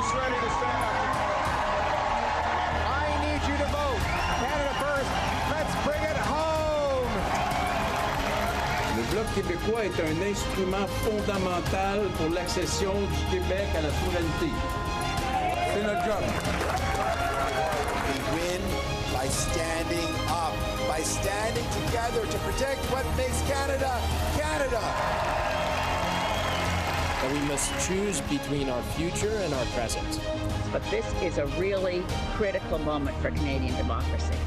I need you to vote. Canada first. Let's bring it home. Le Bloc québécois est un instrument fondamental pour l'accession du Québec à la souveraineté. C'est notre job. We win by standing up, by standing together to protect what makes Canada, Canada. And we must choose between our future and our present. But this is a really critical moment for Canadian democracy.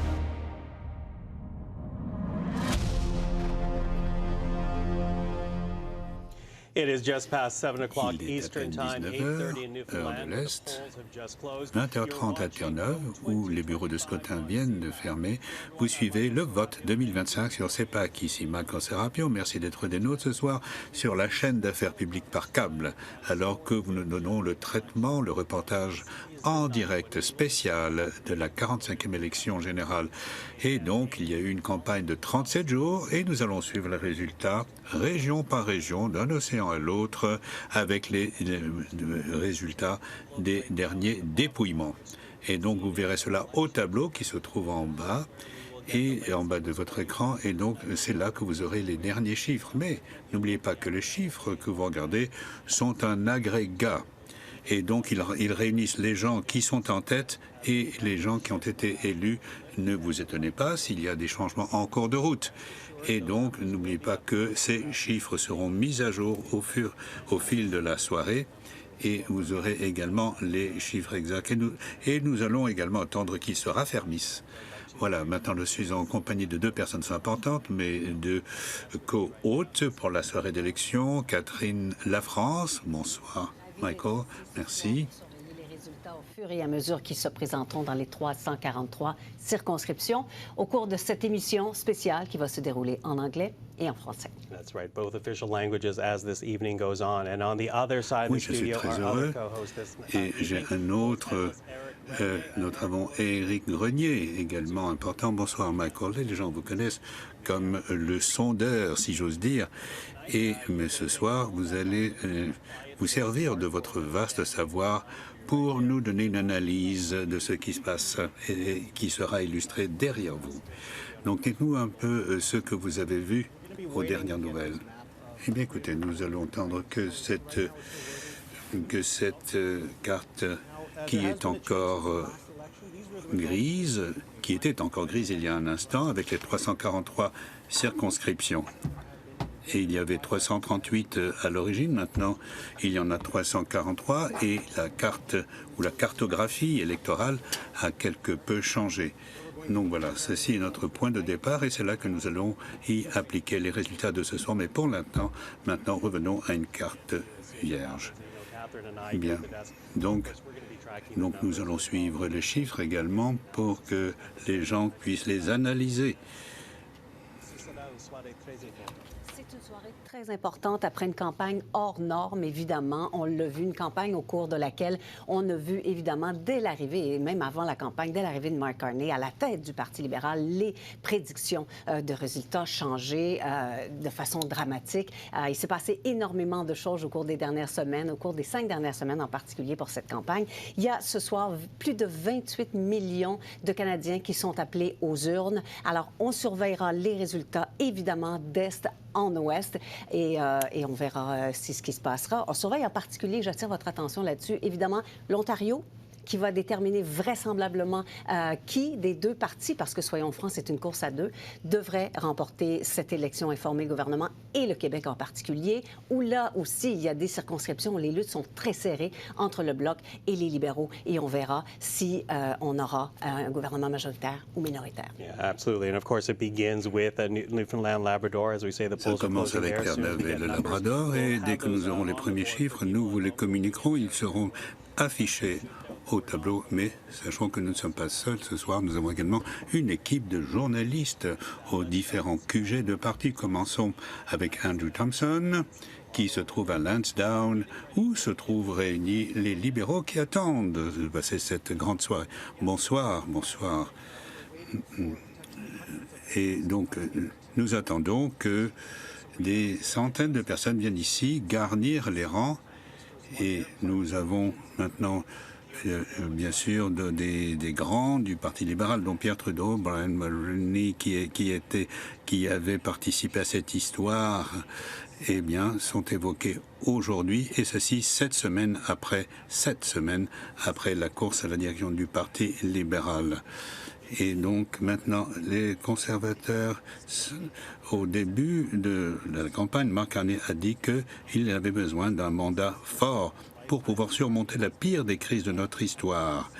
It is just past 7 o'clock Il est Eastern à peine Time, 19 8:30 in heures, heure de Newfoundland. l'Est, 20h30 à Terre-Neuve, où les bureaux de scrutin viennent de fermer. Vous suivez le vote 2025 sur CEPAC. Ici Michael Serapio. Merci d'être des nôtres ce soir sur la chaîne d'affaires publiques par câble, alors que nous donnons le traitement, le reportage en direct spécial de la 45e élection générale. Et donc, il y a eu une campagne de 37 jours et nous allons suivre les résultats région par région, d'un océan à l'autre, avec les résultats des derniers dépouillements. Et donc, vous verrez cela au tableau qui se trouve en bas et en bas de votre écran. Et donc, c'est là que vous aurez les derniers chiffres. Mais n'oubliez pas que les chiffres que vous regardez sont un agrégat. Et donc, ils réunissent les gens qui sont en tête et les gens qui ont été élus. Ne vous étonnez pas s'il y a des changements en cours de route. Et donc, n'oubliez pas que ces chiffres seront mis à jour au fil de la soirée. Et vous aurez également les chiffres exacts. Et nous allons également attendre qu'ils se raffermissent. Voilà, maintenant je suis en compagnie de deux personnes importantes, mais deux co-hôtes pour la soirée d'élection. Catherine Lafrance, bonsoir. Michael, merci. Les résultats au fur et à mesure qui se présenteront dans les 343 circonscriptions au cours de cette émission spéciale qui va se dérouler en anglais et en français. That's right, both official languages as this evening goes on. And on the other side of the studio, our other co-host this et j'ai un autre, nous avons Éric Grenier, également important. Bonsoir Michael, les gens vous connaissent comme le sondeur, si j'ose dire. Mais ce soir, vous allez vous servir de votre vaste savoir pour nous donner une analyse de ce qui se passe et qui sera illustré derrière vous. Donc, dites-nous un peu ce que vous avez vu aux dernières nouvelles. Eh bien, écoutez, nous allons entendre que cette carte qui est encore grise, qui était encore grise il y a un instant, avec les 343 circonscriptions. Et il y avait 338 à l'origine. Maintenant, il y en a 343 et la carte ou la cartographie électorale a quelque peu changé. Donc voilà, ceci est notre point de départ et c'est là que nous allons y appliquer les résultats de ce soir. Mais pour l'instant, maintenant, revenons à une carte vierge. Bien. Donc, nous allons suivre les chiffres également pour que les gens puissent les analyser. C'est une soirée très importante après une campagne hors norme, évidemment. On l'a vu, une campagne au cours de laquelle on a vu, évidemment, dès l'arrivée, et même avant la campagne, dès l'arrivée de Mark Carney à la tête du Parti libéral, les prédictions de résultats changer de façon dramatique. Il s'est passé énormément de choses au cours des dernières semaines, au cours des 5 dernières semaines en particulier pour cette campagne. Il y a ce soir plus de 28 millions de Canadiens qui sont appelés aux urnes. Alors, on surveillera les résultats, évidemment, d'Est en Ouest et on verra ce qui se passera. On surveille en particulier, j'attire votre attention là-dessus, évidemment, l'Ontario, qui va déterminer vraisemblablement qui des deux partis, parce que soyons francs, c'est une course à deux, devrait remporter cette élection et former le gouvernement, et le Québec en particulier, où là aussi, il y a des circonscriptions où les luttes sont très serrées entre le Bloc et les libéraux, et on verra si on aura un gouvernement majoritaire ou minoritaire. Yeah, absolutely. And of course, it begins with Newfoundland, Labrador, as we say, the polls Ça commence avec Terre-Neuve et le Labrador, et dès que nous aurons les premiers chiffres, nous vous les communiquerons. Ils seront affichés au tableau, mais sachant que nous ne sommes pas seuls ce soir, nous avons également une équipe de journalistes aux différents QG de partis. Commençons avec Andrew Thompson, qui se trouve à Lansdowne, où se trouvent réunis les libéraux qui attendent de passer cette grande soirée. Bonsoir, bonsoir. Et donc, nous attendons que des centaines de personnes viennent ici garnir les rangs. Et nous avons maintenant bien sûr, des grands du Parti libéral, dont Pierre Trudeau, Brian Mulroney, qui avait participé à cette histoire, eh bien, sont évoqués aujourd'hui, et ceci 7 semaines après la course à la direction du Parti libéral. Et donc maintenant, les conservateurs, au début de la campagne, Mark Carney a dit qu'il avait besoin d'un mandat fort pour pouvoir surmonter la pire des crises de notre histoire.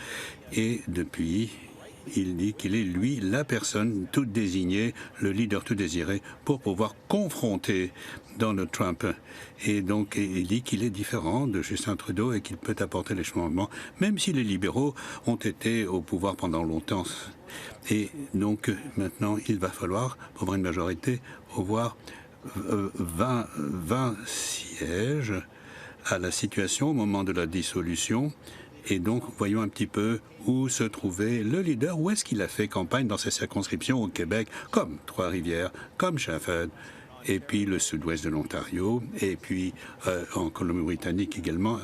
Et depuis, il dit qu'il est, lui, la personne toute désignée, le leader tout désiré, pour pouvoir confronter Donald Trump. Et donc, il dit qu'il est différent de Justin Trudeau et qu'il peut apporter les changements, même si les libéraux ont été au pouvoir pendant longtemps. Et donc, maintenant, il va falloir, pour avoir une majorité, avoir 20 sièges à la situation au moment de la dissolution. Et donc, voyons un petit peu où se trouvait le leader, où est-ce qu'il a fait campagne dans ses circonscriptions au Québec, comme Trois-Rivières, comme Shefford, et puis le sud-ouest de l'Ontario, et puis en Colombie-Britannique également.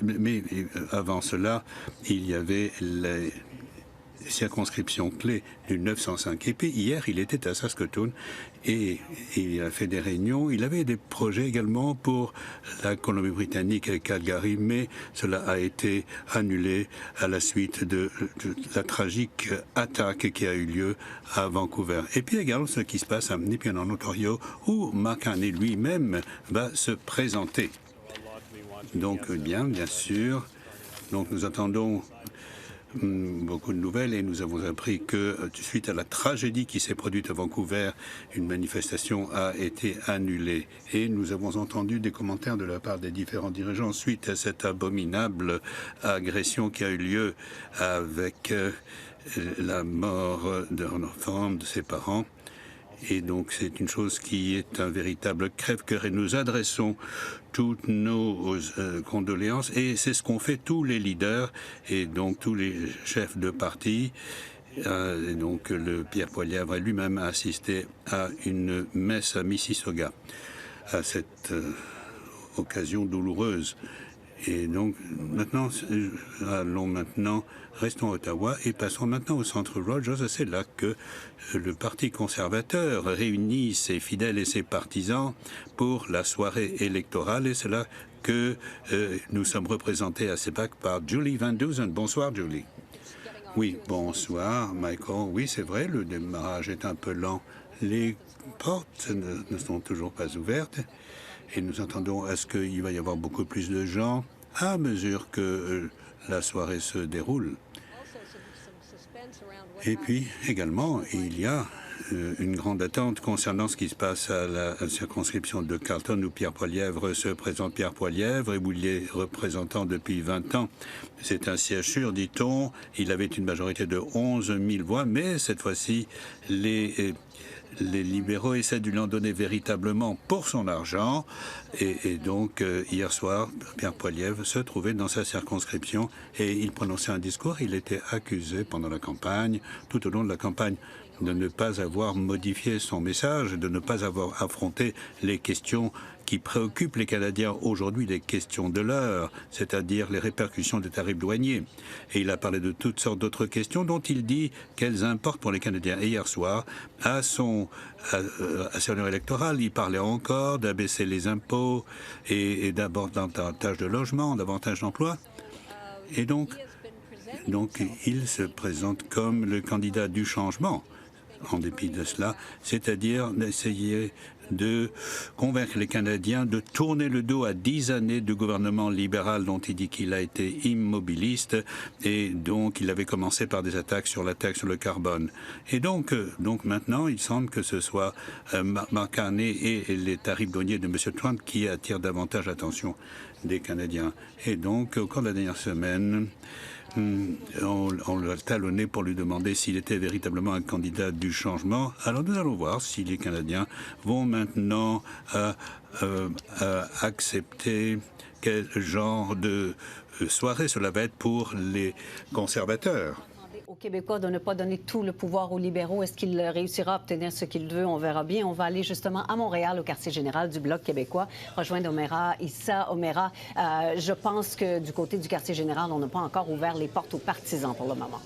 Mais avant cela, il y avait les circonscription clé du 905. Et puis hier, il était à Saskatoon et il a fait des réunions. Il avait des projets également pour la Colombie-Britannique et Calgary, mais cela a été annulé à la suite de la tragique attaque qui a eu lieu à Vancouver. Et puis également ce qui se passe à Nippian en Ontario, où Mark Carney lui-même va se présenter. Donc bien sûr. Donc nous attendons beaucoup de nouvelles et nous avons appris que suite à la tragédie qui s'est produite à Vancouver, une manifestation a été annulée. Et nous avons entendu des commentaires de la part des différents dirigeants suite à cette abominable agression qui a eu lieu avec la mort d'un enfant, de ses parents. Et donc c'est une chose qui est un véritable crève-cœur et nous adressons toutes nos condoléances et c'est ce qu'ont fait tous les leaders et donc tous les chefs de parti. Et donc le Pierre Poilievre lui-même a assisté à une messe à Mississauga à cette occasion douloureuse. Et donc maintenant, restons à Ottawa et passons maintenant au centre Rogers. C'est là que le Parti conservateur réunit ses fidèles et ses partisans pour la soirée électorale. Et c'est là que nous sommes représentés à CEPAC par Julie Van Dusen. Bonsoir, Julie. Oui, bonsoir, Michael. Oui, c'est vrai, le démarrage est un peu lent. Les portes ne sont toujours pas ouvertes. Et nous attendons à ce qu'il va y avoir beaucoup plus de gens à mesure que la soirée se déroule. Et puis, également, il y a une grande attente concernant ce qui se passe à la circonscription de Carleton où Pierre Poilievre se présente. Pierre Poilievre, et où il est représentant depuis 20 ans. C'est un siège sûr, dit-on. Il avait une majorité de 11 000 voix, mais cette fois-ci, les libéraux essaient de lui en donner véritablement pour son argent. Et donc, hier soir, Pierre Poilievre se trouvait dans sa circonscription et il prononçait un discours. Il était accusé pendant la campagne, tout au long de la campagne, de ne pas avoir modifié son message, de ne pas avoir affronté les questions qui préoccupent les Canadiens aujourd'hui, les questions de l'heure, c'est-à-dire les répercussions des tarifs douaniers. Et il a parlé de toutes sortes d'autres questions dont il dit qu'elles importent pour les Canadiens. Et hier soir, à sa réunion électorale, il parlait encore d'abaisser les impôts et davantage de logements, davantage d'emplois. Et donc, il se présente comme le candidat du changement. En dépit de cela, c'est-à-dire d'essayer de convaincre les Canadiens de tourner le dos à 10 années de gouvernement libéral dont il dit qu'il a été immobiliste et donc il avait commencé par des attaques sur la taxe sur le carbone. Et donc maintenant, il semble que ce soit Mark Carney et les tarifs douaniers de M. Trump qui attirent davantage l'attention des Canadiens. Et donc, au cours de la dernière semaine, on l'a talonné pour lui demander s'il était véritablement un candidat du changement. Alors nous allons voir si les Canadiens vont maintenant accepter quel genre de soirée cela va être pour les conservateurs. Au Aux Québécois de ne pas donner tout le pouvoir aux libéraux. Est-ce qu'il réussira à obtenir ce qu'il veut? On verra bien. On va aller justement à Montréal, au quartier général du Bloc québécois, rejoindre Omera Issa. Omera, je pense que du côté du quartier général, on n'a pas encore ouvert les portes aux partisans pour le moment.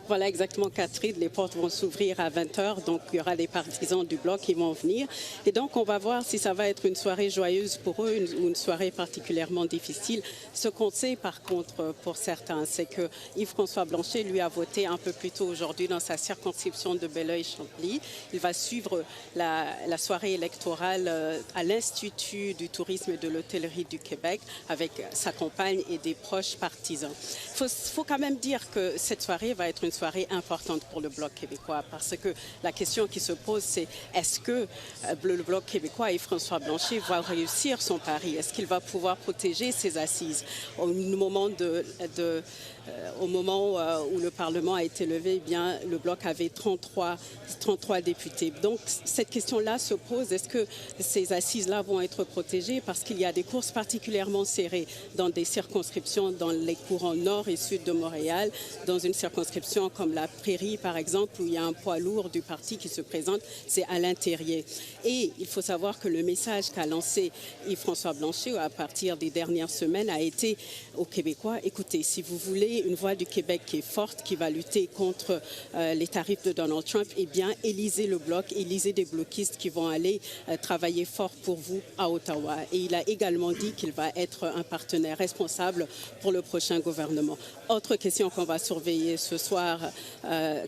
Voilà exactement, Catherine. Les portes vont s'ouvrir à 20h, donc il y aura les partisans du Bloc qui vont venir. Et donc, on va voir si ça va être une soirée joyeuse pour eux ou une soirée particulièrement difficile. Ce qu'on sait, par contre, pour certains, c'est que Yves-François Blanchet, lui, a voté un peu plus tôt aujourd'hui dans sa circonscription de Belleuil-Chambly. Il va suivre la soirée électorale à l'Institut du tourisme et de l'hôtellerie du Québec avec sa compagne et des proches partisans. Il faut quand même dire que cette soirée va être une soirée importante pour le Bloc québécois parce que la question qui se pose, c'est est-ce que le Bloc québécois et François Blanchet va réussir son pari? Est-ce qu'il va pouvoir protéger ses assises? Au moment où le Parlement a été levé, eh bien, le Bloc avait 33 députés. Donc, cette question-là se pose. Est-ce que ces assises-là vont être protégées? Parce qu'il y a des courses particulièrement serrées dans des circonscriptions dans les courants nord et sud de Montréal, dans une circonscription comme la Prairie, par exemple, où il y a un poids lourd du parti qui se présente, c'est à l'intérieur. Et il faut savoir que le message qu'a lancé Yves-François Blanchet à partir des dernières semaines a été aux Québécois, écoutez, si vous voulez une voix du Québec qui est forte, qui va lutter contre les tarifs de Donald Trump, eh bien, élisez le Bloc, élisez des bloquistes qui vont aller travailler fort pour vous à Ottawa. Et il a également dit qu'il va être un partenaire responsable pour le prochain gouvernement. Autre question qu'on va surveiller ce soir,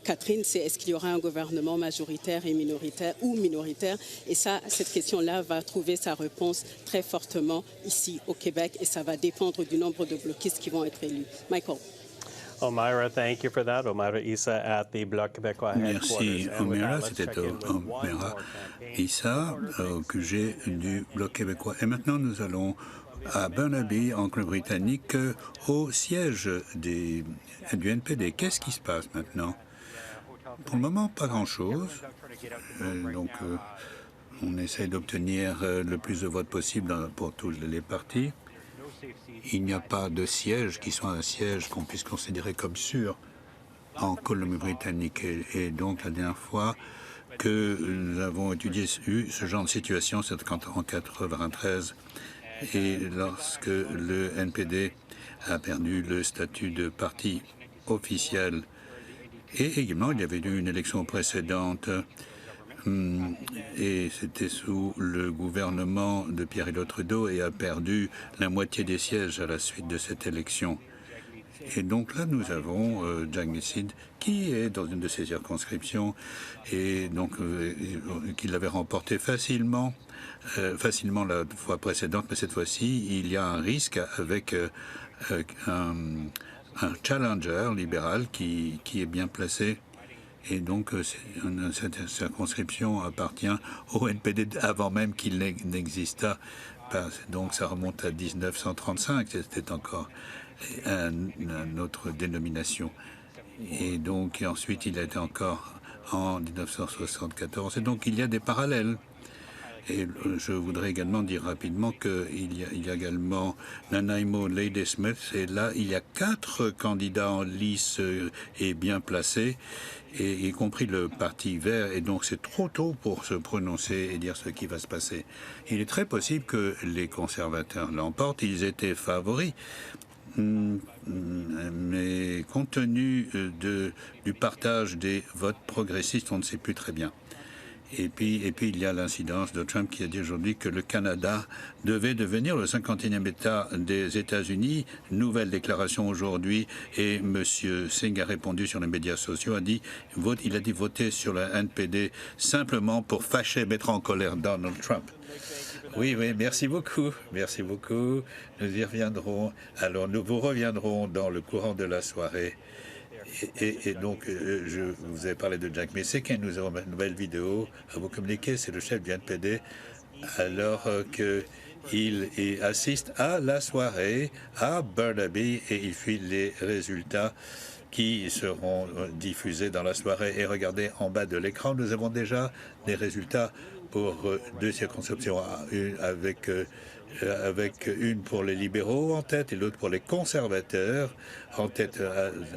Catherine, c'est est-ce qu'il y aura un gouvernement majoritaire et minoritaire ou minoritaire? Et ça, cette question-là va trouver sa réponse très fortement ici au Québec et ça va dépendre du nombre de bloquistes qui vont être élus. Michael. Omira, thank you for that. Omira Issa at the Bloc québécois headquarters. Merci, Omira. C'était Omira Issa au QG du Bloc québécois. Et maintenant, nous allons à Burnaby, en Colombie-Britannique, au siège du NPD. Qu'est-ce qui se passe maintenant? Pour le moment, pas grand-chose. On essaie d'obtenir le plus de votes possible pour tous les partis. Il n'y a pas de siège qui soit un siège qu'on puisse considérer comme sûr en Colombie-Britannique. Et donc, la dernière fois que nous avons étudié ce genre de situation, c'est en 1993. Et lorsque le NPD a perdu le statut de parti officiel. Et également, il y avait eu une élection précédente, et c'était sous le gouvernement de Pierre-Éliott Trudeau et a perdu la moitié des sièges à la suite de cette élection. Et donc là, nous avons Jack Mayfield qui est dans une de ces circonscriptions et donc qu'il avait remporté facilement la fois précédente, mais cette fois-ci, il y a un risque avec un challenger libéral qui est bien placé. Et donc, cette circonscription appartient au NPD avant même qu'il n'existât. Donc, ça remonte à 1935. C'était encore une autre dénomination. Et donc, ensuite, il a été encore en 1974. Et donc, il y a des parallèles. Et je voudrais également dire rapidement qu'il y a également Nanaimo Ladysmith. Et là, il y a 4 candidats en lice et bien placés, y compris le Parti vert. Et donc, c'est trop tôt pour se prononcer et dire ce qui va se passer. Il est très possible que les conservateurs l'emportent. Ils étaient favoris. Mais compte tenu du partage des votes progressistes, on ne sait plus très bien. Et puis il y a l'incidence de Trump qui a dit aujourd'hui que le Canada devait devenir le 51e État des États-Unis. Nouvelle déclaration aujourd'hui et M. Singh a répondu sur les médias sociaux, il a dit voter sur le NPD simplement pour fâcher, mettre en colère Donald Trump. Oui, merci beaucoup. Merci beaucoup. Nous y reviendrons. Alors, nous vous reviendrons dans le courant de la soirée. Et donc, je vous ai parlé de Jack Mayfield. Nous avons une nouvelle vidéo à vous communiquer. C'est le chef du NPD, alors qu'il assiste à la soirée à Burnaby et il file les résultats qui seront diffusés dans la soirée. Et regardez en bas de l'écran, nous avons déjà des résultats pour deux circonscriptions, avec une pour les libéraux en tête et l'autre pour les conservateurs en tête.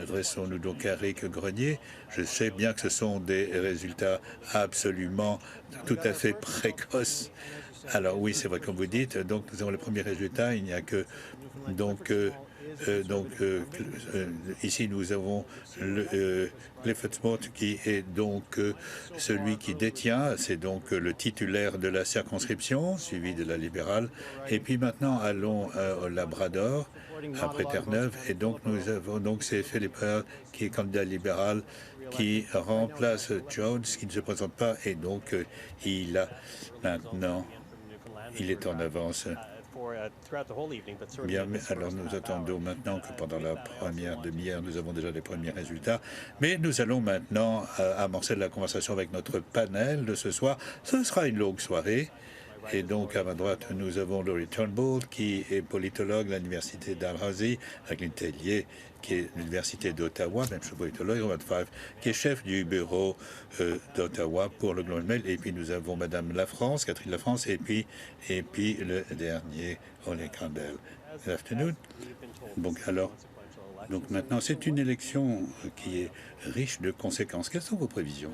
Adressons-nous donc à Eric Grenier. Je sais bien que ce sont des résultats absolument tout à fait précoces. Alors oui, c'est vrai comme vous dites. Donc nous avons les premiers résultats. Il n'y a que ici nous avons Clifford Smart qui est donc celui qui détient, c'est donc le titulaire de la circonscription, suivi de la libérale. Et puis maintenant allons au Labrador, après Terre-Neuve. Et donc nous avons donc c'est Philippe Earl qui est candidat libéral, qui remplace Jones, qui ne se présente pas. Et donc il a maintenant, il est en avance. Bien, mais alors nous attendons maintenant que pendant la première demi-heure, nous avons déjà les premiers résultats. Mais nous allons maintenant amorcer la conversation avec notre panel de ce soir. Ce sera une longue soirée. Et donc, à ma droite, nous avons Laurie Turnbull, qui est politologue à l'Université Dalhousie, Jacqueline Tellier, qui est l'Université d'Ottawa, même chose politologue, Robert Five, qui est chef du bureau d'Ottawa pour le Globe and Mail. Et puis, nous avons Madame Lafrance, Catherine Lafrance, et puis le dernier, Ole Crandell. Good afternoon. Donc maintenant, c'est une élection qui est riche de conséquences. Quelles sont vos prévisions?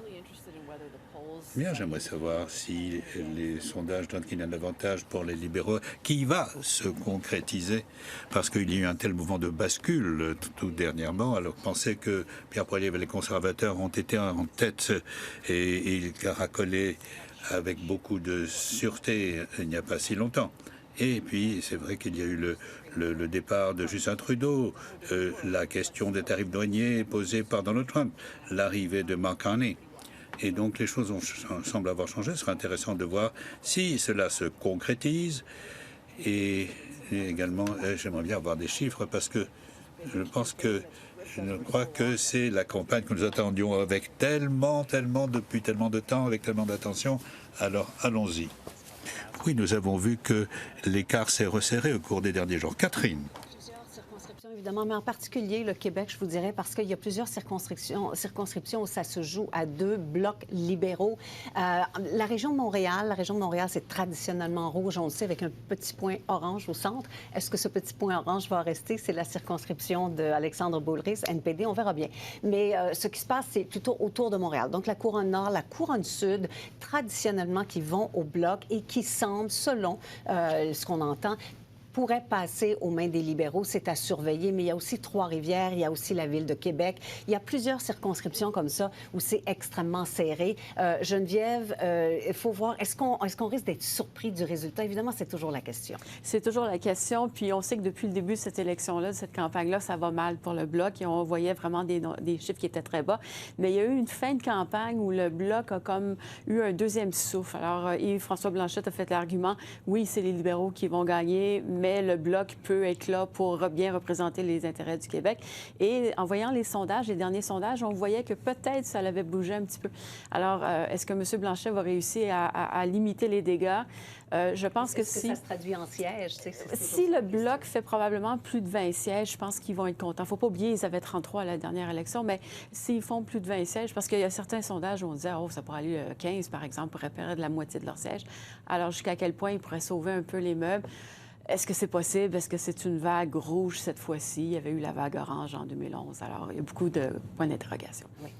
Bien, j'aimerais savoir si les sondages donnent qu'il y a un avantage pour les libéraux qui va se concrétiser parce qu'il y a eu un tel mouvement de bascule tout dernièrement. Alors, pensez que Pierre Poilievre et les conservateurs ont été en tête et ils caracolaient avec beaucoup de sûreté il n'y a pas si longtemps. Et puis, c'est vrai qu'il y a eu le départ de Justin Trudeau, la question des tarifs douaniers posée par Donald Trump, l'arrivée de Mark Carney. Et donc, les choses semblent avoir changé. Ce sera intéressant de voir si cela se concrétise. Et également, j'aimerais bien avoir des chiffres parce que je crois que c'est la campagne que nous attendions avec depuis tellement de temps, avec tellement d'attention. Alors, allons-y. Oui, nous avons vu que l'écart s'est resserré au cours des derniers jours. Catherine. Évidemment, mais en particulier le Québec, je vous dirais, parce qu'il y a plusieurs circonscriptions où ça se joue à deux blocs libéraux. La région de Montréal, c'est traditionnellement rouge, on le sait, avec un petit point orange au centre. Est-ce que ce petit point orange va rester? C'est la circonscription d'Alexandre Boulris, NPD, on verra bien. Mais ce qui se passe, c'est plutôt autour de Montréal. Donc, la couronne nord, la couronne sud, traditionnellement, qui vont au bloc et qui semblent, selon ce qu'on entend, pourrait passer aux mains des libéraux. C'est à surveiller, mais il y a aussi Trois-Rivières, il y a aussi la ville de Québec. Il y a plusieurs circonscriptions comme ça où c'est extrêmement serré. Geneviève, il faut voir, est-ce qu'on risque d'être surpris du résultat? Évidemment, c'est toujours la question. C'est toujours la question, puis on sait que depuis le début de cette élection-là, de cette campagne-là, ça va mal pour le Bloc et on voyait vraiment des chiffres qui étaient très bas. Mais il y a eu une fin de campagne où le Bloc a comme eu un deuxième souffle. Alors, Yves-François Blanchet a fait l'argument, oui, c'est les libéraux qui vont gagner, mais le Bloc peut être là pour bien représenter les intérêts du Québec. Et en voyant les sondages, les derniers sondages, on voyait que peut-être ça l'avait bougé un petit peu. Alors, est-ce que M. Blanchet va réussir à limiter les dégâts? Je pense que si... ça se traduit en sièges? Si le Bloc fait probablement plus de 20 sièges, je pense qu'ils vont être contents. Il ne faut pas oublier, ils avaient 33 à la dernière élection, mais s'ils font plus de 20 sièges, parce qu'il y a certains sondages où on disait, ça pourrait aller 15, par exemple, pourrait perdre la moitié de leurs sièges. Alors, jusqu'à quel point ils pourraient sauver un peu les meubles? Est-ce que c'est possible? Est-ce que c'est une vague rouge cette fois-ci? Il y avait eu la vague orange en 2011. Alors, il y a beaucoup de points d'interrogation. Oui.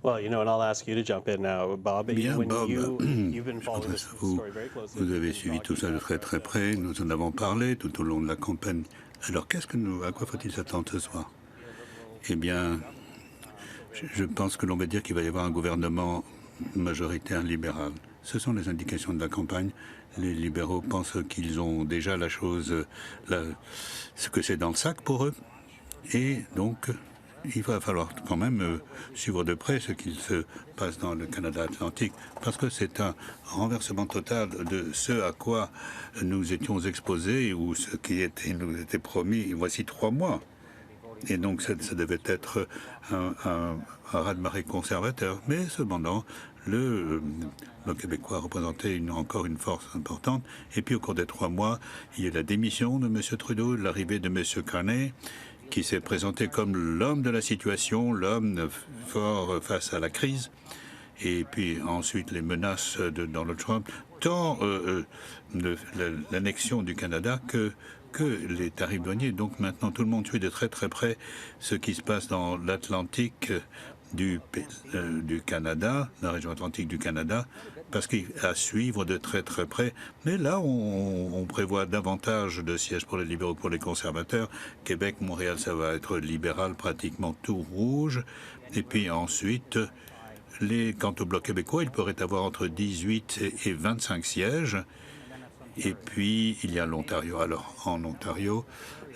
Well, and I'll ask you to jump in now, Bob. Bien, Bob, you've been following this story very closely. Vous avez suivi tout ça de très très près. Nous en avons parlé tout au long de la campagne. Alors, à quoi faut-il s'attendre ce soir? Eh bien, je pense que l'on va dire qu'il va y avoir un gouvernement majoritaire libéral. Ce sont les indications de la campagne. Les libéraux pensent qu'ils ont déjà la chose, ce que c'est dans le sac pour eux. Et donc, il va falloir quand même suivre de près ce qu'il se passe dans le Canada Atlantique, parce que c'est un renversement total de ce à quoi nous étions exposés ou ce qui nous était promis voici 3 mois. Et donc, ça devait être un raz-de-marée conservateur. Mais cependant, le québécois représentait encore une force importante. Et puis, au cours des 3 mois, il y a eu la démission de M. Trudeau, l'arrivée de M. Carney, qui s'est présenté comme l'homme de la situation, l'homme fort face à la crise. Et puis ensuite les menaces de Donald Trump, tant l'annexion du Canada que les tarifs douaniers. Donc maintenant, tout le monde suit de très très près ce qui se passe dans l'Atlantique du Canada, la région atlantique du Canada, parce qu'à suivre de très très près. Mais là, on prévoit davantage de sièges pour les libéraux que pour les conservateurs. Québec, Montréal, ça va être libéral, pratiquement tout rouge. Et puis ensuite, quant au Bloc québécois, il pourrait avoir entre 18 et 25 sièges. Et puis, il y a l'Ontario. Alors, en Ontario,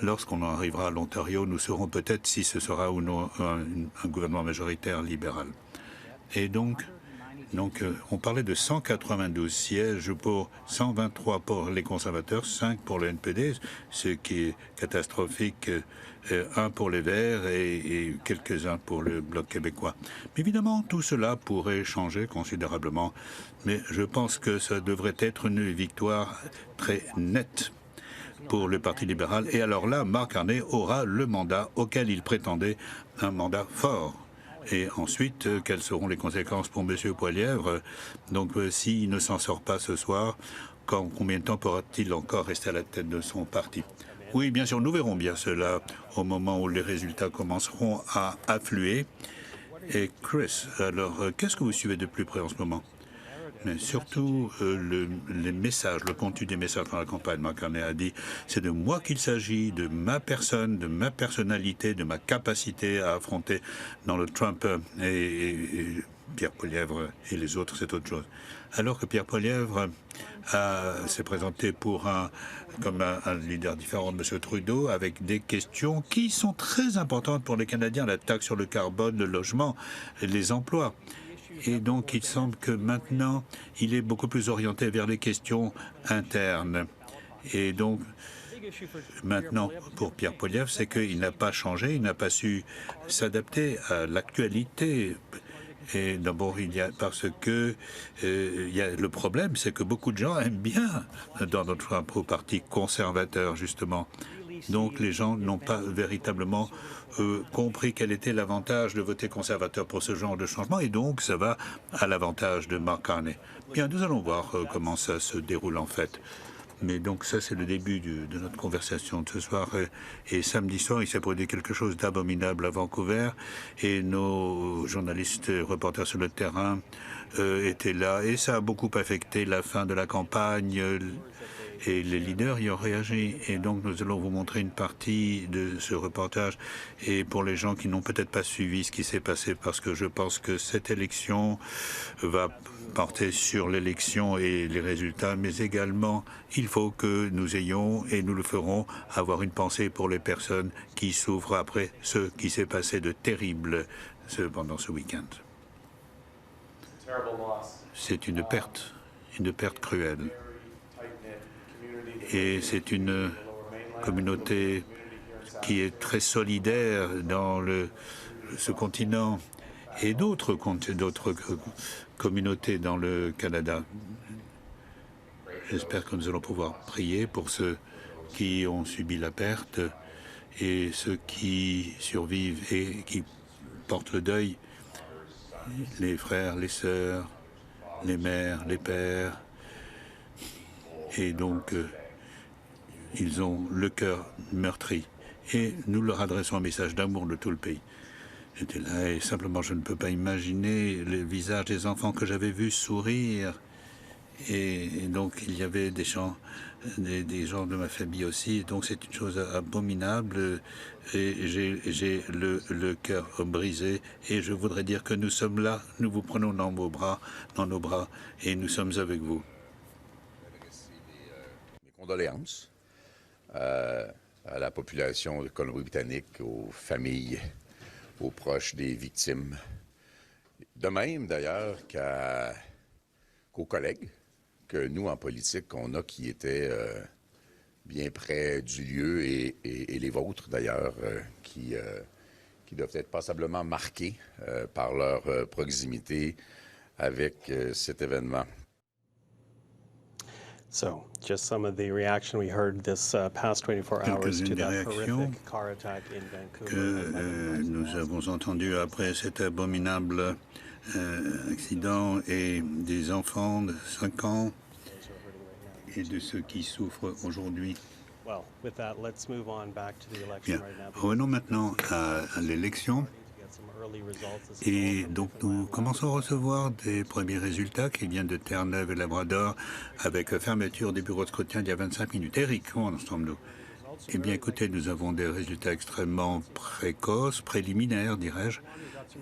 lorsqu'on en arrivera à l'Ontario, nous saurons peut-être si ce sera ou non un gouvernement majoritaire libéral. Et donc, on parlait de 192 sièges pour 123 pour les conservateurs, 5 pour le NPD, ce qui est catastrophique, 1 pour les Verts et quelques-uns pour le Bloc québécois. Mais évidemment, tout cela pourrait changer considérablement, mais je pense que ça devrait être une victoire très nette pour le Parti libéral. Et alors là, Mark Carney aura le mandat auquel il prétendait, un mandat fort. Et ensuite, quelles seront les conséquences pour M. Poilievre? Donc, s'il ne s'en sort pas ce soir, combien de temps pourra-t-il encore rester à la tête de son parti? Oui, bien sûr, nous verrons bien cela au moment où les résultats commenceront à affluer. Et Chris, alors, qu'est-ce que vous suivez de plus près en ce moment? Mais surtout, les messages, le contenu des messages dans la campagne. Mark Carney a dit, c'est de moi qu'il s'agit, de ma personne, de ma personnalité, de ma capacité à affronter Donald Trump et Pierre Poilievre et les autres, c'est autre chose. Alors que Pierre Poilievre s'est présenté comme un leader différent de M. Trudeau, avec des questions qui sont très importantes pour les Canadiens, la taxe sur le carbone, le logement, les emplois. Et donc, il semble que maintenant, il est beaucoup plus orienté vers les questions internes. Et donc, maintenant, pour Pierre Poilievre, c'est qu'il n'a pas changé, il n'a pas su s'adapter à l'actualité. Et d'abord, parce que le problème, c'est que beaucoup de gens aiment bien Donald Trump au Parti conservateur, justement. Donc, les gens n'ont pas véritablement compris quel était l'avantage de voter conservateur pour ce genre de changement. Et donc, ça va à l'avantage de Mark Carney. Bien, nous allons voir comment ça se déroule en fait. Mais donc, ça, c'est le début de notre conversation de ce soir. Et samedi soir, il s'est produit quelque chose d'abominable à Vancouver. Et nos journalistes, reporters sur le terrain étaient là. Et ça a beaucoup affecté la fin de la campagne. Et les leaders y ont réagi. Et donc, nous allons vous montrer une partie de ce reportage. Et pour les gens qui n'ont peut-être pas suivi ce qui s'est passé, parce que je pense que cette élection va porter sur l'élection et les résultats, mais également, il faut que nous ayons, et nous le ferons, avoir une pensée pour les personnes qui souffrent après ce qui s'est passé de terrible pendant ce week-end. C'est une perte cruelle. Et c'est une communauté qui est très solidaire dans ce continent et d'autres communautés dans le Canada. J'espère que nous allons pouvoir prier pour ceux qui ont subi la perte et ceux qui survivent et qui portent le deuil, les frères, les sœurs, les mères, les pères. Et donc, ils ont le cœur meurtri. Et nous leur adressons un message d'amour de tout le pays. J'étais là et simplement je ne peux pas imaginer le visage des enfants que j'avais vus sourire. Et donc il y avait des gens de ma famille aussi. Donc c'est une chose abominable. Et j'ai le cœur brisé. Et je voudrais dire que nous sommes là, nous vous prenons dans nos bras, et nous sommes avec vous. Mes condoléances à la population de Colombie-Britannique, aux familles, aux proches des victimes. De même, d'ailleurs, qu'aux collègues que nous, en politique, qu'on a qui étaient bien près du lieu et les vôtres, d'ailleurs, qui doivent être passablement marqués par leur proximité avec cet événement. So, just some of the reaction we heard this past 24 hours to Quelques-unes des that réactions horrific car attack in Vancouver. que nous avons entendues après cet abominable accident et des enfants de 5 ans et de ceux qui souffrent aujourd'hui. Well, with that, let's move on back to the election Bien. right now. Revenons maintenant à l'élection. Et donc, nous commençons à recevoir des premiers résultats qui viennent de Terre-Neuve et Labrador avec fermeture des bureaux de scrutin il y a 25 minutes. Eric, comment en sommes-nous? Eh bien, écoutez, nous avons des résultats extrêmement précoces, préliminaires, dirais-je.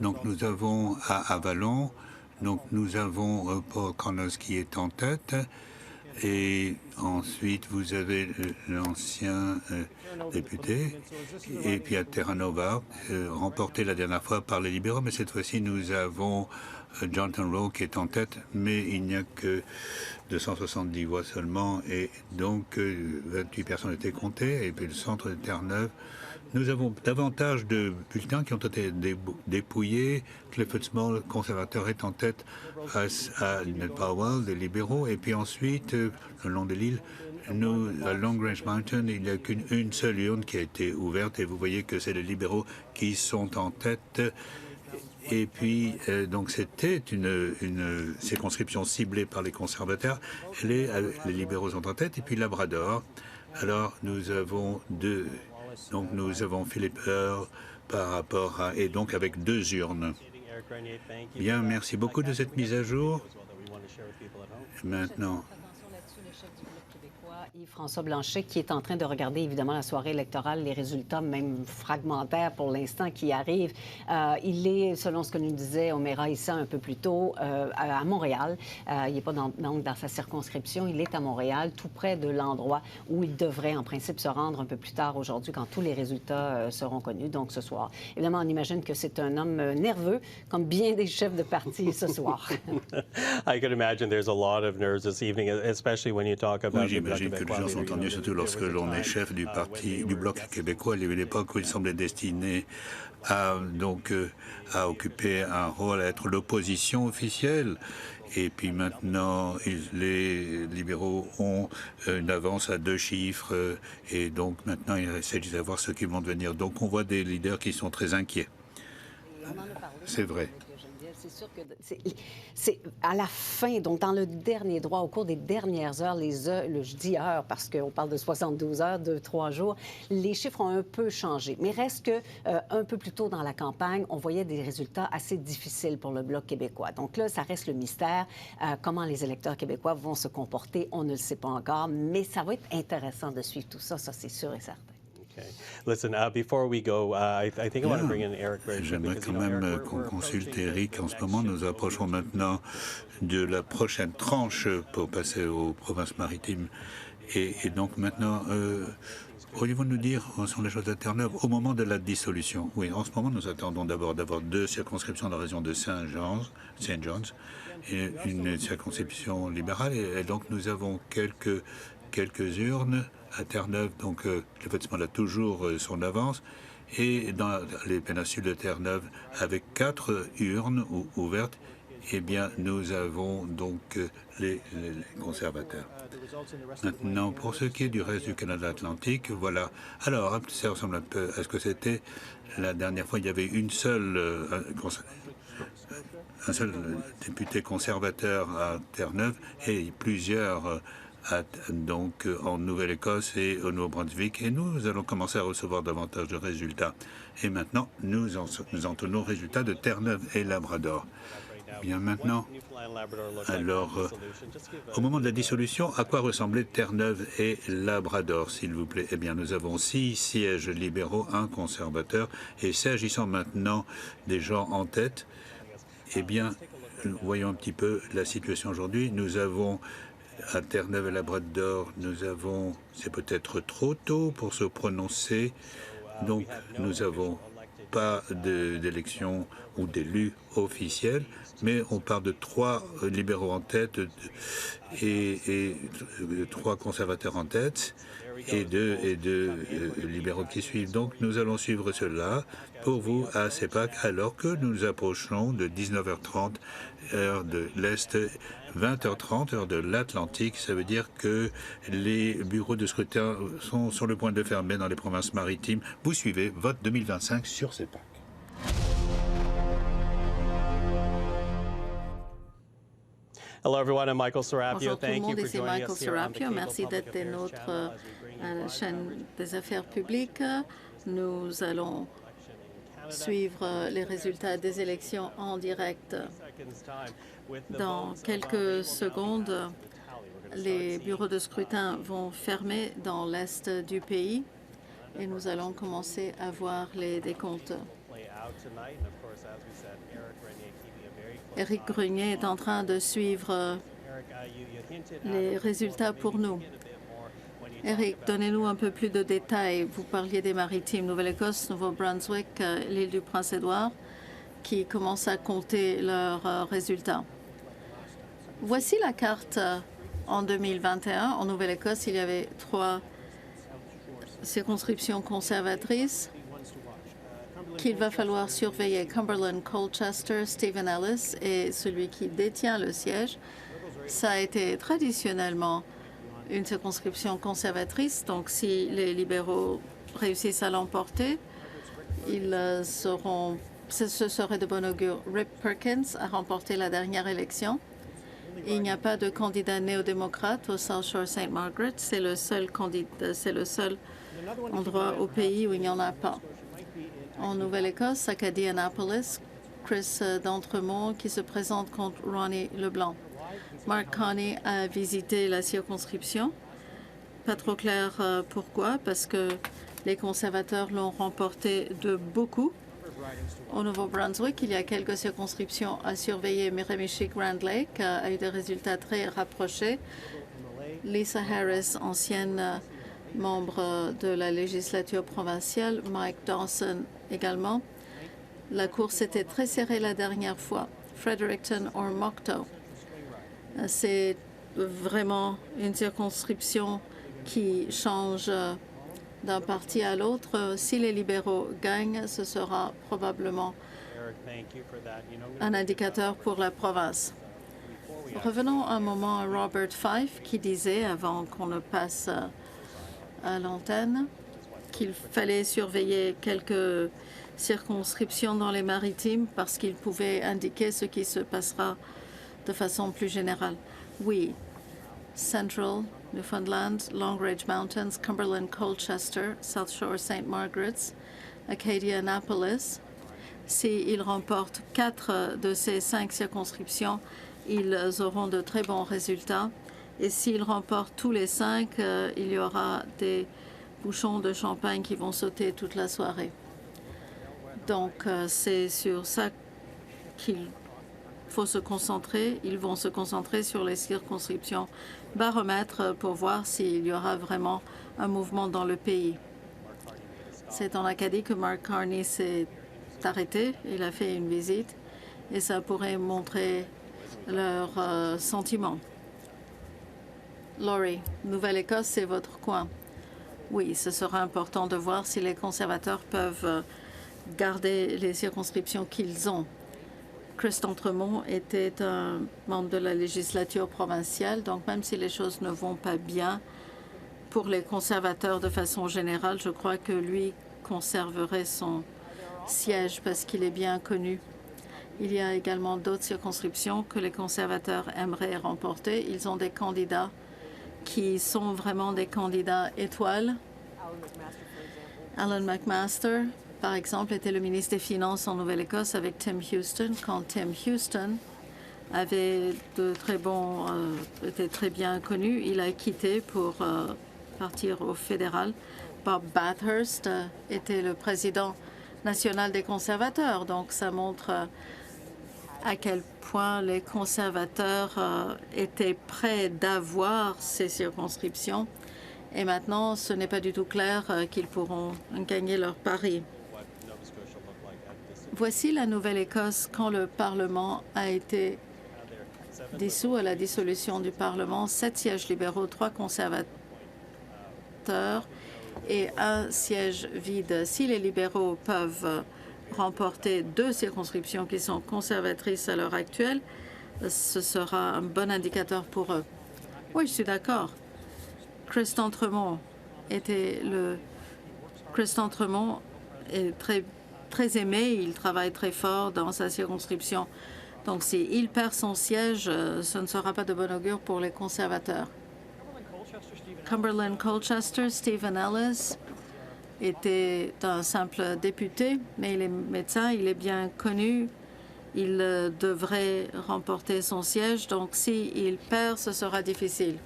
Donc, nous avons à Avalon, donc nous avons Paul Connors qui est en tête. Et ensuite, vous avez l'ancien député. Et puis à Terra Nova, remporté la dernière fois par les libéraux. Mais cette fois-ci, nous avons Jonathan Rowe qui est en tête. Mais il n'y a que 270 voix seulement. Et donc, 28 personnes étaient comptées. Et puis le centre de Terre-Neuve, nous avons davantage de bulletins qui ont été dépouillés. Clifford Small, conservateur, est en tête face à Ned Powell, des libéraux. Et puis ensuite, le long de l'île, nous, à Long Range Mountain, il n'y a qu'une seule urne qui a été ouverte. Et vous voyez que c'est les libéraux qui sont en tête. Et puis, donc, c'était une circonscription ciblée par les conservateurs. Les libéraux sont en tête. Et puis, Labrador. Alors, nous avons Donc, nous avons Philippe Earl par rapport à... Et donc, avec 2 urnes. Bien, merci beaucoup de cette mise à jour. Maintenant... Yves-François Blanchet, qui est en train de regarder évidemment la soirée électorale, les résultats même fragmentaires pour l'instant qui arrivent. Il est, selon ce que nous disait Oméra Issa un peu plus tôt, à Montréal. Il n'est pas donc dans sa circonscription, il est à Montréal, tout près de l'endroit où il devrait en principe se rendre un peu plus tard aujourd'hui quand tous les résultats seront connus, donc ce soir. Évidemment, on imagine que c'est un homme nerveux, comme bien des chefs de parti ce soir. I can imagine there's a lot of nerves this evening, especially when you talk about... Oui, j'imagine que les gens sont tendus, surtout lorsque l'on est chef du parti, du Bloc québécois. Il y avait une époque où il semblait destiné à occuper un rôle, à être l'opposition officielle. Et puis maintenant, les libéraux ont une avance à 2 chiffres. Et donc maintenant, il essaient de savoir ce qu'ils vont devenir. Donc on voit des leaders qui sont très inquiets. C'est vrai. C'est sûr que c'est à la fin, donc dans le dernier droit, au cours des dernières heures, je dis heures parce qu'on parle de 72 heures, 2-3 jours, les chiffres ont un peu changé. Mais reste que un peu plus tôt dans la campagne, on voyait des résultats assez difficiles pour le Bloc québécois. Donc là, ça reste le mystère. Comment les électeurs québécois vont se comporter, on ne le sait pas encore, mais ça va être intéressant de suivre tout ça, ça c'est sûr et certain. Okay. Listen, before we go, I think I want to bring in Eric very quickly. J'aimerais quand même qu'on consulte Eric. En ce moment, nous approchons maintenant de la prochaine tranche pour passer aux provinces maritimes. Et donc maintenant, pourriez-vous nous dire où sont les choses à Terre-Neuve au moment de la dissolution? Oui, en ce moment, nous attendons d'abord d'avoir 2 circonscriptions dans la région de Saint John's et une circonscription libérale. Et donc, nous avons quelques urnes à Terre-Neuve, donc le Small a toujours son avance. Et dans les péninsules de Terre-Neuve, avec 4 urnes ouvertes, eh bien, nous avons donc les conservateurs. Maintenant, pour ce qui est du reste du Canada Atlantique, voilà. Alors, ça ressemble un peu à ce que c'était la dernière fois. Il y avait un seul député conservateur à Terre-Neuve et plusieurs donc en Nouvelle-Écosse et au Nouveau-Brunswick. Et nous allons commencer à recevoir davantage de résultats. Et maintenant, nous en tenons aux résultats de Terre-Neuve et Labrador. Bien maintenant, alors, au moment de la dissolution, à quoi ressemblaient Terre-Neuve et Labrador, s'il vous plaît? Eh bien, nous avons 6 sièges libéraux, 1 conservateur. Et s'agissant maintenant des gens en tête, eh bien, voyons un petit peu la situation aujourd'hui. Nous avons à Terre-Neuve et Labrador, c'est peut-être trop tôt pour se prononcer, donc nous n'avons pas d'élection ou d'élus officiels, mais on parle de 3 libéraux en tête et 3 conservateurs en tête et deux libéraux qui suivent. Donc nous allons suivre cela pour vous à CEPAC alors que nous nous approchons de 19h30 heure de l'Est, 20h30 heure de l'Atlantique. Ça veut dire que les bureaux de scrutin sont sur le point de fermer dans les provinces maritimes. Vous suivez Vote 2025 sur CEPAC. Hello everyone, I'm Michael Serapio. Bonjour tout le Thank you monde, for ici joining Michael us here on the Serapio. Cable Merci Public d'être des Affairs nôtres channel as we bring à you la live chaîne des affaires publiques. Nous allons suivre les résultats des élections en direct. Dans quelques secondes, les bureaux de scrutin vont fermer dans l'est du pays et nous allons commencer à voir les décomptes. Éric Grenier est en train de suivre les résultats pour nous. Éric, donnez-nous un peu plus de détails. Vous parliez des maritimes, Nouvelle-Écosse, Nouveau-Brunswick, l'île du Prince-Édouard, qui commencent à compter leurs résultats. Voici la carte en 2021. En Nouvelle-Écosse, il y avait 3 circonscriptions conservatrices qu'il va falloir surveiller: Cumberland, Colchester, Stephen Ellis et celui qui détient le siège. Ça a été traditionnellement une circonscription conservatrice, donc si les libéraux réussissent à l'emporter, ce serait de bon augure. Rip Perkins a remporté la dernière élection. Il n'y a pas de candidat néo-démocrate au South Shore St. Margaret. C'est le seul endroit au pays où il n'y en a pas. En Nouvelle-Écosse, Acadie Annapolis, Chris d'Entremont qui se présente contre Ronnie Leblanc. Mark Carney a visité la circonscription. Pas trop clair pourquoi, parce que les conservateurs l'ont remporté de beaucoup. Au Nouveau-Brunswick, il y a quelques circonscriptions à surveiller. Miramichi-Grand Lake a eu des résultats très rapprochés. Lisa Harris, ancienne membre de la législature provinciale, Mike Dawson également. La course était très serrée la dernière fois. Fredericton ou Mocto. C'est vraiment une circonscription qui change d'un parti à l'autre. Si les libéraux gagnent, ce sera probablement un indicateur pour la province. Revenons un moment à Robert Fife qui disait, avant qu'on ne passe à l'antenne, qu'il fallait surveiller quelques circonscriptions dans les maritimes parce qu'il pouvait indiquer ce qui se passera de façon plus générale. Oui, Central, Newfoundland, Long Ridge Mountains, Cumberland, Colchester, South Shore, St. Margaret's, Acadia, Annapolis. S'ils remportent 4 de ces 5 circonscriptions, ils auront de très bons résultats. Et s'ils remportent tous les 5, il y aura des bouchons de champagne qui vont sauter toute la soirée. Donc, c'est sur ça qu'il faut se concentrer. Ils vont se concentrer sur les circonscriptions baromètres pour voir s'il y aura vraiment un mouvement dans le pays. C'est en Acadie que Mark Carney s'est arrêté. Il a fait une visite et ça pourrait montrer leurs sentiments. Laurie, Nouvelle-Écosse, c'est votre coin. Oui, ce sera important de voir si les conservateurs peuvent garder les circonscriptions qu'ils ont. Chris d'Entremont était un membre de la législature provinciale, donc même si les choses ne vont pas bien pour les conservateurs de façon générale, je crois que lui conserverait son siège parce qu'il est bien connu. Il y a également d'autres circonscriptions que les conservateurs aimeraient remporter. Ils ont des candidats qui sont vraiment des candidats étoiles. Alan McMaster, par exemple, était le ministre des Finances en Nouvelle-Écosse avec Tim Houston. Quand Tim Houston avait était très bien connu, il a quitté pour partir au fédéral. Bob Bathurst était le président national des conservateurs. Donc, ça montre à quel point les conservateurs étaient prêts d'avoir ces circonscriptions. Et maintenant, ce n'est pas du tout clair qu'ils pourront gagner leur pari. Voici la Nouvelle-Écosse quand le Parlement a été dissous à la dissolution du Parlement. 7 sièges libéraux, 3 conservateurs et 1 siège vide. Si les libéraux peuvent remporter 2 circonscriptions qui sont conservatrices à l'heure actuelle, ce sera un bon indicateur pour eux. Oui, je suis d'accord. Chris D'Entremont est très aimé. Il travaille très fort dans sa circonscription. Donc, s'il perd son siège, ce ne sera pas de bon augure pour les conservateurs. Cumberland Colchester, Stephen Ellis était un simple député, mais il est médecin, il est bien connu. Il devrait remporter son siège, donc s'il perd, ce sera difficile.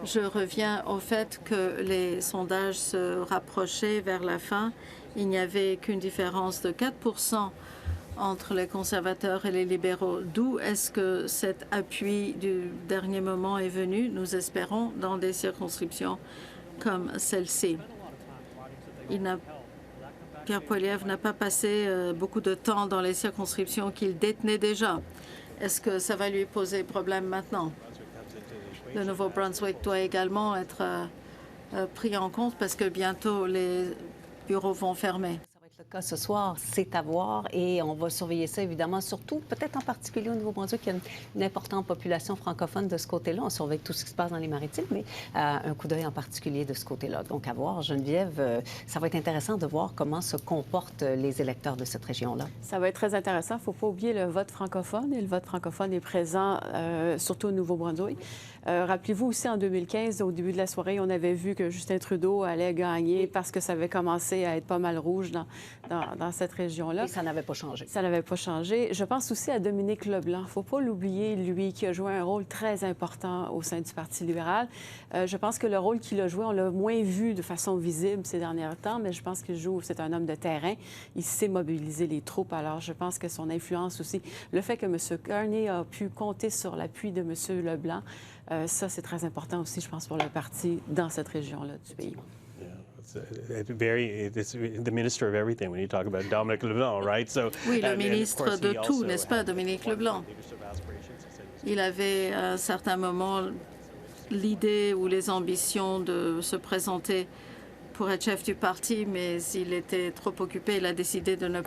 Je reviens au fait que les sondages se rapprochaient vers la fin. Il n'y avait qu'une différence de 4 % entre les conservateurs et les libéraux. D'où est-ce que cet appui du dernier moment est venu? Nous espérons dans des circonscriptions comme celle-ci. Pierre Poilievre n'a pas passé beaucoup de temps dans les circonscriptions qu'il détenait déjà. Est-ce que ça va lui poser problème maintenant? Le Nouveau-Brunswick doit également être pris en compte parce que bientôt les bureaux vont fermer. Le cas ce soir, c'est à voir et on va surveiller ça évidemment, surtout peut-être en particulier au Nouveau-Brunswick, il y a une importante population francophone de ce côté-là. On surveille tout ce qui se passe dans les Maritimes, mais un coup d'œil en particulier de ce côté-là. Donc à voir, Geneviève, ça va être intéressant de voir comment se comportent les électeurs de cette région-là. Ça va être très intéressant. Il ne faut pas oublier le vote francophone et le vote francophone est présent surtout au Nouveau-Brunswick. Rappelez-vous aussi, en 2015, au début de la soirée, on avait vu que Justin Trudeau allait gagner parce que ça avait commencé à être pas mal rouge dans cette région-là. Et ça n'avait pas changé. Ça n'avait pas changé. Je pense aussi à Dominique Leblanc. Il ne faut pas l'oublier, lui, qui a joué un rôle très important au sein du Parti libéral. Je pense que le rôle qu'il a joué, on l'a moins vu de façon visible ces derniers temps, mais je pense qu'il joue, c'est un homme de terrain. Il sait mobiliser les troupes. Alors, je pense que son influence aussi, le fait que M. Carney a pu compter sur l'appui de M. Leblanc, ça, c'est très important aussi, je pense, pour le parti dans cette région-là du pays. It's the minister of everything when you talk about Dominic Leblanc, right? So, oui, le ministre de tout, n'est-ce pas, Dominique Leblanc? Il avait à un certain moment l'idée ou les ambitions de se présenter pour être chef du parti, mais il était trop occupé. Il a décidé de ne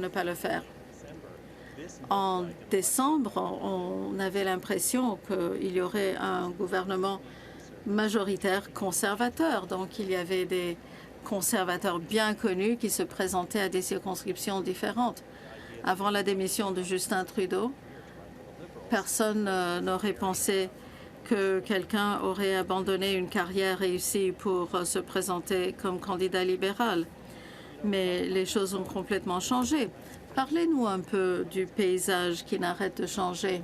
pas le faire. En décembre, on avait l'impression qu'il y aurait un gouvernement majoritaire conservateur. Donc, il y avait des conservateurs bien connus qui se présentaient à des circonscriptions différentes. Avant la démission de Justin Trudeau, personne n'aurait pensé que quelqu'un aurait abandonné une carrière réussie pour se présenter comme candidat libéral. Mais les choses ont complètement changé. Parlez-nous un peu du paysage qui n'arrête de changer.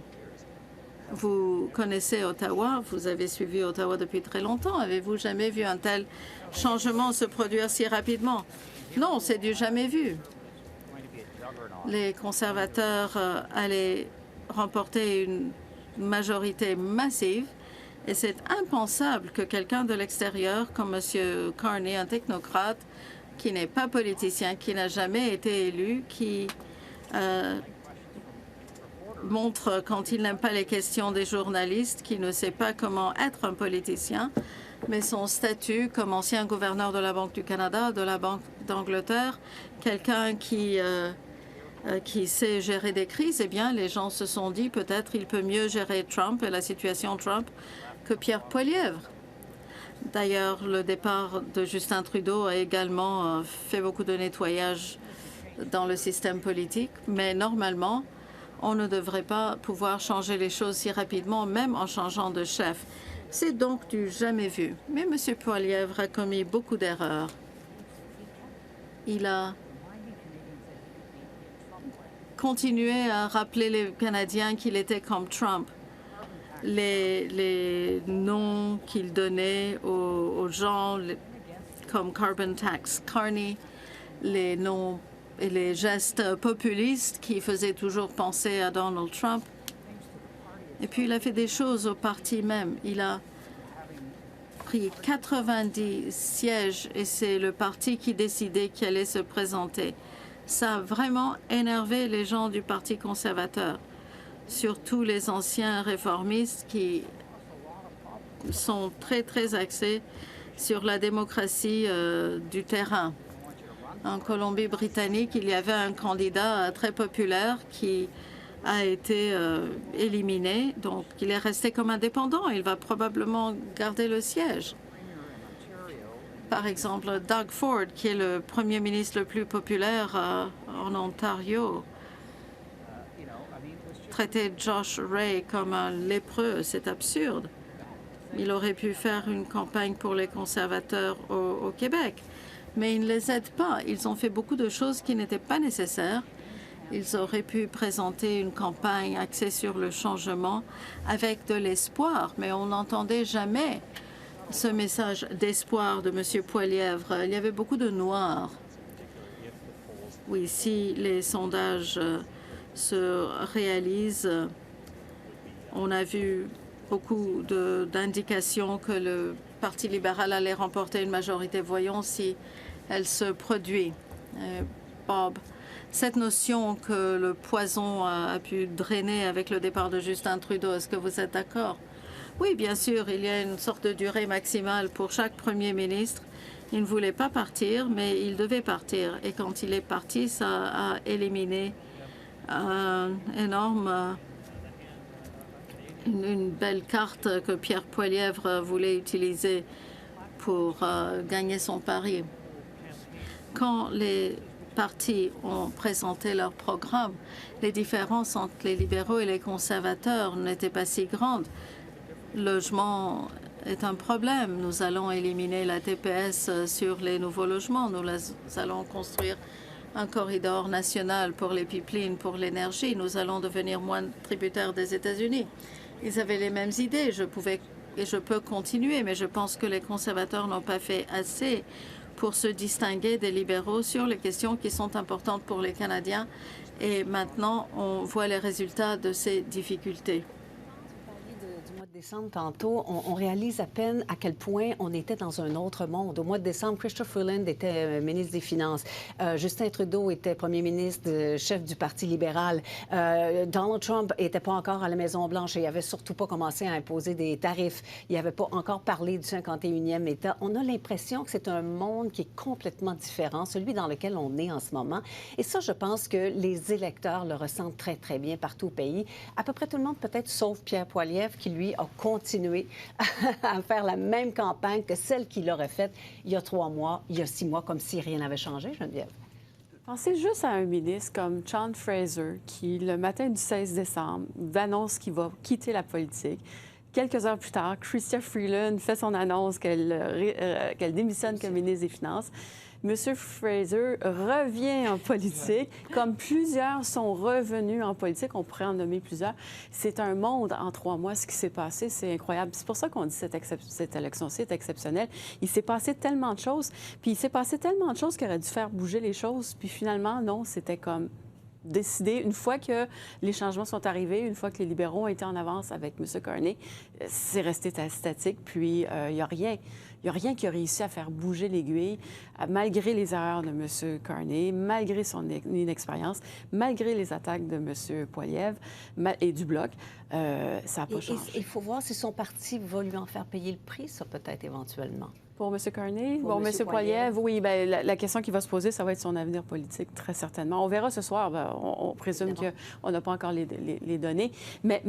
Vous connaissez Ottawa, vous avez suivi Ottawa depuis très longtemps. Avez-vous jamais vu un tel changement se produire si rapidement? Non, c'est du jamais vu. Les conservateurs allaient remporter une majorité massive et c'est impensable que quelqu'un de l'extérieur, comme M. Carney, un technocrate, qui n'est pas politicien, qui n'a jamais été élu, qui montre quand il n'aime pas les questions des journalistes, qui ne sait pas comment être un politicien, mais son statut comme ancien gouverneur de la Banque du Canada, de la Banque d'Angleterre, quelqu'un qui sait gérer des crises, eh bien, les gens se sont dit peut-être il peut mieux gérer Trump et la situation Trump que Pierre Poilievre. D'ailleurs, le départ de Justin Trudeau a également fait beaucoup de nettoyage dans le système politique, mais normalement, on ne devrait pas pouvoir changer les choses si rapidement, même en changeant de chef. C'est donc du jamais vu. Mais M. Poilievre a commis beaucoup d'erreurs. Il a continué à rappeler les Canadiens qu'il était comme Trump. Les noms qu'il donnait aux gens, comme carbon tax, Carney, les noms et les gestes populistes qui faisaient toujours penser à Donald Trump. Et puis, il a fait des choses au parti même. Il a pris 90 sièges et c'est le parti qui décidait qui allait se présenter. Ça a vraiment énervé les gens du Parti conservateur, surtout les anciens réformistes qui sont très, très axés sur la démocratie du terrain. En Colombie-Britannique, il y avait un candidat très populaire qui a été éliminé, donc il est resté comme indépendant. Il va probablement garder le siège. Par exemple, Doug Ford, qui est le premier ministre le plus populaire en Ontario, traiter Josh Ray comme un lépreux, c'est absurde. Il aurait pu faire une campagne pour les conservateurs au Québec, mais il ne les aide pas. Ils ont fait beaucoup de choses qui n'étaient pas nécessaires. Ils auraient pu présenter une campagne axée sur le changement avec de l'espoir, mais on n'entendait jamais ce message d'espoir de M. Poilievre. Il y avait beaucoup de noirs. Oui, si les sondages se réalisent, on a vu beaucoup d'indications que le Parti libéral allait remporter une majorité. Voyons si elle se produit. Bob, cette notion que le poison a pu drainer avec le départ de Justin Trudeau, est-ce que vous êtes d'accord? Oui, bien sûr, il y a une sorte de durée maximale pour chaque premier ministre. Il ne voulait pas partir, mais il devait partir. Et quand il est parti, ça a éliminé une belle carte que Pierre Poilievre voulait utiliser pour gagner son pari. Quand les partis ont présenté leur programme, les différences entre les libéraux et les conservateurs n'étaient pas si grandes. Le logement est un problème. Nous allons éliminer la TPS sur les nouveaux logements. Nous allons construire un corridor national pour les pipelines, pour l'énergie. Nous allons devenir moins tributaires des États-Unis. Ils avaient les mêmes idées. Je peux continuer, mais je pense que les conservateurs n'ont pas fait assez pour se distinguer des libéraux sur les questions qui sont importantes pour les Canadiens. Et maintenant, on voit les résultats de ces difficultés. Décembre, tantôt, on réalise à peine à quel point on était dans un autre monde. Au mois de décembre, Christopher Freeland était ministre des Finances. Justin Trudeau était premier ministre, chef du Parti libéral. Donald Trump n'était pas encore à la Maison-Blanche et il n'avait surtout pas commencé à imposer des tarifs. Il n'avait pas encore parlé du 51e État. On a l'impression que c'est un monde qui est complètement différent, celui dans lequel on est en ce moment. Et ça, je pense que les électeurs le ressentent très, très bien partout au pays. À peu près tout le monde, peut-être, sauf Pierre Poilievre, qui, lui, a continué à faire la même campagne que celle qu'il aurait faite il y a 3 mois, il y a 6 mois, comme si rien n'avait changé, Geneviève. Pensez juste à un ministre comme John Fraser qui, le matin du 16 décembre, annonce qu'il va quitter la politique. Quelques heures plus tard, Chrystia Freeland fait son annonce qu'elle démissionne comme ministre des Finances. M. Fraser revient en politique, comme plusieurs sont revenus en politique. On pourrait en nommer plusieurs. C'est un monde en 3 mois, ce qui s'est passé. C'est incroyable. C'est pour ça qu'on dit cette élection-ci est exceptionnelle. Il s'est passé tellement de choses. Puis il s'est passé tellement de choses qui auraient dû faire bouger les choses. Puis finalement, non, c'était comme décidé. Une fois que les changements sont arrivés, une fois que les libéraux ont été en avance avec M. Carney, c'est resté statique. Puis il n'y a rien. Il n'y a rien qui a réussi à faire bouger l'aiguille, malgré les erreurs de M. Carney, malgré son inexpérience, malgré les attaques de M. Poilievre et du Bloc. Ça n'a pas changé. Il faut voir si son parti va lui en faire payer le prix, ça peut-être éventuellement. Pour M. Carney? Pour M. Poilievre, oui. Bien, la question qui va se poser, ça va être son avenir politique, très certainement. On verra ce soir. Bien, on présume qu'on n'a pas encore les données. Mais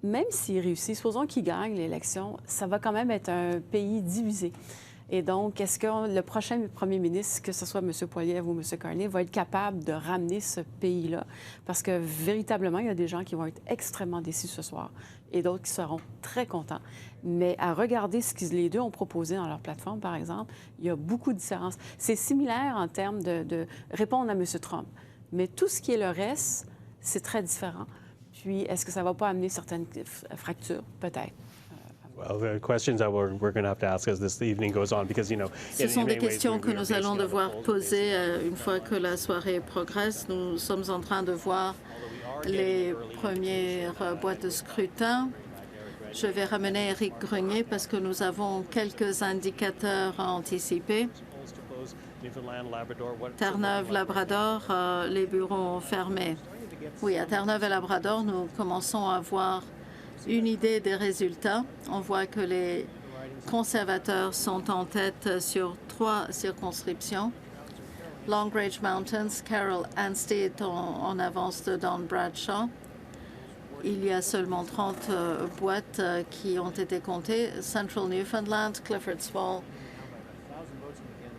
même s'il réussit, supposons qu'il gagne l'élection, ça va quand même être un pays divisé. Et donc, est-ce que le prochain premier ministre, que ce soit M. Poilievre ou M. Carney, va être capable de ramener ce pays-là? Parce que véritablement, il y a des gens qui vont être extrêmement déçus ce soir et d'autres qui seront très contents. Mais à regarder ce que les deux ont proposé dans leur plateforme, par exemple, il y a beaucoup de différences. C'est similaire en termes de répondre à M. Trump. Mais tout ce qui est le reste, c'est très différent. Puis, est-ce que ça ne va pas amener certaines fractures? Peut-être. Well, the questions that we're going to have to ask as this evening goes on, because, you know, ce sont des questions que nous allons devoir poser une fois que la soirée progresse. Nous sommes en train de voir les premières boîtes de scrutin. Je vais ramener Éric Grenier parce que nous avons quelques indicateurs à anticiper. Terre-Neuve-Labrador, les bureaux ont fermé. Oui, à Terre-Neuve et Labrador, nous commençons à avoir une idée des résultats. On voit que les conservateurs sont en tête sur 3 circonscriptions. Longrange Mountains, Carroll Anstey est en avance de Don Bradshaw. Il y a seulement 30 boîtes qui ont été comptées. Central Newfoundland, Clifford's Fall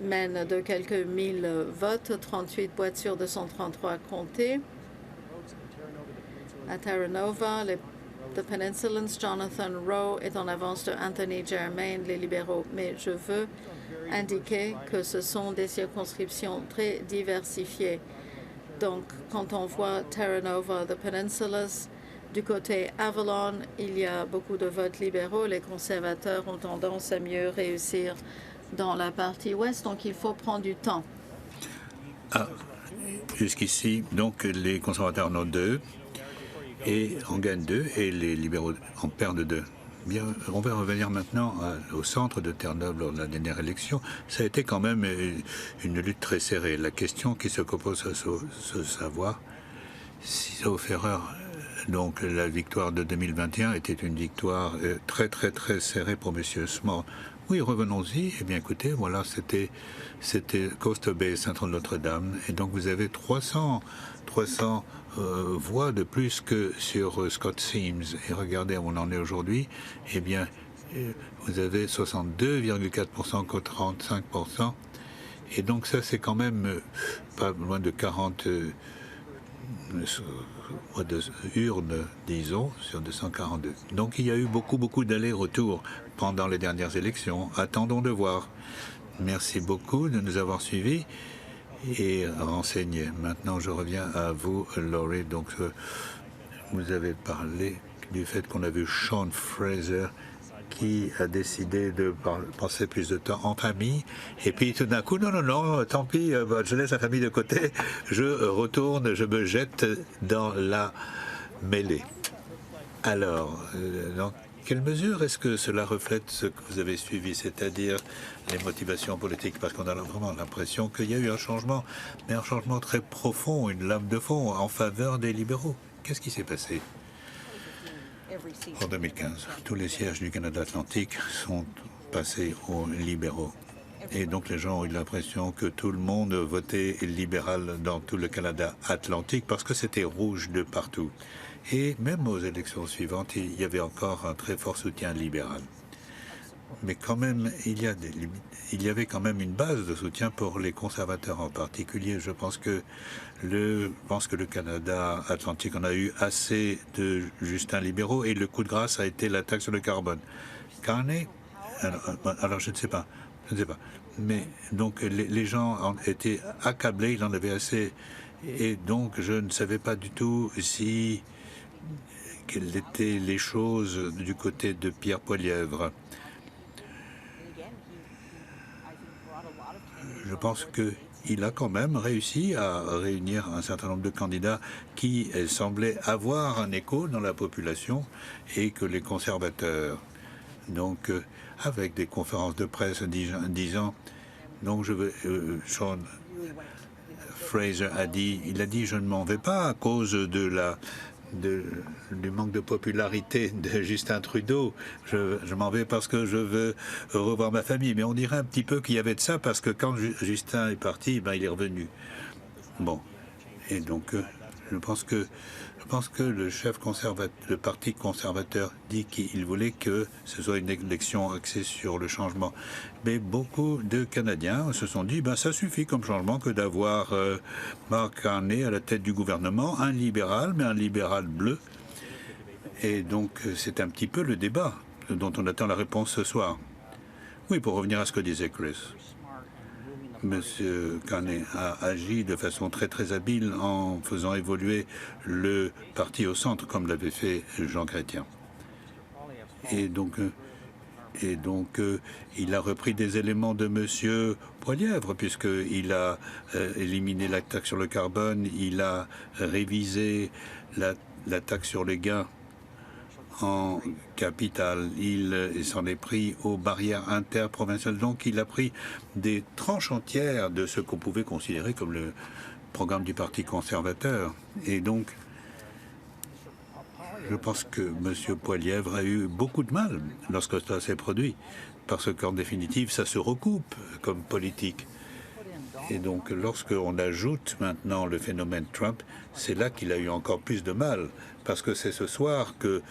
mène de quelques mille votes, 38 boîtes sur 233 comptées. À Terranova, The Peninsulans, Jonathan Rowe est en avance de Anthony Germain, les libéraux. Mais je veux indiquer que ce sont des circonscriptions très diversifiées. Donc, quand on voit Terranova, The Peninsulas, du côté Avalon, il y a beaucoup de votes libéraux. Les conservateurs ont tendance à mieux réussir dans la partie ouest, donc il faut prendre du temps. Jusqu'ici, donc, les conservateurs en ont 2 et en gagnent 2 et les libéraux en perdent 2. Bien, on va revenir maintenant au centre de Terre-Neuve lors de la dernière élection. Ça a été quand même une lutte très serrée. La question qui se pose, c'est savoir si, sauf erreur, donc la victoire de 2021 était une victoire très serrée pour M. Small. Oui, revenons-y. Eh bien, écoutez, voilà, c'était Coast Bay, Saint-Anne-de-Notre-Dame. Et donc, vous avez 300 voix de plus que sur Scott Sims. Et regardez où on en est aujourd'hui. Eh bien, vous avez 62,4% contre 35%. Et donc, ça, c'est quand même pas loin de 40 urnes, disons, sur 242. Donc, il y a eu beaucoup d'allers-retours pendant les dernières élections. Attendons de voir. Merci beaucoup de nous avoir suivis et renseignés. Maintenant, je reviens à vous, Laurie. Donc, vous avez parlé du fait qu'on a vu Sean Fraser qui a décidé de passer plus de temps en famille. Et puis tout d'un coup, non, tant pis, je laisse la famille de côté, je retourne, je me jette dans la mêlée. Alors, dans quelle mesure est-ce que cela reflète ce que vous avez suivi, c'est-à-dire les motivations politiques? Parce qu'on a vraiment l'impression qu'il y a eu un changement, mais un changement très profond, une lame de fond en faveur des libéraux. Qu'est-ce qui s'est passé? En 2015, tous les sièges du Canada Atlantique sont passés aux libéraux. Et donc les gens ont eu l'impression que tout le monde votait libéral dans tout le Canada Atlantique parce que c'était rouge de partout. Et même aux élections suivantes, il y avait encore un très fort soutien libéral. Mais quand même, il y avait quand même une base de soutien pour les conservateurs en particulier. Je pense que le Canada Atlantique en a eu assez de Justin libéraux et le coup de grâce a été la taxe sur le carbone. Carney, alors je ne sais pas. Mais donc les gens ont été accablés, il en avait assez. Et donc je ne savais pas du tout quelles étaient les choses du côté de Pierre Poilievre. Je pense qu'il a quand même réussi à réunir un certain nombre de candidats qui semblaient avoir un écho dans la population et que les conservateurs, donc avec des conférences de presse disant, donc Sean Fraser a dit, je ne m'en vais pas à cause du manque de popularité de Justin Trudeau. Je m'en vais parce que je veux revoir ma famille. Mais on dirait un petit peu qu'il y avait de ça parce que quand Justin est parti, il est revenu. Bon. Et donc, je pense que le Parti conservateur dit qu'il voulait que ce soit une élection axée sur le changement. Mais beaucoup de Canadiens se sont dit, ça suffit comme changement que d'avoir Mark Carney à la tête du gouvernement, un libéral, mais un libéral bleu. Et donc, c'est un petit peu le débat dont on attend la réponse ce soir. Oui, pour revenir à ce que disait Chris. Monsieur Carney a agi de façon très habile en faisant évoluer le parti au centre, comme l'avait fait Jean Chrétien. Et donc, il a repris des éléments de Monsieur Poilievre, puisqu'il a éliminé la taxe sur le carbone, il a révisé la taxe sur les gains en capitale. Il s'en est pris aux barrières interprovinciales. Donc, il a pris des tranches entières de ce qu'on pouvait considérer comme le programme du Parti conservateur. Et donc, Je pense que M. Poilievre a eu beaucoup de mal lorsque ça s'est produit, parce qu'en définitive, ça se recoupe comme politique. Et donc, lorsqu'on ajoute maintenant le phénomène Trump, c'est là qu'il a eu encore plus de mal, parce que c'est ce soir que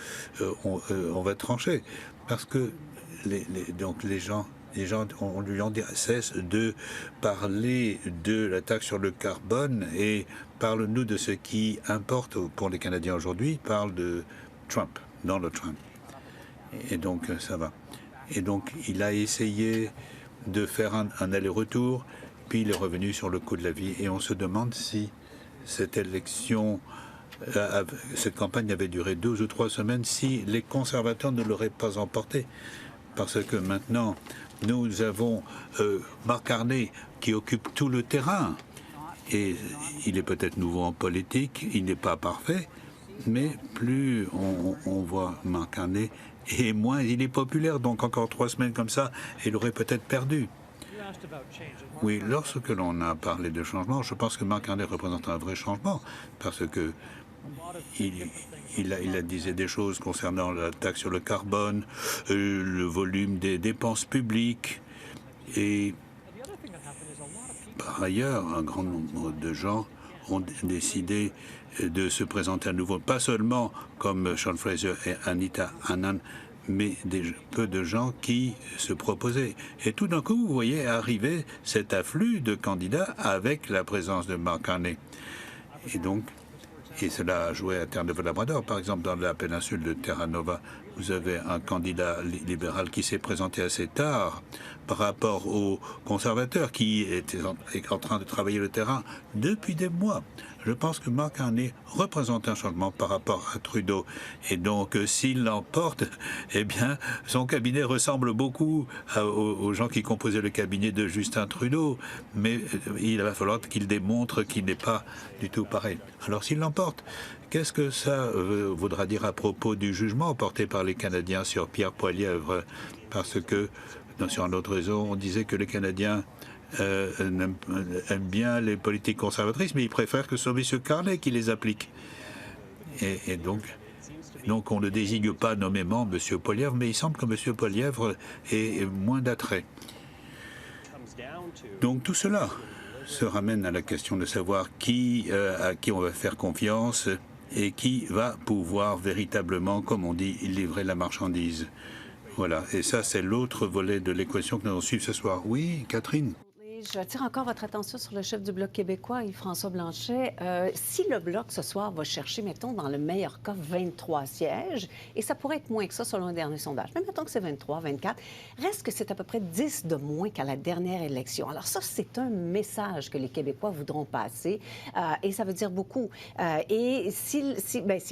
on va trancher, parce que les gens, on lui en dit cesse de parler de la taxe sur le carbone et parle-nous de ce qui importe pour les Canadiens aujourd'hui, parle de Trump, Donald Trump. Et donc, ça va. Et donc, il a essayé de faire un aller-retour, puis il est revenu sur le coût de la vie. Et on se demande si cette élection, cette campagne avait duré 2 ou 3 semaines, si les conservateurs ne l'auraient pas emporté. Parce que maintenant, nous avons Mark Carney qui occupe tout le terrain. Et il est peut-être nouveau en politique, il n'est pas parfait, mais plus on voit Mark Carney, et moins il est populaire. Donc encore 3 semaines comme ça, il aurait peut-être perdu. Oui, lorsque l'on a parlé de changement, je pense que Mark Carney représente un vrai changement, parce que il a disait des choses concernant la taxe sur le carbone, le volume des dépenses publiques, et par ailleurs, un grand nombre de gens ont décidé de se présenter à nouveau, pas seulement comme Sean Fraser et Anita Anand, mais peu de gens qui se proposaient. Et tout d'un coup, vous voyez arriver cet afflux de candidats avec la présence de Mark Carney. Et cela a joué à Terre-Neuve-Labrador. Par exemple, dans la péninsule de Terra Nova, vous avez un candidat libéral qui s'est présenté assez tard par rapport aux conservateurs qui étaient en train de travailler le terrain depuis des mois. Je pense que Mark Carney représente un changement par rapport à Trudeau. Et donc, s'il l'emporte, eh bien, son cabinet ressemble beaucoup aux gens qui composaient le cabinet de Justin Trudeau. Mais il va falloir qu'il démontre qu'il n'est pas du tout pareil. Alors, s'il l'emporte, qu'est-ce que ça voudra dire à propos du jugement porté par les Canadiens sur Pierre Poilievre? Parce que, sur un autre réseau, on disait que les Canadiens aiment bien les politiques conservatrices, mais ils préfèrent que ce soit M. Carney qui les applique. Et donc, on ne désigne pas nommément M. Poilievre, mais il semble que M. Poilievre ait moins d'attrait. Donc, tout cela se ramène à la question de savoir à qui on va faire confiance et qui va pouvoir véritablement, comme on dit, livrer la marchandise. Voilà, et ça, c'est l'autre volet de l'équation que nous allons suivre ce soir. Oui, Catherine? J'attire encore votre attention sur le chef du Bloc québécois, Yves-François Blanchet. Si le Bloc, ce soir, va chercher, mettons, dans le meilleur cas, 23 sièges, et ça pourrait être moins que ça selon le dernier sondage, mais mettons que c'est 23, 24, reste que c'est à peu près 10 de moins qu'à la dernière élection. Alors ça, c'est un message que les Québécois voudront passer, et ça veut dire beaucoup. Et s'il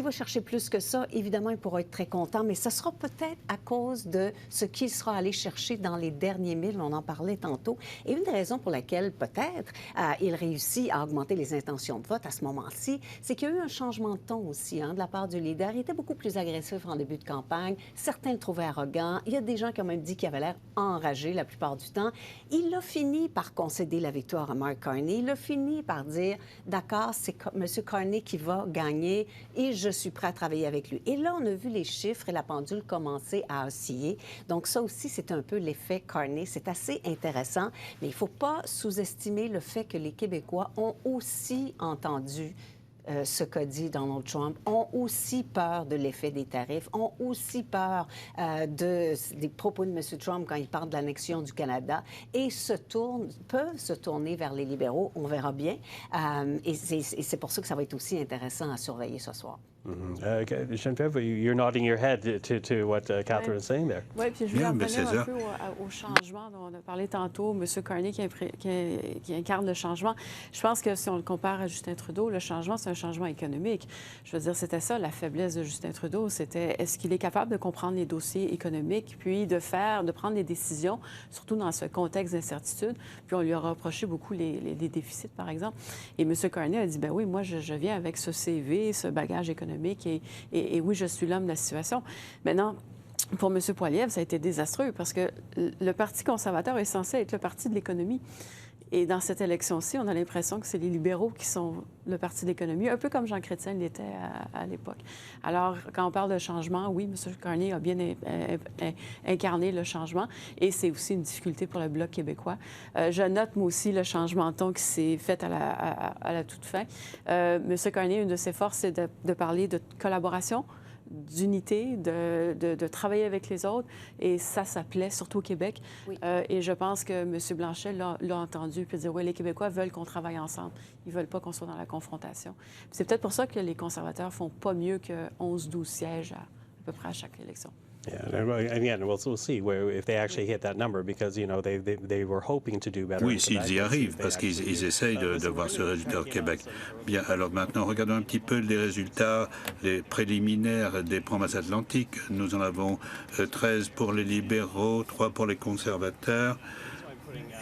va chercher plus que ça, évidemment, il pourra être très content, mais ce sera peut-être à cause de ce qu'il sera allé chercher dans les derniers milles, on en parlait tantôt, et une des raisons pour laquelle, peut-être, il réussit à augmenter les intentions de vote à ce moment-ci, c'est qu'il y a eu un changement de ton aussi de la part du leader. Il était beaucoup plus agressif en début de campagne. Certains le trouvaient arrogant. Il y a des gens qui ont même dit qu'il avait l'air enragé la plupart du temps. Il a fini par concéder la victoire à Mark Carney. Il a fini par dire, d'accord, c'est M. Carney qui va gagner et je suis prêt à travailler avec lui. Et là, on a vu les chiffres et la pendule commencer à osciller. Donc ça aussi, c'est un peu l'effet Carney. C'est assez intéressant, mais il ne faut pas sous-estimer le fait que les Québécois ont aussi entendu ce qu'a dit Donald Trump, ont aussi peur de l'effet des tarifs, ont aussi peur des propos de M. Trump quand il parle de l'annexion du Canada et peuvent se tourner vers les libéraux. On verra bien. Et c'est pour ça que ça va être aussi intéressant à surveiller ce soir. Geneviève, you're nodding your head to what Catherine is saying there. Oui, puis je voulais revenir un peu au changement dont on a parlé tantôt, M. Carney qui incarne le changement. Je pense que si on le compare à Justin Trudeau, le changement, c'est un changement économique. Je veux dire, c'était ça la faiblesse de Justin Trudeau, c'était est-ce qu'il est capable de comprendre les dossiers économiques, puis de prendre des décisions, surtout dans ce contexte d'incertitude. Puis on lui a reproché beaucoup les déficits, par exemple. Et M. Carney a dit, ben oui, moi, je viens avec ce CV, ce bagage économique, et oui, je suis l'homme de la situation. Maintenant, pour M. Poilievre, ça a été désastreux parce que le Parti conservateur est censé être le parti de l'économie. Et dans cette élection-ci, on a l'impression que c'est les libéraux qui sont le parti d'économie, un peu comme Jean Chrétien l'était à l'époque. Alors, quand on parle de changement, oui, M. Carney a bien incarné le changement et c'est aussi une difficulté pour le Bloc québécois. Je note, moi aussi, le changement de ton qui s'est fait à la toute fin. M. Carney, une de ses forces, c'est de parler de collaboration, d'unité, de travailler avec les autres. Et ça plaît, surtout au Québec. Oui. Et je pense que M. Blanchet l'a entendu puis dire, oui, les Québécois veulent qu'on travaille ensemble. Ils ne veulent pas qu'on soit dans la confrontation. C'est peut-être pour ça que les conservateurs font pas mieux que 11-12 sièges à peu près à chaque élection. Yeah, and again, we'll see where if they actually hit that number because they were hoping to do better. Oui, s'ils y arrivent, parce qu'ils essayent de voir ce résultat au Québec. Bien, alors maintenant, regardons un petit peu les résultats, les préliminaires des provinces atlantiques. Nous en avons 13 pour les libéraux, 3 pour les conservateurs.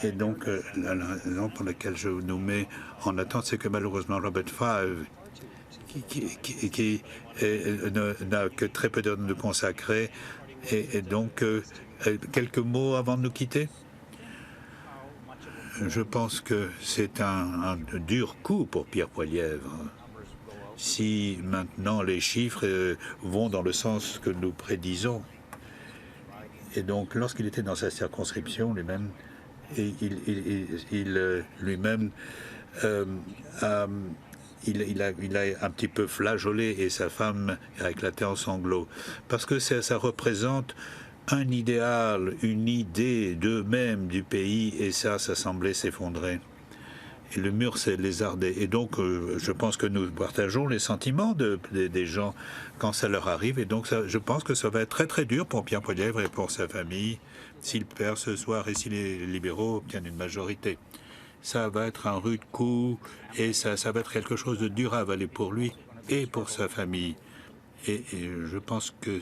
Et donc, la raison pour laquelle je nous mets en attente, c'est que malheureusement, Robert Five, qui n'a que très peu d'heures de consacrer. Et donc, quelques mots avant de nous quitter. Je pense que c'est un dur coup pour Pierre Poilievre. Si maintenant les chiffres vont dans le sens que nous prédisons. Et donc, lorsqu'il était dans sa circonscription lui-même, il a un petit peu flageolé et sa femme a éclaté en sanglots. Parce que ça représente un idéal, une idée d'eux-mêmes du pays et ça semblait s'effondrer. Et le mur s'est lézardé. Et donc, je pense que nous partageons les sentiments des gens quand ça leur arrive. Et donc, je pense que ça va être très, très dur pour Pierre Poilievre et pour sa famille s'il perd ce soir et si les libéraux obtiennent une majorité. Ça va être un rude coup et ça va être quelque chose de dur à avaler pour lui et pour sa famille. Et je pense que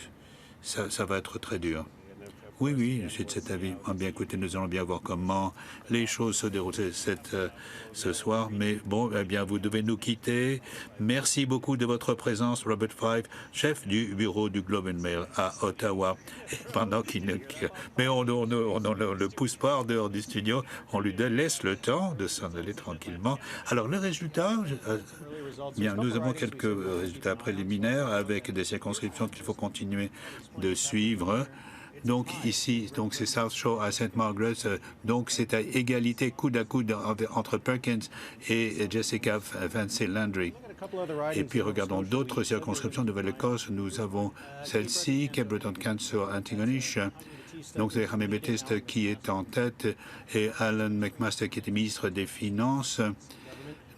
ça va être très dur. Oui, je suis de cet avis. Bien, écoutez, nous allons bien voir comment les choses se déroulent ce soir. Mais bon, eh bien, vous devez nous quitter. Merci beaucoup de votre présence, Robert Five, chef du bureau du Globe and Mail à Ottawa. Et pendant mais on ne le pousse pas en dehors du studio. On lui laisse le temps de s'en aller tranquillement. Alors, le résultat, bien, nous avons quelques résultats préliminaires avec des circonscriptions qu'il faut continuer de suivre. Donc ici, c'est South Shore à St. Margaret. Donc c'est à égalité, coude à coude entre Perkins et Jessica Vancey-Landry. Et puis regardons d'autres circonscriptions de Nouvelle-Écosse. Nous avons celle-ci, Cape Breton-Kent sur Antigonish. Donc c'est Jaime Battiste qui est en tête et Alan McMaster qui était ministre des Finances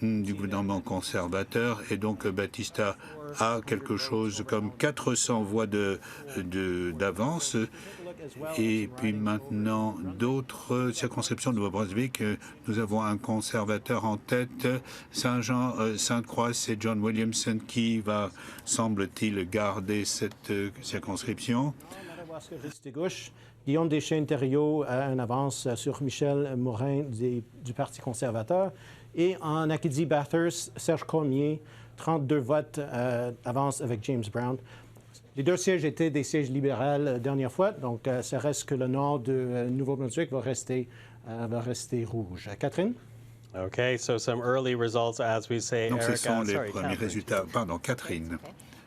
du gouvernement conservateur. Et donc Battista a quelque chose comme 400 voix d'avance. Et puis maintenant, d'autres circonscriptions de Nouveau-Brunswick, nous avons un conservateur en tête, Saint-Jean, Sainte-Croix, c'est John Williamson qui va, semble-t-il, garder cette circonscription. Guillaume Deschênes-Thériaut a une avance sur Michel Morin du Parti conservateur. Et en Acadie-Bathurst, Serge Cormier, 32 votes avance avec James Brown. Les deux sièges étaient des sièges libéraux la dernière fois, donc ça reste que le nord de Nouveau-Brunswick va rester rouge. Catherine? Okay, so some early results, as we say. Donc, ce sont les premiers résultats. Pardon, Catherine.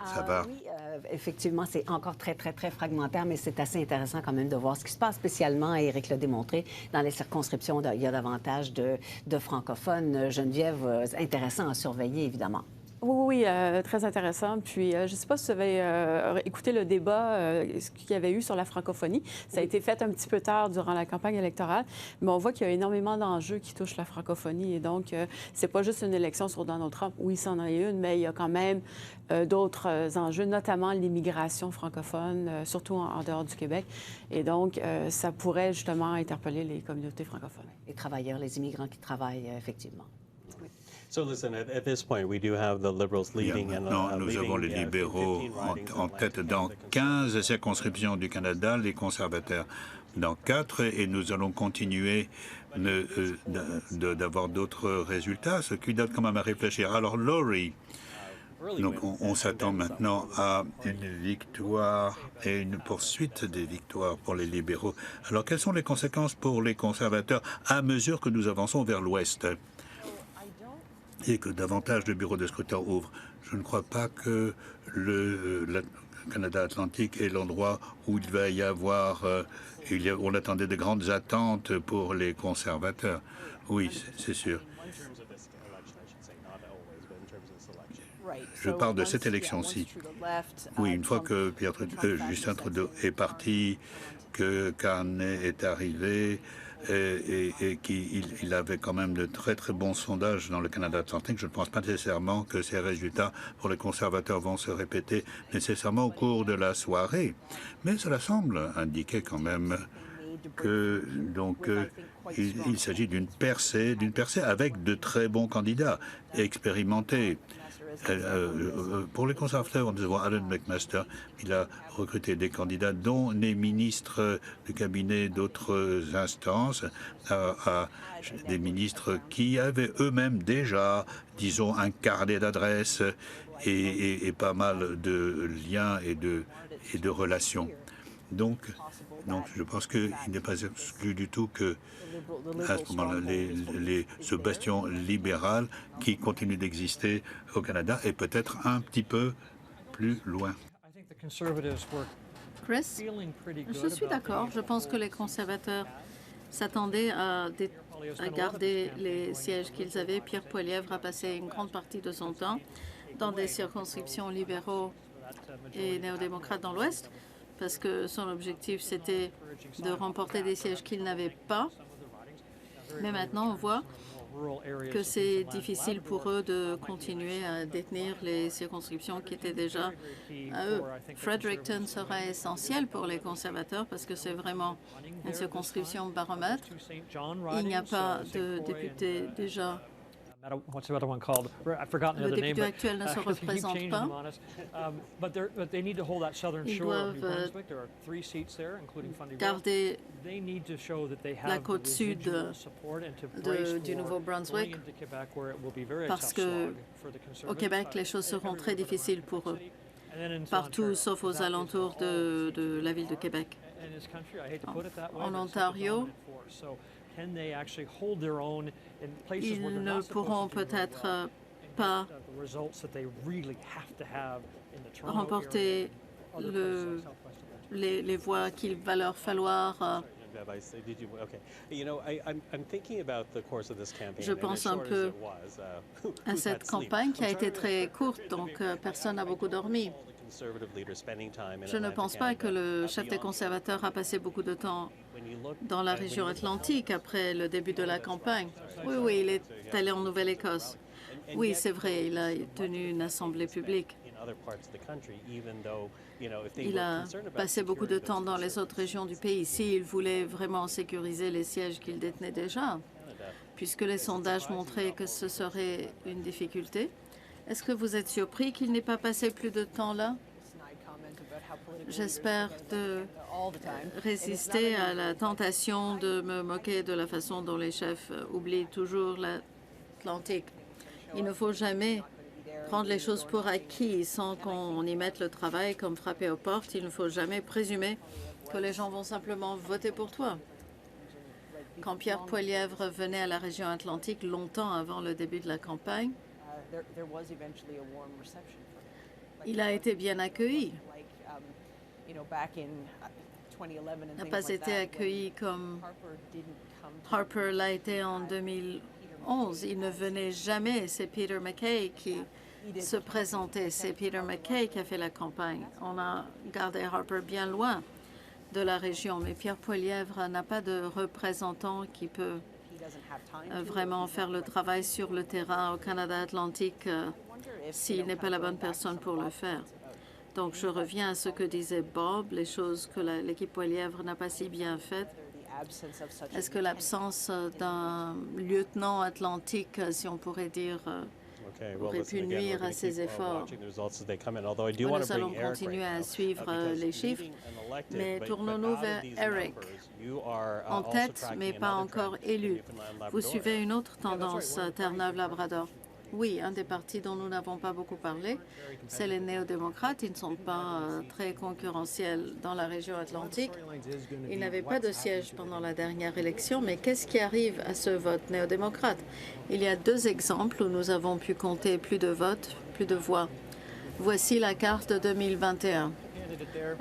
Ça va? Oui, effectivement, c'est encore très, très, très fragmentaire, mais c'est assez intéressant quand même de voir ce qui se passe, spécialement, Éric l'a démontré, dans les circonscriptions, il y a davantage de francophones. Geneviève, intéressant à surveiller, évidemment. Oui, très intéressant. Puis, je ne sais pas si vous avez écouté le débat qu'il y avait eu sur la francophonie. Ça a été fait un petit peu tard durant la campagne électorale, mais on voit qu'il y a énormément d'enjeux qui touchent la francophonie. Et donc, c'est pas juste une élection sur Donald Trump. Oui, c'en est une, mais il y a quand même d'autres enjeux, notamment l'immigration francophone, surtout en dehors du Québec. Et donc, ça pourrait justement interpeller les communautés francophones. Les travailleurs, les immigrants qui travaillent, effectivement. So listen, at this point, we do have the Liberals leading. Maintenant, nous avons les libéraux en tête dans 15 circonscriptions du Canada, les conservateurs dans 4, et nous allons continuer d'avoir d'autres résultats, ce qui donne quand même à réfléchir. Alors, Laurie, Donc on s'attend maintenant à une victoire et une poursuite des victoires pour les libéraux. Alors quelles sont les conséquences pour les conservateurs à mesure que nous avançons vers l'ouest et que davantage de bureaux de scrutin ouvrent? Je ne crois pas que le Canada Atlantique est l'endroit où il va y avoir... on attendait de grandes attentes pour les conservateurs. Oui, c'est sûr. Je parle de cette élection-ci. Oui, une fois que Justin Trudeau est parti, que Carney est arrivé et qu'il avait quand même de très très bons sondages dans le Canada Atlantique, je ne pense pas nécessairement que ces résultats pour les conservateurs vont se répéter nécessairement au cours de la soirée. Mais cela semble indiquer quand même que il s'agit d'une percée avec de très bons candidats expérimentés. Pour les conservateurs, nous avons Alan McMaster. Il a recruté des candidats, dont des ministres de cabinet d'autres instances, des ministres qui avaient eux-mêmes déjà, disons, un carnet d'adresses et pas mal de liens et de relations. Donc, je pense qu'il n'est pas exclu du tout que, à ce moment-là, ce bastion libéral qui continue d'exister au Canada est peut-être un petit peu plus loin. Chris, je suis d'accord. Je pense que les conservateurs s'attendaient à garder les sièges qu'ils avaient. Pierre Poilievre a passé une grande partie de son temps dans des circonscriptions libéraux et néo-démocrates dans l'Ouest, parce que son objectif, c'était de remporter des sièges qu'il n'avait pas. Mais maintenant, on voit que c'est difficile pour eux de continuer à détenir les circonscriptions qui étaient déjà à eux. Fredericton sera essentiel pour les conservateurs parce que c'est vraiment une circonscription baromètre. Il n'y a pas de député déjà. Le député actuel ne se représente pas. Ils doivent garder la côte sud du Nouveau-Brunswick parce qu'au Québec, les choses seront très difficiles pour eux, partout sauf aux alentours de la ville de Québec. En Ontario, ils ne pourront peut-être pas remporter les voix qu'il va leur falloir. Je pense un peu à cette campagne qui a été très courte, donc personne n'a beaucoup dormi. Je ne pense pas que le chef des conservateurs a passé beaucoup de temps dans la région atlantique après le début de la campagne. Oui, il est allé en Nouvelle-Écosse. Oui, c'est vrai, il a tenu une assemblée publique. Il a passé beaucoup de temps dans les autres régions du pays. S'il voulait vraiment sécuriser les sièges qu'il détenait déjà, puisque les sondages montraient que ce serait une difficulté. Est-ce que vous êtes surpris qu'il n'ait pas passé plus de temps là? J'espère de résister à la tentation de me moquer de la façon dont les chefs oublient toujours l'Atlantique. Il ne faut jamais prendre les choses pour acquis sans qu'on y mette le travail comme frapper aux portes. Il ne faut jamais présumer que les gens vont simplement voter pour toi. Quand Pierre Poilievre venait à la région atlantique longtemps avant le début de la campagne, il a été bien accueilli. Il n'a pas été accueilli comme Harper l'a été en 2011. Il ne venait jamais. C'est Peter MacKay qui se présentait. C'est Peter MacKay qui a fait la campagne. On a gardé Harper bien loin de la région, mais Pierre Poilievre n'a pas de représentant qui peut vraiment faire le travail sur le terrain au Canada Atlantique s'il n'est pas la bonne personne pour le faire. Donc, je reviens à ce que disait Bob, les choses que l'équipe Poilievre n'a pas si bien faites. Est-ce que l'absence d'un lieutenant atlantique, si on pourrait dire, aurait pu nuire à ses efforts? Nous allons continuer à suivre les chiffres, mais tournons-nous vers Eric, en tête, mais pas encore élu. Vous suivez une autre tendance, Terre-Neuve-Labrador. Oui, un des partis dont nous n'avons pas beaucoup parlé, c'est les néo-démocrates. Ils ne sont pas très concurrentiels dans la région atlantique. Ils n'avaient pas de siège pendant la dernière élection, mais qu'est-ce qui arrive à ce vote néo-démocrate? Il y a 2 exemples où nous avons pu compter plus de votes, plus de voix. Voici la carte de 2021.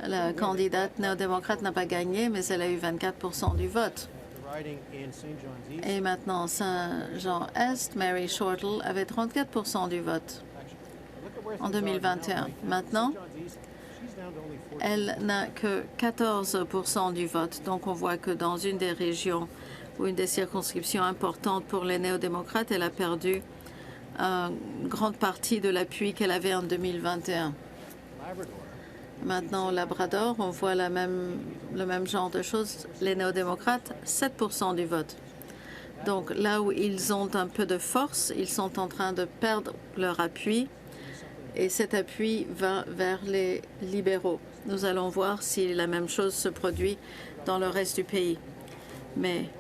La candidate néo-démocrate n'a pas gagné, mais elle a eu 24% du vote. Et maintenant, Saint-Jean-Est, Mary Shortall avait 34% du vote en 2021. Maintenant, elle n'a que 14% du vote. Donc, on voit que dans une des régions ou une des circonscriptions importantes pour les néo-démocrates, elle a perdu une grande partie de l'appui qu'elle avait en 2021. Maintenant, au Labrador, on voit le même genre de choses. Les néo-démocrates, 7% du vote. Donc, là où ils ont un peu de force, ils sont en train de perdre leur appui. Et cet appui va vers les libéraux. Nous allons voir si la même chose se produit dans le reste du pays. Mais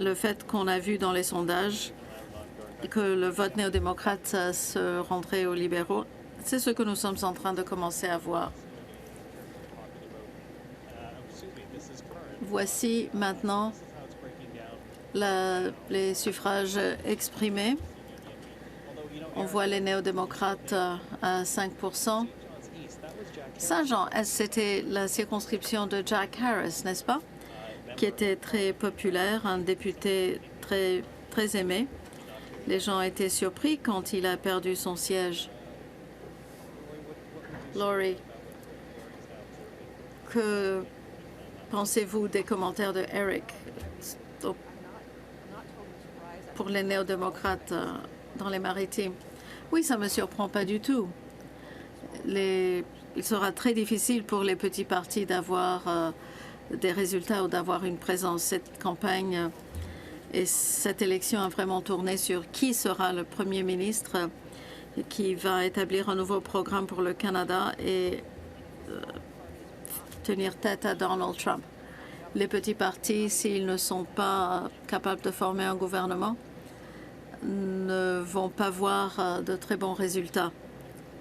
le fait qu'on a vu dans les sondages que le vote néo-démocrate se rendrait aux libéraux, c'est ce que nous sommes en train de commencer à voir. Voici maintenant les suffrages exprimés. On voit les néo-démocrates à 5%. Saint-Jean-Est, c'était la circonscription de Jack Harris, n'est-ce pas? Qui était très populaire, un député très aimé. Les gens étaient surpris quand il a perdu son siège. Laurie, que pensez-vous des commentaires de Eric pour les néo-démocrates dans les Maritimes? Oui, ça ne me surprend pas du tout. Il sera très difficile pour les petits partis d'avoir des résultats ou d'avoir une présence. Cette campagne et cette élection a vraiment tourné sur qui sera le Premier ministre qui va établir un nouveau programme pour le Canada et tenir tête à Donald Trump. Les petits partis, s'ils ne sont pas capables de former un gouvernement, ne vont pas voir de très bons résultats.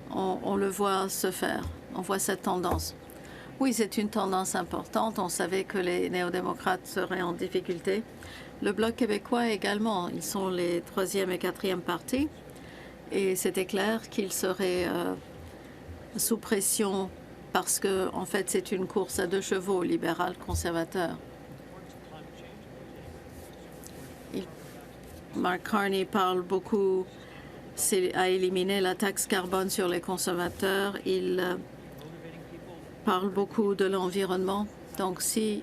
On le voit se faire. On voit cette tendance. Oui, c'est une tendance importante. On savait que les néo-démocrates seraient en difficulté. Le Bloc québécois également. Ils sont les 3e et 4e partis. Et c'était clair qu'ils seraient sous pression parce que, en fait, c'est une course à 2 chevaux, libéral-conservateur. Mark Carney parle beaucoup, a éliminé la taxe carbone sur les consommateurs. Il parle beaucoup de l'environnement. Donc, si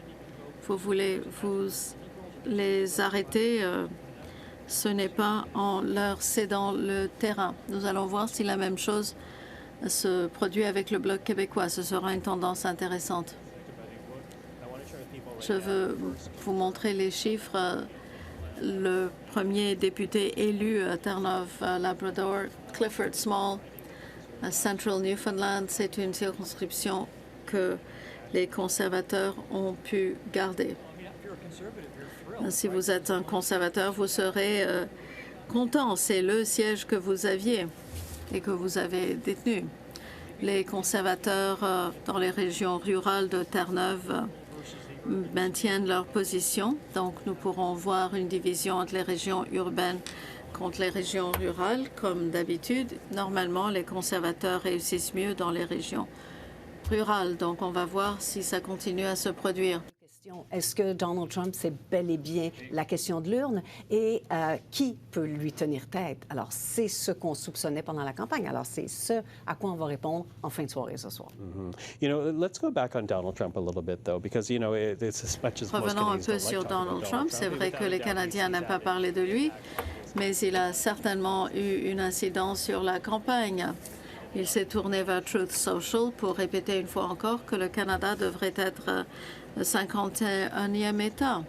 vous voulez vous les arrêter, ce n'est pas en leur cédant le terrain. Nous allons voir si la même chose se produit avec le Bloc québécois. Ce sera une tendance intéressante. Je veux vous montrer les chiffres. Le premier député élu à Terre-Neuve-Labrador, Clifford Small, à Central Newfoundland, c'est une circonscription que les conservateurs ont pu garder. Si vous êtes un conservateur, vous serez content. C'est le siège que vous aviez et que vous avez détenu. Les conservateurs dans les régions rurales de Terre-Neuve maintiennent leur position. Donc, nous pourrons voir une division entre les régions urbaines contre les régions rurales. Comme d'habitude, normalement, les conservateurs réussissent mieux dans les régions rurales. Donc, on va voir si ça continue à se produire. Est-ce que Donald Trump, c'est bel et bien la question de l'urne et qui peut lui tenir tête? Alors, c'est ce qu'on soupçonnait pendant la campagne. Alors, c'est ce à quoi on va répondre en fin de soirée ce soir. You know, let's go back on Donald Trump a little bit, though, because, you know, it's as much as most Revenons un Canadians peu don't like sur talking about Donald Trump. C'est vrai que les Canadiens n'aiment pas parler de lui, mais il a certainement eu une incidence sur la campagne. Il s'est tourné vers Truth Social pour répéter une fois encore que le Canada devrait être le 51e État.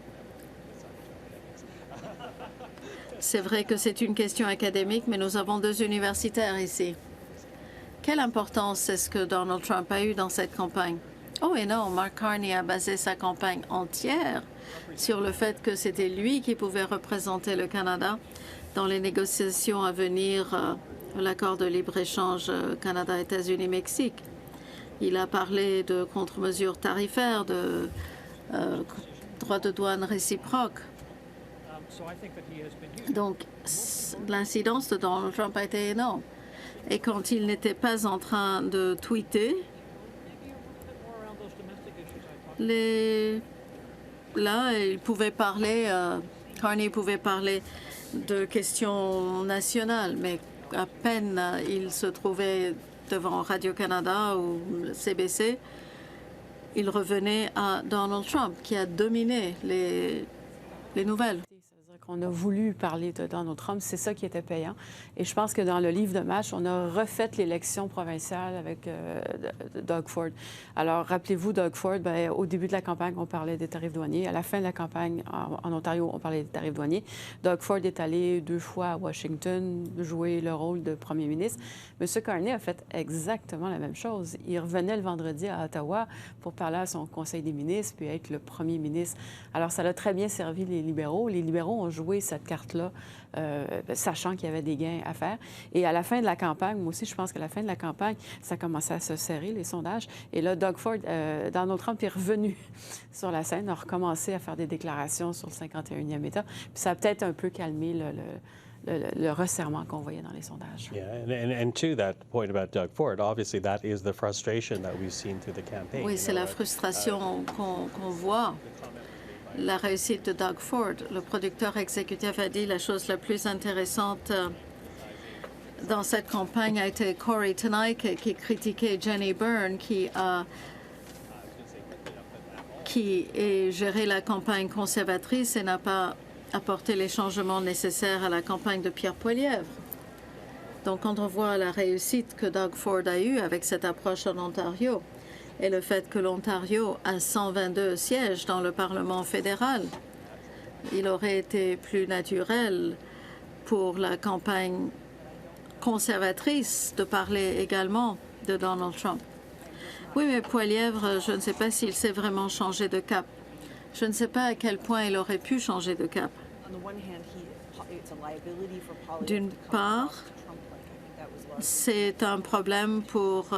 C'est vrai que c'est une question académique, mais nous avons 2 universitaires ici. Quelle importance est-ce que Donald Trump a eu dans cette campagne? Oh et non, Mark Carney a basé sa campagne entière sur le fait que c'était lui qui pouvait représenter le Canada dans les négociations à venir, l'accord de libre-échange Canada, États-Unis, Mexique. Il a parlé de contre-mesures tarifaires, de droits de douane réciproques. Donc, l'incidence de Donald Trump a été énorme. Et quand il n'était pas en train de tweeter, là, il pouvait parler, Carney pouvait parler de questions nationales, mais à peine il se trouvait devant Radio-Canada ou le CBC, il revenait à Donald Trump, qui a dominé les nouvelles. On a voulu parler de Donald Trump, c'est ça qui était payant. Et je pense que dans le livre de match, on a refait l'élection provinciale avec Doug Ford. Alors, rappelez-vous, Doug Ford, au début de la campagne, on parlait des tarifs douaniers. À la fin de la campagne, en Ontario, on parlait des tarifs douaniers. Doug Ford est allé 2 fois à Washington jouer le rôle de premier ministre. M. Carney a fait exactement la même chose. Il revenait le vendredi à Ottawa pour parler à son conseil des ministres puis être le premier ministre. Alors, ça a très bien servi les libéraux. Les libéraux ont joué cette carte-là, sachant qu'il y avait des gains à faire. Et à la fin de la campagne, moi aussi, je pense qu'à la fin de la campagne, ça commençait à se serrer, les sondages. Et là, Doug Ford, Donald Trump est revenu sur la scène, a recommencé à faire des déclarations sur le 51e État. Puis ça a peut-être un peu calmé le resserrement qu'on voyait dans les sondages. Yeah, and to that point about Doug Ford, obviously that is the frustration that we've seen through the campaign. Oui, c'est la frustration qu'on voit. La réussite de Doug Ford. Le producteur exécutif a dit la chose la plus intéressante dans cette campagne a été Corey Tenayke qui critiquait Jenny Byrne qui a géré la campagne conservatrice et n'a pas apporté les changements nécessaires à la campagne de Pierre Poilievre. Donc, quand on voit la réussite que Doug Ford a eue avec cette approche en Ontario, et le fait que l'Ontario a 122 sièges dans le Parlement fédéral, il aurait été plus naturel pour la campagne conservatrice de parler également de Donald Trump. Oui, mais Poilievre, je ne sais pas s'il s'est vraiment changé de cap. Je ne sais pas à quel point il aurait pu changer de cap. D'une part, c'est un problème pour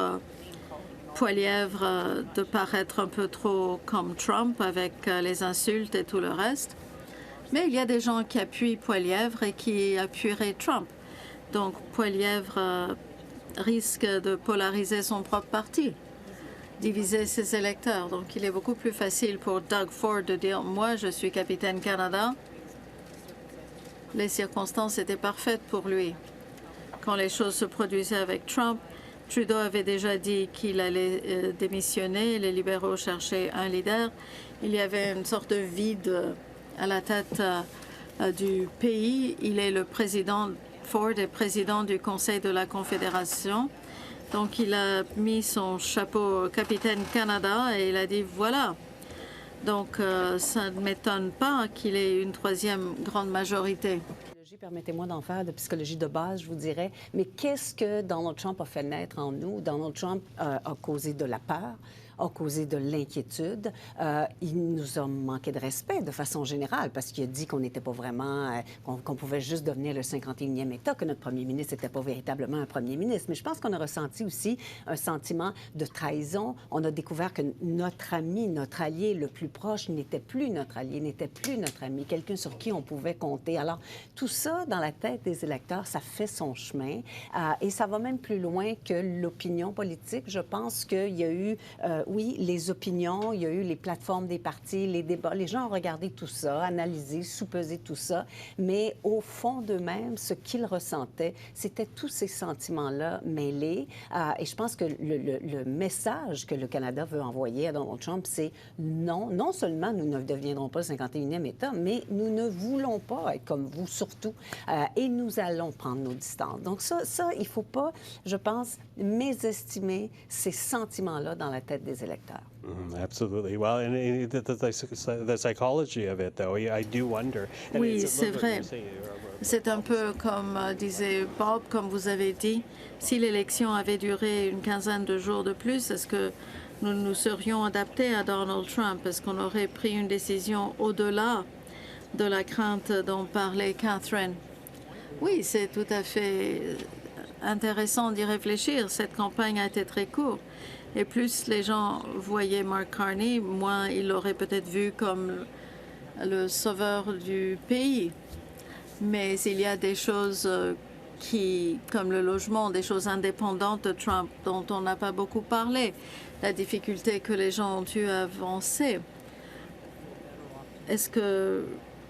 Poilievre de paraître un peu trop comme Trump avec les insultes et tout le reste. Mais il y a des gens qui appuient Poilievre et qui appuieraient Trump. Donc Poilievre risque de polariser son propre parti, diviser ses électeurs. Donc il est beaucoup plus facile pour Doug Ford de dire « Moi, je suis capitaine Canada ». Les circonstances étaient parfaites pour lui. Quand les choses se produisaient avec Trump, Trudeau avait déjà dit qu'il allait démissionner. Les libéraux cherchaient un leader. Il y avait une sorte de vide à la tête du pays. Il est le président, Ford est président du Conseil de la Confédération. Donc, il a mis son chapeau capitaine Canada et il a dit « voilà ». Donc, ça ne m'étonne pas qu'il ait une troisième grande majorité. Permettez-moi d'en faire de psychologie de base, je vous dirais. Mais qu'est-ce que Donald Trump a fait naître en nous? Donald Trump a causé de la peur, a causé de l'inquiétude. Il nous a manqué de respect de façon générale parce qu'il a dit qu'on n'était pas vraiment, qu'on pouvait juste devenir le 51e État, que notre premier ministre n'était pas véritablement un premier ministre. Mais je pense qu'on a ressenti aussi un sentiment de trahison. On a découvert que notre ami, notre allié le plus proche n'était plus notre allié, n'était plus notre ami, quelqu'un sur qui on pouvait compter. Alors, tout ça, dans la tête des électeurs, ça fait son chemin. Et ça va même plus loin que l'opinion politique. Je pense qu'il y a eu oui, les opinions, il y a eu les plateformes des partis, les débats. Les gens ont regardé tout ça, analysé, soupesé tout ça. Mais au fond d'eux-mêmes, ce qu'ils ressentaient, c'était tous ces sentiments-là mêlés. Et je pense que le message que le Canada veut envoyer à Donald Trump, c'est non, non seulement nous ne deviendrons pas le 51e État, mais nous ne voulons pas être comme vous, surtout. Et nous allons prendre nos distances. Donc ça, il ne faut pas, je pense, mésestimer ces sentiments-là dans la tête des électeurs. Absolutely. Well, and the psychology of it, though, I do wonder. Oui, c'est vrai. C'est un peu comme disait Bob, comme vous avez dit, si l'élection avait duré une quinzaine de jours de plus, est-ce que nous nous serions adaptés à Donald Trump? Est-ce qu'on aurait pris une décision au-delà de la crainte dont parlait Catherine? Oui, c'est tout à fait intéressant d'y réfléchir. Cette campagne a été très courte. Et plus les gens voyaient Mark Carney, moins ils l'auraient peut-être vu comme le sauveur du pays. Mais il y a des choses comme le logement, des choses indépendantes de Trump dont on n'a pas beaucoup parlé. La difficulté que les gens ont eu à avancer. Est-ce que,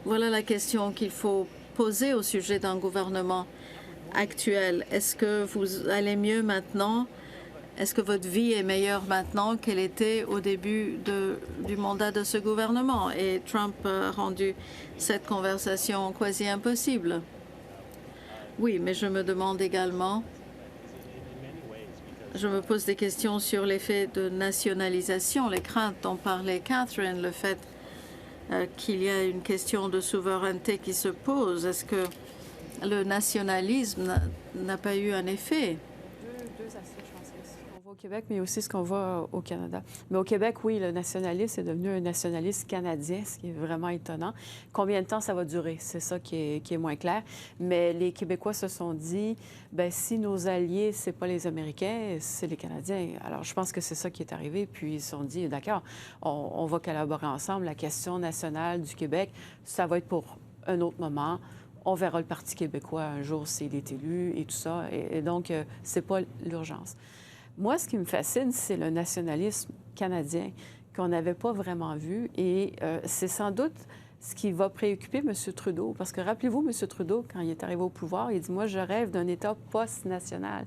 voilà la question qu'il faut poser au sujet d'un gouvernement actuel. Est-ce que vous allez mieux maintenant? Est-ce que votre vie est meilleure maintenant qu'elle était au début du mandat de ce gouvernement? Et Trump a rendu cette conversation quasi impossible. Oui, mais je me demande également, je me pose des questions sur l'effet de nationalisation, les craintes dont parlait Catherine, le fait qu'il y a une question de souveraineté qui se pose. Est-ce que le nationalisme n'a pas eu un effet? Deux aspects, je pense. Ce qu'on voit au Québec, mais aussi ce qu'on voit au Canada. Mais au Québec, oui, le nationalisme est devenu un nationalisme canadien, ce qui est vraiment étonnant. Combien de temps ça va durer? C'est ça qui est moins clair. Mais les Québécois se sont dit, bien, si nos alliés, c'est pas les Américains, c'est les Canadiens. Alors, je pense que c'est ça qui est arrivé. Puis, ils se sont dit, d'accord, on va collaborer ensemble. La question nationale du Québec, ça va être pour un autre moment. On verra le Parti québécois un jour s'il est élu et tout ça. Et donc, c'est pas l'urgence. Moi, ce qui me fascine, c'est le nationalisme canadien qu'on n'avait pas vraiment vu. Et c'est sans doute ce qui va préoccuper M. Trudeau. Parce que rappelez-vous, M. Trudeau, quand il est arrivé au pouvoir, il dit « Moi, je rêve d'un État post-national »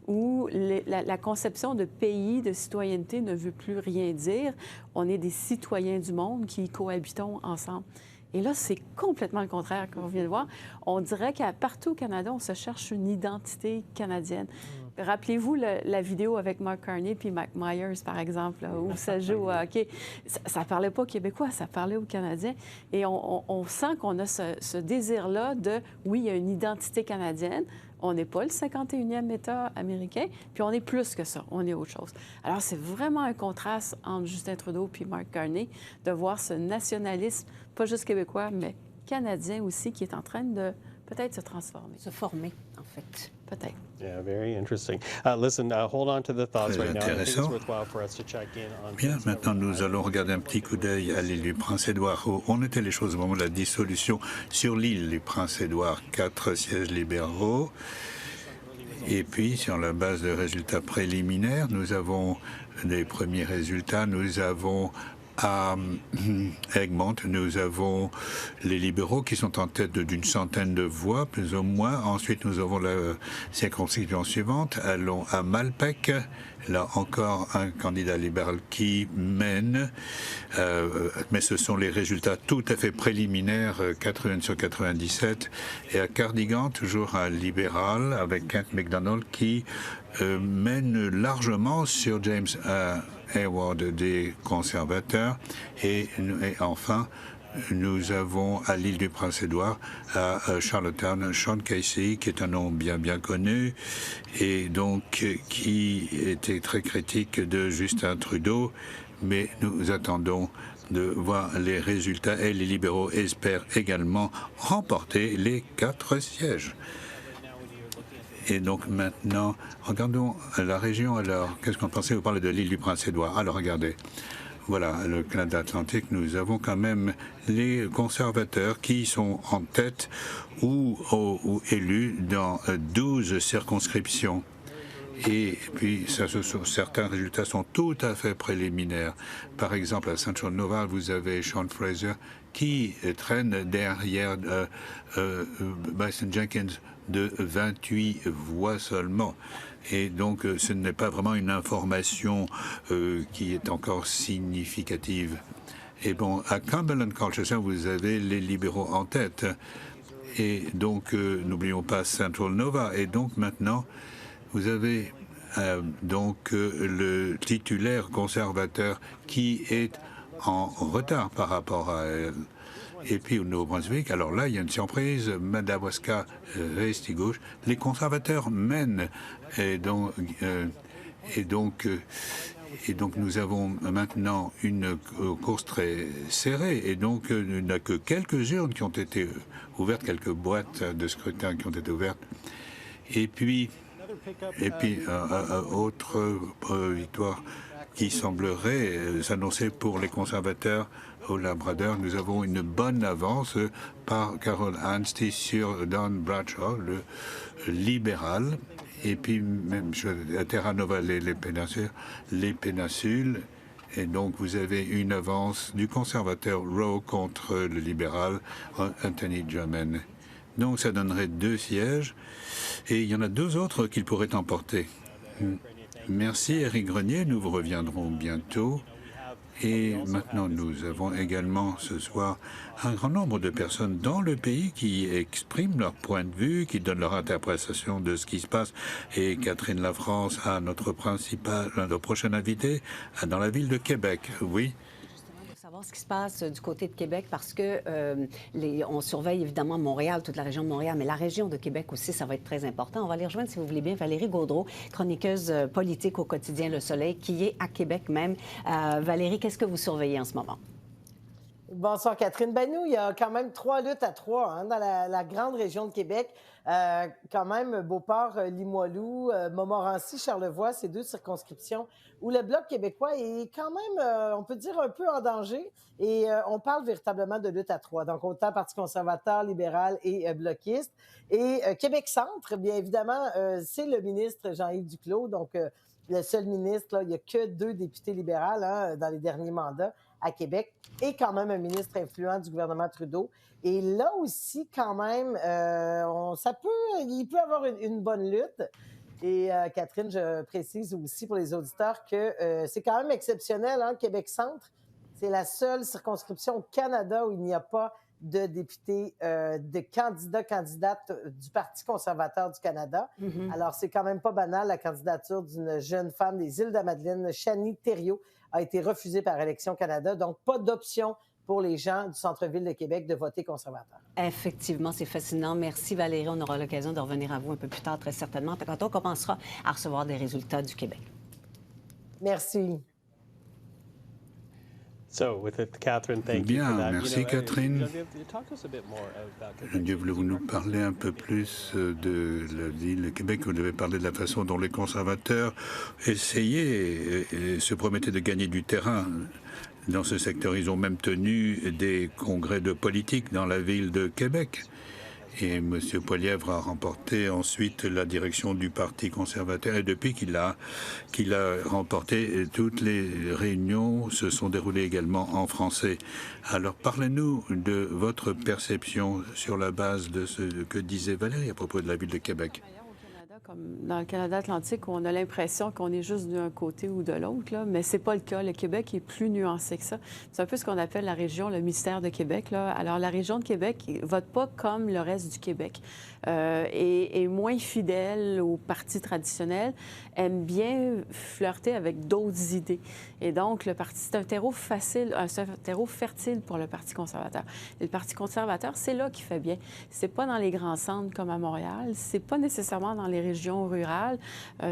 où la conception de pays, de citoyenneté ne veut plus rien dire. On est des citoyens du monde qui cohabitons ensemble. Et là, c'est complètement le contraire qu'on vient de voir. On dirait qu'à partout au Canada, on se cherche une identité canadienne. Rappelez-vous la vidéo avec Mark Carney puis Mike Myers, par exemple, là, où ça joue au hockey. Ça ne parlait pas aux Québécois, ça parlait aux Canadiens. Et on sent qu'on a ce désir-là de, oui, il y a une identité canadienne. On n'est pas le 51e État américain, puis on est plus que ça, on est autre chose. Alors, c'est vraiment un contraste entre Justin Trudeau puis Mark Carney de voir ce nationalisme, pas juste québécois, mais canadien aussi, qui est en train de peut-être se transformer. Se former, en fait. Peut-être. Yeah, very interesting. Listen, hold on to the thoughts right now. I think it's worthwhile for us to check in on. Bien, maintenant nous allons regarder un petit coup d'œil à l'île du Prince-Édouard. Où on était les choses au moment de la dissolution sur l'île du Prince-Édouard. 4 sièges libéraux. Et puis, sur la base de résultats préliminaires, nous avons des premiers résultats. Nous avons à Egmont, nous avons les libéraux qui sont en tête d'une centaine de voix, plus ou moins. Ensuite, nous avons la circonscription suivante. Allons à Malpeque. Là encore, un candidat libéral qui mène, mais ce sont les résultats tout à fait préliminaires, 81 sur 97. Et à Cardigan, toujours un libéral avec Kent McDonald qui mène largement sur James Hayward des conservateurs. Et enfin, nous avons à l'île du Prince-Édouard, à Charlottetown, Sean Casey, qui est un nom bien connu, et donc qui était très critique de Justin Trudeau, mais nous attendons de voir les résultats et les libéraux espèrent également remporter les 4 sièges. Et donc maintenant, regardons la région alors. Qu'est-ce qu'on pensait? Vous parlez de l'île du Prince-Édouard. Alors regardez. Voilà, le Canada Atlantique, nous avons quand même les conservateurs qui sont en tête ou élus dans 12 circonscriptions. Et puis, certains résultats sont tout à fait préliminaires. Par exemple, à Central Nova, vous avez Sean Fraser qui traîne derrière Bison Jenkins de 28 voix seulement. Et donc, ce n'est pas vraiment une information qui est encore significative. Et bon, à Cumberland-Colchester, vous avez les libéraux en tête. Et donc, n'oublions pas Central Nova. Et donc, maintenant, vous avez le titulaire conservateur qui est en retard par rapport à elle. Et puis au Nouveau-Brunswick, alors là, il y a une surprise, Madawaska reste gauche. Les conservateurs mènent, et donc Et donc nous avons maintenant une course très serrée et donc il n'y a que quelques urnes qui ont été ouvertes, quelques boîtes de scrutin qui ont été ouvertes. Et puis autre victoire qui semblerait s'annoncer pour les conservateurs au Labrador. Nous avons une bonne avance par Carol Anstey sur Don Bradshaw, le libéral. Et puis même à Terra Nova, les péninsules. Et donc vous avez une avance du conservateur Rowe contre le libéral Anthony Drummond. Donc ça donnerait 2 sièges. Et il y en a 2 autres qu'il pourrait emporter. Merci Éric Grenier, nous vous reviendrons bientôt. Et maintenant, nous avons également ce soir un grand nombre de personnes dans le pays qui expriment leur point de vue, qui donnent leur interprétation de ce qui se passe. Et Catherine Lafrance a notre prochaine invité dans la ville de Québec. Oui. Savoir ce qui se passe du côté de Québec parce que on surveille évidemment Montréal, toute la région de Montréal, mais la région de Québec aussi, ça va être très important. On va aller rejoindre, si vous voulez bien, Valérie Gaudreault, chroniqueuse politique au quotidien Le Soleil, qui est à Québec même. Valérie, qu'est-ce que vous surveillez en ce moment? Bonsoir, Catherine. Ben nous, il y a quand même 3 luttes à 3 dans la grande région de Québec. Quand même, Beauport, Limoilou, Montmorency, Charlevoix, ces 2 circonscriptions où le Bloc québécois est quand même, on peut dire, un peu en danger. Et on parle véritablement de lutte à 3. Donc, autant Parti conservateur, libéral et bloquiste. Et Québec-Centre, bien évidemment, c'est le ministre Jean-Yves Duclos. Donc, le seul ministre, là, il n'y a que 2 députés libéraux dans les derniers mandats à Québec et quand même un ministre influent du gouvernement Trudeau. Et là aussi, quand même, il peut y avoir une bonne lutte. Et Catherine, je précise aussi pour les auditeurs que c'est quand même exceptionnel, Québec-Centre. C'est la seule circonscription au Canada où il n'y a pas de députés, de candidates du Parti conservateur du Canada. Mm-hmm. Alors, c'est quand même pas banal. La candidature d'une jeune femme des Îles-de-la-Madeleine, Chanie Thériault, a été refusée par Élections Canada. Donc, pas d'option pour les gens du centre-ville de Québec de voter conservateur. Effectivement, c'est fascinant. Merci Valérie. On aura l'occasion de revenir à vous un peu plus tard, très certainement, quand on commencera à recevoir des résultats du Québec. Merci. Bien, merci Catherine. Geneviève, voulez-vous nous parler un peu plus de la ville de Québec? Vous devez parler de la façon dont les conservateurs essayaient et se promettaient de gagner du terrain dans ce secteur. Ils ont même tenu des congrès de politique dans la ville de Québec. Et M. Poilievre a remporté ensuite la direction du Parti conservateur. Et depuis qu'il a remporté, toutes les réunions se sont déroulées également en français. Alors parlez-nous de votre perception sur la base de ce que disait Valérie à propos de la ville de Québec. Comme dans le Canada Atlantique, on a l'impression qu'on est juste d'un côté ou de l'autre, là, mais c'est pas le cas. Le Québec est plus nuancé que ça. C'est un peu ce qu'on appelle la région, le mystère de Québec, là. Alors, la région de Québec ne vote pas comme le reste du Québec. Et moins fidèle aux partis traditionnels, aime bien flirter avec d'autres idées. Et donc, le parti, c'est un terreau facile, un terreau fertile pour le Parti conservateur. Et le Parti conservateur, c'est là qu'il fait bien. C'est pas dans les grands centres comme à Montréal, c'est pas nécessairement dans les régions rurales.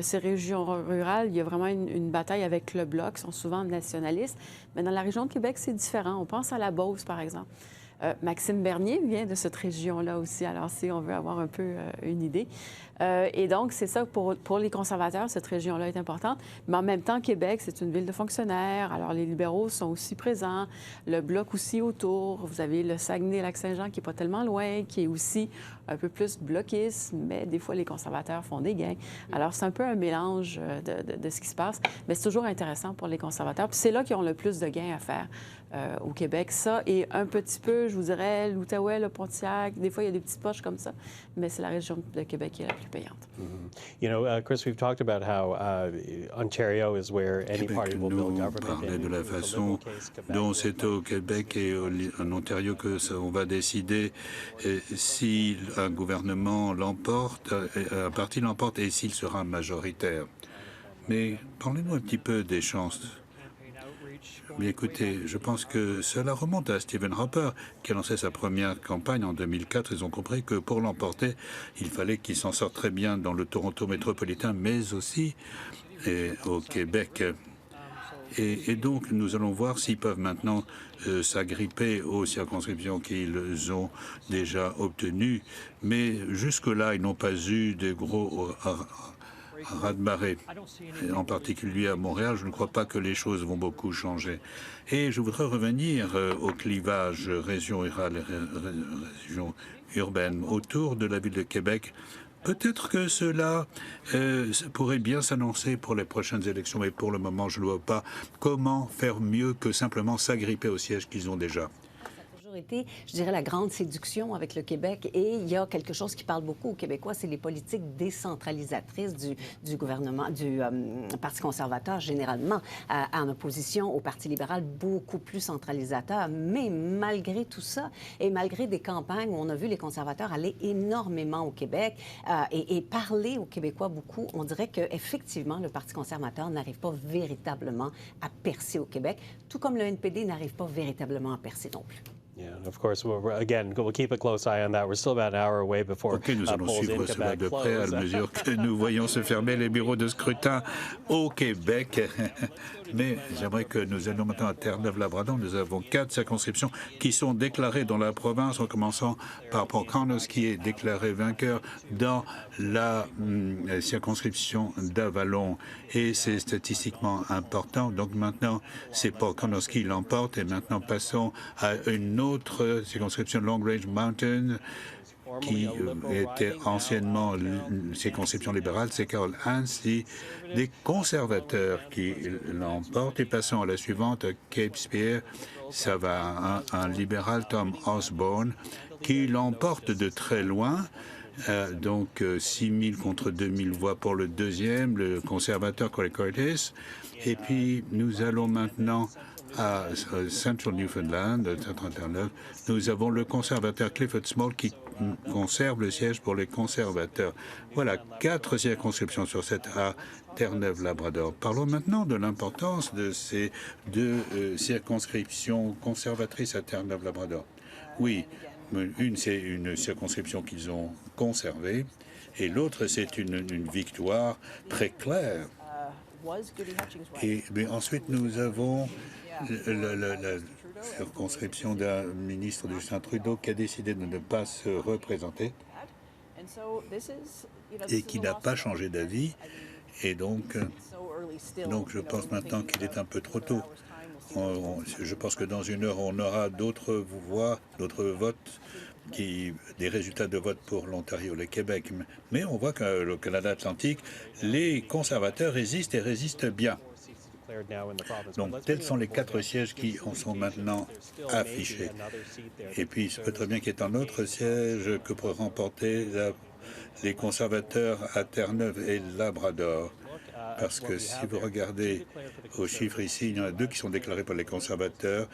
Ces régions rurales, il y a vraiment une bataille avec le Bloc, ils sont souvent nationalistes. Mais dans la région de Québec, c'est différent. On pense à la Beauce, par exemple. Maxime Bernier vient de cette région-là aussi, alors si on veut avoir un peu une idée. Et donc, c'est ça, pour les conservateurs, cette région-là est importante. Mais en même temps, Québec, c'est une ville de fonctionnaires, alors les libéraux sont aussi présents, le Bloc aussi autour. Vous avez le Saguenay-Lac-Saint-Jean qui n'est pas tellement loin, qui est aussi un peu plus bloquiste, mais des fois, les conservateurs font des gains. Alors, c'est un peu un mélange de ce qui se passe, mais c'est toujours intéressant pour les conservateurs. Puis c'est là qu'ils ont le plus de gains à faire. Au Québec, ça, et un petit peu, je vous dirais, l'Outaouais, le Pontiac, des fois, il y a des petites poches comme ça, mais c'est la région de Québec qui est la plus payante. Mm-hmm. You know, Chris, we've talked about how Ontario is where any party will build government. On parlait de la façon dont c'est au Québec et en Ontario que on va décider si un gouvernement l'emporte, un parti l'emporte et s'il sera majoritaire. Mais parlez-nous un petit peu des chances. Bien, écoutez, je pense que cela remonte à Stephen Harper, qui a lancé sa première campagne en 2004. Ils ont compris que pour l'emporter, il fallait qu'il s'en sorte très bien dans le Toronto métropolitain, mais aussi au Québec. Et donc, nous allons voir s'ils peuvent maintenant s'agripper aux circonscriptions qu'ils ont déjà obtenues. Mais jusque-là, ils n'ont pas eu de gros raz-de-marée. En particulier à Montréal, je ne crois pas que les choses vont beaucoup changer. Et je voudrais revenir au clivage région rurale et région urbaine autour de la ville de Québec. Peut-être que cela pourrait bien s'annoncer pour les prochaines élections, mais pour le moment, je ne vois pas comment faire mieux que simplement s'agripper aux sièges qu'ils ont déjà. Été, je dirais, la grande séduction avec le Québec. Et il y a quelque chose qui parle beaucoup aux Québécois, c'est les politiques décentralisatrices du gouvernement, du Parti conservateur, généralement, en opposition au Parti libéral, beaucoup plus centralisateur. Mais malgré tout ça, et malgré des campagnes où on a vu les conservateurs aller énormément au Québec et parler aux Québécois beaucoup, on dirait qu'effectivement, le Parti conservateur n'arrive pas véritablement à percer au Québec, tout comme le NPD n'arrive pas véritablement à percer non plus. Yeah, and of course, we'll keep a close eye on that. We're still about an hour away before OK, nous allons suivre cela de près à mesure que nous voyons se fermer les bureaux de scrutin au Québec. Mais j'aimerais que nous allions maintenant à Terre-Neuve-Labrador. Nous avons 4 circonscriptions qui sont déclarées dans la province, en commençant par Paul Connors, qui est déclaré vainqueur dans la circonscription d'Avalon. Et c'est statistiquement important. Donc maintenant, c'est Paul Connors qui l'emporte. Et maintenant, passons à une autre circonscription, Long Range Mountain, qui était anciennement une circonscription libérale, c'est Carol Hansley, des conservateurs qui l'emportent. Et passons à la suivante, Cape Spear, ça va à un libéral, Tom Osborne, qui l'emporte de très loin. Donc 6 000 contre 2 000 voix pour le deuxième, le conservateur Corey Curtis. Et puis nous allons maintenant à Central Newfoundland, 39, nous avons le conservateur Clifford Small qui conserve le siège pour les conservateurs. Voilà, 4 circonscriptions sur 7 à Terre-Neuve-Labrador. Parlons maintenant de l'importance de ces 2 circonscriptions conservatrices à Terre-Neuve-Labrador. Oui, une, c'est une circonscription qu'ils ont conservée, et l'autre, c'est une victoire très claire. Et mais ensuite, nous avons la circonscription d'un ministre de Justin Trudeau qui a décidé de ne pas se représenter et qui n'a pas changé d'avis. Et donc je pense maintenant qu'il est un peu trop tôt. Je pense que dans une heure, on aura d'autres voix, d'autres votes, des résultats de vote pour l'Ontario, le Québec. Mais on voit que le Canada Atlantique, les conservateurs résistent et résistent bien. Donc, tels sont les 4 sièges qui en sont maintenant affichés. Et puis, il se peut très bien qu'il y ait un autre siège que pourraient remporter les conservateurs à Terre-Neuve et Labrador. Parce que si vous regardez aux chiffres ici, il y en a 2 qui sont déclarés par les conservateurs,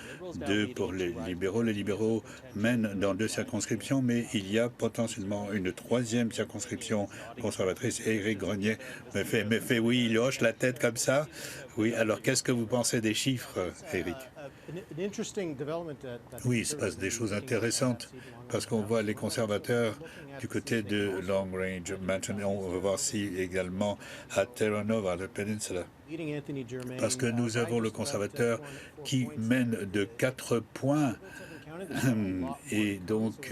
2 pour les libéraux. Les libéraux mènent dans 2 circonscriptions, mais il y a potentiellement une 3e circonscription conservatrice. Éric Grenier me fait oui, il hoche la tête comme ça. Oui, alors qu'est-ce que vous pensez des chiffres, Éric? Oui, il se passe des choses intéressantes parce qu'on voit les conservateurs du côté de Long Range Mountain. On va voir si également à Terra Nova, à la péninsule. Parce que nous avons le conservateur qui mène de 4 points. Et donc,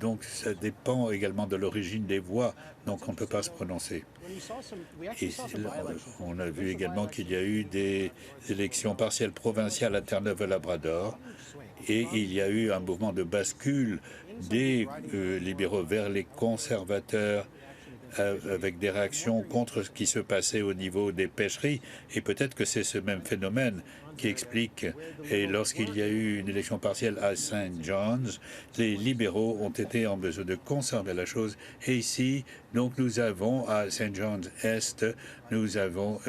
donc ça dépend également de l'origine des voix, donc on ne peut pas se prononcer. Et on a vu également qu'il y a eu des élections partielles provinciales à Terre-Neuve-Labrador et il y a eu un mouvement de bascule des libéraux vers les conservateurs avec des réactions contre ce qui se passait au niveau des pêcheries. Et peut-être que c'est ce même phénomène qui explique. Et lorsqu'il y a eu une élection partielle à St. John's, les libéraux ont été en besoin de conserver la chose. Et ici, donc, nous avons à St. John's Est, nous avons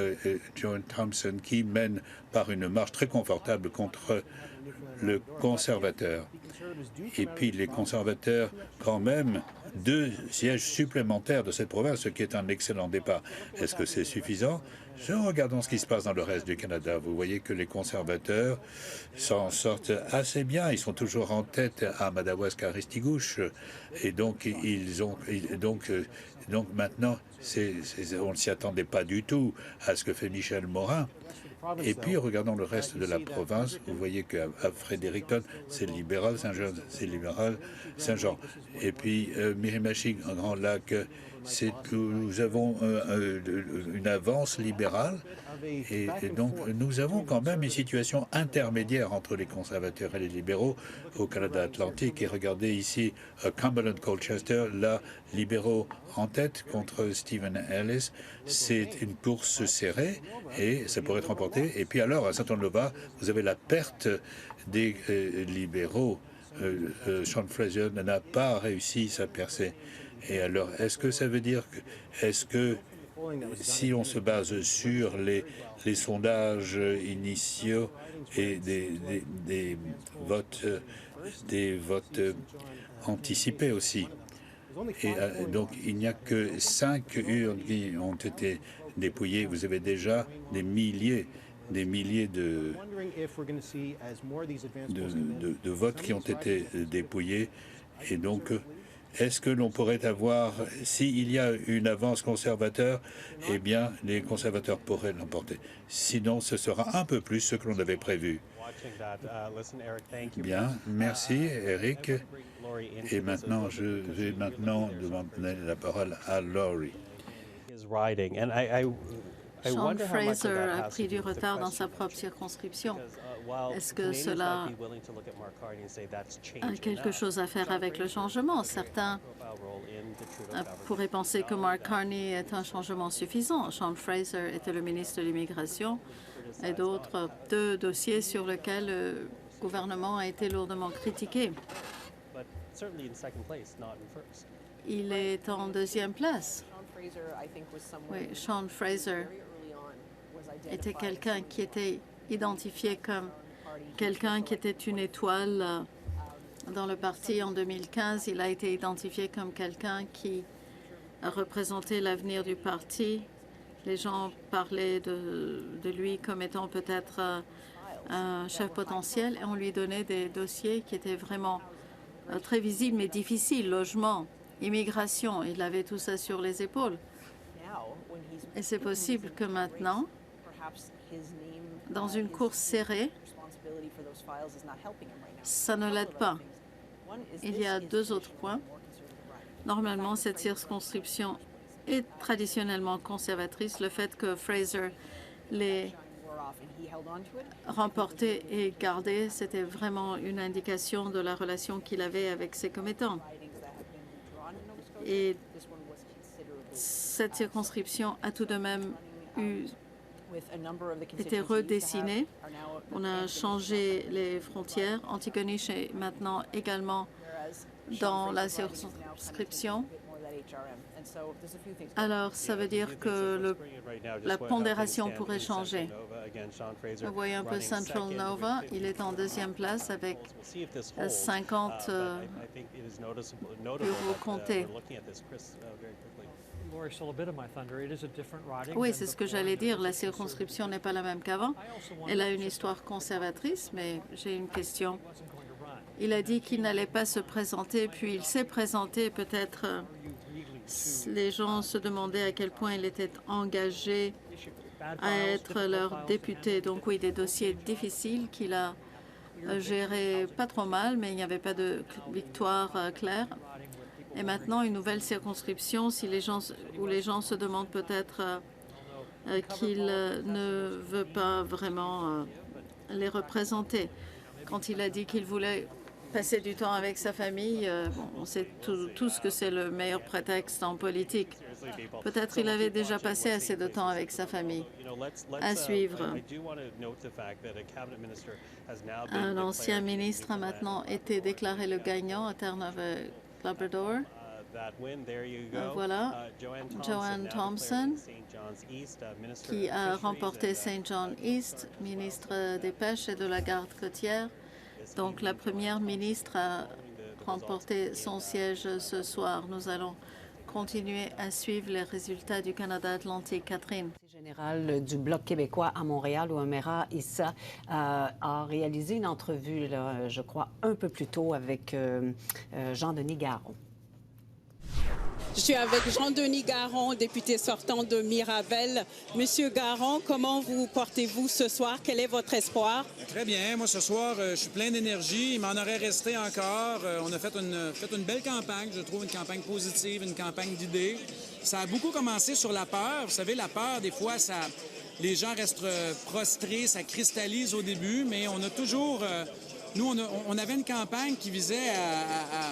John Thompson qui mène par une marche très confortable contre le conservateur. Et puis les conservateurs, quand même, 2 sièges supplémentaires de cette province, ce qui est un excellent départ. Est-ce que c'est suffisant? Regardons ce qui se passe dans le reste du Canada. Vous voyez que les conservateurs s'en sortent assez bien. Ils sont toujours en tête à Madawaska-Restigouche. Et donc, donc maintenant, on ne s'y attendait pas du tout à ce que fait Michel Morin. Et puis, regardons le reste de la province. Vous voyez qu'à Fredericton, c'est libéral, Saint-Jean, c'est libéral, Saint-Jean. Et puis, Miramichi, en Grand Lac, nous avons une avance libérale. Et donc, nous avons quand même une situation intermédiaire entre les conservateurs et les libéraux au Canada Atlantique. Et regardez ici, Cumberland-Colchester, là, libéraux en tête contre Stephen Ellis. C'est une course serrée et ça pourrait être remporté. Et puis alors, à Saint-Anne-le-Bas, vous avez la perte des libéraux. Sean Fraser n'a pas réussi sa percée. Et alors, est-ce que ça veut dire que, si on se base sur les sondages initiaux et des votes anticipés aussi, et donc il n'y a que 5 urnes qui ont été dépouillées. Vous avez déjà des milliers de votes qui ont été dépouillés. Et donc, est-ce que l'on pourrait avoir, s'il y a une avance conservateur, eh bien, les conservateurs pourraient l'emporter. Sinon, ce sera un peu plus ce que l'on avait prévu. Bien, merci, Eric. Et maintenant, je vais demander la parole à Laurie. Sean Fraser a pris du retard dans sa propre circonscription. Est-ce que cela a quelque chose à faire avec le changement? Certains pourraient penser que Mark Carney est un changement suffisant. Sean Fraser était le ministre de l'Immigration et d'autres 2 dossiers sur lesquels le gouvernement a été lourdement critiqué. Il est en 2e place. Oui, Sean Fraser était quelqu'un qui était identifié comme quelqu'un qui était une étoile dans le parti en 2015. Il a été identifié comme quelqu'un qui a représenté l'avenir du parti. Les gens parlaient de lui comme étant peut-être un chef potentiel et on lui donnait des dossiers qui étaient vraiment très visibles mais difficiles. Logement, immigration, il avait tout ça sur les épaules. Et c'est possible que maintenant, dans une course serrée, ça ne l'aide pas. Il y a 2 autres points. Normalement, cette circonscription est traditionnellement conservatrice. Le fait que Fraser l'ait remporté et gardé, c'était vraiment une indication de la relation qu'il avait avec ses commettants. Et cette circonscription a tout de même été redessinée. On a changé les frontières. Antigonish est maintenant également dans la circonscription. Alors, ça veut dire que la pondération pourrait changer. Vous voyez un peu Central Nova, il est en 2e place avec 50 bureaux comptés. Oui, c'est ce que j'allais dire. La circonscription n'est pas la même qu'avant. Elle a une histoire conservatrice, mais j'ai une question. Il a dit qu'il n'allait pas se présenter, puis il s'est présenté. Peut-être les gens se demandaient à quel point il était engagé à être leur député. Donc oui, des dossiers difficiles qu'il a gérés pas trop mal, mais il n'y avait pas de victoire claire. Et maintenant, une nouvelle circonscription, où les gens se demandent peut-être qu'il ne veut pas vraiment les représenter. Quand il a dit qu'il voulait passer du temps avec sa famille, on sait tous que c'est le meilleur prétexte en politique. Peut-être il avait déjà passé assez de temps avec sa famille. À suivre. Un ancien ministre a maintenant été déclaré le gagnant à Terre-Neuve-Labrador. Voilà, Joanne Thompson, qui a remporté St. John East, ministre des Pêches et de la Garde côtière. Donc, la première ministre a remporté son siège ce soir. Nous allons continuer à suivre les résultats du Canada Atlantique. Catherine. Général du Bloc québécois à Montréal, où Omaira Issa a réalisé une entrevue, là, je crois, un peu plus tôt avec Jean-Denis Garon. Je suis avec Jean-Denis Garon, député sortant de Mirabel. Monsieur Garon, comment vous portez-vous ce soir? Quel est votre espoir? Très bien. Moi, ce soir, je suis plein d'énergie. Il m'en aurait resté encore. On a fait une belle campagne, je trouve, une campagne positive, une campagne d'idées. Ça a beaucoup commencé sur la peur. Vous savez, la peur, des fois, les gens restent prostrés, ça cristallise au début, mais on a toujours... nous, on avait une campagne qui visait à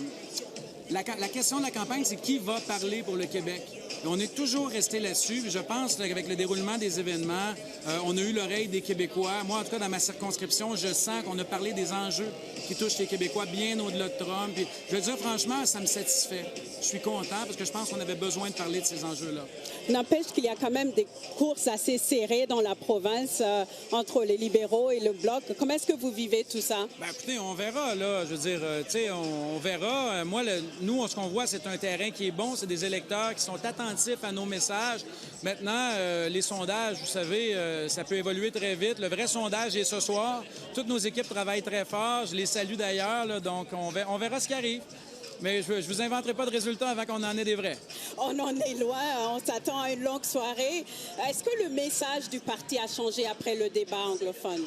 la question de la campagne, c'est qui va parler pour le Québec. Et on est toujours resté là-dessus. Je pense qu'avec le déroulement des événements, on a eu l'oreille des Québécois. Moi, en tout cas, dans ma circonscription, je sens qu'on a parlé des enjeux qui touchent les Québécois bien au-delà de Trump. Puis, je veux dire, franchement, ça me satisfait. Je suis content parce que je pense qu'on avait besoin de parler de ces enjeux-là. N'empêche qu'il y a quand même des courses assez serrées dans la province entre les libéraux et le Bloc. Comment est-ce que vous vivez tout ça? Bien, écoutez, on verra, là. Je veux dire, tu sais, on verra. Moi, nous, ce qu'on voit, c'est un terrain qui est bon. C'est des électeurs qui sont attentifs à nos messages. Maintenant, les sondages, vous savez, ça peut évoluer très vite. Le vrai sondage est ce soir. Toutes nos équipes travaillent très fort. Je les salue d'ailleurs, là, donc on verra ce qui arrive. Mais je ne vous inventerai pas de résultats avant qu'on en ait des vrais. On en est loin. On s'attend à une longue soirée. Est-ce que le message du parti a changé après le débat anglophone?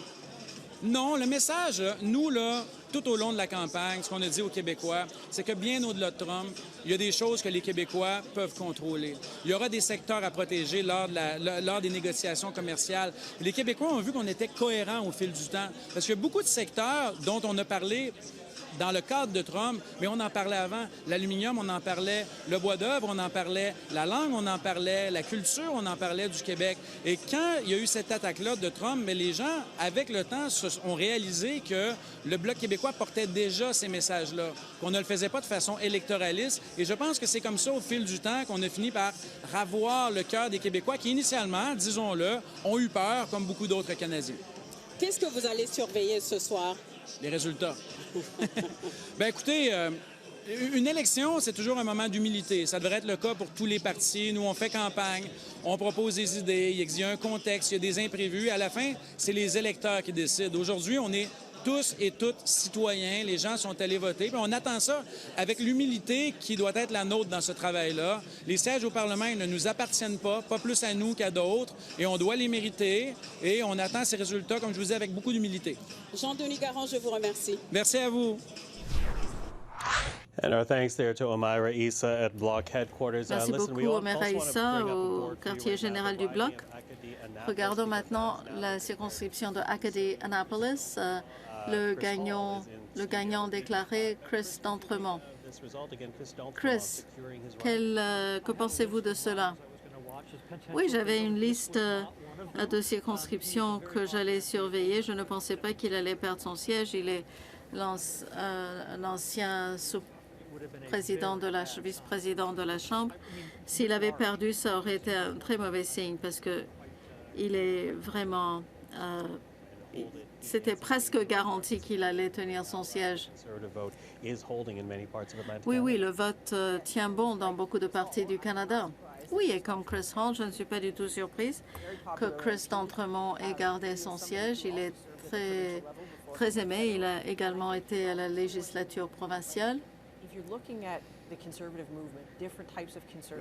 Non, le message, nous, là, tout au long de la campagne, ce qu'on a dit aux Québécois, c'est que bien au-delà de Trump, il y a des choses que les Québécois peuvent contrôler. Il y aura des secteurs à protéger lors des négociations commerciales. Les Québécois ont vu qu'on était cohérents au fil du temps. Parce qu'il y a beaucoup de secteurs dont on a parlé dans le cadre de Trump, mais on en parlait avant. L'aluminium, on en parlait. Le bois d'œuvre, on en parlait. La langue, on en parlait. La culture, on en parlait du Québec. Et quand il y a eu cette attaque-là de Trump, mais les gens, avec le temps, ont réalisé que le Bloc québécois portait déjà ces messages-là, qu'on ne le faisait pas de façon électoraliste. Et je pense que c'est comme ça, au fil du temps, qu'on a fini par ravoir le cœur des Québécois qui, initialement, disons-le, ont eu peur, comme beaucoup d'autres Canadiens. Qu'est-ce que vous allez surveiller ce soir? Les résultats. Bien, écoutez, une élection, c'est toujours un moment d'humilité. Ça devrait être le cas pour tous les partis. Nous, on fait campagne, on propose des idées, il y a un contexte, il y a des imprévus. À la fin, c'est les électeurs qui décident. Aujourd'hui, on est tous et toutes citoyens. Les gens sont allés voter. Puis on attend ça avec l'humilité qui doit être la nôtre dans ce travail-là. Les sièges au Parlement, ils ne nous appartiennent pas plus à nous qu'à d'autres, et on doit les mériter. Et on attend ces résultats, comme je vous dis, avec beaucoup d'humilité. Jean-Denis Garon, je vous remercie. Merci à vous. And our thanks there to Omaira Issa at Bloc headquarters. Merci beaucoup, Omaira Issa, au quartier général du Bloc. Regardons maintenant la circonscription de Acadie-Annapolis. Le gagnant déclaré, Chris D'Entremont. Chris, que pensez-vous de cela? Oui, j'avais une liste de circonscriptions que j'allais surveiller. Je ne pensais pas qu'il allait perdre son siège. Il est l'ancien vice-président de la Chambre. S'il avait perdu, ça aurait été un très mauvais signe parce que il est vraiment... c'était presque garanti qu'il allait tenir son siège. Oui, le vote tient bon dans beaucoup de parties du Canada. Oui, et comme Chris Hall, je ne suis pas du tout surprise que Chris D'Entremont ait gardé son siège. Il est très aimé. Il a également été à la législature provinciale.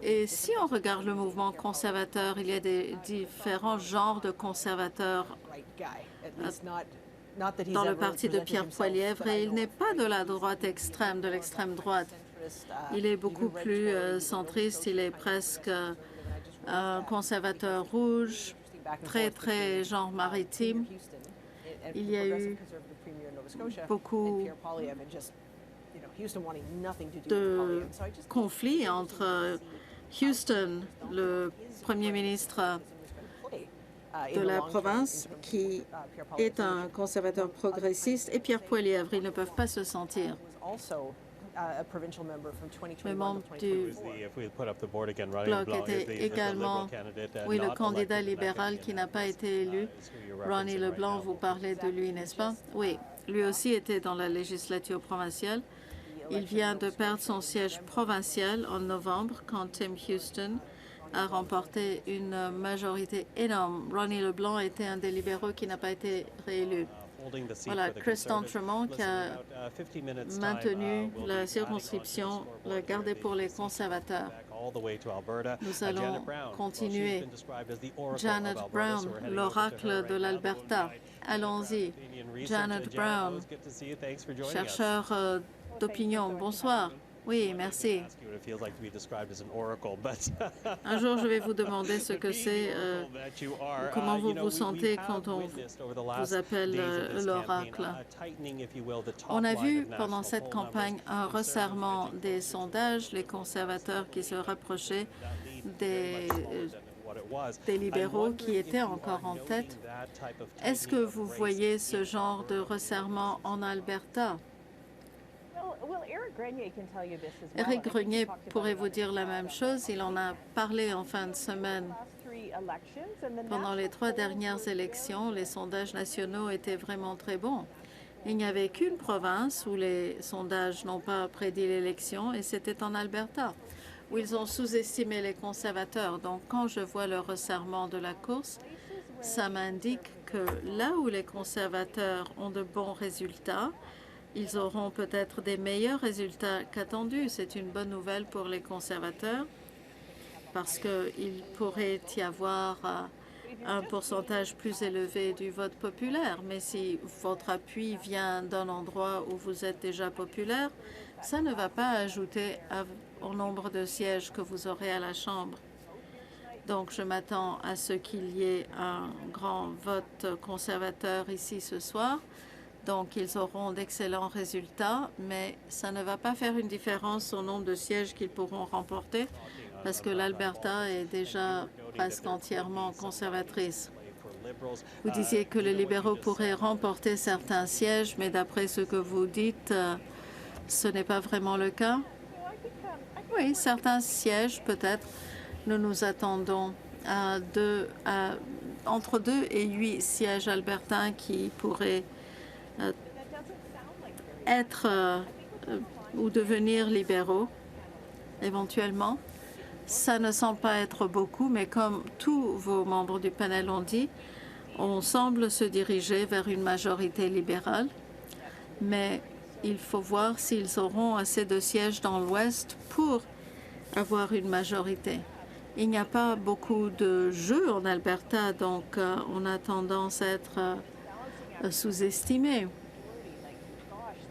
Et si on regarde le mouvement conservateur, il y a des différents genres de conservateurs dans le parti de Pierre Poilievre, et il n'est pas de la droite extrême, de l'extrême droite. Il est beaucoup plus centriste, il est presque un conservateur rouge, très genre maritime. Il y a eu beaucoup de conflits entre Houston, le premier ministre de la province, qui est un conservateur progressiste, et Pierre Poilievre. Ils ne peuvent pas se sentir. Le membre du Bloc était également, oui, le candidat libéral qui n'a pas été élu, Ronnie Leblanc, vous parlez de lui, n'est-ce pas? Oui, lui aussi était dans la législature provinciale. Il vient de perdre son siège provincial en novembre quand Tim Houston a remporté une majorité énorme. Ronnie LeBlanc était un des libéraux qui n'a pas été réélu. Voilà, Chris d'Entremont qui a maintenu la circonscription, l'a gardée pour les conservateurs. Nous allons continuer. Janet Brown, l'oracle de l'Alberta. Allons-y. Janet Brown, chercheur d'opinion. Bonsoir. Oui, merci. Un jour, je vais vous demander ce que c'est, comment vous vous sentez quand on vous appelle l'oracle. On a vu pendant cette campagne un resserrement des sondages, les conservateurs qui se rapprochaient des libéraux qui étaient encore en tête. Est-ce que vous voyez ce genre de resserrement en Alberta? Éric Grenier pourrait vous dire la même chose. Il en a parlé en fin de semaine. Pendant les 3 dernières élections, les sondages nationaux étaient vraiment très bons. Il n'y avait qu'une province où les sondages n'ont pas prédit l'élection, et c'était en Alberta, où ils ont sous-estimé les conservateurs. Donc, quand je vois le resserrement de la course, ça m'indique que là où les conservateurs ont de bons résultats, ils auront peut-être des meilleurs résultats qu'attendus. C'est une bonne nouvelle pour les conservateurs parce qu'il pourrait y avoir un pourcentage plus élevé du vote populaire. Mais si votre appui vient d'un endroit où vous êtes déjà populaire, ça ne va pas ajouter au nombre de sièges que vous aurez à la Chambre. Donc, je m'attends à ce qu'il y ait un grand vote conservateur ici ce soir. Donc, ils auront d'excellents résultats, mais ça ne va pas faire une différence au nombre de sièges qu'ils pourront remporter parce que l'Alberta est déjà presque entièrement conservatrice. Vous disiez que les libéraux pourraient remporter certains sièges, mais d'après ce que vous dites, ce n'est pas vraiment le cas? Oui, certains sièges, peut-être. Nous nous attendons à entre 2 et 8 sièges albertains qui pourraient être ou devenir libéraux, éventuellement. Ça ne semble pas être beaucoup, mais comme tous vos membres du panel ont dit, on semble se diriger vers une majorité libérale, mais il faut voir s'ils auront assez de sièges dans l'Ouest pour avoir une majorité. Il n'y a pas beaucoup de jeux en Alberta, donc on a tendance à être sous-estimé.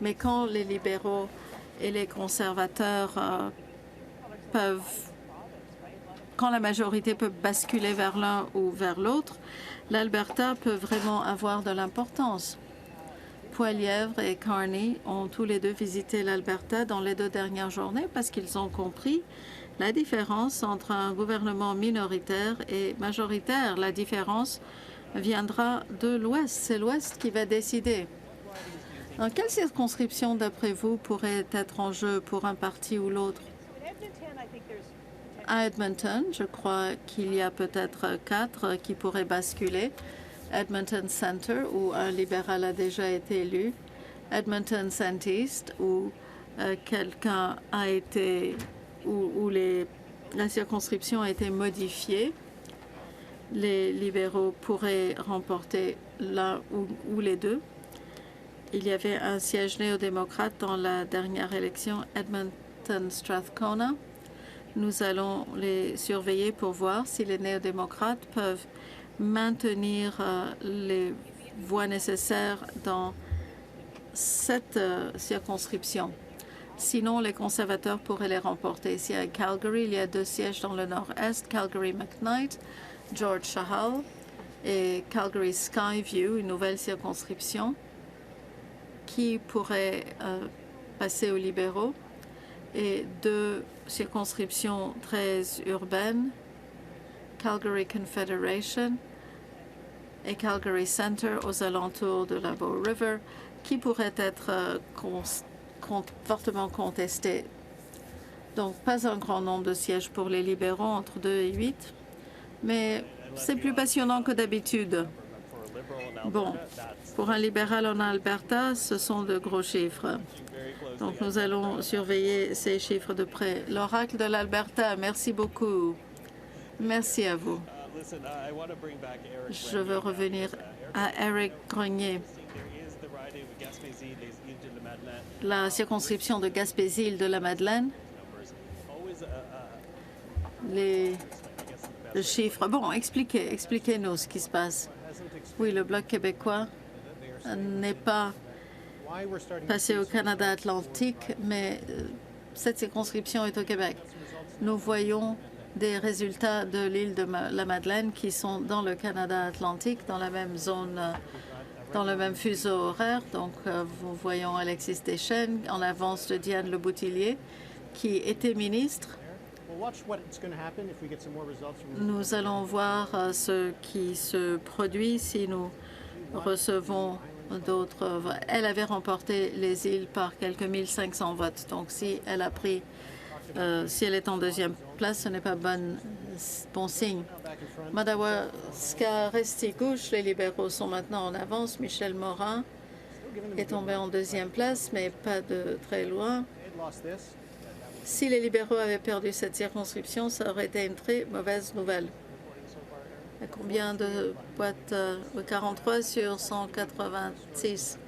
Mais quand les libéraux et les conservateurs quand la majorité peut basculer vers l'un ou vers l'autre, l'Alberta peut vraiment avoir de l'importance. Poilievre et Carney ont tous les deux visité l'Alberta dans les 2 dernières journées parce qu'ils ont compris la différence entre un gouvernement minoritaire et majoritaire. La différence viendra de l'Ouest. C'est l'Ouest qui va décider. Dans quelle circonscription, d'après vous, pourrait être en jeu pour un parti ou l'autre? À Edmonton, je crois qu'il y a peut-être 4 qui pourraient basculer. Edmonton Centre, où un libéral a déjà été élu. Edmonton Centre-East, où quelqu'un a été, où la circonscription a été modifiée. Les libéraux pourraient remporter l'un ou les deux. Il y avait un siège néo-démocrate dans la dernière élection, Edmonton-Strathcona. Nous allons les surveiller pour voir si les néo-démocrates peuvent maintenir les voix nécessaires dans cette circonscription. Sinon, les conservateurs pourraient les remporter. Ici à Calgary, il y a 2 sièges dans le nord-est, Calgary-McKnight, George Shahal et Calgary-Skyview, une nouvelle circonscription qui pourrait passer aux libéraux, et 2 circonscriptions très urbaines, Calgary Confederation et Calgary Centre aux alentours de la Bow River, qui pourraient être fortement contestées. Donc, pas un grand nombre de sièges pour les libéraux, entre 2 et 8, mais c'est plus passionnant que d'habitude. Bon, pour un libéral en Alberta, ce sont de gros chiffres. Donc, nous allons surveiller ces chiffres de près. L'oracle de l'Alberta, merci beaucoup. Merci à vous. Je veux revenir à Eric Grenier. La circonscription de Gaspésie-Île de la Madeleine. Les chiffres. Bon, expliquez-nous ce qui se passe. Oui, le Bloc québécois n'est pas passé au Canada Atlantique, mais cette circonscription est au Québec. Nous voyons des résultats de l'île de la Madeleine qui sont dans le Canada Atlantique, dans la même zone, dans le même fuseau horaire. Donc, nous voyons Alexis Deschênes en avance de Diane Leboutillier, qui était ministre. Nous allons voir ce qui se produit si nous recevons d'autres. Elle avait remporté les îles par quelques 1500 votes. Donc, si elle a pris, si elle est en deuxième place, ce n'est pas bon signe. Madawaska-Restigouche, les libéraux sont maintenant en avance. Michel Morin est tombé en deuxième place, mais pas de très loin. Si les libéraux avaient perdu cette circonscription, ça aurait été une très mauvaise nouvelle. Combien de boîtes? 43 sur 186.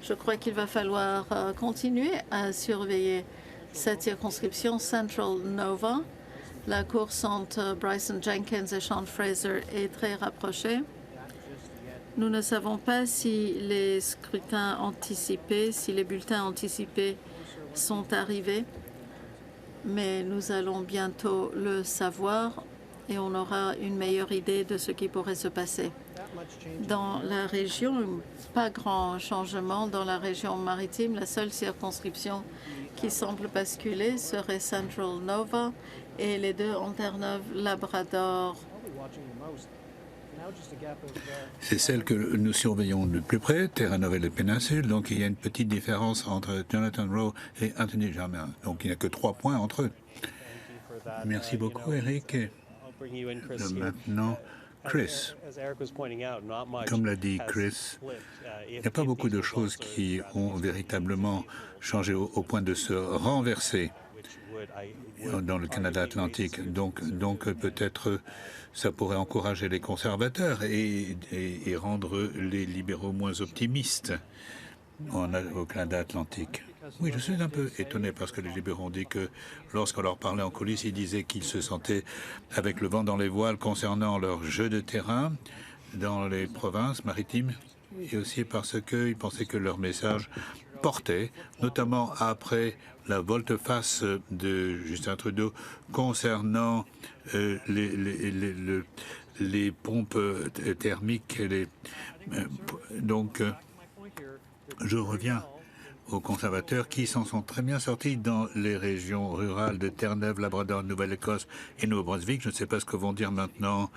Je crois qu'il va falloir continuer à surveiller cette circonscription. Central Nova, la course entre Bryson Jenkins et Sean Fraser est très rapprochée. Nous ne savons pas si les scrutins anticipés, si les bulletins anticipés sont arrivés, mais nous allons bientôt le savoir et on aura une meilleure idée de ce qui pourrait se passer. Dans la région, pas grand changement. Dans la région maritime, la seule circonscription qui semble basculer serait Central Nova et les deux en Terre-Neuve-Labrador. C'est celle que nous surveillons de plus près, Terre-Neuve et la péninsule. Donc, il y a une petite différence entre Jonathan Rowe et Anthony Germain. Donc, il n'y a que 3 points entre eux. Merci beaucoup, Eric. Maintenant, Chris. Comme l'a dit Chris, il n'y a pas beaucoup de choses qui ont véritablement changé au point de se renverser dans le Canada Atlantique. Donc peut-être ça pourrait encourager les conservateurs et rendre les libéraux moins optimistes au Canada Atlantique. Oui, je suis un peu étonné parce que les libéraux ont dit que lorsqu'on leur parlait en coulisses, ils disaient qu'ils se sentaient avec le vent dans les voiles concernant leur jeu de terrain dans les provinces maritimes et aussi parce qu'ils pensaient que leur message portait, notamment après la volte-face de Justin Trudeau concernant les pompes thermiques. Donc, je reviens aux conservateurs qui s'en sont très bien sortis dans les régions rurales de Terre-Neuve, Labrador, Nouvelle-Écosse et Nouveau-Brunswick. Je ne sais pas ce que vont dire maintenant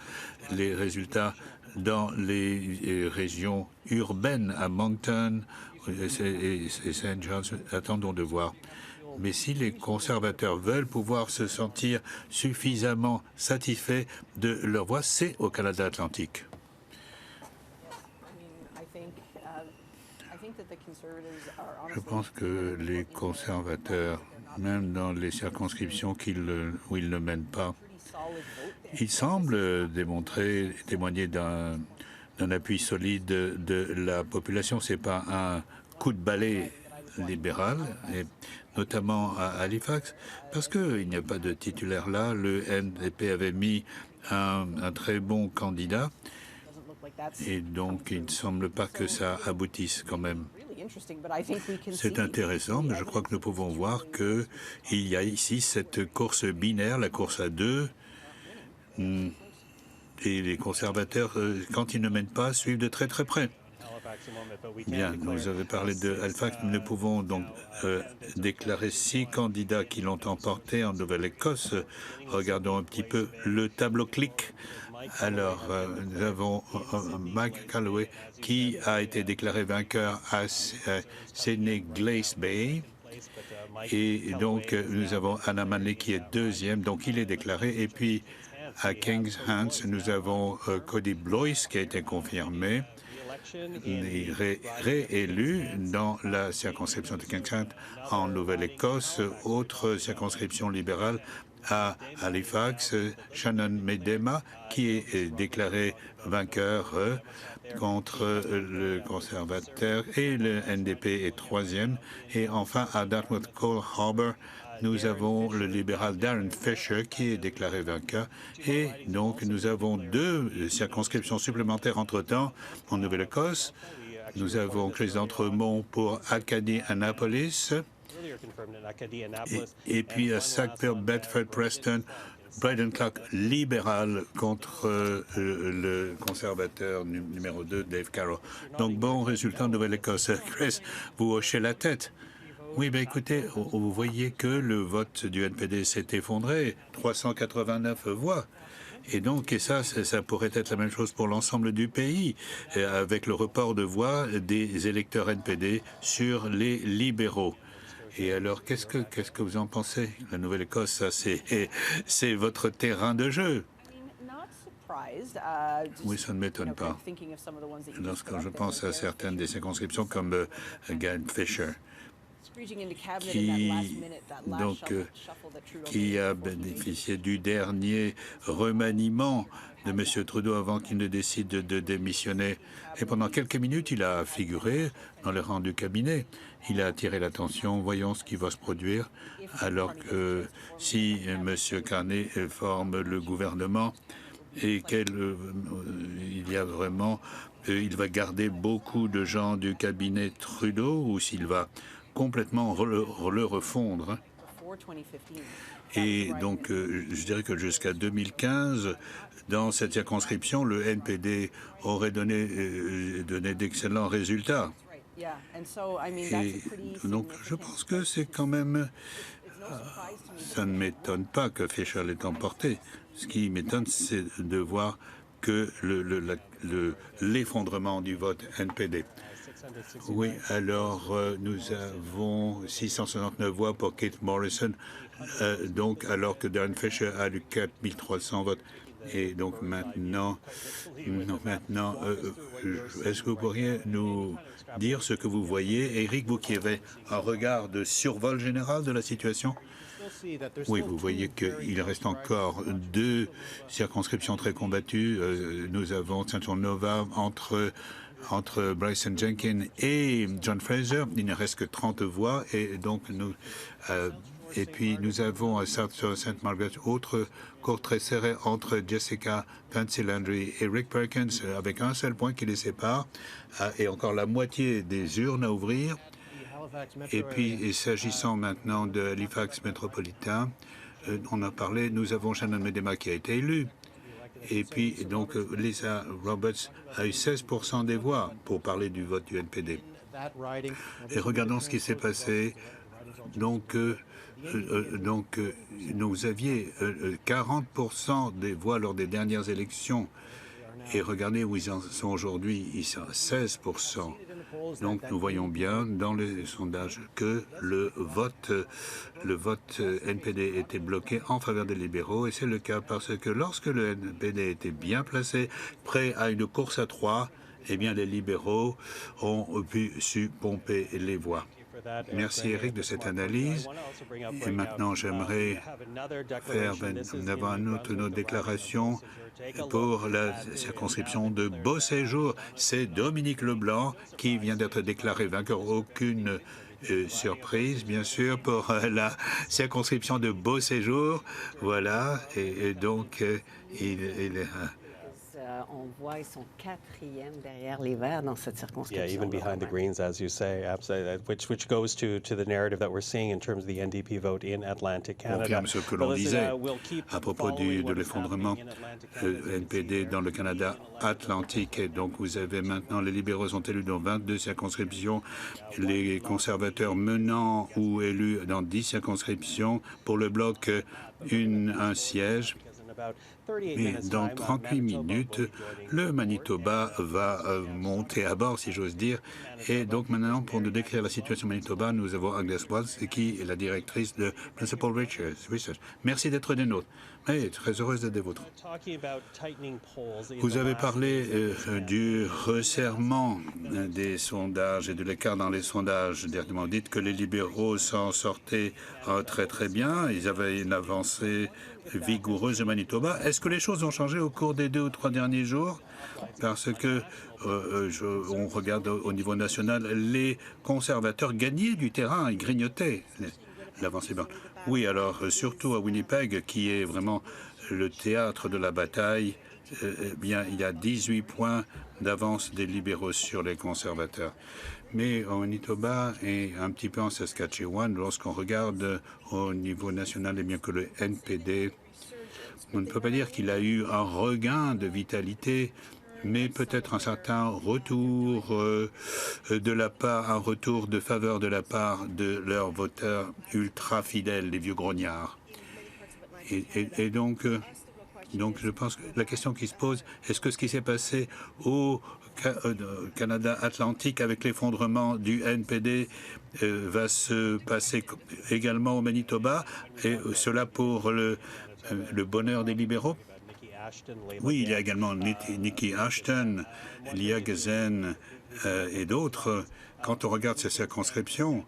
les résultats dans les régions urbaines à Moncton et St. John's. Attendons de voir. Mais si les conservateurs veulent pouvoir se sentir suffisamment satisfaits de leur voix, c'est au Canada Atlantique. Je pense que les conservateurs, même dans les circonscriptions où ils ne mènent pas, ils semblent témoigner d'un appui solide de la population. Ce n'est pas un coup de balai libéral, et notamment à Halifax, parce qu'il n'y a pas de titulaire là. Le NDP avait mis un très bon candidat. Et donc, il ne semble pas que ça aboutisse quand même. C'est intéressant, mais je crois que nous pouvons voir qu'il y a ici cette course binaire, la course à deux. Et les conservateurs, quand ils ne mènent pas, suivent de très très près. Bien, vous avez parlé de Halifax. Nous pouvons donc déclarer 6 candidats qui l'ont emporté en Nouvelle-Écosse. Regardons un petit peu le tableau clic. Alors, nous avons Mike Calloway qui a été déclaré vainqueur à Sydney Glace Bay. Et donc, nous avons Anna Manley qui est deuxième, donc il est déclaré. Et puis, À Kings Hans, nous avons Cody Blois qui a été confirmé, réélu dans la circonscription de Kings Hans en Nouvelle-Écosse. Autre circonscription libérale à Halifax, Shannon Medema qui est déclaré vainqueur contre le conservateur, et le NDP est troisième. Et enfin, à Dartmouth Cole Harbour, nous avons le libéral Darren Fisher qui est déclaré vainqueur. Et donc, nous avons 2 circonscriptions supplémentaires entre-temps en Nouvelle-Écosse. Nous avons Chris D'Entremont pour Acadie-Annapolis. Et puis à Sackville, Bedford, Preston, Braden Clark, libéral contre le conservateur numéro 2, Dave Carroll. Donc, bon résultat en Nouvelle-Écosse. Chris, vous hochez la tête. Oui, bien écoutez, vous voyez que le vote du NPD s'est effondré, 389 voix. Et donc, ça pourrait être la même chose pour l'ensemble du pays, avec le report de voix des électeurs NPD sur les libéraux. Et alors, qu'est-ce que vous en pensez? La Nouvelle-Écosse, ça, c'est votre terrain de jeu. Oui, ça ne m'étonne pas. Lorsque je pense à certaines des circonscriptions comme Gad Fisher, qui a bénéficié du dernier remaniement de M. Trudeau avant qu'il ne décide de démissionner. Et pendant quelques minutes, il a figuré dans le rang du cabinet. Il a attiré l'attention, voyons ce qui va se produire, alors que si M. Carney forme le gouvernement et il y a vraiment, il va garder beaucoup de gens du cabinet Trudeau, ou s'il va complètement le refondre. Et donc, je dirais que jusqu'à 2015, dans cette circonscription, le NPD aurait donné d'excellents résultats. Et donc, je pense que c'est quand même... ça ne m'étonne pas que Fisher l'ait emporté. Ce qui m'étonne, c'est de voir que l'effondrement du vote NPD. Oui, alors nous avons 669 voix pour Kate Morrison, donc alors que Darren Fisher a eu 4300 votes. Et donc maintenant, est-ce que vous pourriez nous dire ce que vous voyez? Éric, vous qui avez un regard de survol général de la situation? Oui, vous voyez qu'il reste encore 2 circonscriptions très combattues. Nous avons Saint-Jean-Nova entre Bryson Jenkins et John Fraser. Il ne reste que 30 voix. Et donc, et puis, nous avons à Saint Margaret, autre cour très serrée entre Jessica Fancy-Landry et Rick Perkins, avec un seul point qui les sépare, et encore la moitié des urnes à ouvrir. Et puis, s'agissant maintenant de Halifax métropolitain, on a parlé, nous avons Shannon Medema qui a été élue. Et puis, donc, Lisa Roberts a eu 16% des voix pour parler du vote du NPD. Et regardons ce qui s'est passé. Donc, vous aviez 40% des voix lors des dernières élections. Et regardez où ils en sont aujourd'hui. Ils sont à 16%. Donc, nous voyons bien dans les sondages que le vote NPD était bloqué en faveur des libéraux. Et c'est le cas parce que lorsque le NPD était bien placé, prêt à une course à 3, eh bien, les libéraux ont su pomper les voix. Merci, Eric, de cette analyse. Et maintenant, j'aimerais faire une autre déclaration pour la circonscription de Beauséjour. C'est Dominique Leblanc qui vient d'être déclaré vainqueur. Aucune surprise, bien sûr, pour la circonscription de Beauséjour. Voilà, et donc, il est... On voit, ils sont 4e derrière les Verts dans cette circonscription. Yeah, even behind the Greens, as you say, absolutely, which goes to the narrative that we're seeing in terms of the NDP vote in Atlantic Canada. Confirme ce que l'on disait à propos de l'effondrement NPD dans le Canada Atlantique. Et donc, vous avez maintenant, les libéraux sont élus dans 22 circonscriptions, les conservateurs menant ou élus dans 10 circonscriptions. Pour le Bloc, un siège. Mais dans 38 minutes, le Manitoba va monter à bord, si j'ose dire. Et donc maintenant, pour nous décrire la situation au Manitoba, nous avons Agnes Watts, qui est la directrice de Principal Research. Merci d'être des nôtres. Oui, très heureuse d'être des vôtres. Vous avez parlé du resserrement des sondages et de l'écart dans les sondages. Directement dites que les libéraux s'en sortaient très bien. Ils avaient une avancée vigoureuse au Manitoba. Est-ce que les choses ont changé au cours des 2 ou 3 derniers jours? Parce que on regarde au niveau national, les conservateurs gagnaient du terrain, ils grignotaient l'avancée. Oui, alors surtout à Winnipeg, qui est vraiment le théâtre de la bataille, bien, il y a 18 points d'avance des libéraux sur les conservateurs. Mais au Manitoba et un petit peu en Saskatchewan, lorsqu'on regarde au niveau national, eh bien que le NPD, on ne peut pas dire qu'il a eu un regain de vitalité, mais peut-être un certain retour un retour de faveur de la part de leurs voteurs ultra fidèles, les vieux grognards. Et donc, je pense que la question qui se pose, est-ce que ce qui s'est passé au Canada Atlantique avec l'effondrement du NPD va se passer également au Manitoba, et cela pour le bonheur des libéraux? Oui, il y a également Nikki Ashton, Lia Gezen et d'autres. Quand on regarde ces circonscriptions,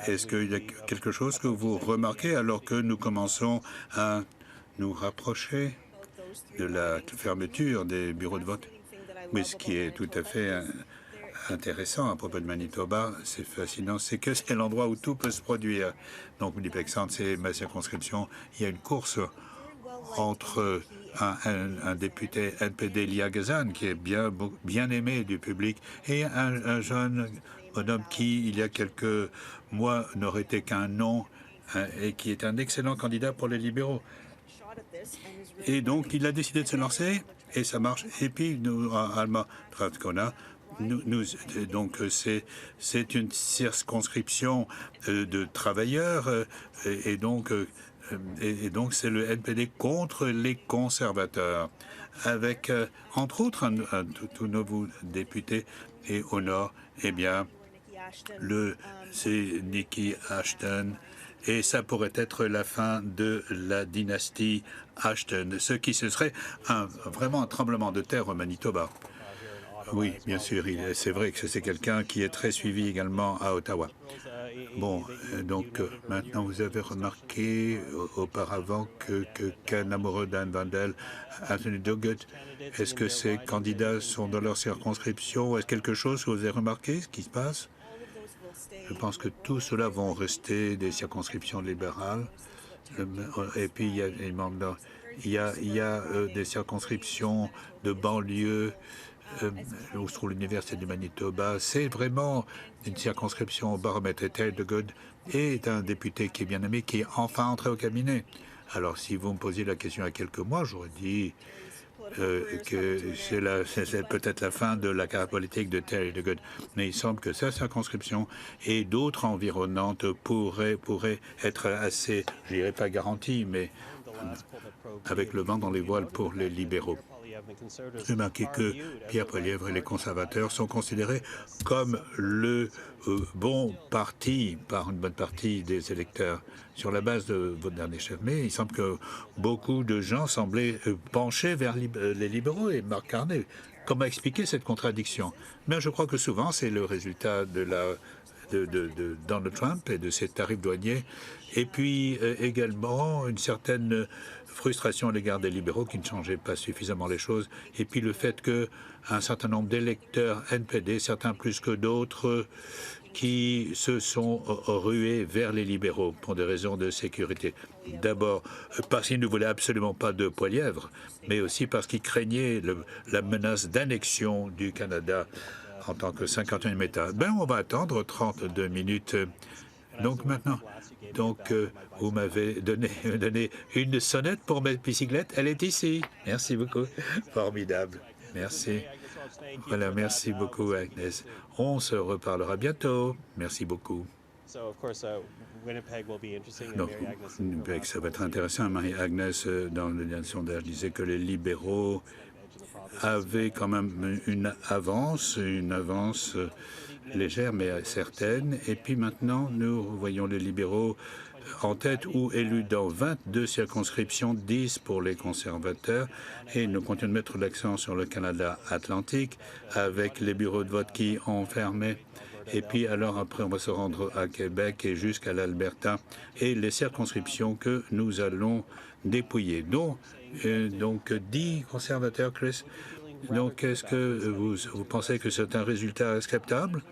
est-ce qu'il y a quelque chose que vous remarquez alors que nous commençons à nous rapprocher de la fermeture des bureaux de vote? Oui, ce qui est tout à fait intéressant à propos de Manitoba, c'est fascinant, c'est que c'est l'endroit où tout peut se produire. Donc, Winnipeg Centre, c'est ma circonscription. Il y a une course entre un député NPD, Lia Gezen, qui est bien aimé du public, et un jeune bonhomme qui, il y a quelques mois, n'aurait été qu'un nom et qui est un excellent candidat pour les libéraux. Et donc, il a décidé de se lancer, et ça marche. Et puis, nous, à Alma Strathcona, donc, c'est une circonscription de travailleurs, et donc, c'est le NPD contre les conservateurs, avec, entre autres, un tout nouveau député. Et au nord, eh bien, c'est Nikki Ashton. Et ça pourrait être la fin de la dynastie Ashton, ce qui ce serait vraiment un tremblement de terre au Manitoba. Oui, bien sûr, c'est vrai que c'est quelqu'un qui est très suivi également à Ottawa. Bon, donc maintenant vous avez remarqué auparavant qu'un amoureux d'Anne Vandel, Anthony Doggett, est-ce que ces candidats sont dans leur circonscription? Est-ce quelque chose que vous avez remarqué, ce qui se passe? Je pense que tout cela vont rester des circonscriptions libérales. Et puis il y a des circonscriptions de banlieue où se trouve l'Université du Manitoba. C'est vraiment une circonscription au baromètre. Et Terry Doggett est un député qui est bien aimé, qui est enfin entré au cabinet. Alors, si vous me posiez la question il y a quelques mois, j'aurais dit que c'est peut-être la fin de la carrière politique de Terry Doggett. Mais il semble que sa circonscription et d'autres environnantes pourraient être assez, je dirais pas garanties, mais avec le vent dans les voiles pour les libéraux. Remarquez que Pierre Poilievre et les conservateurs sont considérés comme le bon parti par une bonne partie des électeurs sur la base de votre dernier chef. Mais il semble que beaucoup de gens semblaient pencher vers les libéraux et Mark Carney. Comment expliquer cette contradiction? Mais je crois que souvent c'est le résultat de Donald Trump et de ses tarifs douaniers, et puis également une certaine frustration à l'égard des libéraux qui ne changeaient pas suffisamment les choses, et puis le fait qu'un certain nombre d'électeurs NPD, certains plus que d'autres, qui se sont rués vers les libéraux pour des raisons de sécurité. D'abord parce qu'ils ne voulaient absolument pas de Poilievre, mais aussi parce qu'ils craignaient la menace d'annexion du Canada en tant que 51e État. On va attendre 32 minutes. Donc maintenant, vous m'avez donné une sonnette pour ma bicyclette. Elle est ici. Merci beaucoup. Formidable. Merci. Voilà, merci beaucoup, Agnès. On se reparlera bientôt. Merci beaucoup. Donc, Winnipeg, ça va être intéressant. Marie-Agnès, dans le dernier sondage, disait que les libéraux avaient quand même une avance légère mais certaine. Et puis maintenant, nous voyons les libéraux en tête ou élus dans 22 circonscriptions, 10 pour les conservateurs. Et nous continuons de mettre l'accent sur le Canada atlantique avec les bureaux de vote qui ont fermé. Et puis alors après, on va se rendre à Québec et jusqu'à l'Alberta et les circonscriptions que nous allons dépouiller. Donc 10 conservateurs, Chris. Donc, est-ce que vous pensez que c'est un résultat acceptable?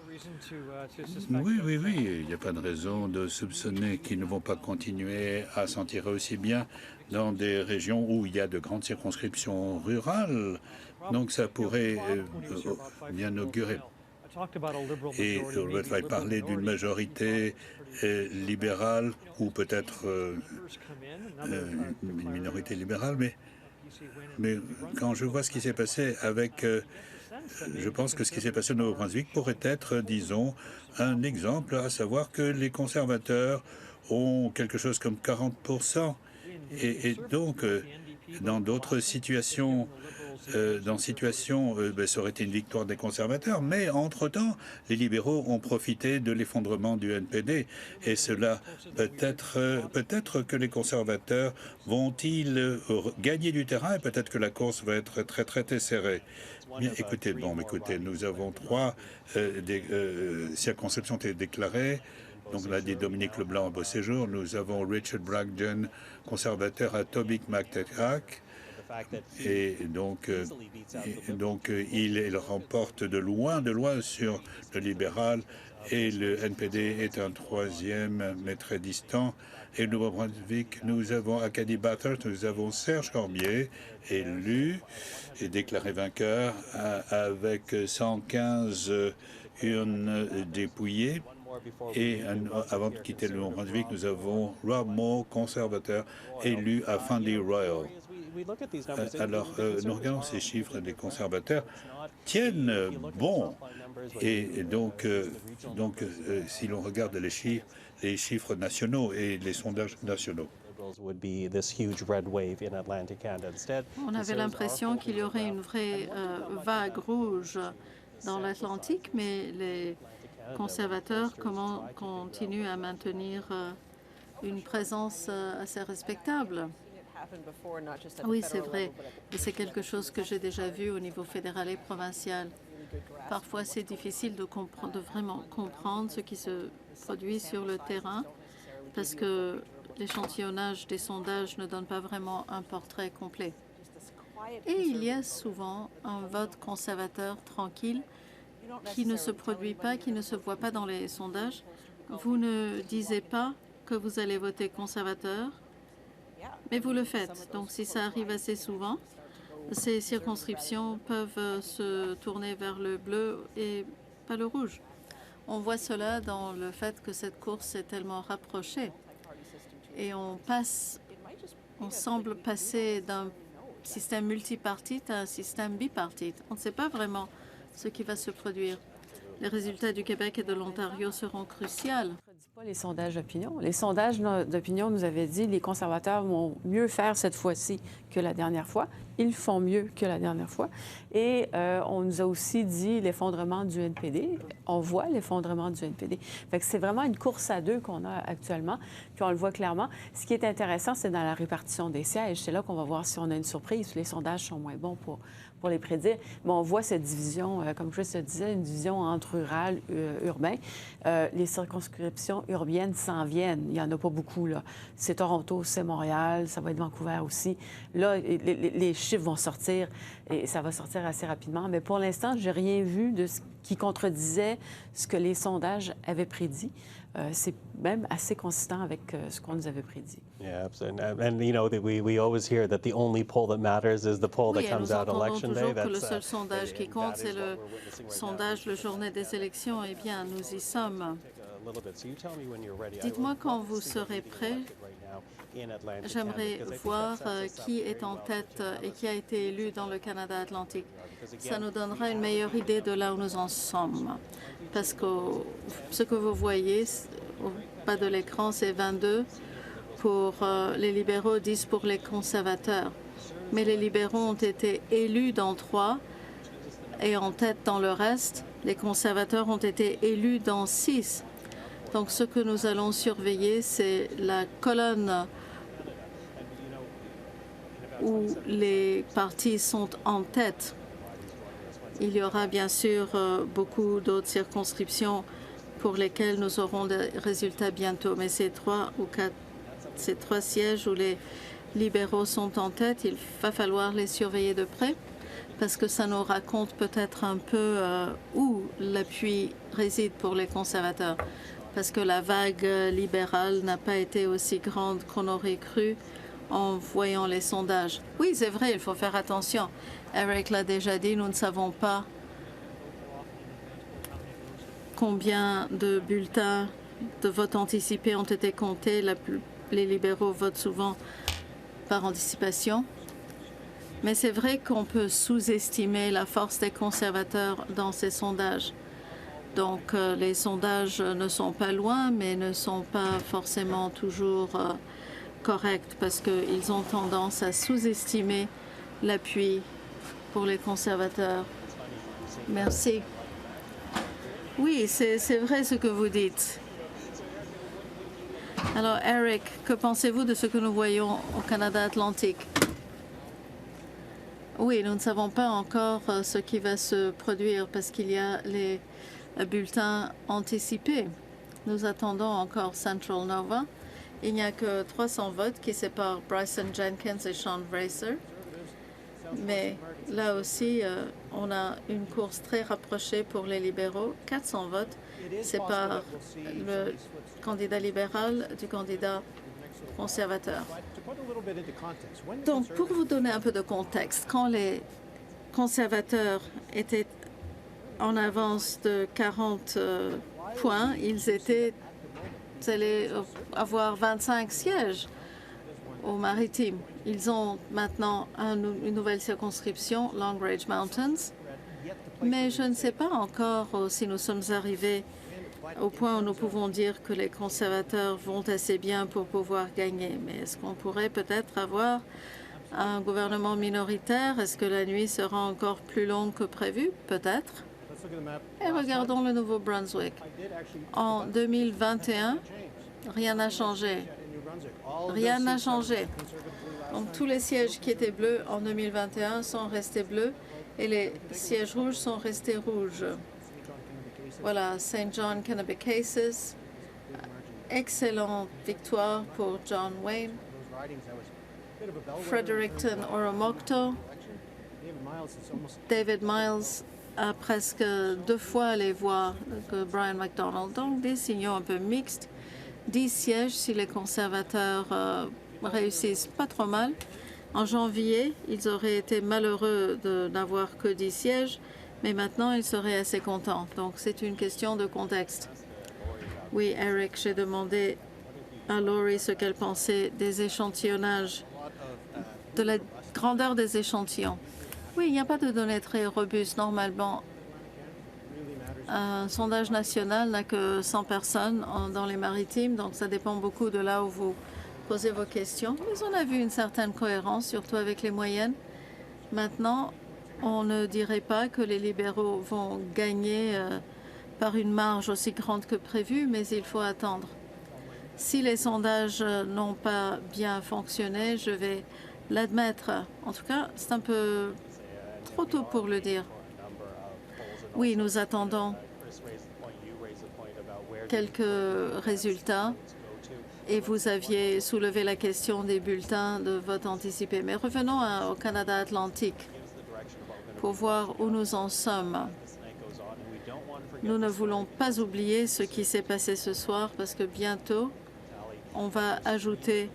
Oui, il n'y a pas de raison de soupçonner qu'ils ne vont pas continuer à s'en tirer aussi bien dans des régions où il y a de grandes circonscriptions rurales. Donc, ça pourrait bien augurer. Et Robert va parler d'une majorité libérale ou peut-être une minorité libérale, mais quand je vois ce qui s'est passé avec... je pense que ce qui s'est passé au Nouveau-Brunswick pourrait être, disons, un exemple, à savoir que les conservateurs ont quelque chose comme 40%. Et donc, dans d'autres situations, ça aurait été une victoire des conservateurs, mais entre-temps, les libéraux ont profité de l'effondrement du NPD. Et cela, peut-être que les conservateurs vont-ils gagner du terrain et peut-être que la course va être très, très serrée. Bien, écoutez, nous avons 3 circonscriptions déclarées. Donc, là, dit Dominique Leblanc, beau séjour. Nous avons Richard Bragdon, conservateur à Tobique-Mactaquac. Et donc, il remporte de loin sur le libéral. Et le NPD est un 3e, mais très distant. Et Nouveau-Brunswick, nous avons Acadie Bathurst, nous avons Serge Cormier, élu et déclaré vainqueur avec 115 urnes dépouillées. Et avant de quitter le Nouveau-Brunswick, nous avons Rob Moore, conservateur, élu à Fundy Royal. Alors, nous regardons ces chiffres des conservateurs tiennent bon. Et donc, si l'on regarde les chiffres nationaux et les sondages nationaux, on avait l'impression qu'il y aurait une vraie vague rouge dans l'Atlantique, mais les conservateurs continuent à maintenir une présence assez respectable. Oui, c'est vrai. Et c'est quelque chose que j'ai déjà vu au niveau fédéral et provincial. Parfois, c'est difficile de vraiment comprendre ce qui se produit sur le terrain parce que l'échantillonnage des sondages ne donne pas vraiment un portrait complet. Et il y a souvent un vote conservateur tranquille qui ne se produit pas, qui ne se voit pas dans les sondages. Vous ne disiez pas que vous allez voter conservateur, mais vous le faites. Donc, si ça arrive assez souvent, ces circonscriptions peuvent se tourner vers le bleu et pas le rouge. On voit cela dans le fait que cette course est tellement rapprochée. Et on semble passer d'un système multipartite à un système bipartite. On ne sait pas vraiment ce qui va se produire. Les résultats du Québec et de l'Ontario seront cruciaux. Pas les sondages d'opinion. Les sondages d'opinion nous avaient dit que les conservateurs vont mieux faire cette fois-ci que la dernière fois. Ils font mieux que la dernière fois. Et on nous a aussi dit l'effondrement du NPD. On voit l'effondrement du NPD. Fait que c'est vraiment une course à deux qu'on a actuellement, puis on le voit clairement. Ce qui est intéressant, c'est dans la répartition des sièges. C'est là qu'on va voir si on a une surprise. Les sondages sont moins bons pour les prédire. Mais on voit cette division, comme Chris le disait, une division entre rural et urbain. Les circonscriptions urbaines s'en viennent. Il n'y en a pas beaucoup, là. C'est Toronto, c'est Montréal, ça va être Vancouver aussi. Là, les chiffres vont sortir et ça va sortir assez rapidement. Mais pour l'instant, je n'ai rien vu de ce qui contredisait ce que les sondages avaient prédit. C'est même assez consistant avec ce qu'on nous avait prédit. Yeah, and you know, we always hear that the only poll that matters is the poll that comes out election day. Que le seul sondage qui compte, c'est le sondage le journée des élections. Eh bien, nous y sommes. Dites-moi quand vous serez prêt. J'aimerais voir qui est en tête et qui a été élu dans le Canada atlantique. Ça nous donnera une meilleure idée de là où nous en sommes. Parce que ce que vous voyez au bas de l'écran, c'est 22 pour les libéraux, 10 pour les conservateurs. Mais les libéraux ont été élus dans 3 et en tête dans le reste. Les conservateurs ont été élus dans 6. Donc ce que nous allons surveiller, c'est la colonne où les partis sont en tête. Il y aura bien sûr beaucoup d'autres circonscriptions pour lesquelles nous aurons des résultats bientôt. Mais ces 3 sièges où les libéraux sont en tête, il va falloir les surveiller de près parce que ça nous raconte peut-être un peu où l'appui réside pour les conservateurs. Parce que la vague libérale n'a pas été aussi grande qu'on aurait cru en voyant les sondages. Oui, c'est vrai, il faut faire attention. Eric l'a déjà dit, nous ne savons pas combien de bulletins de vote anticipé ont été comptés. Les libéraux votent souvent par anticipation. Mais c'est vrai qu'on peut sous-estimer la force des conservateurs dans ces sondages. Donc les sondages ne sont pas loin, mais ne sont pas forcément toujours corrects parce qu'ils ont tendance à sous-estimer l'appui pour les conservateurs. Merci. Oui, c'est vrai ce que vous dites. Alors, Eric, que pensez-vous de ce que nous voyons au Canada atlantique? Oui, nous ne savons pas encore ce qui va se produire parce qu'il y a les bulletins anticipés. Nous attendons encore Central Nova. Il n'y a que 300 votes qui séparent Bryson Jenkins et Sean Fraser. Mais là aussi, on a une course très rapprochée pour les libéraux. 400 votes séparent le candidat libéral du candidat conservateur. Donc, pour vous donner un peu de contexte, quand les conservateurs étaient en avance de 40 points, ils allaient avoir 25 sièges au Maritime. Ils ont maintenant une nouvelle circonscription, Long Range Mountains, mais je ne sais pas encore si nous sommes arrivés au point où nous pouvons dire que les conservateurs vont assez bien pour pouvoir gagner. Mais est-ce qu'on pourrait peut-être avoir un gouvernement minoritaire? Est-ce que la nuit sera encore plus longue que prévu? Peut-être. Et regardons le Nouveau-Brunswick. En 2021, rien n'a changé. Rien n'a changé. Donc tous les sièges qui étaient bleus en 2021 sont restés bleus et les sièges rouges sont restés rouges. Voilà, St. John Kennebecasis, excellente victoire pour John Wayne. Fredericton Oromocto, David Miles a presque 2 fois les voix que Brian McDonald. Donc des signaux un peu mixtes. 10 sièges si les conservateurs réussissent pas trop mal. En janvier, ils auraient été malheureux de n'avoir que 10 sièges, mais maintenant ils seraient assez contents. Donc c'est une question de contexte. Oui, Eric, j'ai demandé à Laurie ce qu'elle pensait des échantillonnages, de la grandeur des échantillons. Oui, il n'y a pas de données très robustes. Normalement, un sondage national n'a que 100 personnes dans les maritimes, donc ça dépend beaucoup de là où vous posez vos questions. Mais on a vu une certaine cohérence, surtout avec les moyennes. Maintenant, on ne dirait pas que les libéraux vont gagner par une marge aussi grande que prévu, mais il faut attendre. Si les sondages n'ont pas bien fonctionné, je vais l'admettre. En tout cas, c'est un peu trop tôt pour le dire. Oui, nous attendons quelques résultats et vous aviez soulevé la question des bulletins de vote anticipé. Mais revenons au Canada atlantique pour voir où nous en sommes. Nous ne voulons pas oublier ce qui s'est passé ce soir parce que bientôt, on va ajouter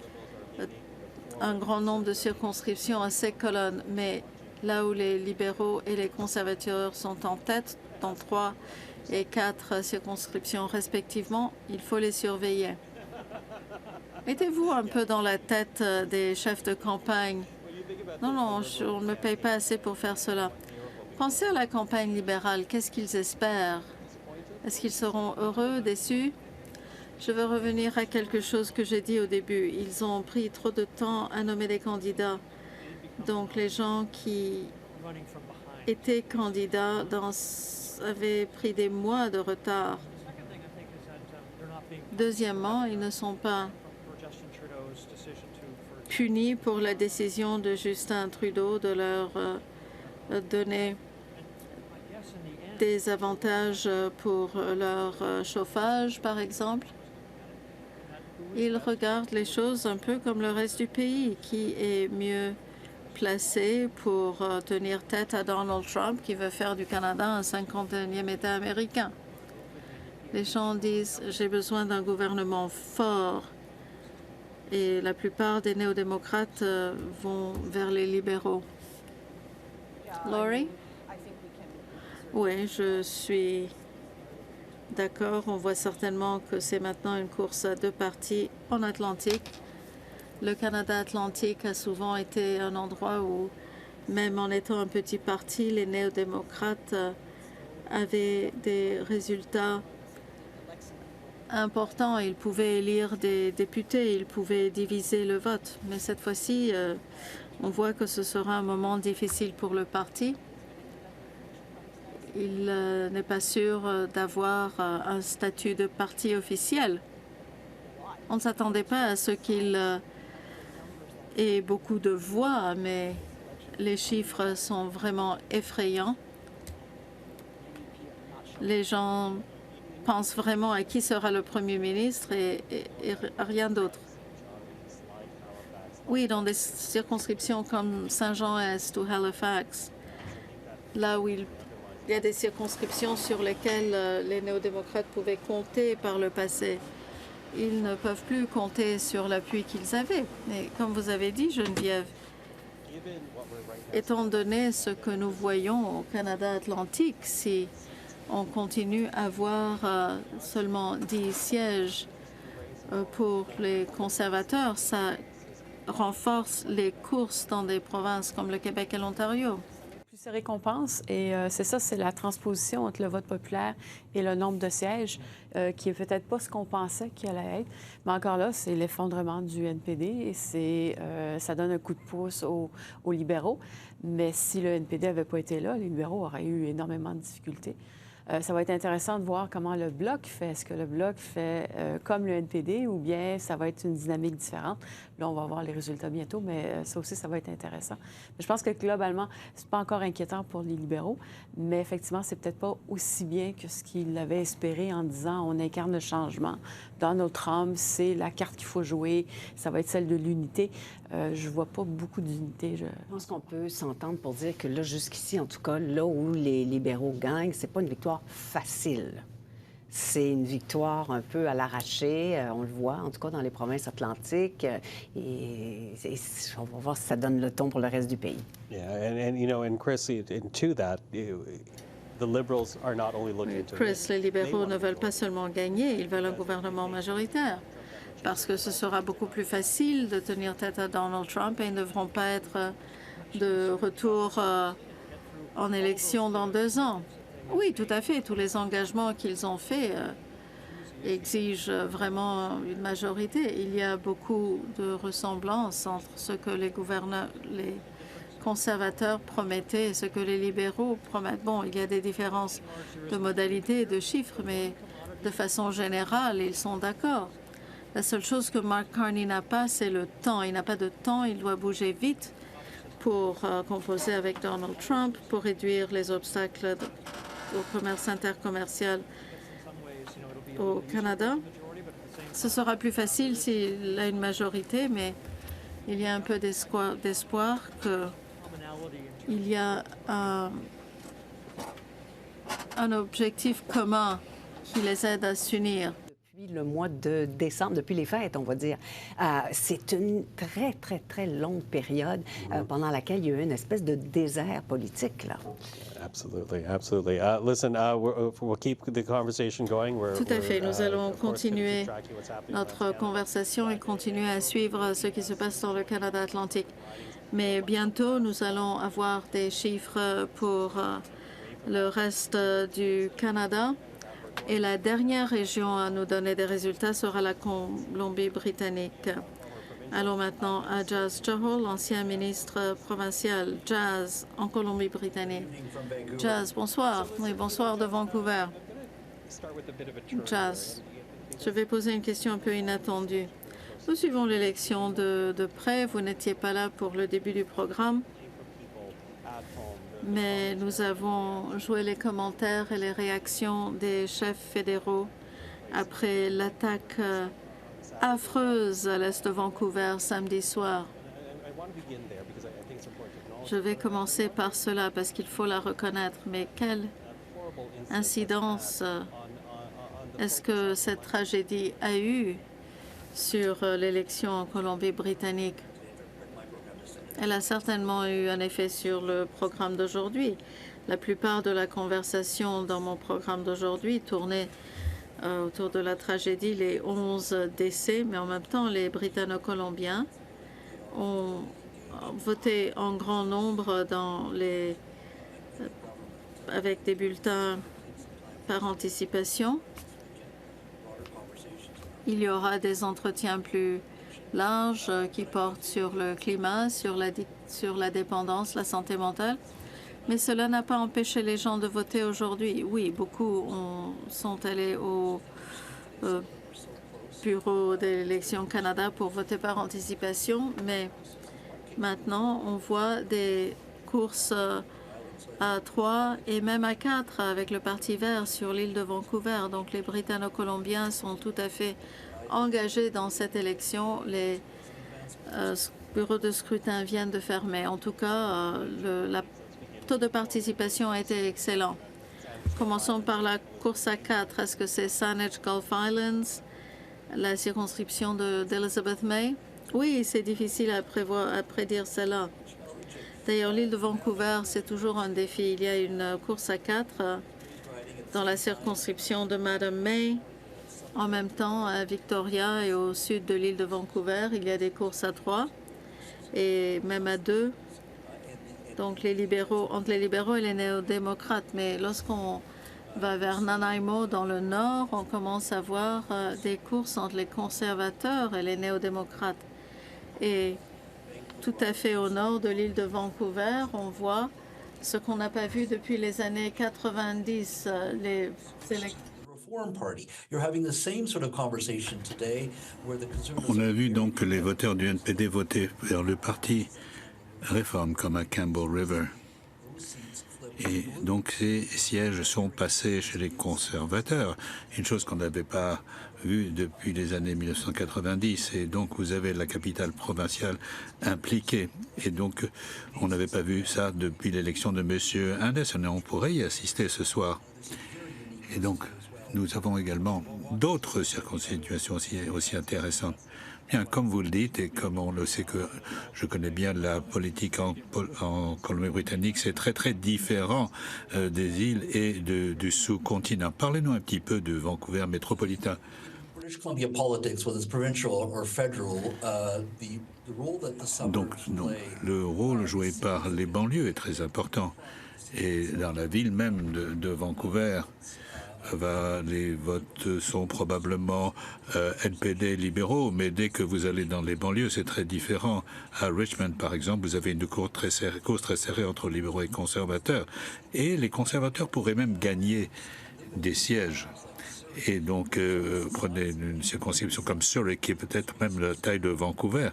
un grand nombre de circonscriptions à ces colonnes. Mais là où les libéraux et les conservateurs sont en tête, dans 3 et 4 circonscriptions respectivement, il faut les surveiller. Mettez-vous un peu dans la tête des chefs de campagne. Non, non, on ne me paye pas assez pour faire cela. Pensez à la campagne libérale. Qu'est-ce qu'ils espèrent? Est-ce qu'ils seront heureux, déçus? Je veux revenir à quelque chose que j'ai dit au début. Ils ont pris trop de temps à nommer des candidats. Donc, les gens qui étaient candidats avaient pris des mois de retard. Deuxièmement, ils ne sont pas punis pour la décision de Justin Trudeau de leur donner des avantages pour leur chauffage, par exemple. Ils regardent les choses un peu comme le reste du pays, qui est mieux placé pour tenir tête à Donald Trump, qui veut faire du Canada un 51e État américain. Les gens disent « j'ai besoin d'un gouvernement fort ». Et la plupart des néo-démocrates vont vers les libéraux. Laurie? Oui, je suis d'accord. On voit certainement que c'est maintenant une course à deux partis en Atlantique. Le Canada atlantique a souvent été un endroit où, même en étant un petit parti, les néo-démocrates avaient des résultats importants. Ils pouvaient élire des députés, ils pouvaient diviser le vote. Mais cette fois-ci, on voit que ce sera un moment difficile pour le parti. Il n'est pas sûr d'avoir un statut de parti officiel. On ne s'attendait pas à ce qu'il ait beaucoup de voix, mais les chiffres sont vraiment effrayants. Les gens pensent vraiment à qui sera le Premier ministre et rien d'autre. Oui, dans des circonscriptions comme Saint-Jean-Est ou Halifax, là où il y a des circonscriptions sur lesquelles les néo-démocrates pouvaient compter par le passé. Ils ne peuvent plus compter sur l'appui qu'ils avaient. Mais comme vous avez dit, Geneviève, étant donné ce que nous voyons au Canada atlantique, si on continue à avoir seulement 10 sièges pour les conservateurs, ça renforce les courses dans des provinces comme le Québec et l'Ontario. Plus se récompense, et c'est ça, c'est la transposition entre le vote populaire et le nombre de sièges qui est peut-être pas ce qu'on pensait qu'il allait être. Mais encore là, c'est l'effondrement du NPD et ça donne un coup de pouce aux libéraux. Mais si le NPD n'avait pas été là, les libéraux auraient eu énormément de difficultés. Ça va être intéressant de voir comment le Bloc fait. Est-ce que le Bloc fait comme le NPD ou bien ça va être une dynamique différente? Là, on va voir les résultats bientôt, mais ça aussi, ça va être intéressant. Mais je pense que globalement, c'est pas encore inquiétant pour les libéraux, mais effectivement, c'est peut-être pas aussi bien que ce qu'ils avaient espéré en disant on incarne le changement. Donald Trump, c'est la carte qu'il faut jouer, ça va être celle de l'unité. Je vois pas beaucoup d'unité. Je pense qu'on peut s'entendre pour dire que là, jusqu'ici, en tout cas, là où les libéraux gagnent, c'est pas une victoire facile. C'est une victoire un peu à l'arraché, on le voit, en tout cas dans les provinces atlantiques. Et on va voir si ça donne le ton pour le reste du pays. Yeah, and you know, and Chris, into that, the Liberals are not only looking to. Chris, les libéraux ne veulent pas seulement gagner, ils veulent un gouvernement majoritaire. Parce que ce sera beaucoup plus facile de tenir tête à Donald Trump et ils ne devront pas être de retour en élection dans 2 ans. Oui, tout à fait. Tous les engagements qu'ils ont faits exigent vraiment une majorité. Il y a beaucoup de ressemblances entre ce que les conservateurs promettaient et ce que les libéraux promettent. Bon, il y a des différences de modalités et de chiffres, mais de façon générale, ils sont d'accord. La seule chose que Mark Carney n'a pas, c'est le temps. Il n'a pas de temps, il doit bouger vite pour composer avec Donald Trump, pour réduire les obstacles au commerce intercommercial au Canada. Ce sera plus facile s'il a une majorité, mais il y a un peu d'espoir qu'il y a un objectif commun qui les aide à s'unir. Depuis le mois de décembre, depuis les fêtes, on va dire. C'est une très, très, très longue période pendant laquelle il y a eu une espèce de désert politique, là. Absolutely, absolutely. Listen, we'll keep the conversation going. Tout à fait. Nous allons continuer notre conversation et continuer à suivre ce qui se passe dans le Canada atlantique. Mais bientôt, nous allons avoir des chiffres pour le reste du Canada. Et la dernière région à nous donner des résultats sera la Colombie-Britannique. Allons maintenant à Jas Chahal, l'ancien ministre provincial. Jas, en Colombie-Britannique. Jas, bonsoir. Oui, bonsoir de Vancouver. Jas, je vais poser une question un peu inattendue. Nous suivons l'élection de près. Vous n'étiez pas là pour le début du programme, mais nous avons joué les commentaires et les réactions des chefs fédéraux après l'attaque affreuse à l'est de Vancouver samedi soir. Je vais commencer par cela parce qu'il faut la reconnaître, mais quelle incidence est-ce que cette tragédie a eu sur l'élection en Colombie-Britannique? Elle a certainement eu un effet sur le programme d'aujourd'hui. La plupart de la conversation dans mon programme d'aujourd'hui tournait autour de la tragédie, les 11 décès, mais en même temps, les Britanno-Colombiens ont voté en grand nombre avec des bulletins par anticipation. Il y aura des entretiens plus larges qui portent sur le climat, sur la dépendance, la santé mentale. Mais cela n'a pas empêché les gens de voter aujourd'hui. Oui, beaucoup sont allés au Bureau d'élections Canada pour voter par anticipation, mais maintenant, on voit des courses à 3 et même à 4 avec le Parti vert sur l'île de Vancouver. Donc, les Britanno-Colombiens sont tout à fait engagés dans cette élection. Les bureaux de scrutin viennent de fermer. En tout cas, le taux de participation a été excellent. Commençons par la course à 4. Est-ce que c'est Saanich Gulf Islands, la circonscription d'Elizabeth May? Oui, c'est difficile à prédire cela. D'ailleurs, l'île de Vancouver, c'est toujours un défi. Il y a une course à 4 dans la circonscription de Madame May. En même temps, à Victoria et au sud de l'île de Vancouver, il y a des courses à 3 et même à 2. Donc, entre les libéraux et les néo-démocrates. Mais lorsqu'on va vers Nanaimo, dans le nord, on commence à voir des courses entre les conservateurs et les néo-démocrates. Et tout à fait au nord de l'île de Vancouver, on voit ce qu'on n'a pas vu depuis les années 90, les élections. On a vu donc que les voteurs du NPD votaient vers le parti Réforme comme à Campbell River. Et donc ces sièges sont passés chez les conservateurs, une chose qu'on n'avait pas vue depuis les années 1990. Et donc vous avez la capitale provinciale impliquée. Et donc on n'avait pas vu ça depuis l'élection de M. Anderson. Et on pourrait y assister ce soir. Et donc nous avons également d'autres circonscriptions aussi intéressantes. Bien, comme vous le dites, et comme on le sait que je connais bien la politique en Colombie-Britannique, c'est très très différent des îles et du sous-continent. Parlez-nous un petit peu de Vancouver métropolitain. Donc, le rôle joué par les banlieues est très important. Et dans la ville même de Vancouver, les votes sont probablement NPD libéraux, mais dès que vous allez dans les banlieues, c'est très différent. À Richmond, par exemple, vous avez une course très serrée entre libéraux et conservateurs. Et les conservateurs pourraient même gagner des sièges. Et donc, prenez une circonscription comme Surrey, qui est peut-être même la taille de Vancouver.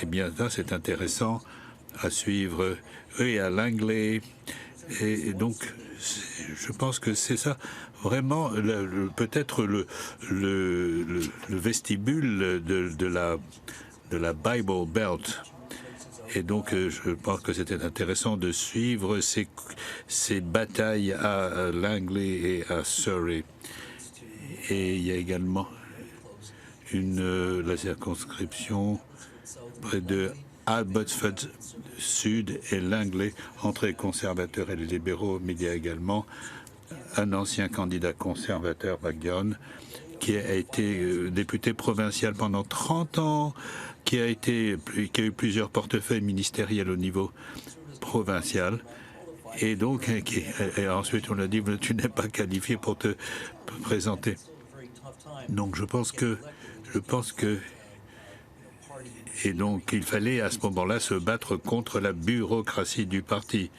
Eh bien, ça, c'est intéressant à suivre. Et à Langley. Et donc, je pense que c'est ça, vraiment, peut-être le vestibule de la Bible Belt. Et donc, je pense que c'était intéressant de suivre ces batailles à Langley et à Surrey. Et il y a également la circonscription près de Abbotsford Sud et Langley, entre les conservateurs et les libéraux, mais il y a également un ancien candidat conservateur, McGowan, qui a été député provincial pendant 30 ans, qui a eu plusieurs portefeuilles ministériels au niveau provincial. Et donc, et ensuite, on a dit, tu n'es pas qualifié pour te présenter. Donc, je pense que, et donc, il fallait à ce moment-là se battre contre la bureaucratie du parti.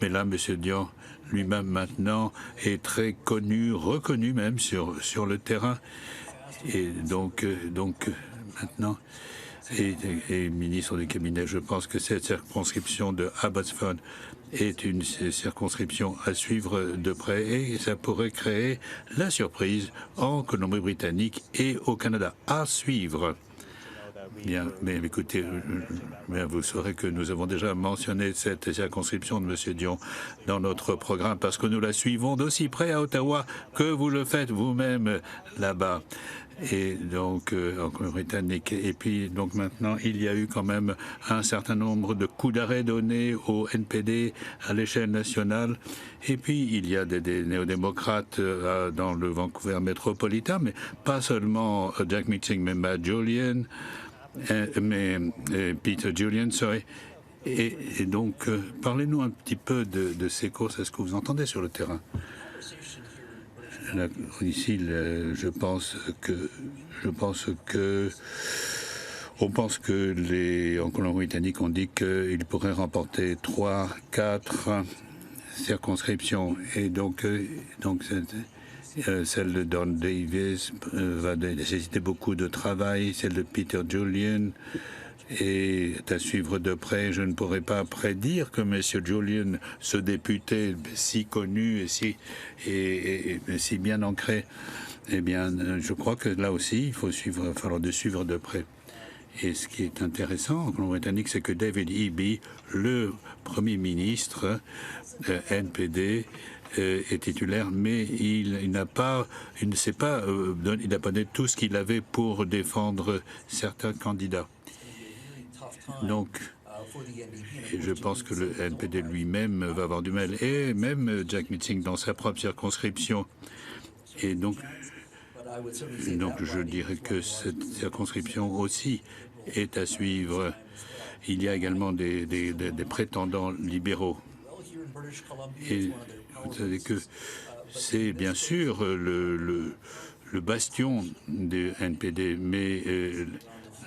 Mais là, M. Dion lui-même maintenant est très connu, reconnu même sur le terrain. Et donc maintenant, et ministre du cabinet, je pense que cette circonscription de Abbotsford est une circonscription à suivre de près et ça pourrait créer la surprise en Colombie-Britannique et au Canada. À suivre. Bien, mais écoutez, vous saurez que nous avons déjà mentionné cette circonscription de M. Dion dans notre programme parce que nous la suivons d'aussi près à Ottawa que vous le faites vous-même là-bas. Et donc, en Colombie-Britannique. Et puis, donc maintenant, il y a eu quand même un certain nombre de coups d'arrêt donnés au NPD à l'échelle nationale. Et puis, il y a des néo-démocrates dans le Vancouver métropolitain, mais pas seulement Jack Meeting, mais Matt Julian. Peter Julian, sorry. Et donc, parlez-nous un petit peu de ces courses. Est-ce que vous entendez sur le terrain? Là, ici, je pense que en Colombie-Britannique, on dit qu'ils pourraient remporter 3, 4 circonscriptions. Et donc celle de Don Davis va nécessiter beaucoup de travail, celle de Peter Julian est à suivre de près. Je ne pourrais pas prédire que M. Julian, ce député si connu et si bien ancré, eh bien, je crois que là aussi, il va falloir suivre de près. Et ce qui est intéressant en Colombie-Britannique, c'est que David Eby, le Premier ministre NPD, est titulaire, mais il n'a pas donné tout ce qu'il avait pour défendre certains candidats. Donc, je pense que le NPD lui-même va avoir du mal, et même Jack Meeting dans sa propre circonscription. Et donc je dirais que cette circonscription aussi est à suivre. Il y a également des prétendants libéraux. Et vous savez que c'est bien sûr le bastion du NPD, mais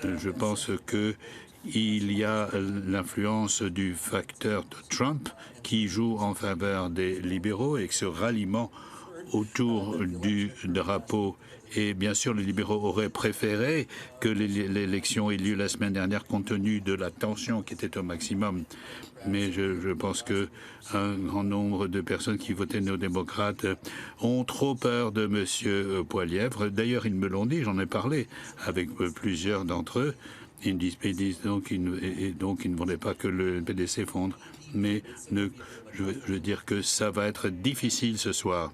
je pense qu'il y a l'influence du facteur de Trump qui joue en faveur des libéraux et que ce ralliement autour du drapeau. Et bien sûr, les libéraux auraient préféré que l'élection ait lieu la semaine dernière compte tenu de la tension qui était au maximum. Mais je pense qu'un grand nombre de personnes qui votaient néo-démocrates ont trop peur de M. Poilievre. D'ailleurs, ils me l'ont dit, j'en ai parlé avec plusieurs d'entre eux. Ils disent donc ils ne voulaient pas que le NPD s'effondre. Mais je veux dire que ça va être difficile ce soir.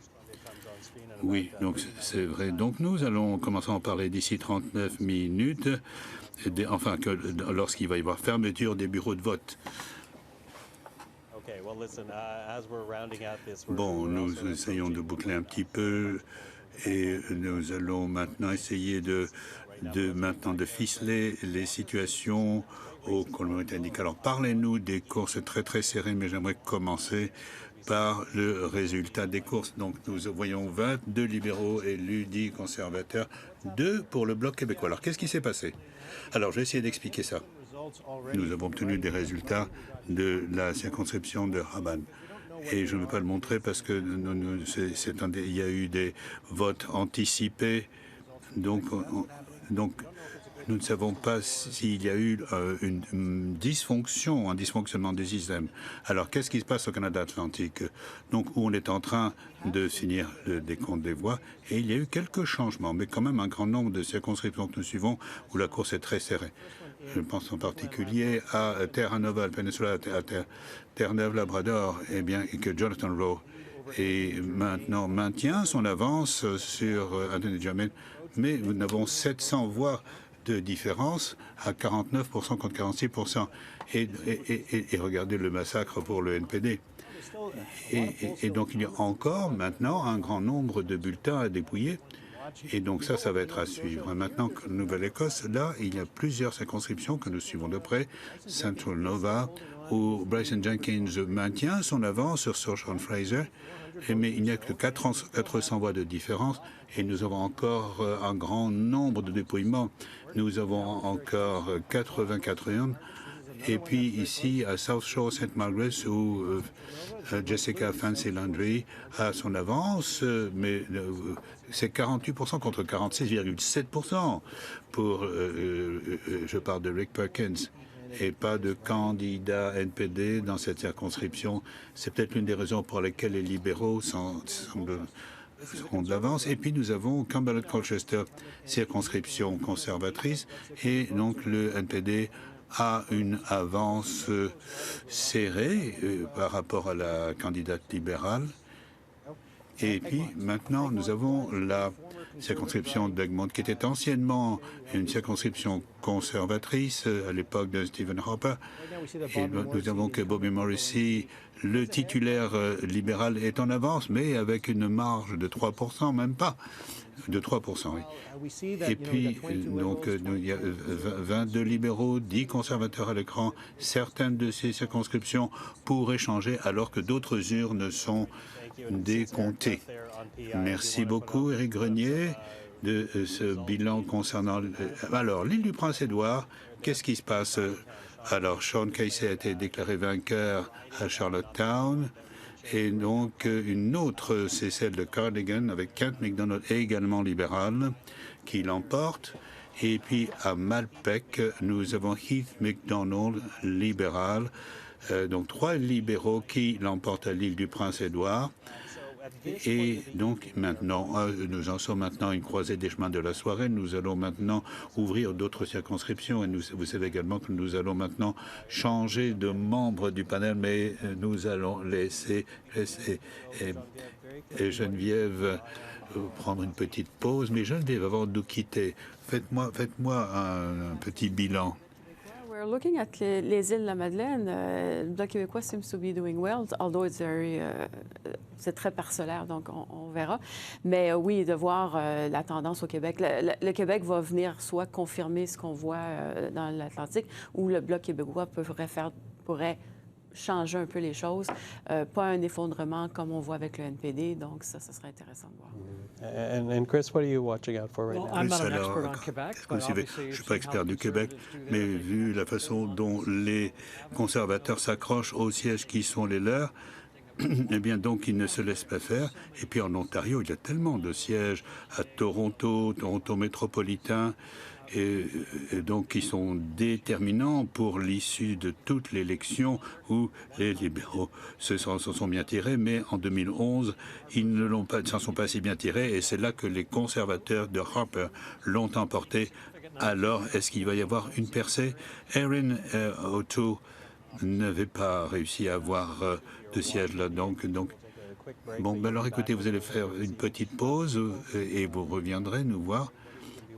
Oui, donc c'est vrai. Donc nous allons commencer à en parler d'ici 39 minutes, lorsqu'il va y avoir fermeture des bureaux de vote. Bon, nous essayons de boucler un petit peu et nous allons maintenant essayer de ficeler les situations au Colombie-Britannique. Alors parlez-nous des courses très très serrées, mais j'aimerais commencer par le résultat des courses. Donc nous voyons 22 libéraux élus, 10 conservateurs, 2 pour le Bloc québécois. Alors qu'est-ce qui s'est passé? Alors je vais essayer d'expliquer ça. Nous avons obtenu des résultats de la circonscription de Rabanne. Et je ne vais pas le montrer parce que il y a eu des votes anticipés. Donc nous ne savons pas s'il y a eu un dysfonctionnement des systèmes. Alors, qu'est-ce qui se passe au Canada Atlantique? Donc, où on est en train de finir le décompte des voix, et il y a eu quelques changements, mais quand même un grand nombre de circonscriptions que nous suivons où la course est très serrée. Je pense en particulier à Terra-Nova, Peninsula, à Terre-Neuve-Labrador, et que Jonathan Rowe maintenant maintient son avance sur Anthony Jamin, mais nous avons 700 voix de différence à 49% contre 46%. Et regardez le massacre pour le NPD. Et donc il y a encore maintenant un grand nombre de bulletins à dépouiller. Et donc ça va être à suivre. Maintenant, Nouvelle-Écosse, là, il y a plusieurs circonscriptions que nous suivons de près. Central Nova, où Bryson Jenkins maintient son avance sur Sean Fraser, mais il n'y a que 400 voix de différence et nous avons encore un grand nombre de dépouillements. Nous avons encore 84 urnes. Et puis ici, à South Shore, St. Margaret's, où Jessica Fancy Landry a son avance, mais c'est 48% contre 46,7% pour, je parle de Rick Perkins, et pas de candidat NPD dans cette circonscription. C'est peut-être l'une des raisons pour lesquelles les libéraux seront de l'avance. Et puis nous avons Cumberland-Colchester, circonscription conservatrice, et donc le NPD a une avance serrée par rapport à la candidate libérale. Et puis maintenant, nous avons la circonscription d'Egmont, qui était anciennement une circonscription conservatrice à l'époque de Stephen Harper. Et nous avons que Bobby Morrissey, le titulaire libéral, est en avance, mais avec une marge de 3%, même pas. De 3%, oui. Et puis, donc, il y a 22 libéraux, 10 conservateurs à l'écran. Certaines de ces circonscriptions pourraient changer alors que d'autres urnes sont décomptées. Merci beaucoup, Éric Grenier, de ce bilan concernant... Alors, l'île du Prince-Édouard, qu'est-ce qui se passe? Alors, Sean Casey a été déclaré vainqueur à Charlottetown. Et donc, une autre, c'est celle de Cardigan, avec Kent McDonald, également libéral, qui l'emporte. Et puis, à Malpeque, nous avons Heath McDonald, libéral. Donc, 3 libéraux qui l'emportent à l'île du Prince-Édouard. Et donc, maintenant, nous en sommes maintenant à une croisée des chemins de la soirée. Nous allons maintenant ouvrir d'autres circonscriptions. Et vous savez également que nous allons maintenant changer de membres du panel, mais nous allons laisser Geneviève prendre une petite pause. Mais Geneviève, avant de nous quitter, faites-moi un petit bilan. We're looking at les îles de la Madeleine. Le Bloc québécois seems to be doing well, although it's very, c'est très parcellaire, donc on verra. Mais oui, de voir la tendance au Québec. Le Québec va venir soit confirmer ce qu'on voit dans l'Atlantique, ou le Bloc québécois pourrait changer un peu les choses. Pas un effondrement comme on voit avec le NPD, donc ça serait intéressant de voir. And Chris, what are you watching out for right now? I'm not an expert on Quebec, but je ne suis pas expert du Québec, mais vu la façon dont les conservateurs s'accrochent aux sièges qui sont les leurs, eh bien, donc, ils ne se laissent pas faire. Et puis, en Ontario, il y a tellement de sièges à Toronto métropolitain, et donc qui sont déterminants pour l'issue de toute l'élection où les libéraux se sont bien tirés, mais en 2011, ils ne s'en sont pas si bien tirés, et c'est là que les conservateurs de Harper l'ont emporté. Alors, est-ce qu'il va y avoir une percée? Erin O'Toole n'avait pas réussi à avoir de siège là, donc bon, ben alors écoutez, vous allez faire une petite pause et vous reviendrez nous voir.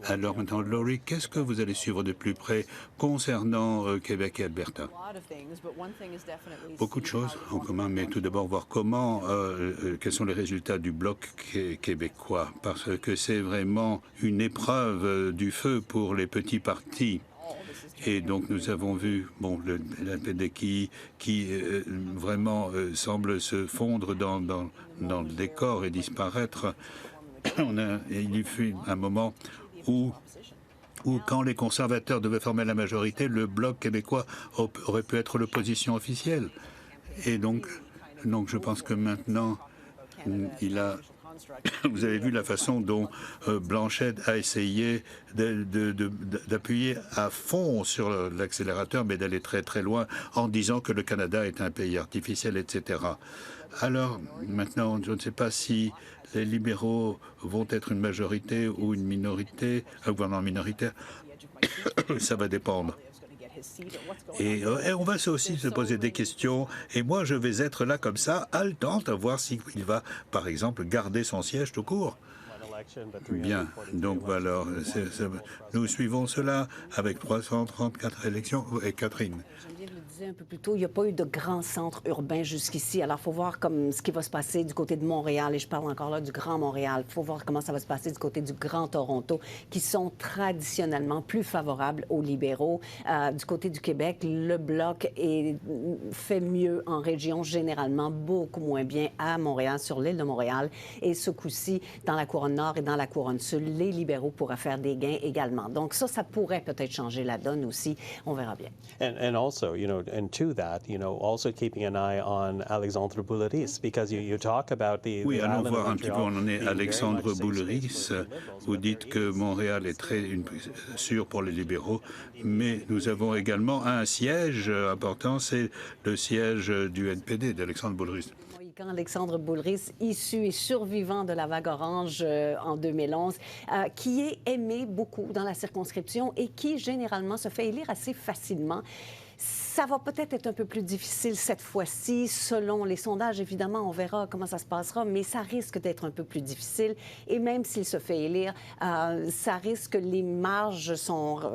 Alors maintenant, Laurie, qu'est-ce que vous allez suivre de plus près concernant Québec et Alberta? Beaucoup de choses en commun, mais tout d'abord voir quels sont les résultats du Bloc québécois, parce que c'est vraiment une épreuve du feu pour les petits partis. Et donc nous avons vu le NPD qui vraiment semble se fondre dans le décor et disparaître. Il y fut un moment où quand les conservateurs devaient former la majorité, le Bloc québécois aurait pu être l'opposition officielle. Et donc je pense que maintenant, vous avez vu la façon dont Blanchette a essayé d'appuyer à fond sur l'accélérateur, mais d'aller très très loin en disant que le Canada est un pays artificiel, etc. Alors maintenant, je ne sais pas si les libéraux vont être une majorité ou une minorité, un gouvernement minoritaire. Ça va dépendre. Et on va aussi se poser des questions. Et moi, je vais être là comme ça, haletante, à voir s'il va, par exemple, garder son siège tout court. Bien, donc alors, nous suivons cela avec 334 élections. Et Catherine. Je le disais un peu plus tôt, il n'y a pas eu de grand centre urbain jusqu'ici. Alors, il faut voir comme ce qui va se passer du côté de Montréal, et je parle encore là du Grand Montréal. Il faut voir comment ça va se passer du côté du Grand Toronto, qui sont traditionnellement plus favorables aux libéraux. Du côté du Québec, le Bloc fait mieux en région, généralement beaucoup moins bien à Montréal, sur l'île de Montréal. Et ce coup-ci, dans la Couronne Nord et dans la Couronne Sud, les libéraux pourraient faire des gains également. Donc ça pourrait peut-être changer la donne aussi. On verra bien. And also, and to that, also keeping an eye on Alexandre Boulris, because you talk about the. Oui, allons voir un petit peu où on en est. Alexandre Boulris, vous dites que Montréal est très sûr pour les libéraux, mais nous avons également un siège important, c'est le siège du NPD d'Alexandre Boulris. Quand Alexandre Boulris, issu et survivant de la vague orange en 2011, qui est aimé beaucoup dans la circonscription et qui, généralement, se fait élire assez facilement. Ça va peut-être être un peu plus difficile cette fois-ci, selon les sondages. Évidemment, on verra comment ça se passera, mais ça risque d'être un peu plus difficile. Et même s'il se fait élire, ça risque, les marges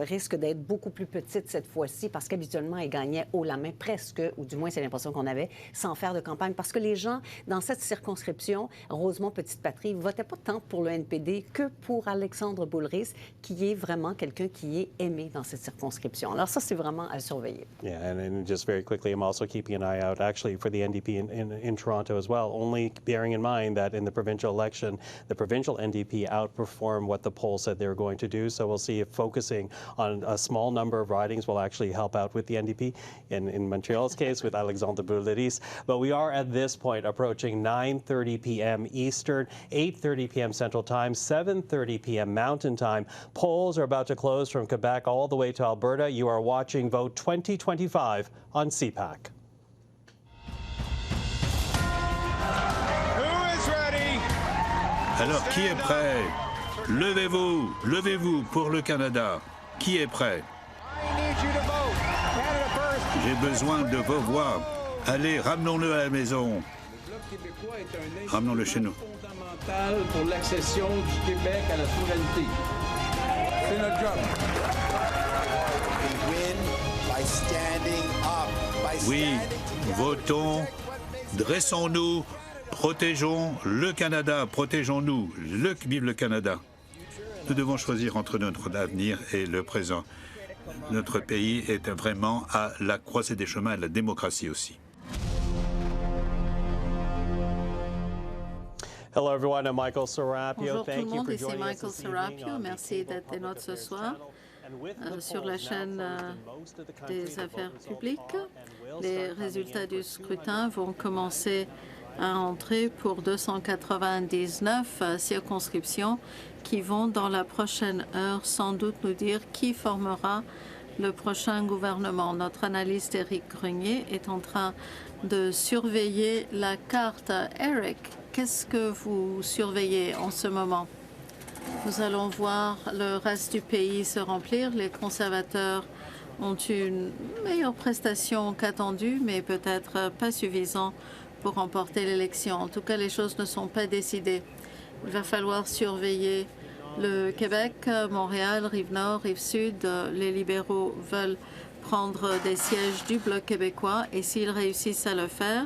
risquent d'être beaucoup plus petites cette fois-ci, parce qu'habituellement, il gagnait haut la main, presque, ou du moins c'est l'impression qu'on avait, sans faire de campagne. Parce que les gens, dans cette circonscription, Rosemont-Petite-Patrie, votaient pas tant pour le NPD que pour Alexandre Boulris, qui est vraiment quelqu'un qui est aimé dans cette circonscription. Alors ça, c'est vraiment à surveiller. Yeah, and just very quickly, I'm also keeping an eye out, actually, for the NDP in Toronto as well, only bearing in mind that in the provincial election, the provincial NDP outperformed what the poll said they were going to do. So we'll see if focusing on a small number of ridings will actually help out with the NDP, in Montreal's case, with Alexandre Boulris. But we are, at this point, approaching 9:30 p.m. Eastern, 8:30 p.m. Central Time, 7:30 p.m. Mountain Time. Polls are about to close from Quebec all the way to Alberta. You are watching Vote 2025 on CPAC. Alors, qui est prêt? Levez-vous, levez-vous pour le Canada. Qui est prêt? J'ai besoin de vos voix. Allez, ramenons-le à la maison. Ramenons-le chez nous. Fondamental pour l'accession du Québec à la souveraineté. C'est notre job. Oui, votons, dressons-nous, protégeons le Canada, protégeons-nous, vive le Canada. Nous devons choisir entre notre avenir et le présent. Notre pays est vraiment à la croisée des chemins de la démocratie aussi. Hello everyone, I'm Michael Serapio. Bonjour tout le monde, ici Michael Serapio. Merci d'être des nôtres ce soir. Sur la chaîne des affaires publiques, les résultats du scrutin vont commencer à entrer pour 299 circonscriptions qui vont dans la prochaine heure sans doute nous dire qui formera le prochain gouvernement. Notre analyste Éric Grenier est en train de surveiller la carte. Eric, qu'est-ce que vous surveillez en ce moment? Nous allons voir le reste du pays se remplir. Les conservateurs ont une meilleure prestation qu'attendue, mais peut-être pas suffisant pour remporter l'élection. En tout cas, les choses ne sont pas décidées. Il va falloir surveiller le Québec, Montréal, Rive-Nord, Rive-Sud. Les libéraux veulent prendre des sièges du Bloc québécois et s'ils réussissent à le faire,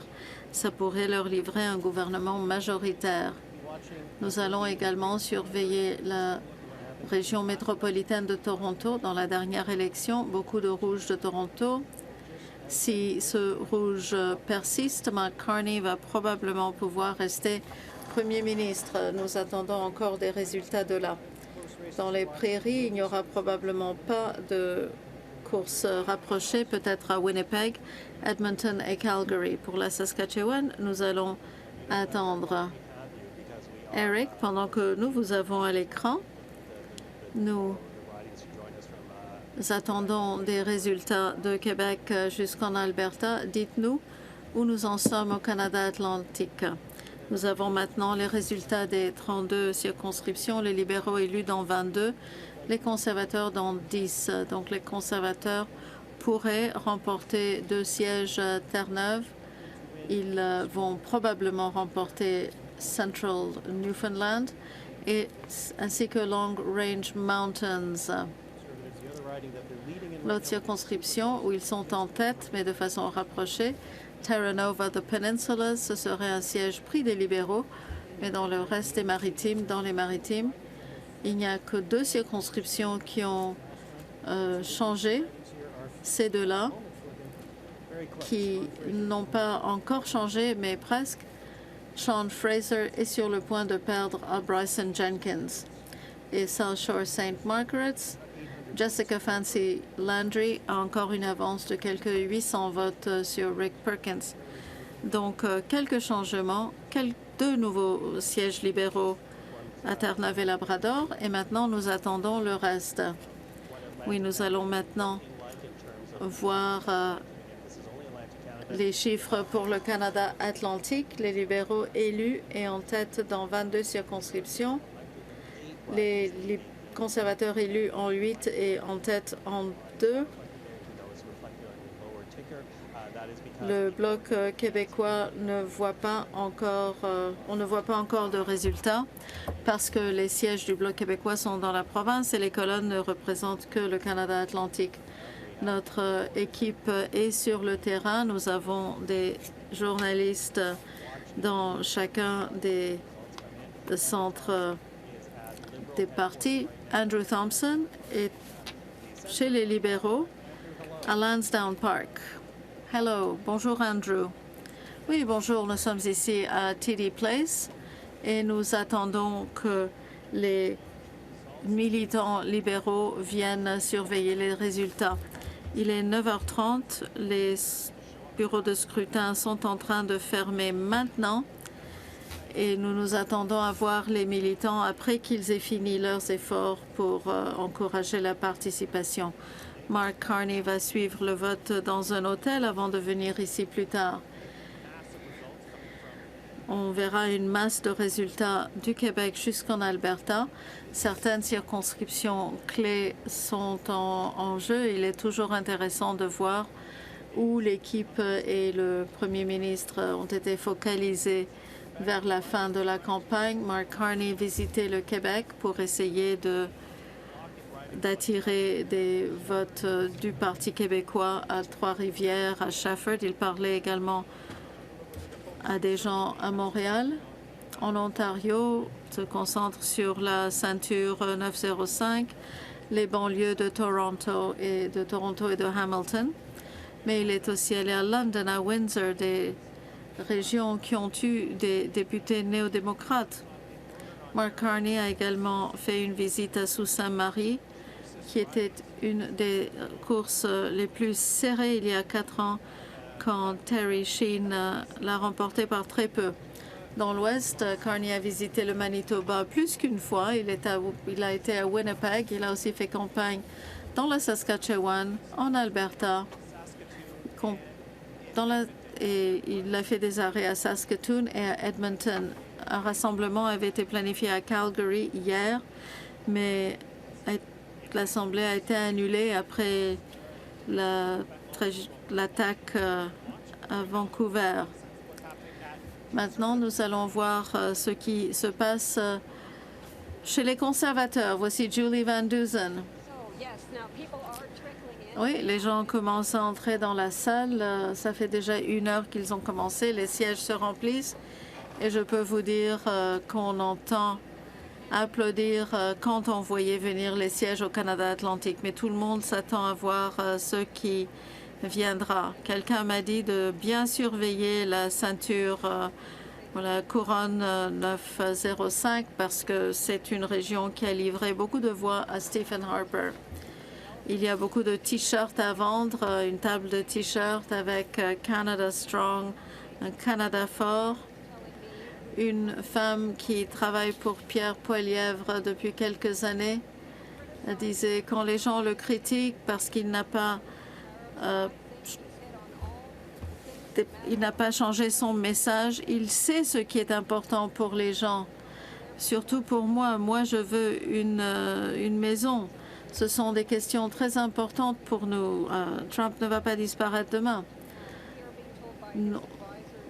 ça pourrait leur livrer un gouvernement majoritaire. Nous allons également surveiller la région métropolitaine de Toronto. Dans la dernière élection, beaucoup de rouges de Toronto. Si ce rouge persiste, Mark Carney va probablement pouvoir rester Premier ministre. Nous attendons encore des résultats de là. Dans les prairies, il n'y aura probablement pas de course rapprochée, peut-être à Winnipeg, Edmonton et Calgary. Pour la Saskatchewan, nous allons attendre. Eric, pendant que nous vous avons à l'écran, nous attendons des résultats de Québec jusqu'en Alberta. Dites-nous où nous en sommes au Canada atlantique. Nous avons maintenant les résultats des 32 circonscriptions, les libéraux élus dans 22, les conservateurs dans 10. Donc les conservateurs pourraient remporter 2 sièges à Terre-Neuve. Ils vont probablement remporter Central Newfoundland ainsi que Long Range Mountains. L'autre circonscription où ils sont en tête, mais de façon rapprochée, Terra Nova the Peninsula, ce serait un siège pris des libéraux, mais dans le reste des maritimes, dans les maritimes, il n'y a que 2 circonscriptions qui ont changé. Ces deux-là, qui n'ont pas encore changé, mais presque. Sean Fraser est sur le point de perdre à Bryson Jenkins. Et South Shore St. Margaret's, Jessica Fancy Landry a encore une avance de quelques 800 votes sur Rick Perkins. Donc, quelques changements, 2 nouveaux sièges libéraux à Terre-Neuve et Labrador, et maintenant nous attendons le reste. Oui, nous allons maintenant voir les chiffres pour le Canada Atlantique. Les libéraux élus et en tête dans 22 circonscriptions. Les conservateurs élus en 8 et en tête en 2. Le Bloc québécois ne voit pas encore, on ne voit pas encore de résultats parce que les sièges du Bloc québécois sont dans la province et les colonnes ne représentent que le Canada Atlantique. Notre équipe est sur le terrain. Nous avons des journalistes dans chacun des centres des partis. Andrew Thompson est chez les libéraux à Lansdowne Park. Hello, bonjour Andrew. Oui, bonjour, nous sommes ici à TD Place et nous attendons que les militants libéraux viennent surveiller les résultats. Il est 9h30, les bureaux de scrutin sont en train de fermer maintenant et nous nous attendons à voir les militants après qu'ils aient fini leurs efforts pour encourager la participation. Mark Carney va suivre le vote dans un hôtel avant de venir ici plus tard. On verra une masse de résultats du Québec jusqu'en Alberta. Certaines circonscriptions clés sont en jeu. Il est toujours intéressant de voir où l'équipe et le Premier ministre ont été focalisés vers la fin de la campagne. Mark Carney visitait le Québec pour essayer d'attirer des votes du Parti québécois à Trois-Rivières, à Shefford. Il parlait également à des gens à Montréal. En Ontario, se concentre sur la ceinture 905, les banlieues de Toronto et de Hamilton. Mais il est aussi allé à London, à Windsor, des régions qui ont eu des députés néo-démocrates. Mark Carney a également fait une visite à Sault-Sainte-Marie, qui était une des courses les plus serrées il y a 4 ans, quand Terry Sheen l'a remporté par très peu. Dans l'Ouest, Carney a visité le Manitoba plus qu'une fois. Il a été à Winnipeg. Il a aussi fait campagne dans la Saskatchewan, en Alberta. Et il a fait des arrêts à Saskatoon et à Edmonton. Un rassemblement avait été planifié à Calgary hier, mais l'Assemblée a été annulée après l'attaque à Vancouver. Maintenant, nous allons voir ce qui se passe chez les conservateurs. Voici Julie Van Dusen. Oui, les gens commencent à entrer dans la salle. Ça fait déjà 1 heure qu'ils ont commencé. Les sièges se remplissent. Et je peux vous dire qu'on entend applaudir quand on voyait venir les sièges au Canada Atlantique. Mais tout le monde s'attend à voir ce qui viendra. Quelqu'un m'a dit de bien surveiller la ceinture, la couronne 905, parce que c'est une région qui a livré beaucoup de voix à Stephen Harper. Il y a beaucoup de T-shirts à vendre, une table de T-shirts avec Canada Strong, un Canada fort. Une femme qui travaille pour Pierre Poilievre depuis quelques années disait quand les gens le critiquent parce qu'il n'a pas changé son message, il sait ce qui est important pour les gens. Surtout pour moi. Moi, je veux une maison. Ce sont des questions très importantes pour nous. Trump ne va pas disparaître demain.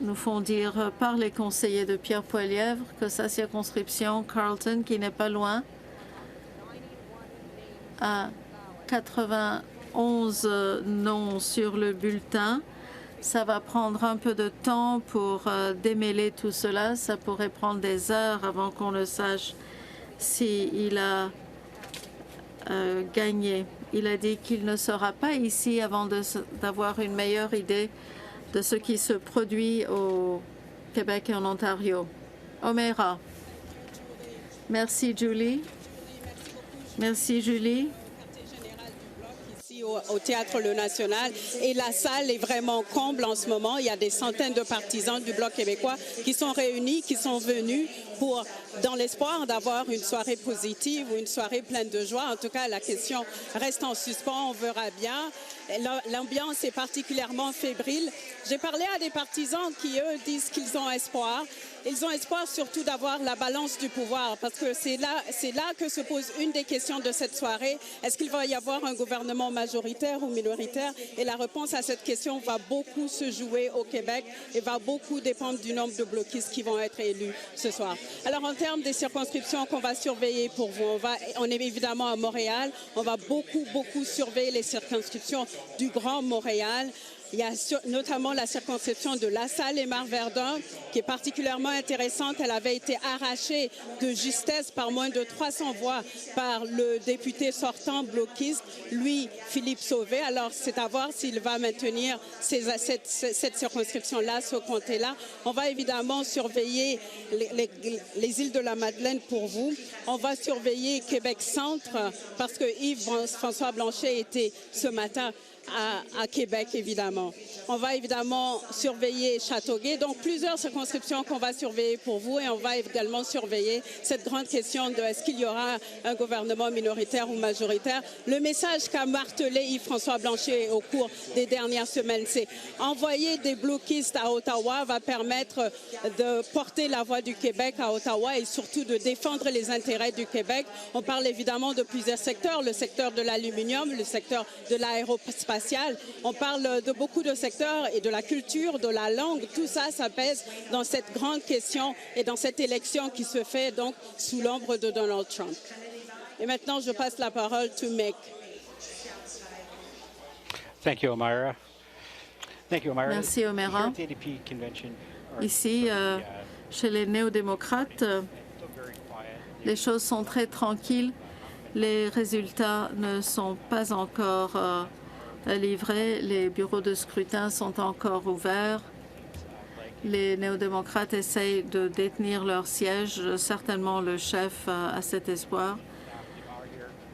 nous font dire par les conseillers de Pierre Poilievre que sa circonscription, Carleton, qui n'est pas loin, a 91 noms sur le bulletin. Ça va prendre un peu de temps pour démêler tout cela. Ça pourrait prendre des heures avant qu'on ne sache s'il a gagné. Il a dit qu'il ne sera pas ici avant d'avoir une meilleure idée de ce qui se produit au Québec et en Ontario. O'Meara. Merci, Julie. Merci, Julie. Au Théâtre Le National et la salle est vraiment comble en ce moment. Il y a des centaines de partisans du Bloc québécois qui sont réunis, qui sont venus dans l'espoir d'avoir une soirée positive ou une soirée pleine de joie. En tout cas, la question reste en suspens, on verra bien. L'ambiance est particulièrement fébrile. J'ai parlé à des partisans qui, eux, disent qu'ils ont espoir. Ils ont espoir surtout d'avoir la balance du pouvoir parce que c'est là que se pose une des questions de cette soirée. Est-ce qu'il va y avoir un gouvernement majoritaire ou minoritaire? Et la réponse à cette question va beaucoup se jouer au Québec et va beaucoup dépendre du nombre de bloquistes qui vont être élus ce soir. Alors, en termes des circonscriptions qu'on va surveiller pour vous, on est évidemment à Montréal. On va beaucoup surveiller les circonscriptions du Grand Montréal. Il y a notamment la circonscription de La Salle et Marverdun qui est particulièrement intéressante. Elle avait été arrachée de justesse par moins de 300 voix par le député sortant bloquiste, lui, Philippe Sauvé. Alors, c'est à voir s'il va maintenir cette circonscription-là, ce comté-là. On va évidemment surveiller les îles de la Madeleine pour vous. On va surveiller Québec-Centre parce que Yves-François Blanchet était ce matin à Québec, évidemment. On va évidemment surveiller Châteauguay. Donc, plusieurs circonscriptions qu'on va surveiller pour vous et on va également surveiller cette grande question de est-ce qu'il y aura un gouvernement minoritaire ou majoritaire. Le message qu'a martelé Yves-François Blanchet au cours des dernières semaines, c'est envoyer des bloquistes à Ottawa va permettre de porter la voix du Québec à Ottawa et surtout de défendre les intérêts du Québec. On parle évidemment de plusieurs secteurs, le secteur de l'aluminium, le secteur de l'aérospatial. On parle de beaucoup de secteurs et de la culture, de la langue. Tout ça, ça pèse dans cette grande question et dans cette élection qui se fait donc sous l'ombre de Donald Trump. Et maintenant, je passe la parole à Mick. Thank you, O'Meara. Merci, O'Meara. Ici, chez les néo-démocrates, les choses sont très tranquilles. Les résultats ne sont pas encore livrés. Les bureaux de scrutin sont encore ouverts. Les néo-démocrates essayent de détenir leur siège. Certainement, le chef a cet espoir.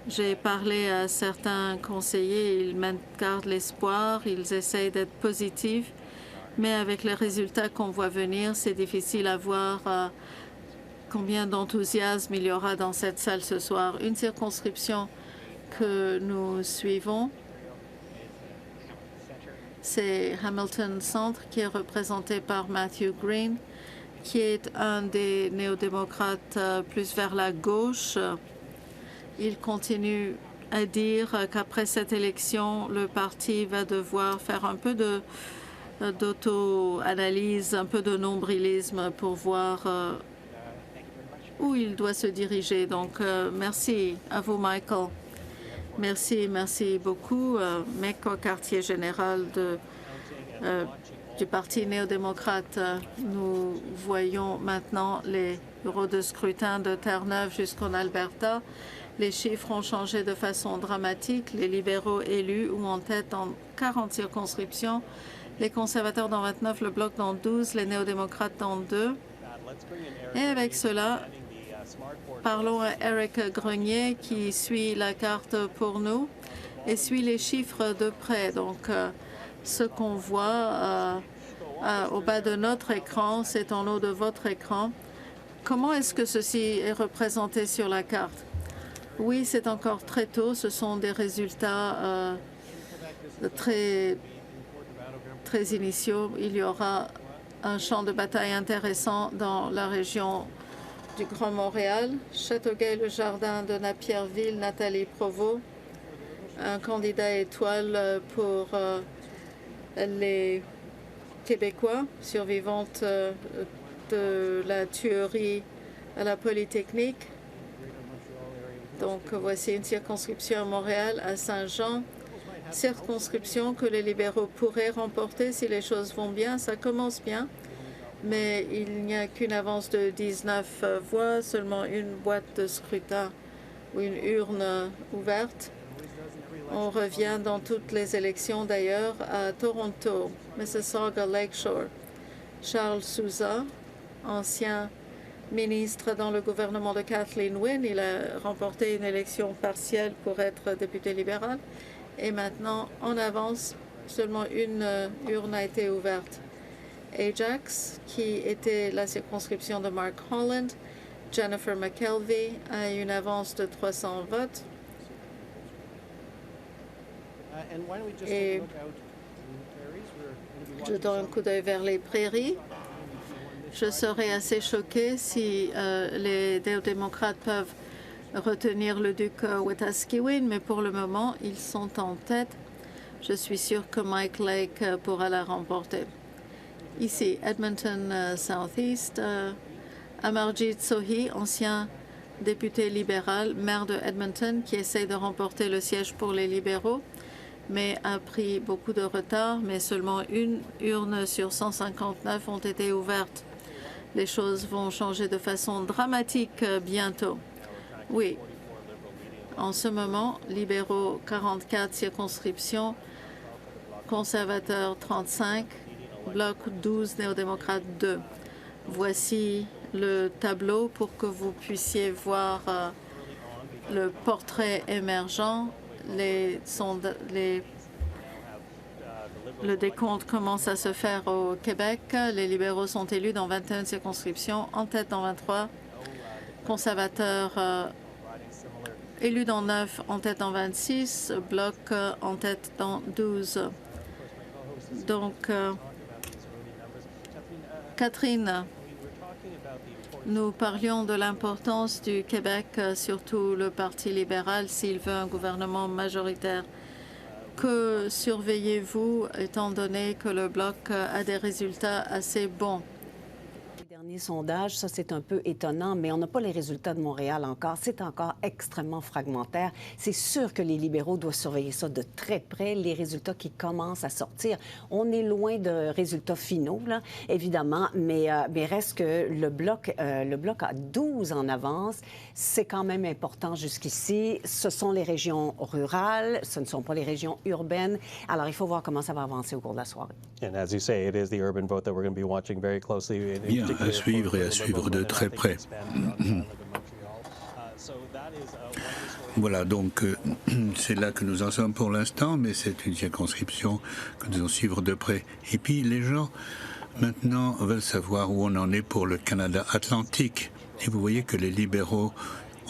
J'ai parlé à certains conseillers. Ils gardent l'espoir. Ils essayent d'être positifs. Mais avec les résultats qu'on voit venir, c'est difficile à voir combien d'enthousiasme il y aura dans cette salle ce soir. Une circonscription que nous suivons, c'est Hamilton Centre, qui est représenté par Matthew Green, qui est un des néo-démocrates plus vers la gauche. Il continue à dire qu'après cette élection, le parti va devoir faire un peu d'auto-analyse, un peu de nombrilisme pour voir où il doit se diriger. Donc, merci à vous, Michael. Merci beaucoup. Mick, quartier général du Parti néo-démocrate. Nous voyons maintenant les bureaux de scrutin de Terre-Neuve jusqu'en Alberta. Les chiffres ont changé de façon dramatique. Les libéraux élus ou en tête dans 40 circonscriptions, les conservateurs dans 29, le Bloc dans 12, les néo-démocrates dans 2. Et avec cela, parlons à Eric Grenier qui suit la carte pour nous et suit les chiffres de près. Donc, ce qu'on voit au bas de notre écran, c'est en haut de votre écran. Comment est-ce que ceci est représenté sur la carte? Oui, c'est encore très tôt. Ce sont des résultats très initiaux. Il y aura un champ de bataille intéressant dans la région du Grand Montréal. Châteauguay, le jardin de Napierville, Nathalie Provost, un candidat étoile pour les québécois, survivante de la tuerie à la Polytechnique. Donc voici une circonscription à Montréal, à Saint-Jean, circonscription que les libéraux pourraient remporter si les choses vont bien. Ça commence bien, mais il n'y a qu'une avance de 19 voix, seulement une boîte de scrutin ou une urne ouverte. On revient dans toutes les élections d'ailleurs à Toronto, Mississauga, Lakeshore. Charles Sousa, ancien ministre dans le gouvernement de Kathleen Wynne, il a remporté une élection partielle pour être député libéral. Et maintenant, en avance, seulement une urne a été ouverte. Ajax, qui était la circonscription de Mark Holland, Jennifer McKelvey a une avance de 300 votes. Et je donne un coup d'œil vers les prairies. Je serais assez choquée si les démocrates peuvent retenir le duc Wetaskiwin, mais pour le moment, ils sont en tête. Je suis sûre que Mike Lake pourra la remporter. Ici, Edmonton Southeast, Amarjit Sohi, ancien député libéral, maire de Edmonton, qui essaie de remporter le siège pour les libéraux, mais a pris beaucoup de retard, mais seulement une urne sur 159 ont été ouvertes. Les choses vont changer de façon dramatique bientôt. Oui. En ce moment, libéraux 44 circonscriptions, conservateurs 35, bloc 12, néo-démocrates 2. Voici le tableau pour que vous puissiez voir le portrait émergent. Le décompte commence à se faire au Québec. Les libéraux sont élus dans 21 circonscriptions, en tête dans 23. Conservateurs élus dans 9, en tête dans 26. Bloc en tête dans 12. Donc, Catherine, nous parlions de l'importance du Québec, surtout le Parti libéral, s'il veut un gouvernement majoritaire. Que surveillez-vous, étant donné que le Bloc a des résultats assez bons? Dernier sondage, ça c'est un peu étonnant, mais on n'a pas les résultats de Montréal encore. C'est encore extrêmement fragmentaire. C'est sûr que les libéraux doivent surveiller ça de très près, les résultats qui commencent à sortir. On est loin de résultats finaux, là, évidemment, mais reste que le bloc a 12 en avance. C'est quand même important jusqu'ici. Ce sont les régions rurales, ce ne sont pas les régions urbaines. Alors, il faut voir comment ça va avancer au cours de la soirée. And as you say, it is the urban vote that we're going to be watching very closely. Bien, à suivre et à suivre de très près. Voilà, donc c'est là que nous en sommes pour l'instant, mais c'est une circonscription que nous allons suivre de près. Et puis les gens maintenant veulent savoir où on en est pour le Canada atlantique. Et vous voyez que les libéraux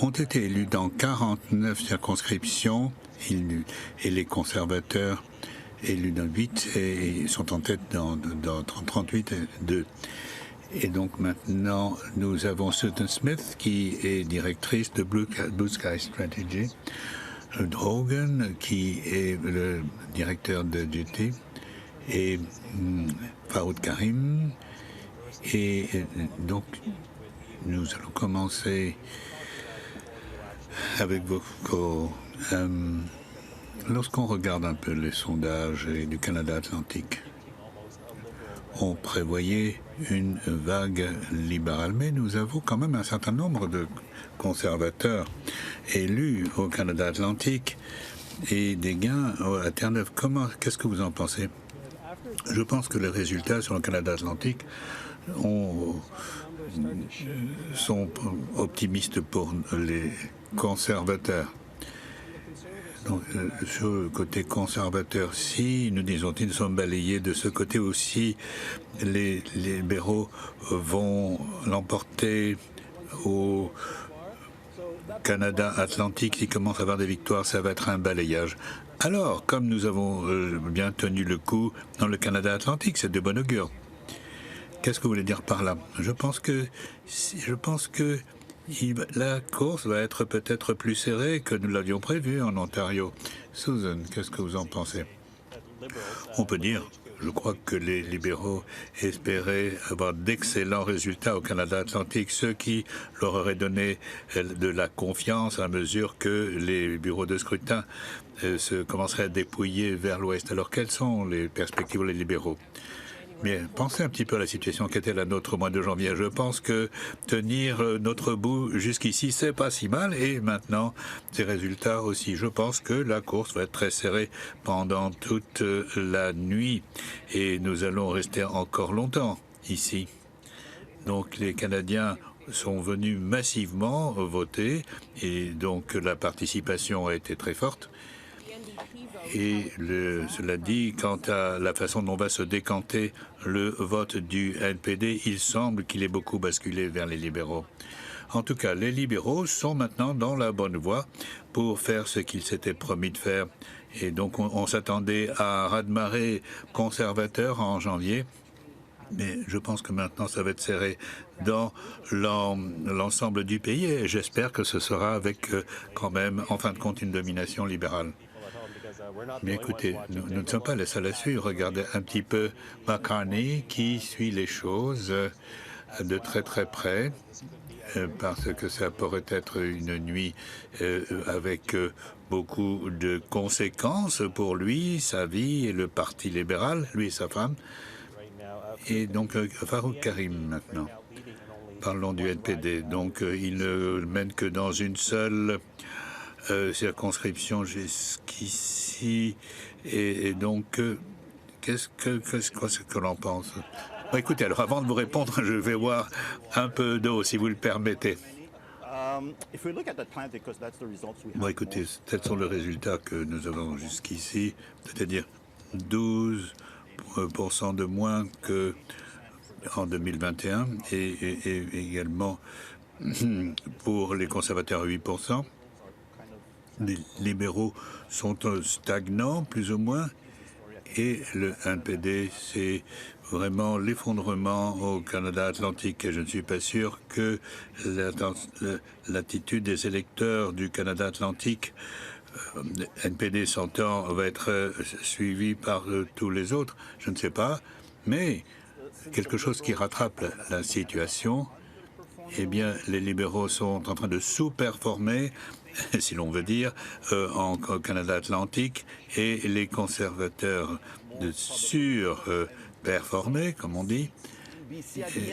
ont été élus dans 49 circonscriptions et les conservateurs élus dans 8 et sont en tête dans 38 et 2. Et donc maintenant, nous avons Susan Smith, qui est directrice de Blue Sky Strategy, Hogan, qui est le directeur de GT, et Faroud Karim. Et donc, nous allons commencer avec vos... lorsqu'on regarde un peu les sondages du Canada atlantique, on prévoyait une vague libérale, mais nous avons quand même un certain nombre de conservateurs élus au Canada atlantique et des gains à Terre-Neuve. Qu'est-ce que vous en pensez? Je pense que les résultats sur le Canada atlantique sont optimistes pour les conservateurs. Donc, sur le côté conservateur, si nous disons qu'ils sont balayés de ce côté aussi, les libéraux vont l'emporter au Canada atlantique. S'ils commencent à avoir des victoires, ça va être un balayage. Alors, comme nous avons bien tenu le coup dans le Canada atlantique, c'est de bon augure. Qu'est-ce que vous voulez dire par là? Je pense que la course va être peut-être plus serrée que nous l'avions prévu en Ontario. Susan, qu'est-ce que vous en pensez? On peut dire Je crois que les libéraux espéraient avoir d'excellents résultats au Canada Atlantique, ce qui leur aurait donné de la confiance à mesure que les bureaux de scrutin se commenceraient à dépouiller vers l'ouest. Alors, quelles sont les perspectives pour les libéraux? Bien, pensez un petit peu à la situation qui était la nôtre au mois de janvier. Je pense que tenir notre bout jusqu'ici, c'est pas si mal. Et maintenant, ces résultats aussi. Je pense que la course va être très serrée pendant toute la nuit. Et nous allons rester encore longtemps ici. Donc, les Canadiens sont venus massivement voter. Et donc, la participation a été très forte. Et cela dit, quant à la façon dont va se décanter le vote du NPD, il semble qu'il ait beaucoup basculé vers les libéraux. En tout cas, les libéraux sont maintenant dans la bonne voie pour faire ce qu'ils s'étaient promis de faire. Et donc, on s'attendait à un raz-de-marée conservateur en janvier. Mais je pense que maintenant, ça va être serré dans l'ensemble du pays. Et j'espère que ce sera avec quand même, en fin de compte, une domination libérale. Mais écoutez, nous ne sommes pas les seuls à suivre. Regardez un petit peu McCartney qui suit les choses de très très près parce que ça pourrait être une nuit avec beaucoup de conséquences pour lui, sa vie et le Parti libéral, lui et sa femme. Et donc Farouk Karim maintenant. Parlons du NPD. Donc il ne mène que dans une seule circonscription jusqu'ici. Et donc, qu'est-ce que l'on pense? Bon, écoutez, alors avant de vous répondre, je vais boire un peu d'eau, si vous le permettez. Bon, écoutez, tels sont les résultats que nous avons jusqu'ici, c'est-à-dire 12% de moins qu'en 2021, et également pour les conservateurs 8%. Les libéraux sont stagnants, plus ou moins, et le NPD, c'est vraiment l'effondrement au Canada Atlantique. Et je ne suis pas sûr que l'attitude des électeurs du Canada Atlantique, NPD s'entend, va être suivie par tous les autres. Je ne sais pas, mais quelque chose qui rattrape la situation, eh bien, les libéraux sont en train de sous-performer, si l'on veut dire, au Canada Atlantique, et les conservateurs de surperformer, comme on dit.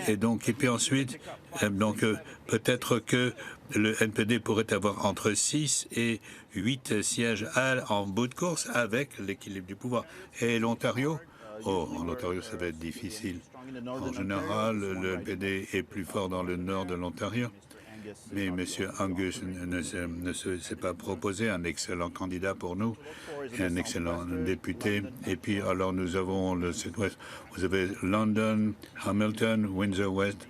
Et puis ensuite, peut-être que le NPD pourrait avoir entre 6 et 8 sièges en bout de course avec l'équilibre du pouvoir. Et l'Ontario? Oh, en Ontario, ça va être difficile. En général, le NPD est plus fort dans le nord de l'Ontario. Mais M. Angus ne s'est pas proposé, un excellent candidat pour nous, et un excellent député. Et puis, alors, nous avons le sud-ouest. Vous avez London, Hamilton, Windsor West.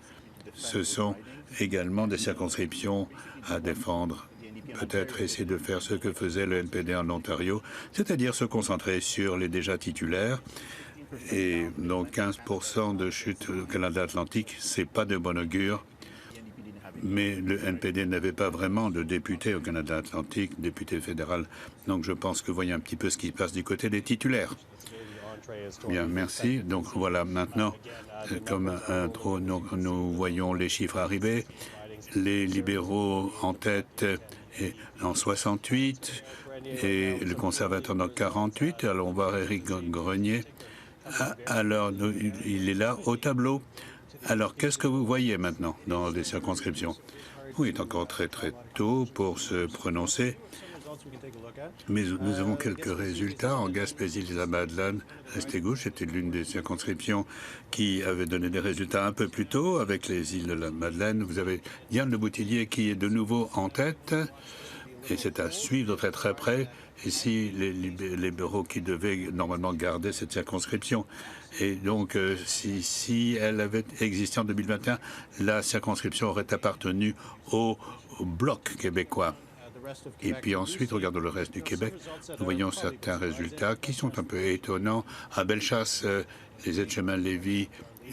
Ce sont également des circonscriptions à défendre. Peut-être essayer de faire ce que faisait le NPD en Ontario, c'est-à-dire se concentrer sur les déjà titulaires. Et donc, 15% de chute au Canada Atlantique, c'est pas de bon augure. Mais le NPD n'avait pas vraiment de député au Canada Atlantique, député fédéral. Donc je pense que vous voyez un petit peu ce qui se passe du côté des titulaires. Bien, merci. Donc voilà, maintenant, comme intro, nous voyons les chiffres arriver. Les libéraux en tête en 68 et le conservateur dans 48. Alors on va voir Éric Grenier. Alors, il est là au tableau. Alors, qu'est-ce que vous voyez maintenant dans les circonscriptions? Oui, il est encore très très tôt pour se prononcer, mais nous avons quelques résultats. En Gaspésie-la-Madeleine, Restigouche, c'était l'une des circonscriptions qui avait donné des résultats un peu plus tôt avec les îles de la Madeleine. Vous avez Diane Le Boutillier qui est de nouveau en tête, et c'est à suivre de très très près. Ici, les libéraux qui devaient normalement garder cette circonscription. Et donc, si elle avait existé en 2021, la circonscription aurait appartenu au Bloc québécois. Et puis ensuite, regardons le reste du Québec. Nous voyons certains résultats qui sont un peu étonnants. À Bellechasse, les Etchemin-Lévis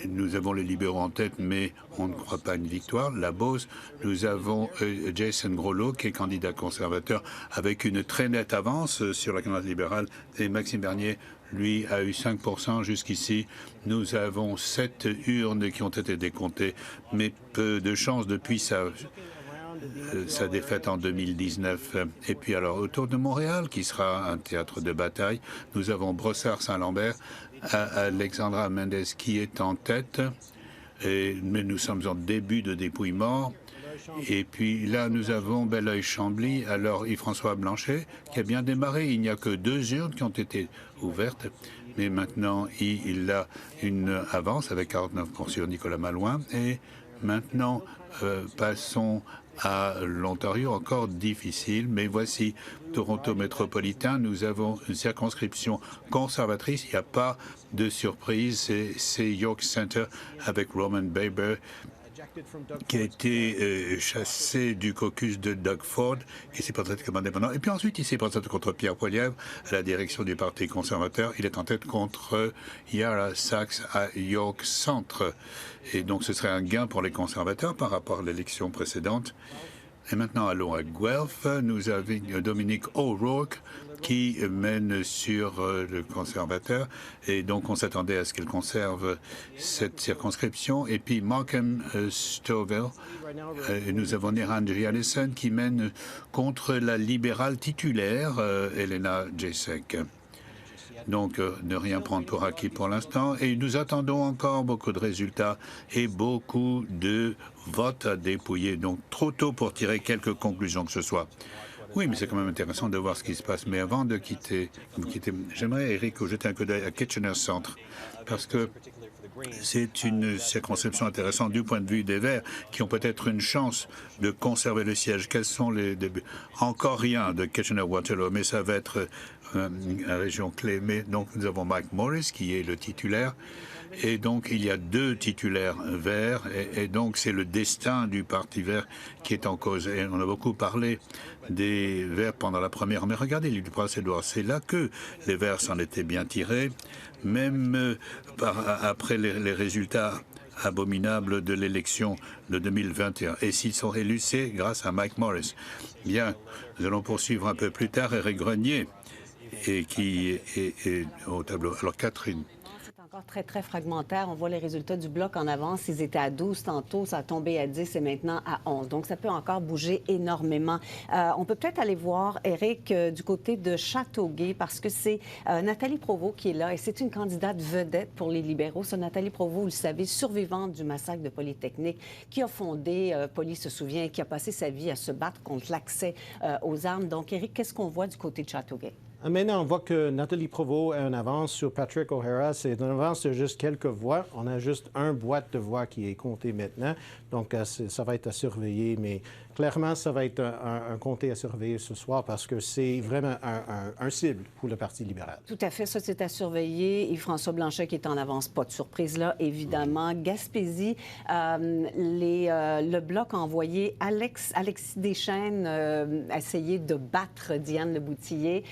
Nous avons les libéraux en tête, mais on ne croit pas à une victoire. La Beauce, nous avons Jason Groslo, qui est candidat conservateur, avec une très nette avance sur la candidate libérale. Et Maxime Bernier, lui, a eu 5% jusqu'ici. Nous avons 7 urnes qui ont été décomptées, mais peu de chance depuis sa défaite en 2019. Et puis alors, autour de Montréal, qui sera un théâtre de bataille, nous avons Brossard-Saint-Lambert, Alexandra Mendez qui est en tête, mais nous sommes en début de dépouillement. Et puis là, nous avons Belleuil-Chambly, alors Yves-François Blanchet, qui a bien démarré. Il n'y a que 2 urnes qui ont été ouvertes, mais maintenant, il a une avance avec 49% sur Nicolas Malouin. Et maintenant, passons à l'Ontario, encore difficile, mais voici Toronto métropolitain. Nous avons une circonscription conservatrice. Il n'y a pas de surprise. C'est York Centre avec Roman Baber qui a été chassé du caucus de Doug Ford, qui s'est présenté comme indépendant. Et puis ensuite, il s'est présenté contre Pierre Poilievre à la direction du Parti conservateur. Il est en tête contre Yara Sachs à York Centre. Et donc, ce serait un gain pour les conservateurs par rapport à l'élection précédente. Et maintenant, allons à Guelph. Nous avons Dominique O'Rourke qui mène sur le conservateur. Et donc, on s'attendait à ce qu'elle conserve cette circonscription. Et puis, Markham Stouffville. Nous avons Neranji Allison qui mène contre la libérale titulaire, Elena Jacek. Donc, ne rien prendre pour acquis pour l'instant. Et nous attendons encore beaucoup de résultats et beaucoup de votes à dépouiller. Donc, trop tôt pour tirer quelques conclusions que ce soit. Oui, mais c'est quand même intéressant de voir ce qui se passe. Mais avant de quitter j'aimerais, Eric, jeter un coup d'œil à Kitchener Centre, parce que c'est une circonscription intéressante du point de vue des Verts, qui ont peut-être une chance de conserver le siège. Quels sont les débuts? Encore rien de Kitchener-Waterloo, mais ça va être une région clé. Mais donc, nous avons Mike Morris, qui est le titulaire. Et donc, il y a 2 titulaires verts. Et donc, c'est le destin du Parti vert qui est en cause. Et on a beaucoup parlé des Verts pendant la première. Mais regardez, l'île du Prince-Édouard, c'est là que les Verts s'en étaient bien tirés. Même après les résultats abominables de l'élection de 2021. Et s'ils sont élus, c'est grâce à Mike Morris. Bien, nous allons poursuivre un peu plus tard Éric Grenier, qui est au tableau. Alors, Catherine. Encore très, très fragmentaire. On voit les résultats du bloc en avance. Ils étaient à 12 tantôt, ça a tombé à 10 et maintenant à 11. Donc, ça peut encore bouger énormément. On peut peut-être aller voir, Éric, du côté de Châteauguay, parce que c'est Nathalie Provost qui est là et c'est une candidate vedette pour les libéraux. Ça, Nathalie Provost, vous le savez, survivante du massacre de Polytechnique, qui a fondé, Poly se souvient, qui a passé sa vie à se battre contre l'accès aux armes. Donc, Éric, qu'est-ce qu'on voit du côté de Châteauguay? Maintenant, on voit que Nathalie Provost a une avance sur Patrick O'Hara. C'est une avance de juste quelques voix. On a juste un boîte de voix qui est compté maintenant. Donc, ça va être à surveiller. Mais clairement, ça va être un comté à surveiller ce soir parce que c'est vraiment un cible pour le Parti libéral. Tout à fait. Ça, c'est à surveiller. Yves-François Blanchet qui est en avance. Pas de surprise là, évidemment. Gaspésie, le Bloc a envoyé Alexis Deschênes essayer de battre Diane Leboutillier,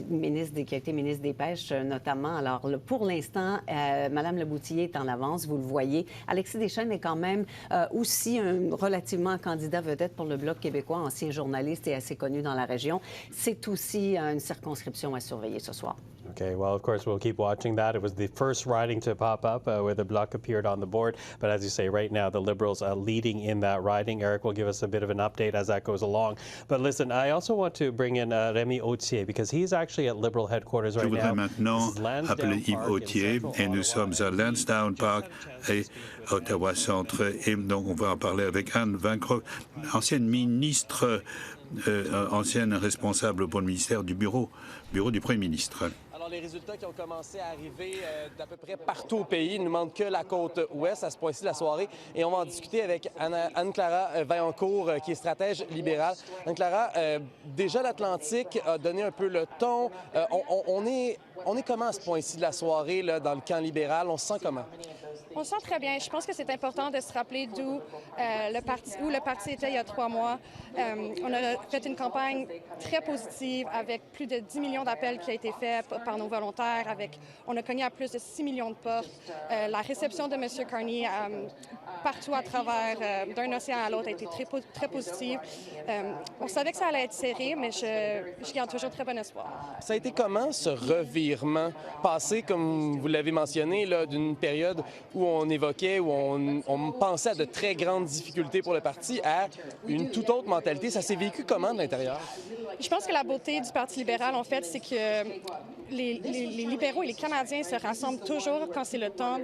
ministre qui a été ministre des Pêches notamment. Alors, pour l'instant, Mme Leboutillier est en avance, vous le voyez. Alexis Deschênes est quand même aussi relativement un candidat vedette pour le Bloc québécois, ancien journaliste et assez connu dans la région. C'est aussi une circonscription à surveiller ce soir. Okay, well, of course, we'll keep watching that. It was the first riding to pop up where the Bloc appeared on the board. But as you say, right now, the Liberals are leading in that riding. Eric will give us a bit of an update as that goes along. But listen, I also want to bring in Rémi Autier because he's actually at Liberal headquarters right now. Je voudrais maintenant appeler Yves Autier et nous sommes à Lansdowne Park et Ottawa Centre. Et donc, on va en parler avec Anne Bancroft, ancienne ministre, ancienne responsable pour le ministère du bureau du Premier ministre. Alors, les résultats qui ont commencé à arriver d'à peu près partout au pays ne manquent que la côte ouest à ce point-ci de la soirée. Et on va en discuter avec Anne-Clara Vaillancourt, qui est stratège libérale. Anne-Clara, déjà l'Atlantique a donné un peu le ton. On est comment à ce point-ci de la soirée là, dans le camp libéral? On se sent comment? On se sent très bien. Je pense que c'est important de se rappeler où le parti était il y a 3 mois. On a fait une campagne très positive avec plus de 10 millions d'appels qui a été fait par nos volontaires. On a cogné à plus de 6 millions de portes. La réception de M. Carney partout à travers d'un océan à l'autre a été très positive. On savait que ça allait être serré, mais je garde toujours très bon espoir. Ça a été comment ce revirement passé, comme vous l'avez mentionné, d'une période où on évoquait, où on pensait à de très grandes difficultés pour le parti, à une toute autre mentalité. Ça s'est vécu comment de l'intérieur? Je pense que la beauté du Parti libéral, en fait, c'est que les libéraux et les Canadiens se rassemblent toujours quand c'est le temps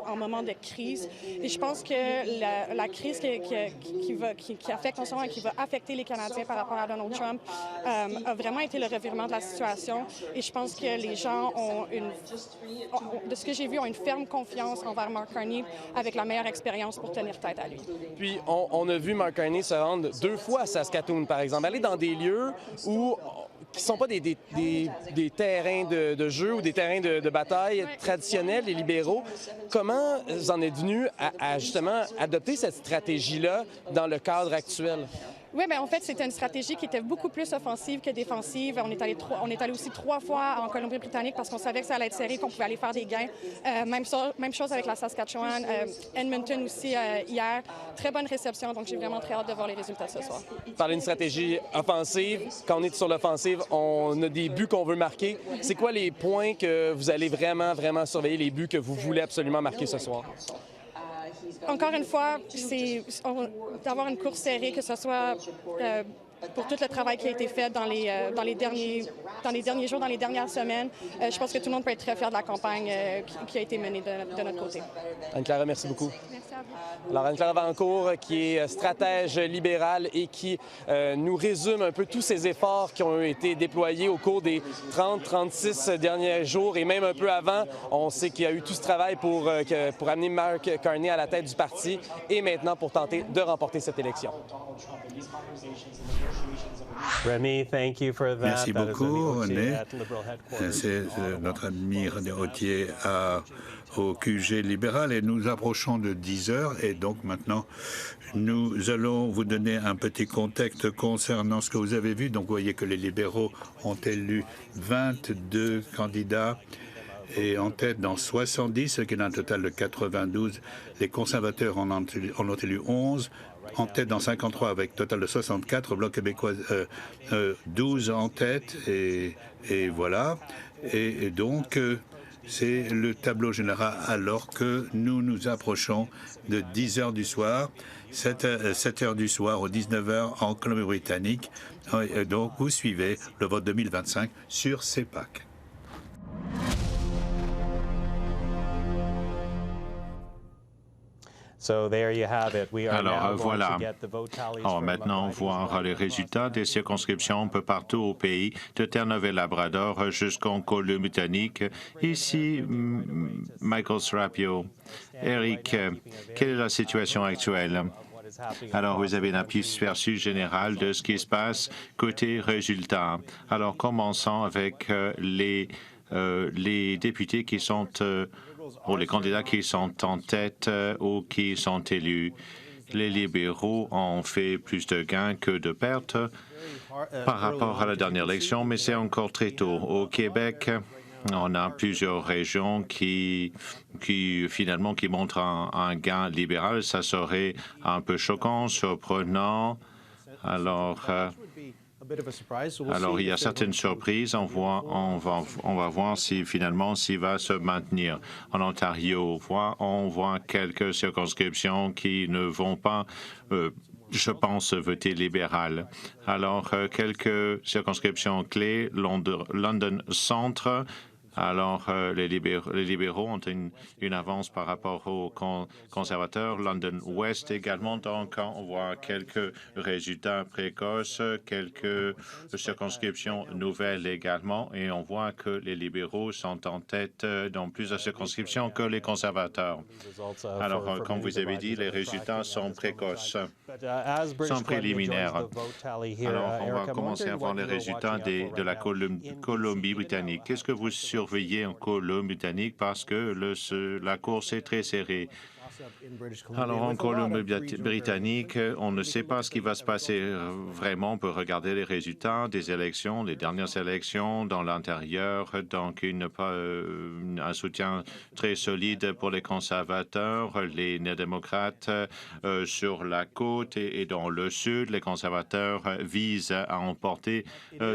en moment de crise. Et je pense que la crise qui affecte en ce moment et qui va affecter les Canadiens par rapport à Donald Trump a vraiment été le revirement de la situation. Et je pense que les gens de ce que j'ai vu, ont une ferme confiance envers Mark Carney avec la meilleure expérience pour tenir tête à lui. Puis, on a vu Mark Carney se rendre 2 fois à Saskatoon, par exemple, aller dans des lieux qui ne sont pas des terrains de jeu ou des terrains de bataille traditionnels, les libéraux. Comment vous en êtes venus à justement adopter cette stratégie-là dans le cadre actuel? Oui, bien en fait, c'était une stratégie qui était beaucoup plus offensive que défensive. On est allé aussi 3 fois en Colombie-Britannique parce qu'on savait que ça allait être serré, qu'on pouvait aller faire des gains. Même chose avec la Saskatchewan. Edmonton aussi hier. Très bonne réception, donc j'ai vraiment très hâte de voir les résultats ce soir. Parler d'une stratégie offensive, quand on est sur l'offensive, on a des buts qu'on veut marquer. C'est quoi les points que vous allez vraiment, vraiment surveiller, les buts que vous voulez absolument marquer ce soir? Encore une fois, c'est d'avoir une course serrée, que ce soit pour tout le travail qui a été fait dans les derniers jours, dans les dernières semaines. Je pense que tout le monde peut être très fier de la campagne qui a été menée de notre côté. Anne-Clara, merci beaucoup. Merci à vous. Alors, Anne-Clara Vaillancourt, qui est stratège libérale et qui nous résume un peu tous ces efforts qui ont été déployés au cours des 30-36 derniers jours et même un peu avant. On sait qu'il y a eu tout ce travail pour amener Mark Carney à la tête du parti et maintenant pour tenter de remporter cette élection. Remy, thank you for that. Merci beaucoup, René. C'est notre ami René Authier au QG libéral et nous approchons de 10 heures et donc maintenant nous allons vous donner un petit contexte concernant ce que vous avez vu. Donc vous voyez que les libéraux ont élu 22 candidats et en tête dans 70, ce qui est un total de 92. Les conservateurs en ont élu 11. En tête dans 53 avec total de 64, Bloc québécois 12 en tête et voilà. Et donc c'est le tableau général alors que nous nous approchons de 10 heures du soir, 7 heures du soir aux 19 heures en Colombie-Britannique. Donc vous suivez le vote 2025 sur CEPAC. Alors voilà, maintenant voir les résultats des circonscriptions un peu partout au pays, de Terre-Neuve-et-Labrador jusqu'en Colombie-Britannique. Ici, Michael Serapio. Eric, quelle est la situation actuelle? Alors, vous avez un aperçu général de ce qui se passe côté résultats. Alors, commençons avec les députés qui sont pour les candidats qui sont en tête ou qui sont élus. Les libéraux ont fait plus de gains que de pertes par rapport à la dernière élection, mais c'est encore très tôt. Au Québec, on a plusieurs régions qui finalement montrent un gain libéral. Ça serait un peu choquant, surprenant. Alors, il y a certaines surprises. On va voir si finalement s'il va se maintenir. En Ontario, on voit quelques circonscriptions qui ne vont pas, je pense, voter libéral. Alors, quelques circonscriptions clés, London Centre. Alors, les libéraux ont une avance par rapport aux conservateurs. London West également, donc on voit quelques résultats précoces, quelques circonscriptions nouvelles également, et on voit que les libéraux sont en tête dans plusieurs circonscriptions que les conservateurs. Alors, comme vous avez dit, les résultats sont précoces, sont préliminaires. Alors, on va commencer à voir les résultats de la Colombie-Britannique. Qu'est-ce que vous surveiller en Colombie-Britannique parce que la course est très serrée. Alors, en Colombie-Britannique, on ne sait pas ce qui va se passer vraiment. On peut regarder les résultats des élections, les dernières élections dans l'intérieur, donc un soutien très solide pour les conservateurs, les néo-démocrates sur la côte et dans le sud. Les conservateurs visent à emporter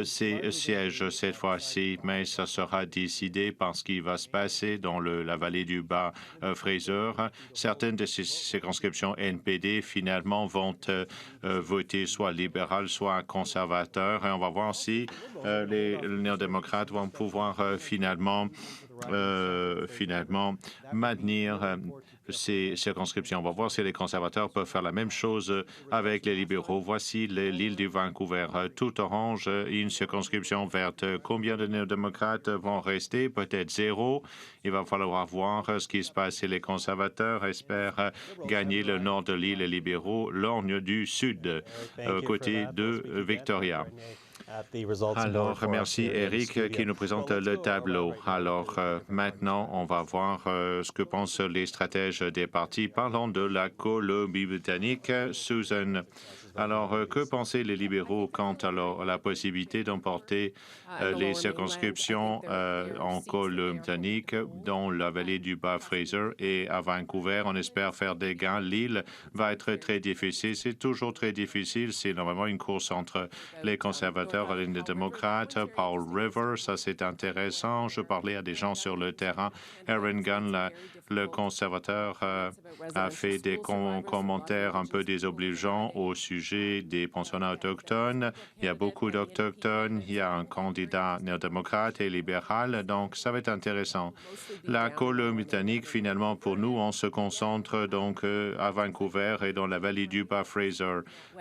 ces sièges cette fois-ci, mais ça sera décidé par ce qui va se passer dans la vallée du Bas-Fraser. Certaines de ces circonscriptions NPD, finalement, vont voter soit libéral, soit conservateur. Et on va voir si les néo-démocrates vont pouvoir finalement maintenir ces circonscriptions. On va voir si les conservateurs peuvent faire la même chose avec les libéraux. Voici l'île du Vancouver. Tout orange, une circonscription verte. Combien de néo-démocrates vont rester? Peut-être 0. Il va falloir voir ce qui se passe si les conservateurs espèrent gagner le nord de l'île, les libéraux, l'orgne du sud, côté de Victoria. Alors, merci Eric qui nous présente le tableau. Alors, maintenant, on va voir ce que pensent les stratèges des partis. Parlons de la Colombie-Britannique. Susan, alors, que pensaient les libéraux quant à la possibilité d'emporter les circonscriptions en Colombie-Britannique, dans la vallée du Bas-Fraser et à Vancouver? On espère faire des gains. L'île va être très difficile. C'est toujours très difficile. C'est normalement une course entre les conservateurs et les démocrates. Paul Rivers, ça c'est intéressant. Je parlais à des gens sur le terrain. Aaron Gunn, le conservateur, a fait des commentaires un peu désobligeants au sujet des pensionnats autochtones. Il y a beaucoup d'Autochtones. Il y a un candidat néo-démocrate et libéral. Donc, ça va être intéressant. La Colombie-Britannique, finalement, pour nous, on se concentre donc à Vancouver et dans la vallée du Bas-Fraser.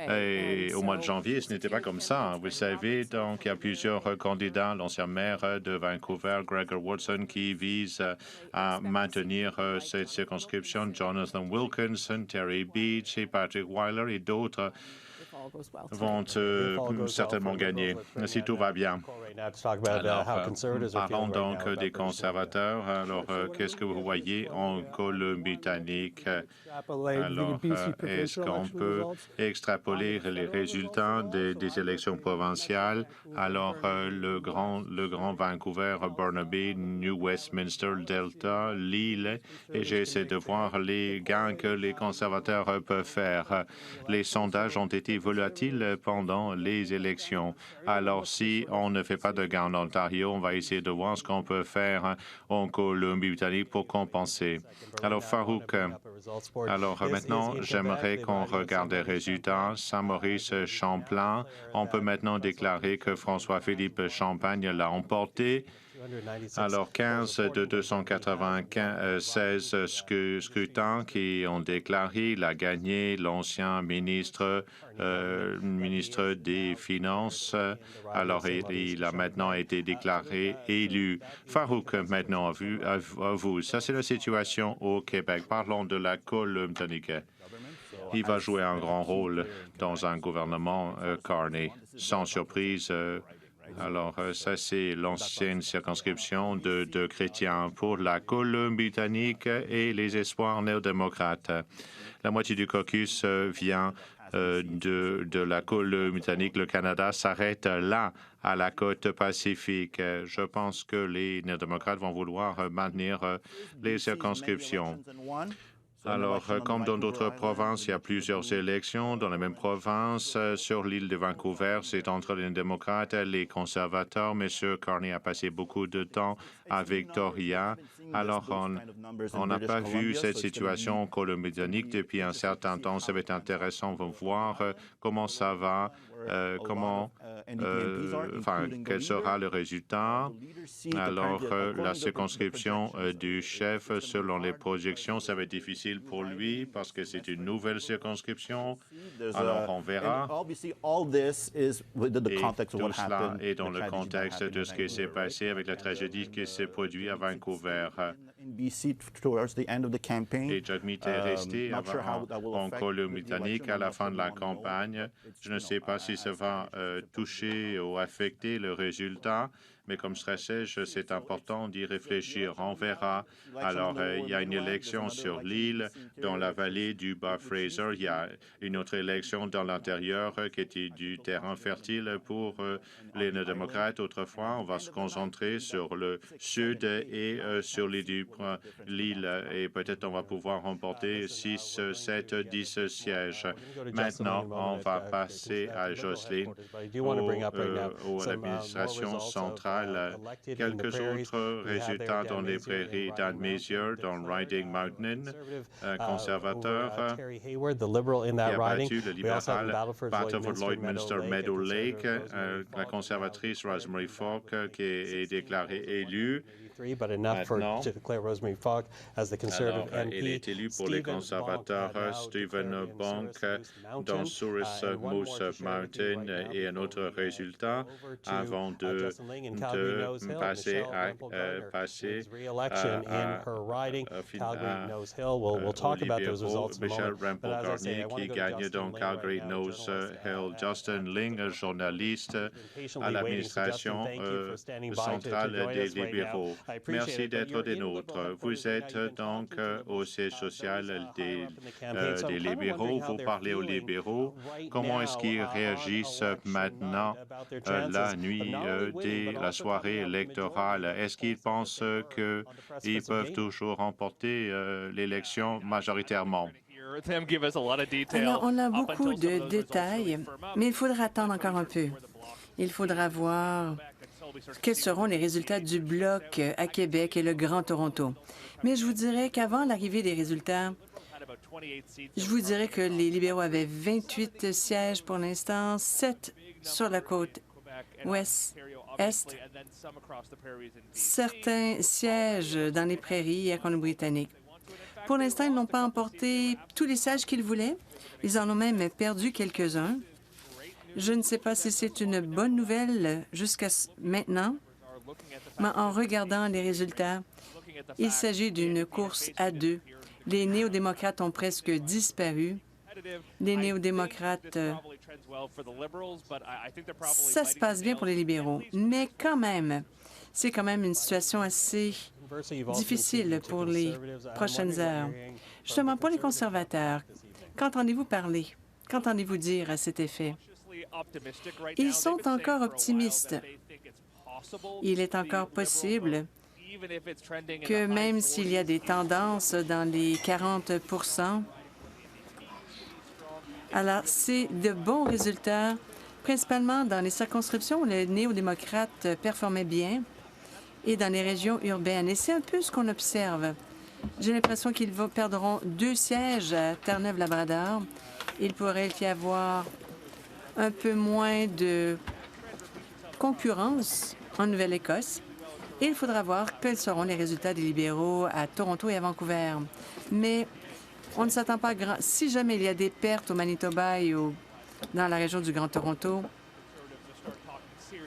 Et au mois de janvier, ce n'était pas comme ça. Vous savez, donc, il y a plusieurs candidats. L'ancien maire de Vancouver, Gregor Woodson, qui vise à maintenir cette circonscription. Jonathan Wilkinson, Terry Beach et Patrick Weiler et d'autres vont certainement gagner, si tout va bien. Alors, parlons donc des conservateurs. Alors, qu'est-ce que vous voyez en Colombie-Britannique? Alors, est-ce qu'on peut extrapoler les résultats des élections provinciales? Alors, le grand Vancouver, Burnaby, New Westminster, Delta, Lille, et j'essaie de voir les gains que les conservateurs peuvent faire. Les sondages ont été volatiles pendant les élections. Alors, si on ne fait pas de gains en Ontario, on va essayer de voir ce qu'on peut faire en Colombie-Britannique pour compenser. Alors, Farouk, alors maintenant, j'aimerais qu'on regarde les résultats. Saint-Maurice Champlain, on peut maintenant déclarer que François-Philippe Champagne l'a emporté. Alors, 15 de 296 scrutins qui ont déclaré, il a gagné l'ancien ministre des Finances. Alors, il a maintenant été déclaré élu. Farouk, maintenant, à vous. Ça, c'est la situation au Québec. Parlons de la Colombie-Britannique. Il va jouer un grand rôle dans un gouvernement Carney. Sans surprise, alors, ça, c'est l'ancienne circonscription de chrétiens pour la Colombie-Britannique et les espoirs néo-démocrates. La moitié du caucus vient de la Colombie-Britannique. Le Canada s'arrête là, à la côte pacifique. Je pense que les néo-démocrates vont vouloir maintenir les circonscriptions. Alors, comme dans d'autres provinces, il y a plusieurs élections dans la même province. Sur l'île de Vancouver, c'est entre les démocrates et les conservateurs. M. Carney a passé beaucoup de temps à Victoria. Alors, on n'a pas vu cette situation en Colombie-Britannique depuis un certain temps. Ça va être intéressant de voir comment ça va, quel sera le résultat. Alors, la circonscription du chef, selon les projections, ça va être difficile pour lui parce que c'est une nouvelle circonscription. Alors, on verra. Et tout cela est dans le contexte de ce qui s'est passé avec la tragédie qui s'est produite à Vancouver. Et Judd Mead est resté en Colombie-Britannique à la fin de la campagne. Je ne sais pas si ça va toucher ou affecter le résultat, mais comme stratège, c'est important d'y réfléchir. On verra. Alors, il y a une élection sur l'île, dans la vallée du Bas-Fraser. Il y a une autre élection dans l'intérieur qui était du terrain fertile pour les démocrates. Autrefois, on va se concentrer sur le sud et sur l'île et peut-être on va pouvoir remporter 6, 7, 10 sièges. Maintenant, on va passer à Jocelyn, à l'administration centrale. Quelques autres résultats dans les prairies d'Anne Messier, dans Riding Mountain, conservateur, qui a battu le libéral Battleford Lloydminster Meadow Lake, la conservatrice Rosemary Falk, qui est déclarée élue. Maintenant, il est élu pour les conservateurs Stephen Bonk dans Souris Moose Mountain et un autre résultat avant de passer à Michelle Rample-Garnier qui gagne dans Calgary Nose Hill. Justin Ling, journaliste à l'administration centrale des libéraux. Merci d'être des nôtres. Vous êtes donc au siège social des libéraux. Vous parlez aux libéraux. Comment est-ce qu'ils réagissent maintenant, la nuit de la soirée électorale? Est-ce qu'ils pensent qu'ils peuvent toujours remporter l'élection majoritairement? Alors, on a beaucoup de détails, mais il faudra attendre encore un peu. Il faudra voir quels seront les résultats du Bloc à Québec et le Grand Toronto. Mais je vous dirais qu'avant l'arrivée des résultats, je vous dirais que les libéraux avaient 28 sièges pour l'instant, 7 sur la côte ouest-est, certains sièges dans les prairies à Colombie-Britannique. Pour l'instant, ils n'ont pas emporté tous les sièges qu'ils voulaient. Ils en ont même perdu quelques-uns. Je ne sais pas si c'est une bonne nouvelle jusqu'à maintenant, mais en regardant les résultats, il s'agit d'une course à deux. Les néo-démocrates ont presque disparu. Les néo-démocrates, ça se passe bien pour les libéraux, mais quand même, c'est quand même une situation assez difficile pour les prochaines heures. Justement, pour les conservateurs, qu'entendez-vous parler? Qu'entendez-vous dire à cet effet? Ils sont encore optimistes. Il est encore possible que même s'il y a des tendances dans les 40 alors c'est de bons résultats, principalement dans les circonscriptions où les néo-démocrates performaient bien et dans les régions urbaines. Et c'est un peu ce qu'on observe. J'ai l'impression qu'ils perdront 2 sièges à Terre-Neuve-Labrador. Il pourrait y avoir un peu moins de concurrence en Nouvelle-Écosse. Et il faudra voir quels seront les résultats des libéraux à Toronto et à Vancouver. Mais on ne s'attend pas à grand... Si jamais il y a des pertes au Manitoba et dans la région du Grand Toronto,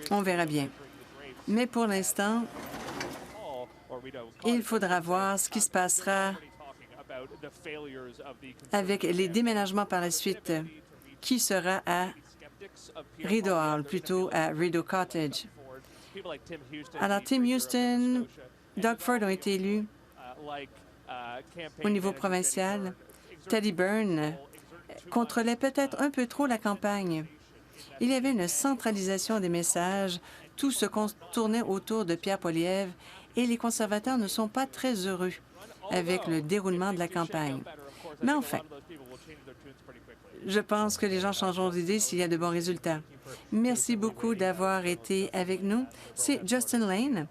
on verra bien. Mais pour l'instant, il faudra voir ce qui se passera avec les déménagements par la suite. Qui sera à Rideau Hall, plutôt à Rideau Cottage. Alors, Tim Houston, Doug Ford ont été élus au niveau provincial. Teddy Byrne contrôlait peut-être un peu trop la campagne. Il y avait une centralisation des messages. Tout se tournait autour de Pierre Poilievre et les conservateurs ne sont pas très heureux avec le déroulement de la campagne. Mais enfin, je pense que les gens changeront d'idée s'il y a de bons résultats. Merci beaucoup d'avoir été avec nous. C'est Justin Lane,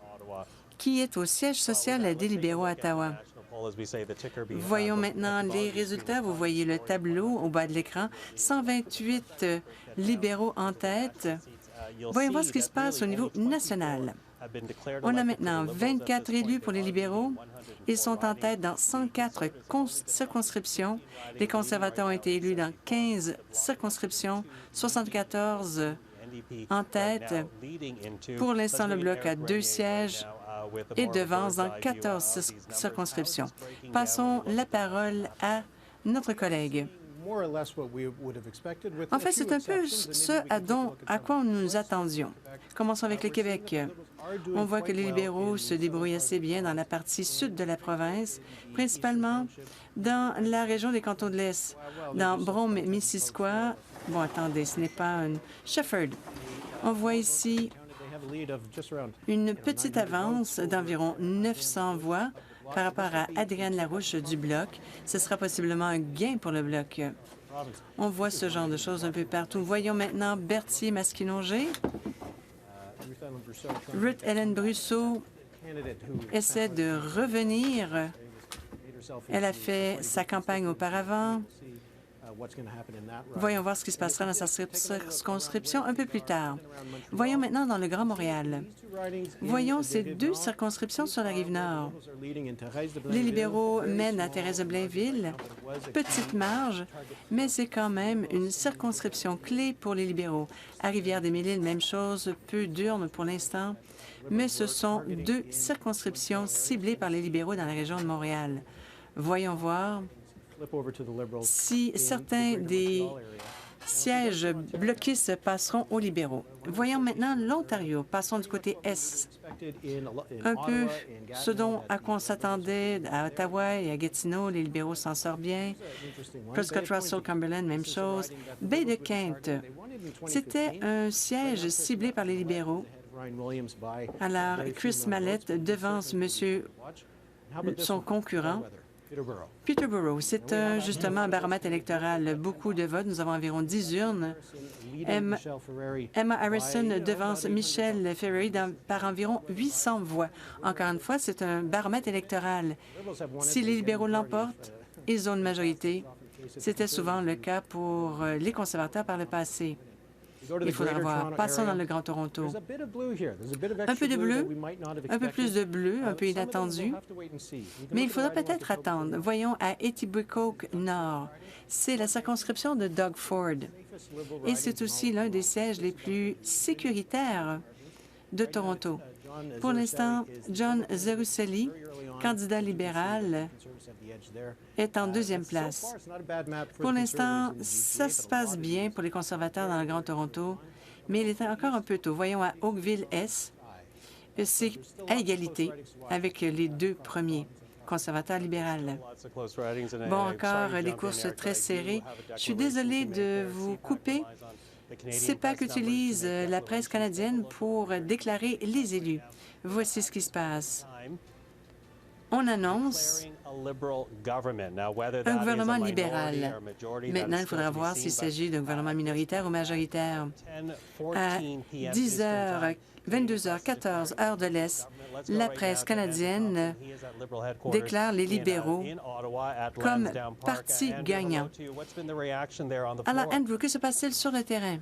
qui est au siège social des libéraux à Ottawa. Voyons maintenant les résultats. Vous voyez le tableau au bas de l'écran. 128 libéraux en tête. Voyons voir ce qui se passe au niveau national. On a maintenant 24 élus pour les libéraux. Ils sont en tête dans 104 circonscriptions. Les conservateurs ont été élus dans 15 circonscriptions, 74 en tête. Pour l'instant, le Bloc a 2 sièges et devance dans 14 circonscriptions. Passons la parole à notre collègue. En fait, c'est un peu ce à quoi nous nous attendions. Commençons avec le Québec. On voit que les libéraux se débrouillent assez bien dans la partie sud de la province, principalement dans la région des cantons de l'Est, dans Brome-Missisquoi. Bon, attendez, ce n'est pas un Shefford. On voit ici une petite avance d'environ 900 voix par rapport à Adrienne Larouche du Bloc. Ce sera possiblement un gain pour le Bloc. On voit ce genre de choses un peu partout. Voyons maintenant Berthier-Masquinongé. Ruth Ellen Brusseau essaie de revenir. Elle a fait sa campagne auparavant. Voyons voir ce qui se passera dans sa circonscription un peu plus tard. Voyons maintenant dans le Grand Montréal. Voyons ces deux circonscriptions sur la Rive-Nord. Les libéraux mènent à Thérèse de Blainville. Petite marge, mais c'est quand même une circonscription clé pour les libéraux. À Rivière-des-Mille-Îles, même chose, peu d'urnes pour l'instant, mais ce sont deux circonscriptions ciblées par les libéraux dans la région de Montréal. Voyons voir si certains des sièges bloquistes passeront aux libéraux. Voyons maintenant l'Ontario. Passons du côté Est. Un peu ce à quoi on s'attendait à Ottawa et à Gatineau. Les libéraux s'en sortent bien. Prescott Russell, Cumberland, même chose. Baie de Quinte. C'était un siège ciblé par les libéraux. Alors, Chris Mallette devance son concurrent. Peterborough, c'est justement un baromètre électoral. Beaucoup de votes. Nous avons environ 10 urnes. Emma Harrison devance Michelle Ferrari par environ 800 voix. Encore une fois, c'est un baromètre électoral. Si les libéraux l'emportent, ils ont une majorité. C'était souvent le cas pour les conservateurs par le passé. Il faudra voir. Passons dans le Grand Toronto. Un peu de bleu, un peu plus de bleu, un peu inattendu, mais il faudra peut-être attendre. Voyons à Etobicoke Nord. C'est la circonscription de Doug Ford et c'est aussi l'un des sièges les plus sécuritaires de Toronto. Pour l'instant, John Zeruselli, candidat libéral, est en deuxième place. Pour l'instant, ça se passe bien pour les conservateurs dans le Grand Toronto, mais il est encore un peu tôt. Voyons à Oakville-Est, c'est à égalité avec les deux premiers, conservateurs libéral. Bon, encore les courses très serrées. Je suis désolée de vous couper. CEPAC utilise la presse canadienne pour déclarer les élus. Voici ce qui se passe. On annonce un gouvernement libéral. Maintenant, il faudra voir s'il s'agit d'un gouvernement minoritaire ou majoritaire. À 22h14, heure de l'Est, la presse canadienne déclare les libéraux comme parti gagnant. Alors, Andrew, que se passe-t-il sur le terrain?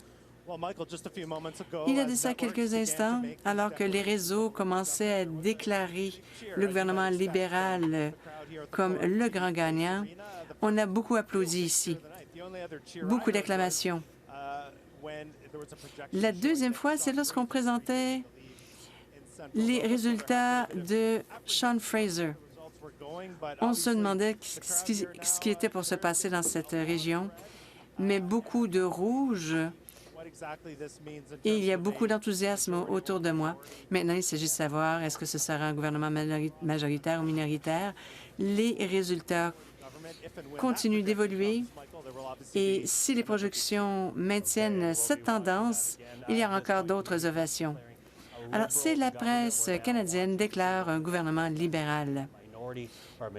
Il y a de ça quelques instants, alors que les réseaux commençaient à déclarer le gouvernement libéral comme le grand gagnant, on a beaucoup applaudi ici. Beaucoup d'acclamations. La deuxième fois, c'est lorsqu'on présentait les résultats de Sean Fraser. On se demandait ce qui était pour se passer dans cette région, mais beaucoup de rouge. Et il y a beaucoup d'enthousiasme autour de moi. Maintenant, il s'agit de savoir est-ce que ce sera un gouvernement majoritaire ou minoritaire. Les résultats continuent d'évoluer et si les projections maintiennent cette tendance, il y aura encore d'autres ovations. Alors, si la presse canadienne déclare un gouvernement libéral,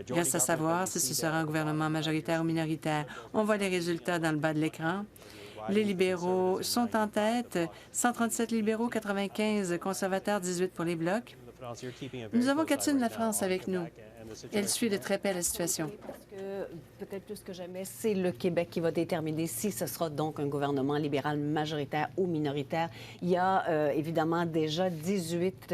reste à savoir si ce sera un gouvernement majoritaire ou minoritaire. On voit les résultats dans le bas de l'écran. Les libéraux sont en tête. 137 libéraux, 95 conservateurs, 18 pour les blocs. Nous avons Catherine Lafrance avec nous. Elle suit de très près la situation. Peut-être plus que jamais, c'est le Québec qui va déterminer si ce sera donc un gouvernement libéral majoritaire ou minoritaire. Il y a évidemment déjà 18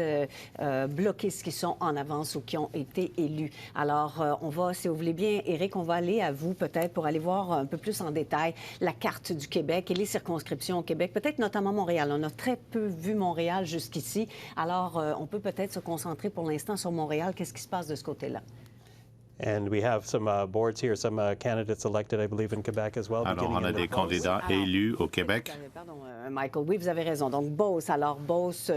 bloquistes qui sont en avance ou qui ont été élus. Alors, on va, si vous voulez bien, Éric, on va aller à vous peut-être pour aller voir un peu plus en détail la carte du Québec et les circonscriptions au Québec, peut-être notamment Montréal. On a très peu vu Montréal jusqu'ici. Alors, on peut peut-être se concentrer pour l'instant sur Montréal. Qu'est-ce qui se passe de ce côté-là? And we have some boards here, some candidates elected, I believe, in Quebec as well. Alors, on a des candidats élus au Québec. Pardon, Michael, oui, vous avez raison. Donc, Beauce. Alors, Beauce,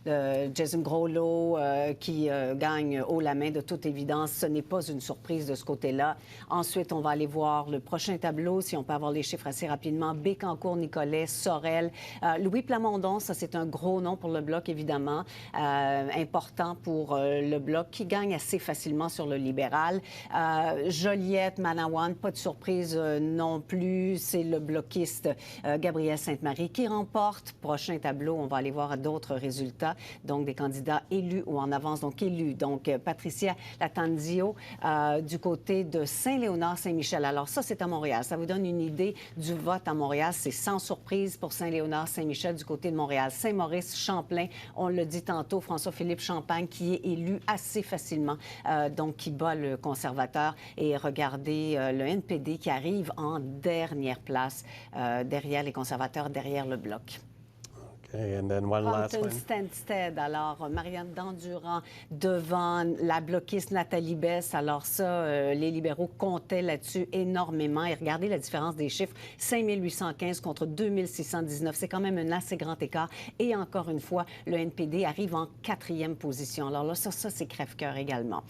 Jason Groslo qui gagne haut la main de toute évidence. Ce n'est pas une surprise de ce côté-là. Ensuite, on va aller voir le prochain tableau, si on peut avoir les chiffres assez rapidement. Bécancour, Nicolet, Sorel, Louis Plamondon, ça, c'est un gros nom pour le Bloc, évidemment. Important pour le Bloc qui gagne assez facilement sur le libéral. Joliette, Manawan, pas de surprise non plus. C'est le bloquiste Gabriel Sainte-Marie qui remporte. Prochain tableau, on va aller voir d'autres résultats. Donc, des candidats élus ou en avance, donc élus. Donc, Patricia Latanzio du côté de Saint-Léonard-Saint-Michel. Alors, ça, c'est à Montréal. Ça vous donne une idée du vote à Montréal. C'est sans surprise pour Saint-Léonard-Saint-Michel du côté de Montréal. Saint-Maurice, Champlain, on l'a dit tantôt, François-Philippe Champagne qui est élu assez facilement, donc qui bat le conservateur. Et regardez le NPD qui arrive en dernière place, derrière les conservateurs, derrière le Bloc. Okay, and then one last one. Stanstead, alors Marianne Dandurand devant la bloquiste Nathalie Besse. Alors ça, les libéraux comptaient là-dessus énormément. Et regardez la différence des chiffres, 5815 contre 2619. C'est quand même un assez grand écart. Et encore une fois, le NPD arrive en 4e position. Alors là, ça c'est crève-cœur également.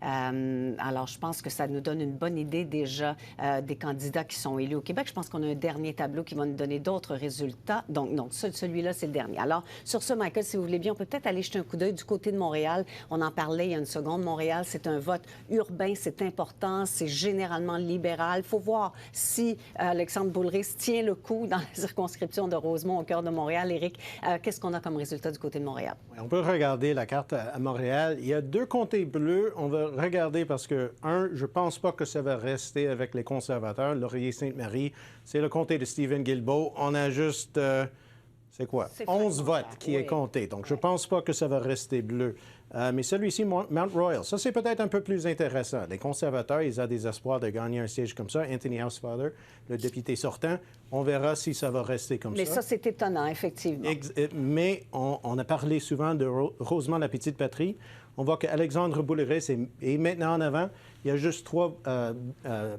Alors, je pense que ça nous donne une bonne idée déjà des candidats qui sont élus au Québec. Je pense qu'on a un dernier tableau qui va nous donner d'autres résultats. Donc, non, celui-là, c'est le dernier. Alors, sur ce, Michael, si vous voulez bien, on peut peut-être aller jeter un coup d'œil du côté de Montréal. On en parlait il y a une seconde. Montréal, c'est un vote urbain, c'est important, c'est généralement libéral. Il faut voir si Alexandre Boulris tient le coup dans la circonscription de Rosemont au cœur de Montréal. Éric, qu'est-ce qu'on a comme résultat du côté de Montréal? On peut regarder la carte à Montréal. Il y a 2 comtés bleus. On va regarder parce que, je pense pas que ça va rester avec les conservateurs. Laurier-Sainte-Marie, c'est le comté de Stephen Guilbeault. On a juste, c'est quoi? 11 votes qui est compté. Donc, je pense pas que ça va rester bleu. Mais celui-ci, Mount Royal, ça, c'est peut-être un peu plus intéressant. Les conservateurs, ils ont des espoirs de gagner un siège comme ça. Anthony Housefather, le député sortant, on verra si ça va rester comme ça. Mais ça, c'est étonnant, effectivement. Mais on a parlé souvent de Rosemont, la petite patrie. On voit qu'Alexandre Boulris est maintenant en avant. Il y a juste 3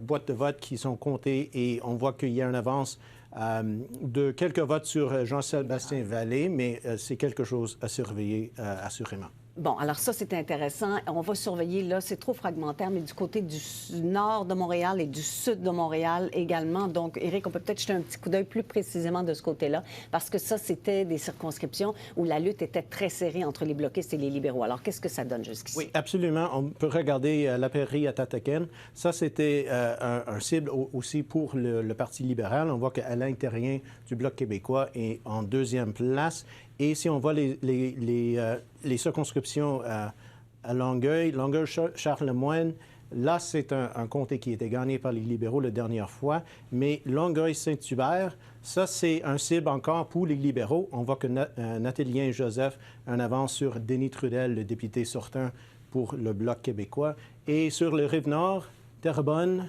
boîtes de vote qui sont comptées et on voit qu'il y a une avance de quelques votes sur Jean-Sébastien Vallée, mais c'est quelque chose à surveiller assurément. Bon, alors ça, c'est intéressant. On va surveiller, là, c'est trop fragmentaire, mais du côté du nord de Montréal et du sud de Montréal également. Donc, Éric, on peut peut-être jeter un petit coup d'œil plus précisément de ce côté-là, parce que ça, c'était des circonscriptions où la lutte était très serrée entre les bloquistes et les libéraux. Alors, qu'est-ce que ça donne jusqu'ici? Oui, absolument. On peut regarder la prairie à Tataken. Ça, c'était un cible aussi pour le Parti libéral. On voit qu'Alain Terrien du Bloc québécois est en 2e place. Et si on voit les circonscriptions à Longueuil, Longueuil-Charlemagne, là, c'est un comté qui était gagné par les libéraux la dernière fois. Mais Longueuil-Saint-Hubert, ça, c'est un cible encore pour les libéraux. On voit que Nathalien Joseph a une avance sur Denis Trudel, le député sortant pour le Bloc québécois. Et sur le Rive-Nord, Terrebonne,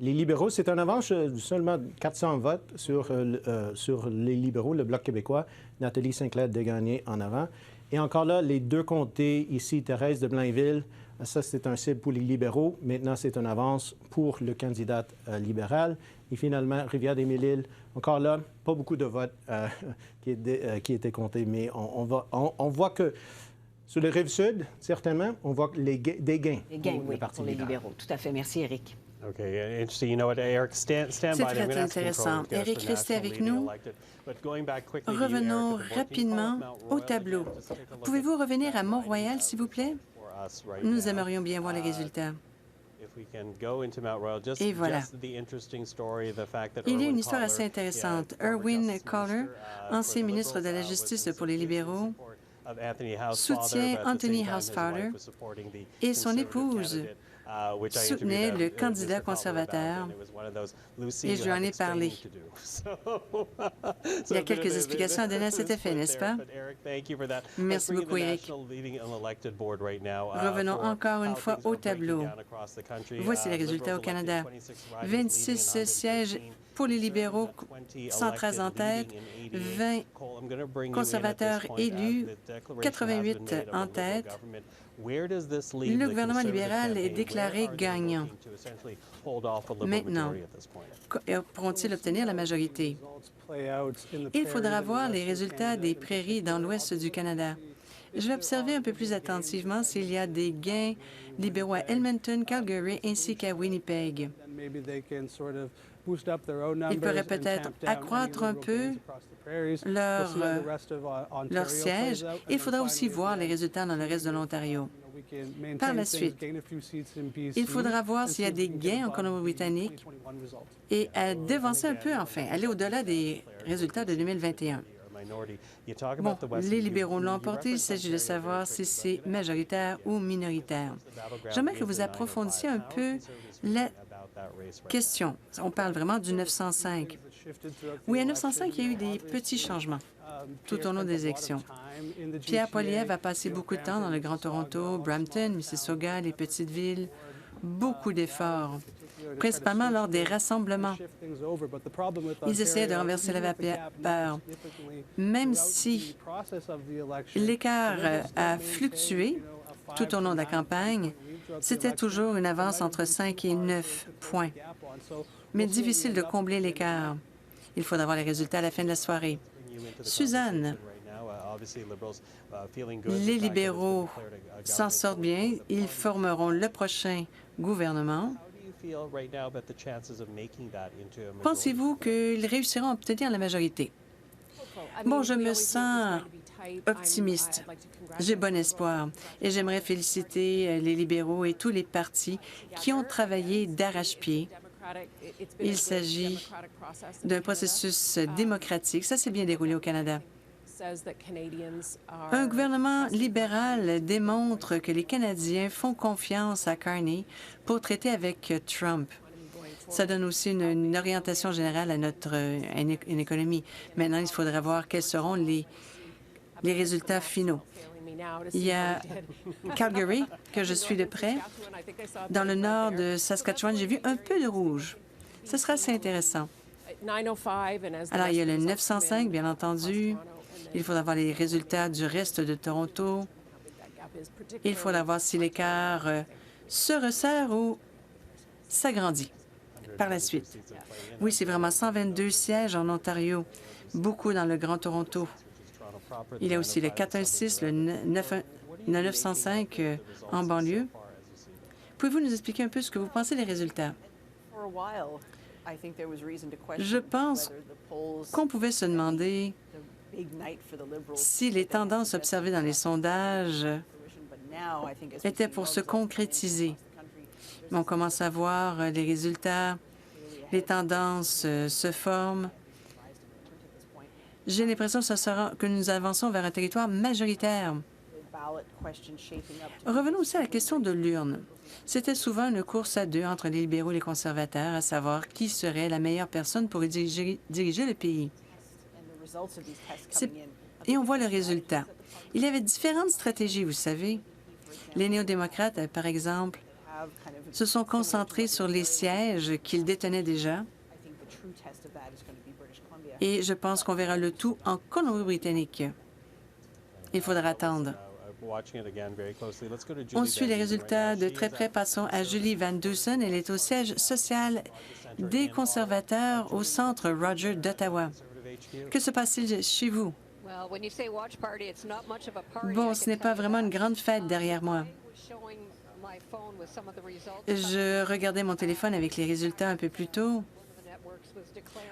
les libéraux, c'est un avance de seulement 400 votes sur les libéraux, le Bloc québécois. Nathalie Sinclair de gagner en avant. Et encore là, les 2 comtés ici, Thérèse de Blainville, ça, c'est un cible pour les libéraux. Maintenant, c'est une avance pour le candidat libéral. Et finalement, Rivière-des-Mille-Îles, encore là, pas beaucoup de votes qui étaient comptés, mais on voit que sur les rives sud, certainement, on voit des gains. Des gains, oui, pour les libéraux. Tout à fait. Merci, Éric. Okay, interesting. You know what, Eric, stand by. C'est très intéressant. Eric, restez avec nous. Revenons rapidement au tableau. Pouvez-vous revenir à Mont-Royal, s'il vous plaît? Nous aimerions bien voir les résultats. Et voilà. Il y a une histoire assez intéressante. Erwin Collar, ancien ministre de la Justice pour les libéraux, soutient Anthony Housefather et son épouse soutenait le candidat conservateur. Et je lui en ai parlé. Il y a quelques explications à donner à cet effet, n'est-ce pas? Merci beaucoup, Éric. Revenons encore une fois au tableau. Voici les résultats au Canada. 26 sièges pour les libéraux, 113 en tête, 20 conservateurs élus, 88 en tête. Le gouvernement libéral est déclaré gagnant. Maintenant, pourront-ils obtenir la majorité? Il faudra voir les résultats des prairies dans l'ouest du Canada. Je vais observer un peu plus attentivement s'il y a des gains libéraux à Edmonton, Calgary ainsi qu'à Winnipeg. Ils pourraient peut-être accroître un peu leur siège. Il faudra aussi voir les résultats dans le reste de l'Ontario. Par la suite, il faudra voir s'il y a des gains en Colombie-Britannique et devancer un peu, enfin, aller au-delà des résultats de 2021. Bon, les libéraux l'ont emporté. Il s'agit de savoir si c'est majoritaire ou minoritaire. J'aimerais que vous approfondissiez un peu la question. On parle vraiment du 905. Oui, à 905, il y a eu des petits changements tout au long des élections. Pierre Poilievre a passé beaucoup de temps dans le Grand Toronto, Brampton, Mississauga, les petites villes, beaucoup d'efforts, principalement lors des rassemblements. Ils essayaient de renverser la vapeur. Même si l'écart a fluctué tout au long de la campagne, c'était toujours une avance entre 5 et 9 points. Mais difficile de combler l'écart. Il faudra voir les résultats à la fin de la soirée. Suzanne, les libéraux s'en sortent bien. Ils formeront le prochain gouvernement. Pensez-vous qu'ils réussiront à obtenir la majorité? Bon, je me sens optimiste. J'ai bon espoir et j'aimerais féliciter les libéraux et tous les partis qui ont travaillé d'arrache-pied. Il s'agit d'un processus démocratique. Ça s'est bien déroulé au Canada. Un gouvernement libéral démontre que les Canadiens font confiance à Carney pour traiter avec Trump. Ça donne aussi une orientation générale à notre une économie. Maintenant, il faudra voir quels seront les résultats finaux. Il y a Calgary, que je suis de près. Dans le nord de Saskatchewan, j'ai vu un peu de rouge. Ce sera assez intéressant. Alors, il y a le 905, bien entendu. Il faudra voir les résultats du reste de Toronto. Il faudra voir si l'écart se resserre ou s'agrandit par la suite. Oui, c'est vraiment 122 sièges en Ontario, beaucoup dans le Grand Toronto. Il y a aussi le 416, le 905 en banlieue. Pouvez-vous nous expliquer un peu ce que vous pensez des résultats? Je pense qu'on pouvait se demander si les tendances observées dans les sondages étaient pour se concrétiser. Mais on commence à voir les résultats, les tendances se forment. J'ai l'impression que nous avançons vers un territoire majoritaire. Revenons aussi à la question de l'urne. C'était souvent une course à deux entre les libéraux et les conservateurs, à savoir qui serait la meilleure personne pour diriger le pays. Et on voit le résultat. Il y avait différentes stratégies, vous savez. Les néo-démocrates, par exemple, se sont concentrés sur les sièges qu'ils détenaient déjà. Et je pense qu'on verra le tout en Colombie-Britannique. Il faudra attendre. On suit les résultats de très près. Passons à Julie Van Dusen. Elle est au siège social des conservateurs au centre Roger d'Ottawa. Que se passe-t-il chez vous? Bon, ce n'est pas vraiment une grande fête derrière moi. Je regardais mon téléphone avec les résultats un peu plus tôt.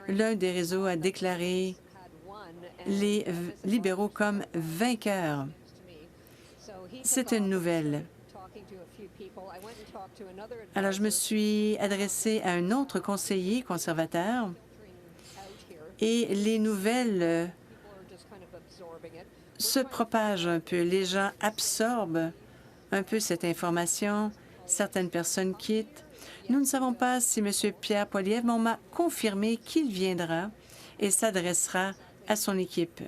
L'un des réseaux a déclaré les libéraux comme vainqueurs. C'est une nouvelle. Alors, je me suis adressée à un autre conseiller conservateur et les nouvelles se propagent un peu. Les gens absorbent un peu cette information. Certaines personnes quittent. Nous ne savons pas si M. Pierre Poilievre, mais on m'a confirmé qu'il viendra et s'adressera à son équipe.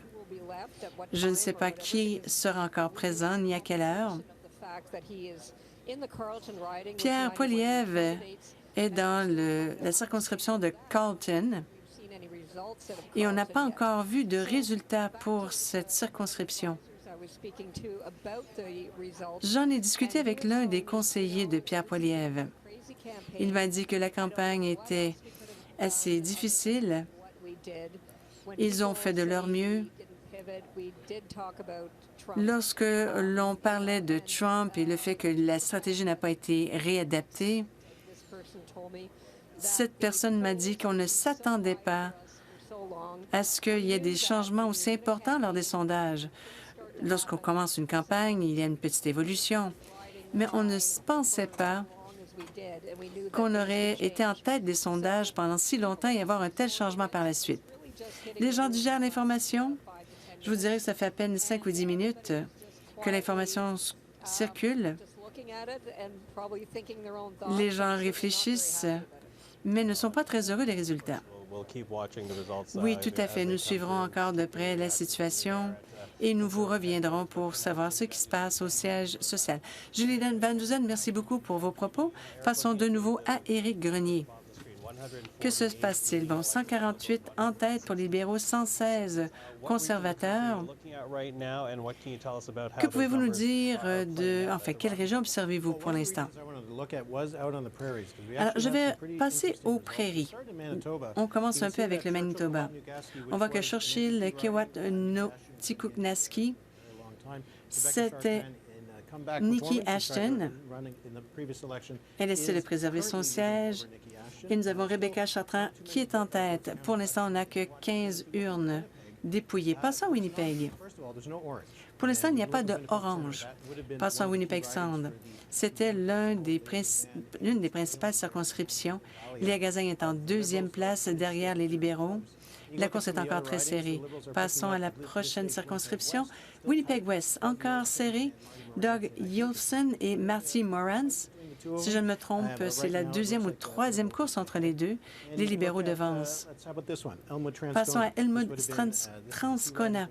Je ne sais pas qui sera encore présent ni à quelle heure. Pierre Poilievre est dans la circonscription de Carleton et on n'a pas encore vu de résultats pour cette circonscription. J'en ai discuté avec l'un des conseillers de Pierre Poilievre. Il m'a dit que la campagne était assez difficile. Ils ont fait de leur mieux. Lorsque l'on parlait de Trump et le fait que la stratégie n'a pas été réadaptée, cette personne m'a dit qu'on ne s'attendait pas à ce qu'il y ait des changements aussi importants lors des sondages. Lorsqu'on commence une campagne, il y a une petite évolution, mais on ne pensait pas qu'on aurait été en tête des sondages pendant si longtemps et avoir un tel changement par la suite. Les gens digèrent l'information. Je vous dirais que ça fait à peine 5 ou 10 minutes que l'information circule. Les gens réfléchissent, mais ne sont pas très heureux des résultats. Oui, tout à fait. Nous suivrons encore de près la situation et nous vous reviendrons pour savoir ce qui se passe au siège social. Julie-Anne Van Dusen, merci beaucoup pour vos propos. Passons de nouveau à Éric Grenier. Que se passe-t-il? Bon, 148 en tête pour les libéraux, 116 conservateurs. Que pouvez-vous nous dire de... Enfin, quelle région observez-vous pour l'instant? Alors, je vais passer aux prairies. On commence un peu avec le Manitoba. On voit que Churchill, Keewat-Notikuknaski, c'était Nikki Ashton. Elle essaie de préserver son siège. Et nous avons Rebecca Chartrand qui est en tête. Pour l'instant, on n'a que 15 urnes dépouillées. Passons à Winnipeg. Pour l'instant, il n'y a pas de orange. Passons à Winnipeg Sound. C'était l'une des principales circonscriptions. Léa Gazin est en deuxième place derrière les libéraux. La course est encore très serrée. Passons à la prochaine circonscription. Winnipeg West, encore serré. Doug Yulfson et Marty Morans. Si je ne me trompe, c'est la deuxième ou troisième course entre les deux. Les libéraux devancent. Passons à Elmwood-Transcona.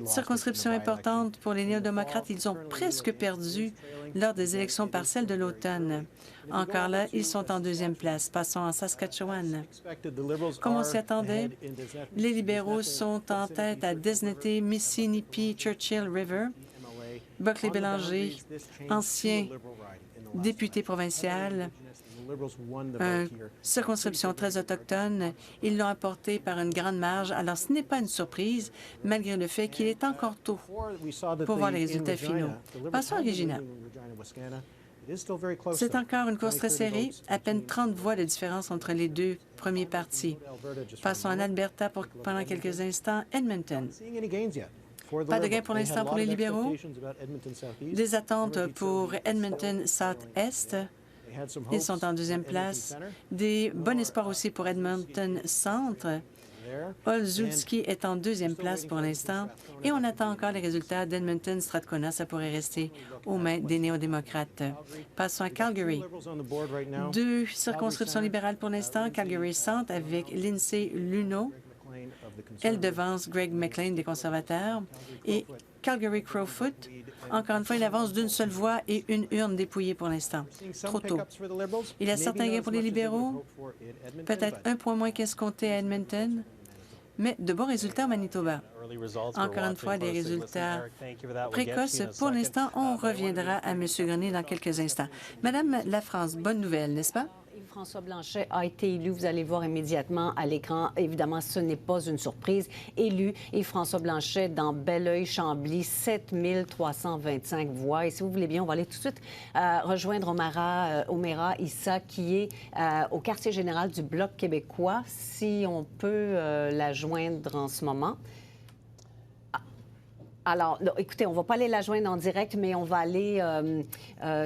Circonscription importante pour les néo-démocrates. Ils ont presque perdu lors des élections partielles de l'automne. Encore là, ils sont en deuxième place. Passons en Saskatchewan. Comme on s'y attendait, les libéraux sont en tête à Desnethé, Missinippi, Churchill River. Buckley Bélanger, ancien député provincial, une circonscription très autochtone. Ils l'ont apporté par une grande marge. Alors, ce n'est pas une surprise, malgré le fait qu'il est encore tôt pour voir les résultats finaux. Passons à Regina. C'est encore une course très serrée, à peine 30 voix de différence entre les deux premiers partis. Passons en Alberta pendant quelques instants. Edmonton. Pas de gain pour l'instant pour les libéraux. Des attentes pour Edmonton South-Est. Ils sont en deuxième place. Des bons espoirs aussi pour Edmonton Centre. Olszewski est en deuxième place pour l'instant. Et on attend encore les résultats d'Edmonton Strathcona. Ça pourrait rester aux mains des néo-démocrates. Passons à Calgary. 2 circonscriptions libérales pour l'instant. Calgary Centre avec Lindsay Luneau. Elle devance Greg McLean des conservateurs. Et Calgary Crowfoot, encore une fois, il avance d'une seule voix et une urne dépouillée pour l'instant. Trop tôt. Il y a certains gains pour les libéraux, peut-être un point moins qu'escompté à Edmonton, mais de bons résultats au Manitoba. Encore une fois, des résultats précoces. Pour l'instant, on reviendra à M. Grenier dans quelques instants. Madame Lafrance, bonne nouvelle, n'est-ce pas? François Blanchet a été élu. Vous allez voir immédiatement à l'écran. Évidemment, ce n'est pas une surprise. Élu, et François Blanchet dans Belleuil-Chambly, 7325 voix. Et si vous voulez bien, on va aller tout de suite rejoindre Omera Issa, qui est au quartier général du Bloc québécois. Si on peut la joindre en ce moment. Alors, écoutez, on ne va pas aller la joindre en direct, mais on va aller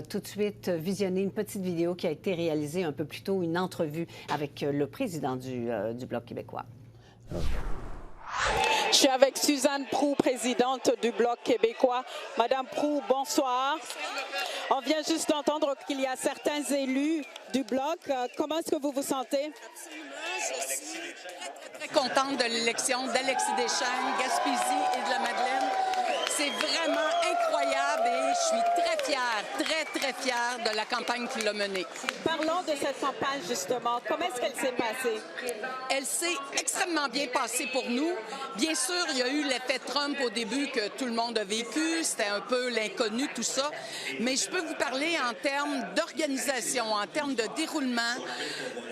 tout de suite visionner une petite vidéo qui a été réalisée un peu plus tôt, une entrevue avec le président du Bloc québécois. Je suis avec Suzanne Proulx, présidente du Bloc québécois. Madame Proulx, bonsoir. On vient juste d'entendre qu'il y a certains élus du Bloc. Comment est-ce que vous vous sentez? Absolument. Je suis très contente de l'élection d'Alexis Deschênes, Gaspésie et de la Madeleine. C'est vraiment incroyable incroyable et je suis très fière, très fière de la campagne qu'il a menée. Parlons de cette campagne, justement. Comment est-ce qu'elle s'est passée? Elle s'est extrêmement bien passée pour nous. Bien sûr, il y a eu l'effet Trump au début que tout le monde a vécu. C'était un peu l'inconnu, tout ça. Mais je peux vous parler en termes d'organisation, en termes de déroulement.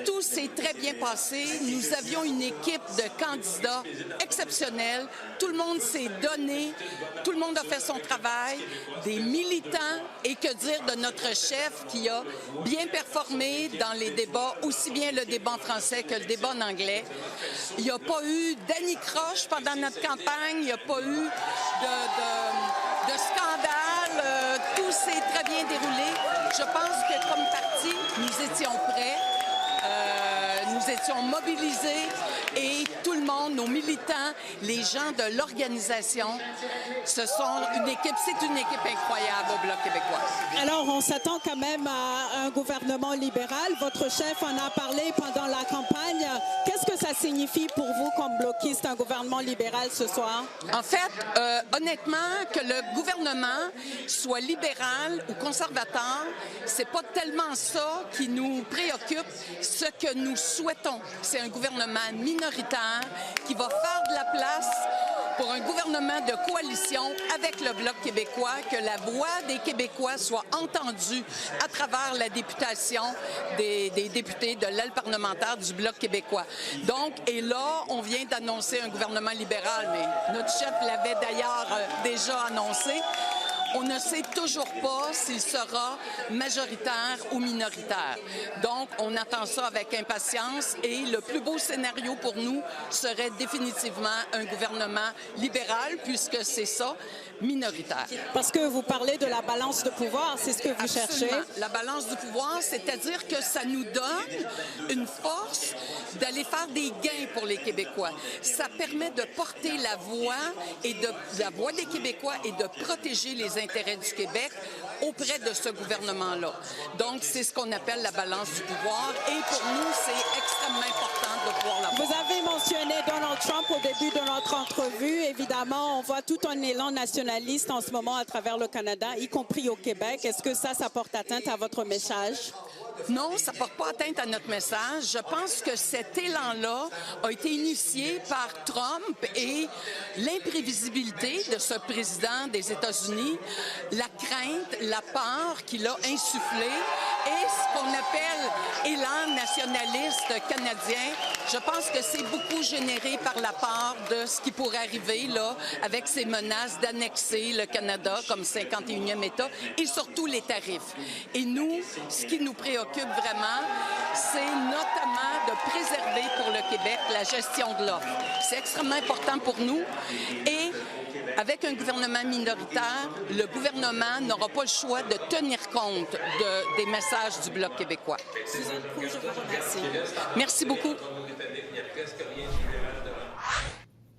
Tout s'est très bien passé. Nous avions une équipe de candidats exceptionnelle. Tout le monde s'est donné. Tout le monde a fait son travail. Des militants. Et que dire de notre chef qui a bien performé dans les débats, aussi bien le débat en français que le débat en anglais. Il n'y a pas eu d'anicroche pendant notre campagne. Il n'y a pas eu de scandale. Tout s'est très bien déroulé. Je pense que comme parti, nous étions prêts. Nous étions mobilisés et tout le monde, nos militants, les gens de l'organisation, c'est une équipe incroyable au Bloc québécois. Alors, on s'attend quand même à un gouvernement libéral. Votre chef en a parlé pendant la campagne. Qu'est-ce que ça signifie pour vous comme bloquiste, un gouvernement libéral ce soir? En fait, honnêtement, que le gouvernement soit libéral ou conservateur, c'est pas tellement ça qui nous préoccupe. Ce que nous souhaitons, c'est un gouvernement minoritaire qui va faire de la place pour un gouvernement de coalition avec le Bloc québécois, que la voix des Québécois soit entendue à travers la députation des députés de l'aile parlementaire du Bloc québécois. Donc, et là, on vient d'annoncer un gouvernement libéral, mais notre chef l'avait d'ailleurs déjà annoncé. On ne sait toujours pas s'il sera majoritaire ou minoritaire. Donc, on attend ça avec impatience et le plus beau scénario pour nous serait définitivement un gouvernement libéral, puisque c'est ça, minoritaire. Parce que vous parlez de la balance de pouvoir, c'est ce que vous cherchez? La balance du pouvoir, c'est-à-dire que ça nous donne une force d'aller faire des gains pour les Québécois. Ça permet de porter la voix des Québécois et de protéger les intérêts du Québec auprès de ce gouvernement-là. Donc, c'est ce qu'on appelle la balance du pouvoir et pour nous, c'est extrêmement important de pouvoir l'avoir. Vous avez mentionné Donald Trump au début de notre entrevue. Évidemment, on voit tout un élan nationaliste en ce moment à travers le Canada, y compris au Québec. Est-ce que ça porte atteinte à votre message? Non, ça ne porte pas atteinte à notre message. Je pense que cet élan-là a été initié par Trump et l'imprévisibilité de ce président des États-Unis, la crainte, la peur qu'il a insufflée et ce qu'on appelle élan nationaliste canadien. Je pense que c'est beaucoup généré par la peur de ce qui pourrait arriver là, avec ces menaces d'annexer le Canada comme 51e État et surtout les tarifs. Et nous, ce qui nous préoccupe vraiment, c'est notamment de préserver pour le Québec la gestion de l'offre. C'est extrêmement important pour nous et avec un gouvernement minoritaire, le gouvernement n'aura pas le choix de tenir compte des messages du Bloc québécois. Suzanne Prou, je vous remercie. Merci beaucoup.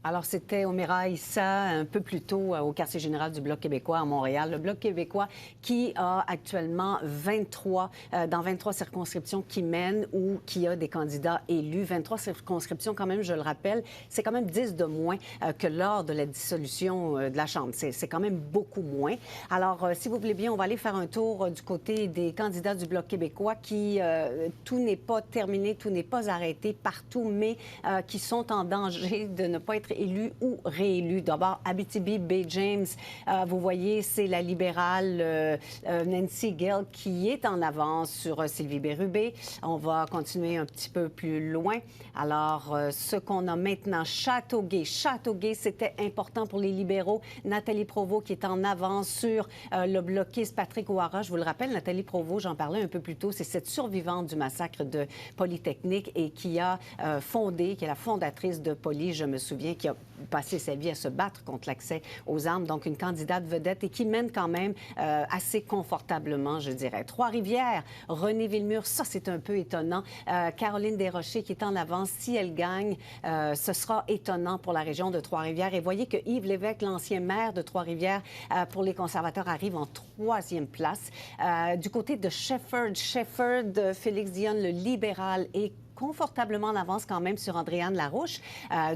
Alors, c'était Omera Issa un peu plus tôt au quartier général du Bloc québécois à Montréal. Le Bloc québécois qui a actuellement 23 circonscriptions qui mènent ou qui a des candidats élus. 23 circonscriptions, quand même, je le rappelle, c'est quand même 10 de moins que lors de la dissolution de la Chambre. C'est quand même beaucoup moins. Alors, si vous voulez bien, on va aller faire un tour du côté des candidats du Bloc québécois qui, tout n'est pas terminé, tout n'est pas arrêté partout, mais qui sont en danger de ne pas être élus ou réélus. D'abord, Abitibi, Bay James, vous voyez, c'est la libérale Nancy Gill qui est en avance sur Sylvie Bérubé. On va continuer un petit peu plus loin. Alors, ce qu'on a maintenant, Châteauguay. Châteauguay, c'était important pour les libéraux. Nathalie Provost qui est en avance sur le bloquiste Patrick Ouara. Je vous le rappelle, Nathalie Provost, j'en parlais un peu plus tôt, c'est cette survivante du massacre de Polytechnique et qui a fondé, qui est la fondatrice de Poly, je me souviens, qui a passé sa vie à se battre contre l'accès aux armes, donc une candidate vedette et qui mène quand même assez confortablement, je dirais. Trois-Rivières, René Villemur, ça c'est un peu étonnant. Caroline Desrochers qui est en avance, si elle gagne, ce sera étonnant pour la région de Trois-Rivières. Et voyez que Yves Lévesque, l'ancien maire de Trois-Rivières, pour les conservateurs, arrive en troisième place. Du côté de Shefford, Félix Dionne, le libéral, est confortablement en avance quand même sur Andréane Larouche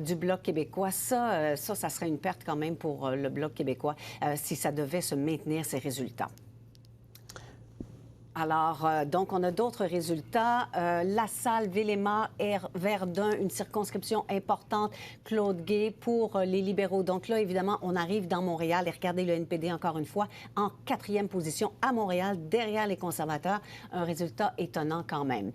du Bloc québécois. Ça serait une perte quand même pour le Bloc québécois si ça devait se maintenir, ces résultats. Alors, donc, on a d'autres résultats. La Salle, Villéma, Verdun, une circonscription importante. Claude Gay pour les libéraux. Donc là, évidemment, on arrive dans Montréal et regardez le NPD encore une fois en 4e position à Montréal, derrière les conservateurs. Un résultat étonnant quand même.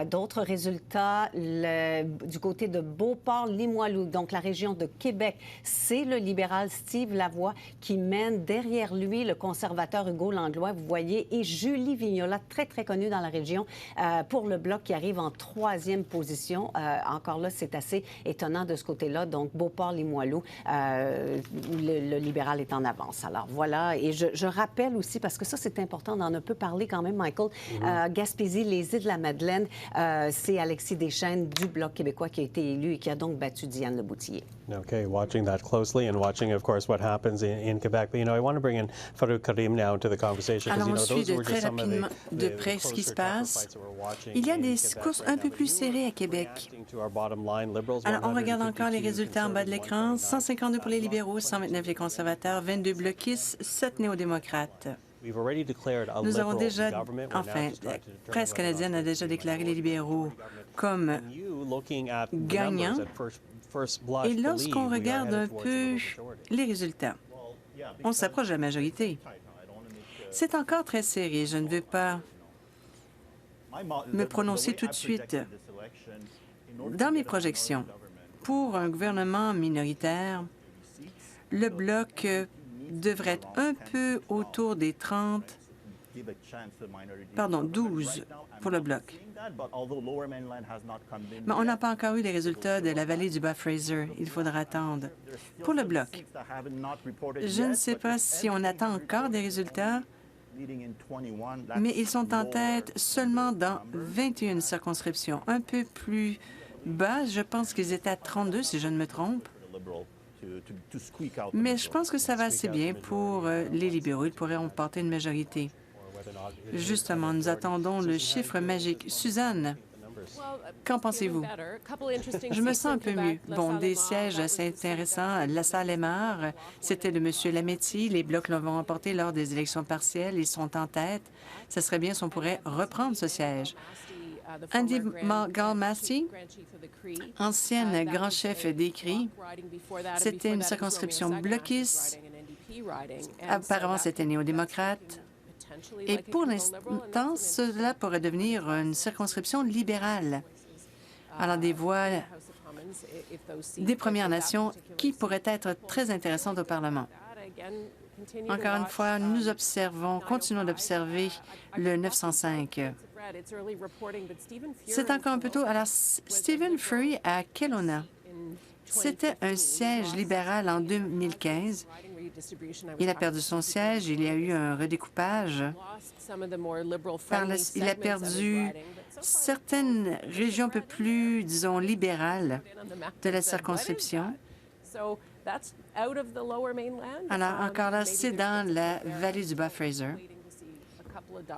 D'autres résultats du côté de Beauport, Limoilou, donc la région de Québec. C'est le libéral Steve Lavoie qui mène derrière lui le conservateur Hugo Langlois, vous voyez, et Julie Vignola, très, très connue dans la région, pour le Bloc qui arrive en 3e position. Encore là, c'est assez étonnant de ce côté-là. Donc, Beauport-Limoilou, le libéral est en avance. Alors, voilà. Et je rappelle aussi, parce que ça, c'est important d'en un peu parler quand même, Michael, Gaspésie, les Îles-de-la-Madeleine, c'est Alexis Deschênes du Bloc québécois qui a été élu et qui a donc battu Diane Leboutillier. Okay, watching that closely and watching, of course, what happens in Quebec. But, I want to bring in Farouk Karim now into the conversation. Alors, on suit très rapidement de près ce qui se passe. Il y a des courses un peu plus serrées à Québec. Alors, on regarde encore les résultats en bas de l'écran. 152 pour les libéraux, 129 les conservateurs, 22 bloquistes, 7 néo-démocrates. Nous avons déjà, enfin, la presse canadienne a déjà déclaré les libéraux comme gagnants. Et lorsqu'on regarde un peu les résultats, on s'approche de la majorité. C'est encore très serré. Je ne veux pas me prononcer tout de suite. Dans mes projections, pour un gouvernement minoritaire, le Bloc devrait être un peu autour des 12 pour le Bloc. Mais on n'a pas encore eu les résultats de la vallée du Bas-Fraser. Il faudra attendre. Pour le Bloc, je ne sais pas si on attend encore des résultats, mais ils sont en tête seulement dans 21 circonscriptions. Un peu plus bas, je pense qu'ils étaient à 32, si je ne me trompe. Mais je pense que ça va assez bien pour les libéraux. Ils pourraient remporter une majorité. Justement, nous attendons le chiffre magique. Suzanne, qu'en pensez-vous? Je me sens un peu mieux. Bon, des sièges assez intéressants. La Salle Aymar, c'était de M. Lametti. Les Blocs l'ont remporté lors des élections partielles. Ils sont en tête. Ce serait bien si on pourrait reprendre ce siège. Andy Galmasti, ancienne grand chef d'écrit, c'était une circonscription bloquiste. Apparemment, c'était néo-démocrate. Et pour l'instant, cela pourrait devenir une circonscription libérale. Alors, des voix des Premières Nations qui pourraient être très intéressantes au Parlement. Encore une fois, nous continuons d'observer le 905. C'est encore un peu tôt. Alors, Stephen Furey à Kelowna, c'était un siège libéral en 2015. Il a perdu son siège, il y a eu un redécoupage. Il a perdu certaines régions un peu plus, disons, libérales de la circonscription. Alors, encore là, c'est dans la vallée du Bas-Fraser.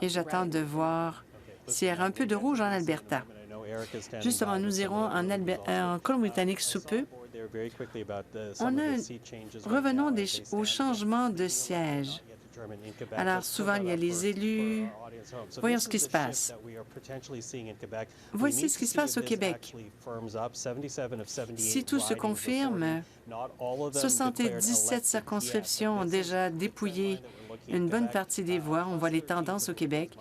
Et j'attends de voir s'il y aura un peu de rouge en Alberta. Justement, nous irons en Colombie-Britannique sous peu. Revenons au changement de siège. Alors, souvent, il y a les élus. Voyons ce qui se passe. Voici ce qui se passe au Québec. Si tout se confirme, 77 circonscriptions ont déjà dépouillé une bonne partie des voix. On voit les tendances au Québec.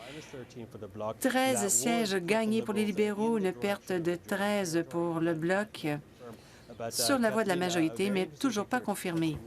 13 sièges gagnés pour les libéraux, une perte de 13 pour le Bloc, sur la voie de la majorité, mais toujours pas confirmée.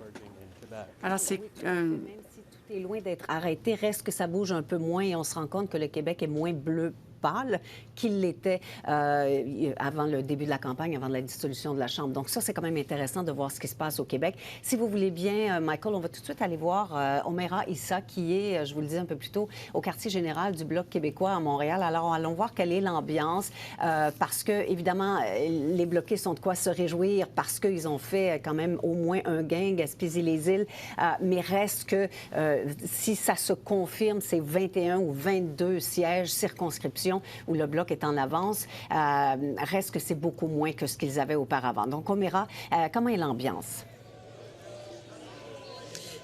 Alors, c'est Même si tout est loin d'être arrêté, reste que ça bouge un peu moins et on se rend compte que le Québec est moins bleu pâle qu'il l'était avant le début de la campagne, avant la dissolution de la Chambre. Donc ça, c'est quand même intéressant de voir ce qui se passe au Québec. Si vous voulez bien, Michael, on va tout de suite aller voir Omaira Issa, qui est, je vous le disais un peu plus tôt, au quartier général du Bloc québécois à Montréal. Alors, allons voir quelle est l'ambiance, parce que, évidemment, les bloquistes ont de quoi se réjouir, parce qu'ils ont fait quand même au moins un gain, Gaspésie-les-Îles, mais reste que si ça se confirme, c'est 21 ou 22 sièges, circonscriptions circonscription où le Bloc est en avance. Reste que c'est beaucoup moins que ce qu'ils avaient auparavant. Donc, O'Meara, comment est l'ambiance?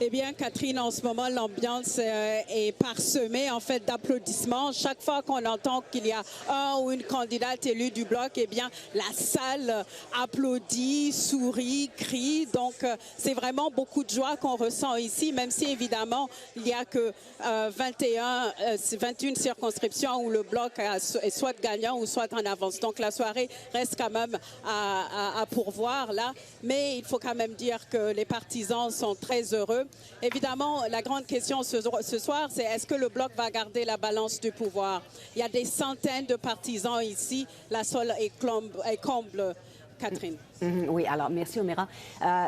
Eh bien, Catherine, en ce moment, l'ambiance est parsemée, en fait, d'applaudissements. Chaque fois qu'on entend qu'il y a un ou une candidate élue du Bloc, eh bien, la salle applaudit, sourit, crie. Donc, c'est vraiment beaucoup de joie qu'on ressent ici, même si, évidemment, il n'y a que 21 circonscriptions où le Bloc est soit gagnant ou soit en avance. Donc, la soirée reste quand même à pourvoir, là. Mais il faut quand même dire que les partisans sont très heureux. Évidemment, la grande question ce soir, c'est est-ce que le Bloc va garder la balance du pouvoir? Il y a des centaines de partisans ici. La salle est comble, Catherine. Oui, alors merci O'Meara.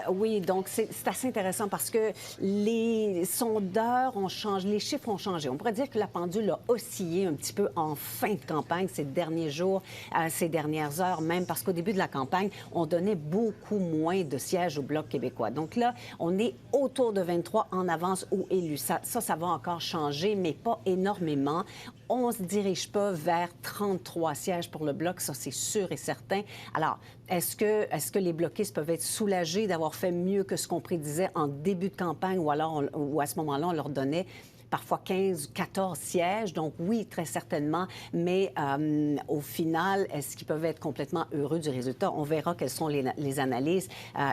Oui, donc c'est assez intéressant parce que les sondeurs ont changé, les chiffres ont changé. On pourrait dire que la pendule a oscillé un petit peu en fin de campagne ces derniers jours, ces dernières heures même, parce qu'au début de la campagne, on donnait beaucoup moins de sièges au Bloc québécois. Donc là, on est autour de 23 en avance ou élus. Ça va encore changer, mais pas énormément. On ne se dirige pas vers 33 sièges pour le Bloc, ça c'est sûr et certain. Alors, est-ce que les bloquistes peuvent être soulagés d'avoir fait mieux que ce qu'on prédisait en début de campagne ou à ce moment-là, on leur donnait parfois 15, 14 sièges. Donc oui, très certainement. Mais au final, est-ce qu'ils peuvent être complètement heureux du résultat? On verra quelles sont les analyses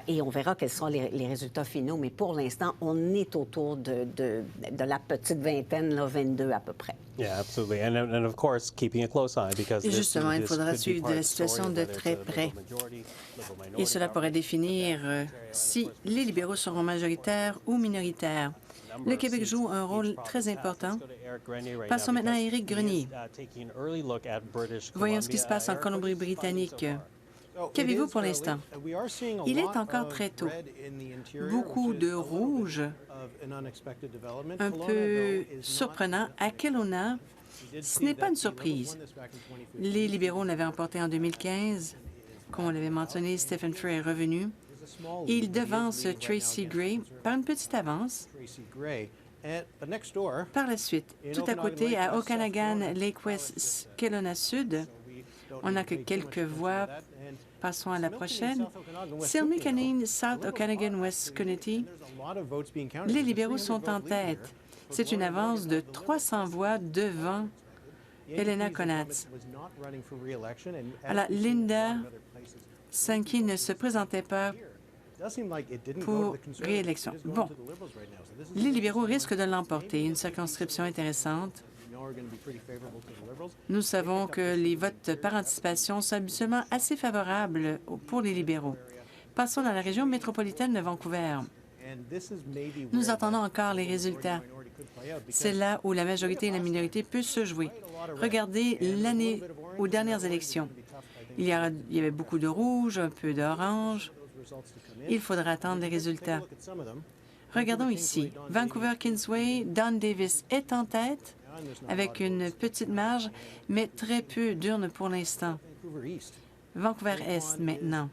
et on verra quels sont les résultats finaux. Mais pour l'instant, on est autour de la petite vingtaine, là, 22 à peu près. Yeah, absolutely. And of course, keeping a close eye because Et justement, il faudra suivre la situation de très près. Et cela pourrait définir si les libéraux seront majoritaires ou minoritaires. Le Québec joue un rôle très important. Passons maintenant à Éric Grenier. Voyons ce qui se passe en Colombie-Britannique. Qu'avez-vous pour l'instant? Il est encore très tôt. Beaucoup de rouge, un peu surprenant. À Kelowna, ce n'est pas une surprise. Les libéraux l'avaient emporté en 2015. Comme on l'avait mentionné, Stephen Frey est revenu. Il devance Tracy Gray par une petite avance. Par la suite, tout à côté, à Okanagan, Lake West, Kelowna Sud, on n'a que quelques voix. Passons à la prochaine. Silmickaneen, South Okanagan, West County. Les libéraux sont en tête. C'est une avance de 300 voix devant Helena Conatz. Alors, Linda Sankey ne se présentait pas pour réélection. Bon, les libéraux risquent de l'emporter. Une circonscription intéressante. Nous savons que les votes par anticipation sont habituellement assez favorables pour les libéraux. Passons dans la région métropolitaine de Vancouver. Nous attendons encore les résultats. C'est là où la majorité et la minorité peuvent se jouer. Regardez l'année aux dernières élections. Il y avait beaucoup de rouge, un peu d'orange. Il faudra attendre les résultats. Regardons ici. Vancouver-Kingsway, Don Davis est en tête avec une petite marge, mais très peu d'urnes pour l'instant. Vancouver-Est maintenant.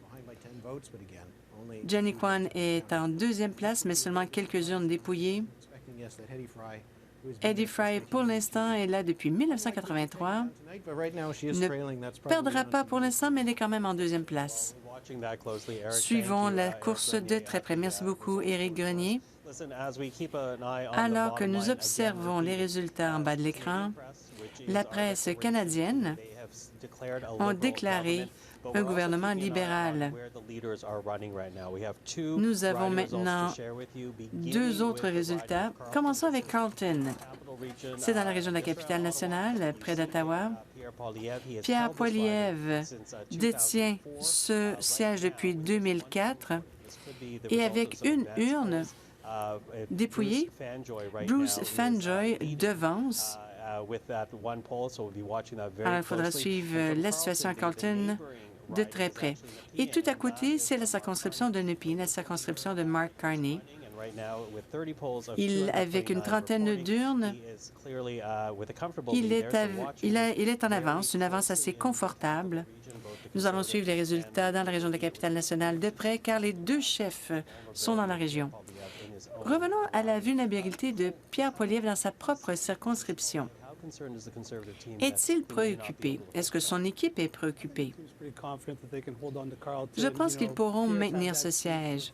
Jenny Kwan est en deuxième place, mais seulement quelques urnes dépouillées. Eddie Fry, pour l'instant, est là depuis 1983. Ne perdra pas pour l'instant, mais elle est quand même en deuxième place. Suivons la course de très près. Merci beaucoup, Éric Grenier. Alors que nous observons les résultats en bas de l'écran, la presse canadienne a déclaré un gouvernement libéral. Nous avons maintenant deux autres résultats. Commençons avec Carleton. C'est dans la région de la capitale nationale, près d'Ottawa. Pierre Poilievre détient ce siège depuis 2004 et avec une urne dépouillée, Bruce Fanjoy devance. Alors, il faudra suivre la situation à Carleton de très près. Et tout à côté, c'est la circonscription de Nepean, la circonscription de Mark Carney. Avec une trentaine d'urnes, il est en avance, une avance assez confortable. Nous allons suivre les résultats dans la région de la capitale nationale de près, car les deux chefs sont dans la région. Revenons à la vulnérabilité de Pierre Poilievre dans sa propre circonscription. Est-il préoccupé? Est-ce que son équipe est préoccupée? Je pense qu'ils pourront maintenir ce siège.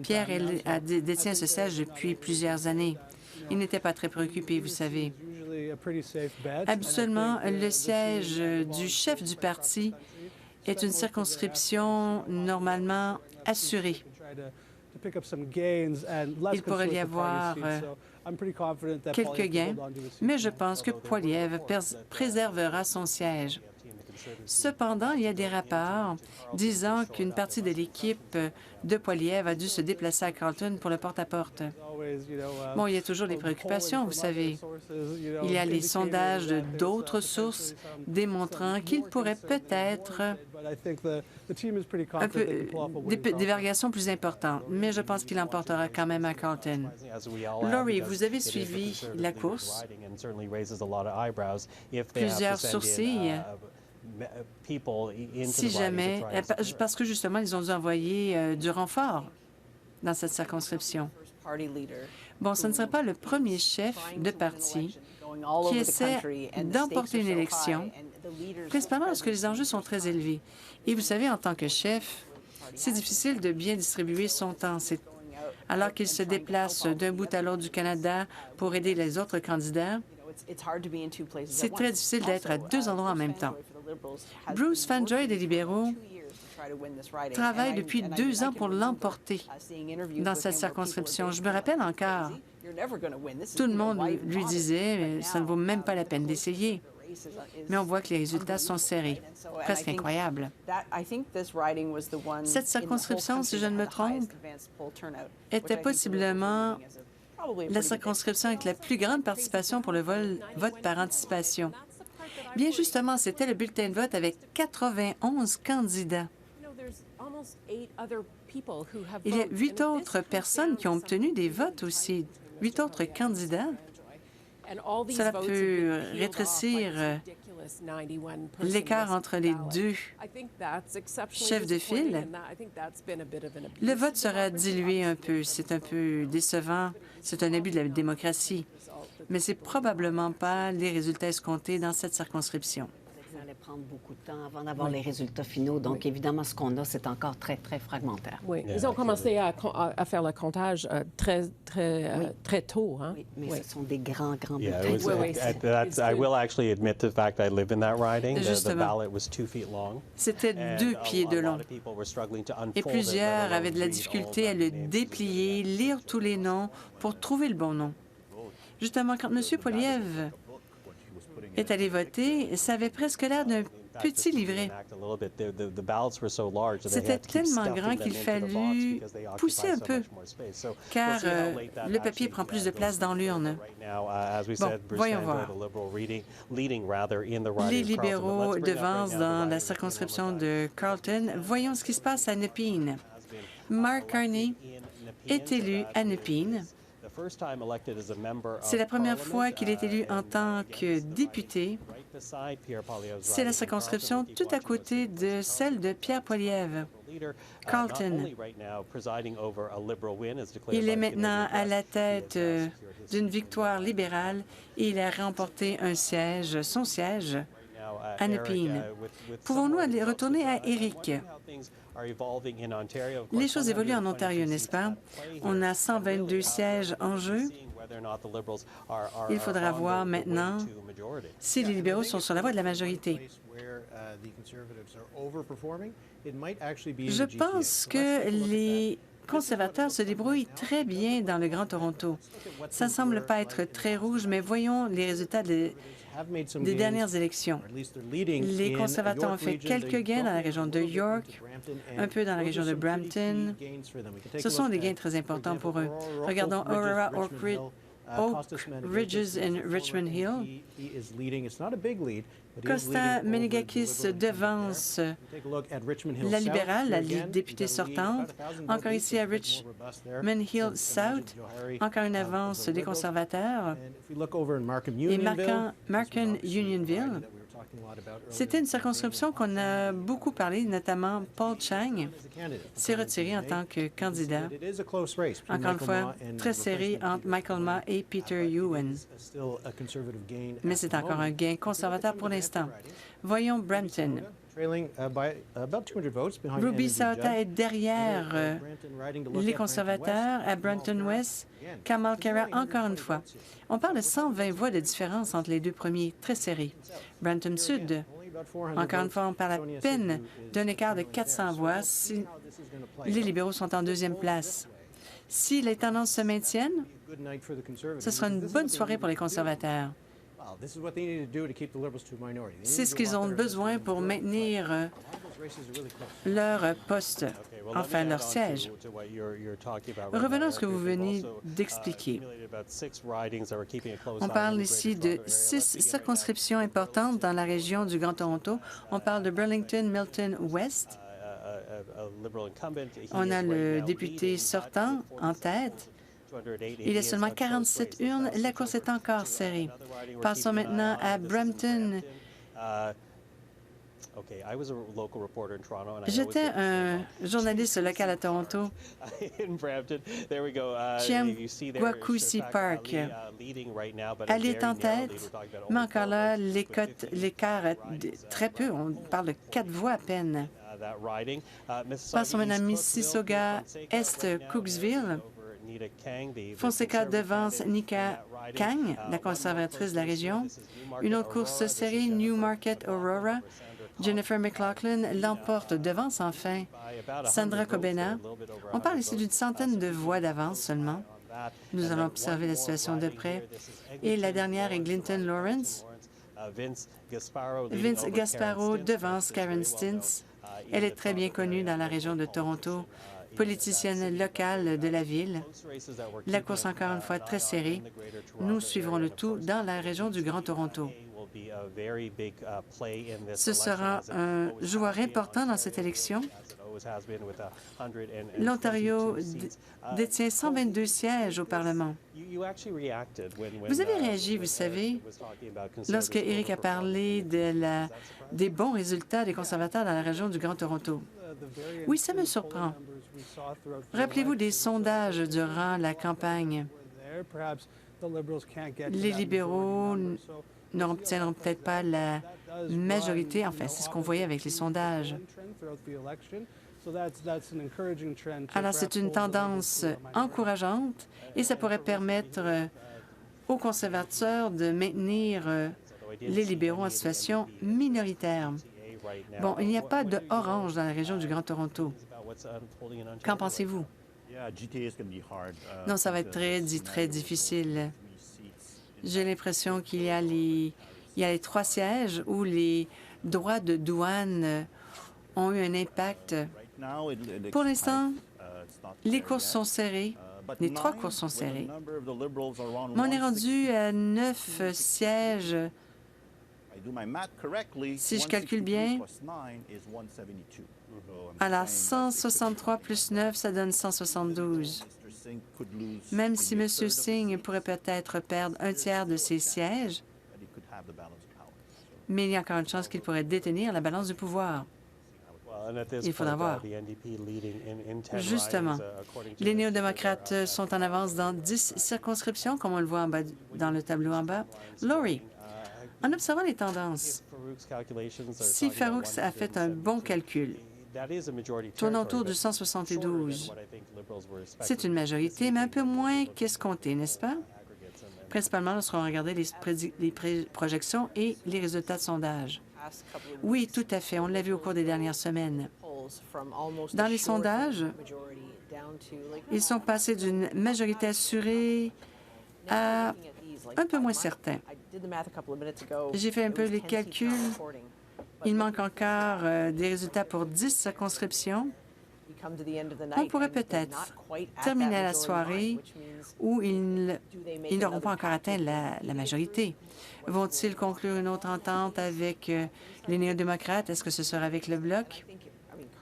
Pierre détient ce siège depuis plusieurs années. Il n'était pas très préoccupé, vous savez. Habituellement, le siège du chef du parti est une circonscription normalement assurée. Il pourrait y avoir quelques gains, mais je pense que Poilievre préservera son siège. Cependant, il y a des rapports disant qu'une partie de l'équipe de Poilievre a dû se déplacer à Carleton pour le porte-à-porte. Bon, il y a toujours des préoccupations, vous savez. Il y a les sondages d'autres sources démontrant qu'il pourrait peut-être des variations plus importantes, mais je pense qu'il emportera quand même à Carleton. Laurie, vous avez suivi la course. Plusieurs sourcils. Si jamais, parce que justement, ils ont dû envoyer du renfort dans cette circonscription. Bon, ce ne serait pas le premier chef de parti qui essaie d'emporter une élection, principalement lorsque les enjeux sont très élevés. Et vous savez, en tant que chef, c'est difficile de bien distribuer son temps. Alors qu'il se déplace d'un bout à l'autre du Canada pour aider les autres candidats, c'est très difficile d'être à deux endroits en même temps. Bruce Fanjoy des libéraux travaille depuis 2 ans pour l'emporter dans cette circonscription. Je me rappelle encore, tout le monde lui disait « ça ne vaut même pas la peine d'essayer ». Mais on voit que les résultats sont serrés, presque incroyables. Cette circonscription, si je ne me trompe, était possiblement la circonscription avec la plus grande participation pour le vote par anticipation. Bien justement, c'était le bulletin de vote avec 91 candidats. Il y a 8 autres personnes qui ont obtenu des votes aussi, 8 autres candidats. Cela peut rétrécir l'écart entre les deux chefs de file. Le vote sera dilué un peu. C'est un peu décevant. C'est un abus de la démocratie. Mais ce n'est probablement pas les résultats escomptés dans cette circonscription. Ça allait prendre beaucoup de temps avant d'avoir les résultats finaux. Donc, évidemment, ce qu'on a, c'est encore très, très fragmentaire. Oui, ils ont commencé à faire le comptage très tôt. Hein? Oui, mais ce sont des grands bulletins. I will actually admit to the fact I live in that riding. The ballot was 2 feet long. C'était 2 pieds de long. Et plusieurs avaient de la difficulté à le déplier, lire tous les noms pour trouver le bon nom. Justement, quand M. Poilievre est allé voter, ça avait presque l'air d'un petit livret. C'était tellement grand qu'il fallut pousser un peu, car le papier prend plus de place dans l'urne. Bon, voyons voir. Les libéraux devancent dans la circonscription de Carleton. Voyons ce qui se passe à Nepean. Mark Carney est élu à Nepean. C'est la première fois qu'il est élu en tant que député. C'est la circonscription tout à côté de celle de Pierre Poilievre, Carleton. Il est maintenant à la tête d'une victoire libérale et il a remporté un siège, son siège, à Nepean. Pouvons-nous aller retourner à Eric? Les choses évoluent en Ontario, n'est-ce pas? On a 122 sièges en jeu. Il faudra voir maintenant si les libéraux sont sur la voie de la majorité. Je pense que les conservateurs se débrouillent très bien dans le Grand Toronto. Ça ne semble pas être très rouge, mais voyons les résultats des dernières élections. Les conservateurs ont fait quelques gains dans la région de York, un peu dans la région de Brampton. Ce sont des gains très importants pour eux. Regardons Aurora, Oak Ridges et Richmond Hill. Costa Menegakis devance la libérale, la députée sortante. Encore ici à Richmond Hill South, encore une avance des conservateurs. Et Markham Unionville, C'était une circonscription qu'on a beaucoup parlé, notamment Paul Chang s'est retiré en tant que candidat. Encore une fois, très serré entre Michael Ma et Peter Ewan. Mais c'est encore un gain conservateur pour l'instant. Voyons Brampton. Ruby Sauta est derrière les conservateurs à Brampton-Ouest. Kamal Khera, encore une fois. On parle de 120 voix de différence entre les deux premiers, très serrés. Brampton-Sud, encore une fois, on parle à peine d'un écart de 400 voix si les libéraux sont en deuxième place. Si les tendances se maintiennent, ce sera une bonne soirée pour les conservateurs. C'est ce qu'ils ont besoin pour maintenir leur poste, enfin leur siège. Revenons à ce que vous venez d'expliquer. On parle ici de 6 circonscriptions importantes dans la région du Grand Toronto. On parle de Burlington, Milton West. On a le député sortant en tête. Il y a seulement 47 urnes. La course est encore serrée. Passons maintenant à Brampton. J'étais un journaliste local à Toronto. Chiamgwakusi Park. Elle est en tête, mais encore là, l'écart est très peu. On parle de 4 voix à peine. Passons maintenant à Mississauga Est-Cooksville. Fonseca devance Nika Kang, la conservatrice de la région. Une autre course serrée, Newmarket-Aurora. Jennifer McLaughlin l'emporte, devance enfin Sandra Kobena. On parle ici d'une centaine de voix d'avance seulement. Nous allons observer la situation de près. Et la dernière est Glinton Lawrence. Vince Gasparo devance Karen Stintz. Elle est très bien connue dans la région de Toronto, politicienne locale de la ville. La course, encore une fois, très serrée. Nous suivrons le tout dans la région du Grand Toronto. Ce sera un joueur important dans cette élection. L'Ontario détient 122 sièges au Parlement. Vous avez réagi, vous savez, lorsque Éric a parlé des bons résultats des conservateurs dans la région du Grand Toronto. Oui, ça me surprend. Rappelez-vous des sondages durant la campagne. Les libéraux n'obtiendront peut-être pas la majorité. Enfin, c'est ce qu'on voyait avec les sondages. Alors, c'est une tendance encourageante et ça pourrait permettre aux conservateurs de maintenir les libéraux en situation minoritaire. Bon, il n'y a pas de orange dans la région du Grand Toronto. Qu'en pensez-vous? Non, ça va être très difficile. J'ai l'impression qu'il y a les 3 sièges où les droits de douane ont eu un impact. Pour l'instant, les courses sont serrées. Les 3 courses sont serrées. Mais on est rendu à 9 sièges. Si je calcule bien, alors 163 plus 9, ça donne 172. Même si M. Singh pourrait peut-être perdre un tiers de ses sièges, mais il y a encore une chance qu'il pourrait détenir la balance du pouvoir. Il faudra voir. Justement, les néo-démocrates sont en avance dans 10 circonscriptions, comme on le voit en bas, dans le tableau en bas. Laurie, en observant les tendances, si Farouk a fait un bon calcul, tournant autour du 172, c'est une majorité, mais un peu moins qu'escompté, n'est-ce pas? Principalement lorsqu'on regardait les projections et les résultats de sondage. Oui, tout à fait. On l'a vu au cours des dernières semaines. Dans les sondages, ils sont passés d'une majorité assurée à un peu moins certain. J'ai fait un peu les calculs. Il manque encore des résultats pour 10 circonscriptions. On pourrait peut-être terminer la soirée où ils n'auront pas encore atteint la majorité. Vont-ils conclure une autre entente avec les néo-démocrates? Est-ce que ce sera avec le Bloc?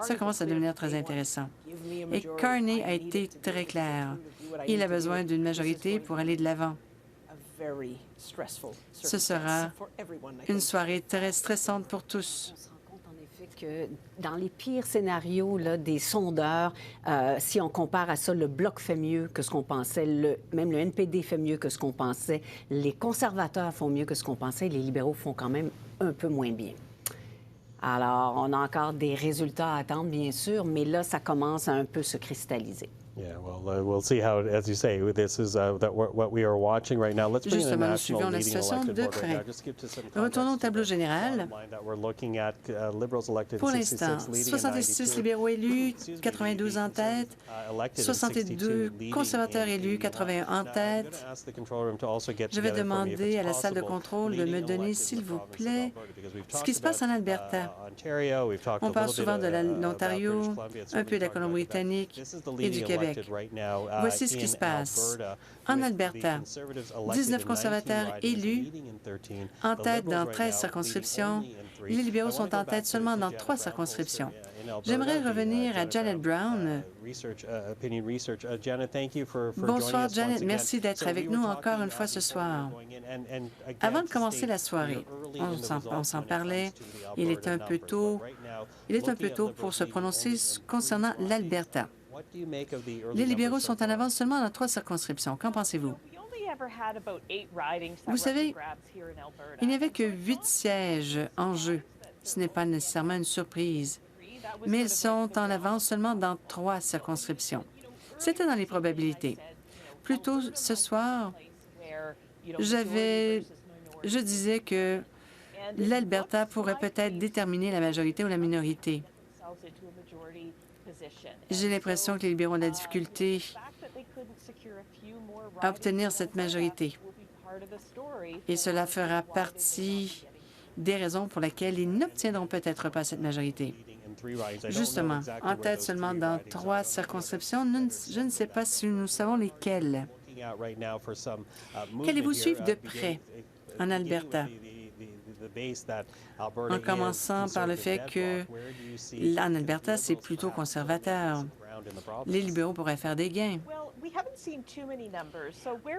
Ça commence à devenir très intéressant. Et Carney a été très clair. Il a besoin d'une majorité pour aller de l'avant. Ce sera une soirée très stressante pour tous. Que dans les pires scénarios là, des sondeurs, si on compare à ça, le Bloc fait mieux que ce qu'on pensait, même le NPD fait mieux que ce qu'on pensait, les conservateurs font mieux que ce qu'on pensait, les libéraux font quand même un peu moins bien. Alors, on a encore des résultats à attendre, bien sûr, mais là, ça commence à un peu se cristalliser. Yeah, well, we'll see how, as you say, this is what we are watching right now. Let's bring in the Justement, nous national suivons la leading situation elected de board right près. now. Just skip to some Retournons au tableau général. We're looking at Liberals elected Pour 66 l'instant, leading 66 libéraux élus, 92 en tête, 62 conservateurs élus, 81 en tête. Je vais demander à la salle de contrôle de me donner, s'il vous plaît, ce qui se passe en Alberta. On parle souvent de l'Ontario, un peu de la Colombie-Britannique et du Québec. Voici ce qui se passe. En Alberta, 19 conservateurs élus en tête dans 13 circonscriptions. Les libéraux sont en tête seulement dans 3 circonscriptions. J'aimerais revenir à Janet Brown. Bonsoir, Janet. Merci d'être avec nous encore une fois ce soir. Avant de commencer la soirée, on s'en parlait, il est un peu tôt pour se prononcer concernant l'Alberta. Les libéraux sont en avance seulement dans 3 circonscriptions. Qu'en pensez-vous? Vous savez, il n'y avait que 8 sièges en jeu. Ce n'est pas nécessairement une surprise, mais ils sont en avance seulement dans 3 circonscriptions. C'était dans les probabilités. Plus tôt ce soir, je disais que l'Alberta pourrait peut-être déterminer la majorité ou la minorité. J'ai l'impression que les libéraux ont de la difficulté à obtenir cette majorité. Et cela fera partie des raisons pour lesquelles ils n'obtiendront peut-être pas cette majorité. Justement, en tête seulement dans 3 circonscriptions, je ne sais pas si nous savons lesquelles. Qu'allez-vous suivre de près en Alberta? En commençant par le fait que en Alberta, c'est plutôt conservateur. Les libéraux pourraient faire des gains.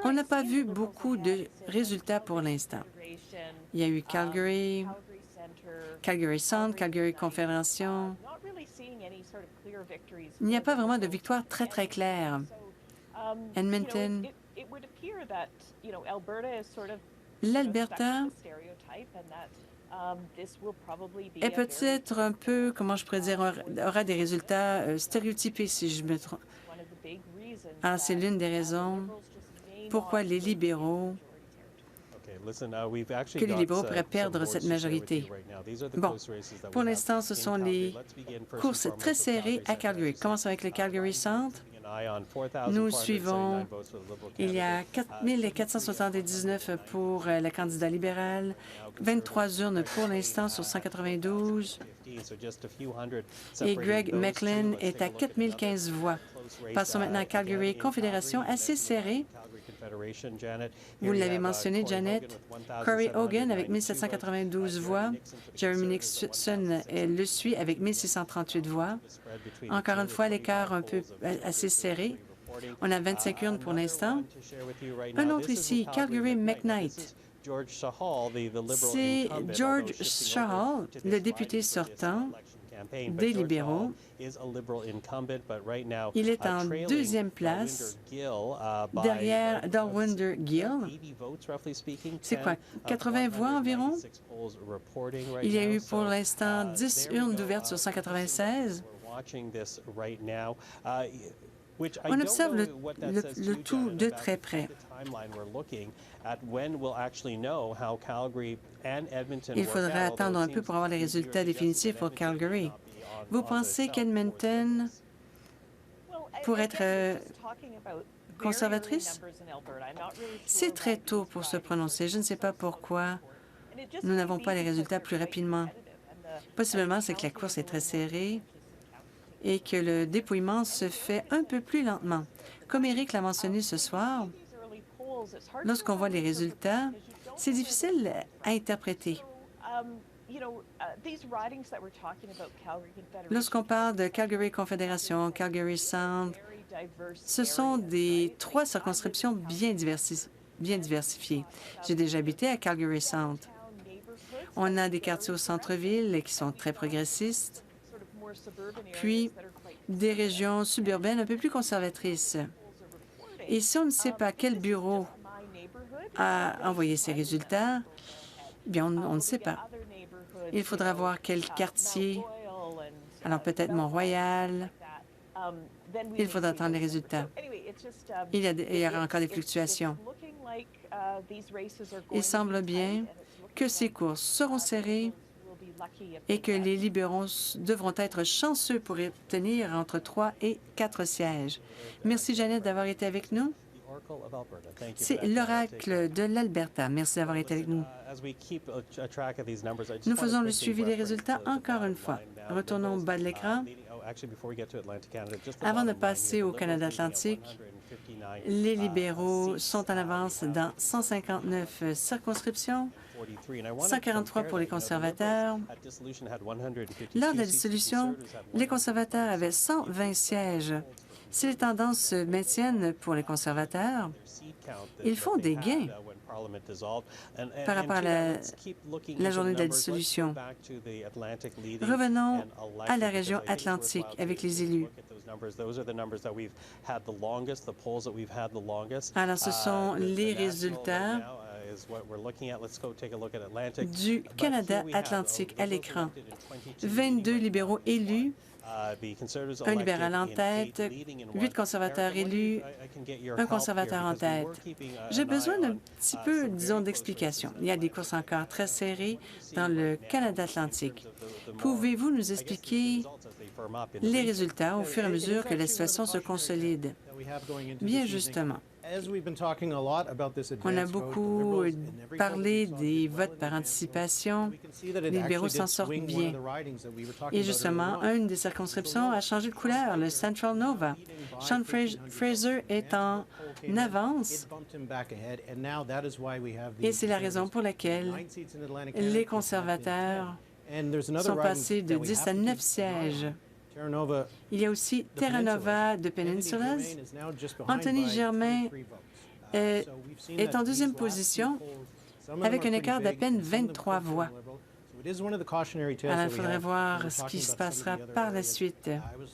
On n'a pas vu beaucoup de résultats pour l'instant. Il y a eu Calgary, Calgary Centre, Calgary Confédération. Il n'y a pas vraiment de victoire très, très claire. Edmonton, l'Alberta est peut-être un peu, comment je pourrais dire, aura des résultats stéréotypés, si je me trompe. Alors, c'est l'une des raisons pourquoi les libéraux pourraient perdre cette majorité. Bon, pour l'instant, ce sont les courses très serrées à Calgary. Commençons avec le Calgary Centre. Nous suivons, il y a 4 479 pour le candidat libéral, 23 urnes pour l'instant sur 192. Et Greg Mecklin est à 4015 voix. Passons maintenant à Calgary Confédération, assez serré. Vous l'avez mentionné, Janet. Corey Hogan avec 1792 voix. Jeremy Nixon le suit avec 1638 voix. Encore une fois, l'écart un peu assez serré. On a 25 urnes pour l'instant. Un autre ici, Calgary McKnight. C'est George Shahal, le député sortant des libéraux. Il est en 2e place, derrière Dalwinder Gill. C'est quoi, 80 voix environ? Il y a eu pour l'instant 10 urnes d'ouvertes sur 196. On observe le tout de très près. Il faudrait attendre un peu pour avoir les résultats définitifs pour Calgary. Vous pensez qu'Edmonton pourrait être conservatrice? C'est très tôt pour se prononcer. Je ne sais pas pourquoi nous n'avons pas les résultats plus rapidement. Possiblement, c'est que la course est très serrée et que le dépouillement se fait un peu plus lentement. Comme Éric l'a mentionné ce soir, lorsqu'on voit les résultats, c'est difficile à interpréter. Lorsqu'on parle de Calgary Confédération, Calgary Centre, ce sont des 3 circonscriptions bien bien diversifié. J'ai déjà habité à Calgary Centre. On a des quartiers au centre-ville qui sont très progressistes, puis des régions suburbaines un peu plus conservatrices. Et si on ne sait pas quel bureau a envoyé ces résultats, bien, on ne sait pas. Il faudra voir quel quartier, alors peut-être Mont-Royal. Il faudra attendre les résultats. Il y aura encore des fluctuations. Il semble bien que ces courses seront serrées et que les libéraux devront être chanceux pour obtenir entre 3 et 4 sièges. Merci, Jeannette, d'avoir été avec nous. C'est l'oracle de l'Alberta. Merci d'avoir été avec nous. Nous faisons le suivi des résultats encore une fois. Retournons au bas de l'écran. Avant de passer au Canada Atlantique, les libéraux sont en avance dans 159 circonscriptions, 143 pour les conservateurs. Lors de la dissolution, les conservateurs avaient 120 sièges. Si les tendances se maintiennent pour les conservateurs, ils font des gains par rapport à la journée de la dissolution. Revenons à la région Atlantique avec les élus. Alors, ce sont les résultats du Canada Atlantique à l'écran. 22 libéraux élus, un libéral en tête, 8 conservateurs élus, un conservateur en tête. J'ai besoin d'un petit peu, disons, d'explications. Il y a des courses encore très serrées dans le Canada Atlantique. Pouvez-vous nous expliquer les résultats au fur et à mesure que la situation se consolide? Bien justement. On a beaucoup parlé des votes par anticipation. Les libéraux s'en sortent bien. Et justement, une des circonscriptions a changé de couleur, le Central Nova. Sean Fraser est en avance. Et c'est la raison pour laquelle les conservateurs sont passés de 10 à 9 sièges. Il y a aussi Terra Nova de Peninsulas. Anthony Germain est en deuxième position avec un écart d'à peine 23 voix. Alors, il faudrait voir ce qui se passera par la suite.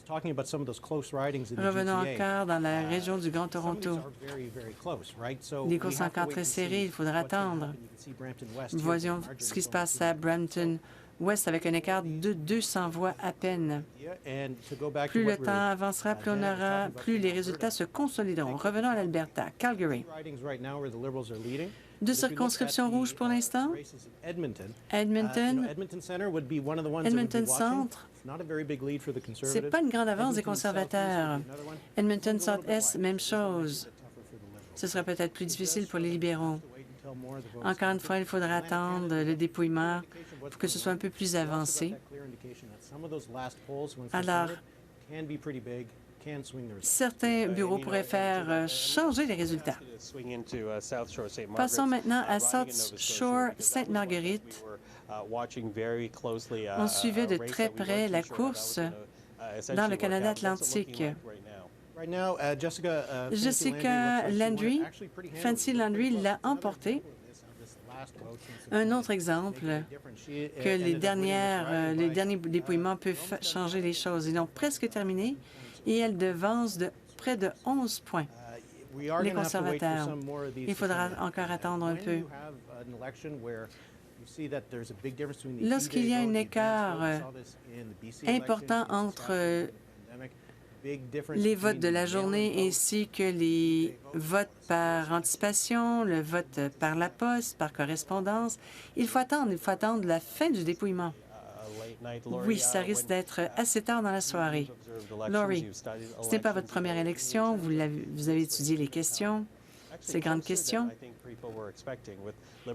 Revenons encore dans la région du Grand Toronto. Les courses sont encore très serrées, il faudra attendre. Voyons ce qui se passe à Brampton Ouest avec un écart de 200 voix à peine. Plus le temps avancera, plus les résultats se consolideront. Revenons à l'Alberta. Calgary. 2 circonscriptions rouges pour l'instant. Edmonton Centre. Ce n'est pas une grande avance des conservateurs. Edmonton Centre-Est, même chose. Ce sera peut-être plus difficile pour les libéraux. Encore une fois, il faudra attendre le dépouillement pour que ce soit un peu plus avancé. Alors, certains bureaux pourraient faire changer les résultats. Passons maintenant à South Shore Sainte-Marguerite. On suivait de très près la course dans le Canada Atlantique. Jessica Landry, Fancy Landry l'a emporté. Un autre exemple que les derniers dépouillements peuvent changer les choses. Ils ont presque terminé et elle devance de près de 11 points. Les conservateurs. Il faudra encore attendre un peu. Lorsqu'il y a un écart important entre les votes de la journée ainsi que les votes par anticipation, le vote par la poste, par correspondance, il faut attendre la fin du dépouillement. Oui, ça risque d'être assez tard dans la soirée. Laurie, ce n'est pas votre première élection, vous avez étudié les questions, ces grandes questions.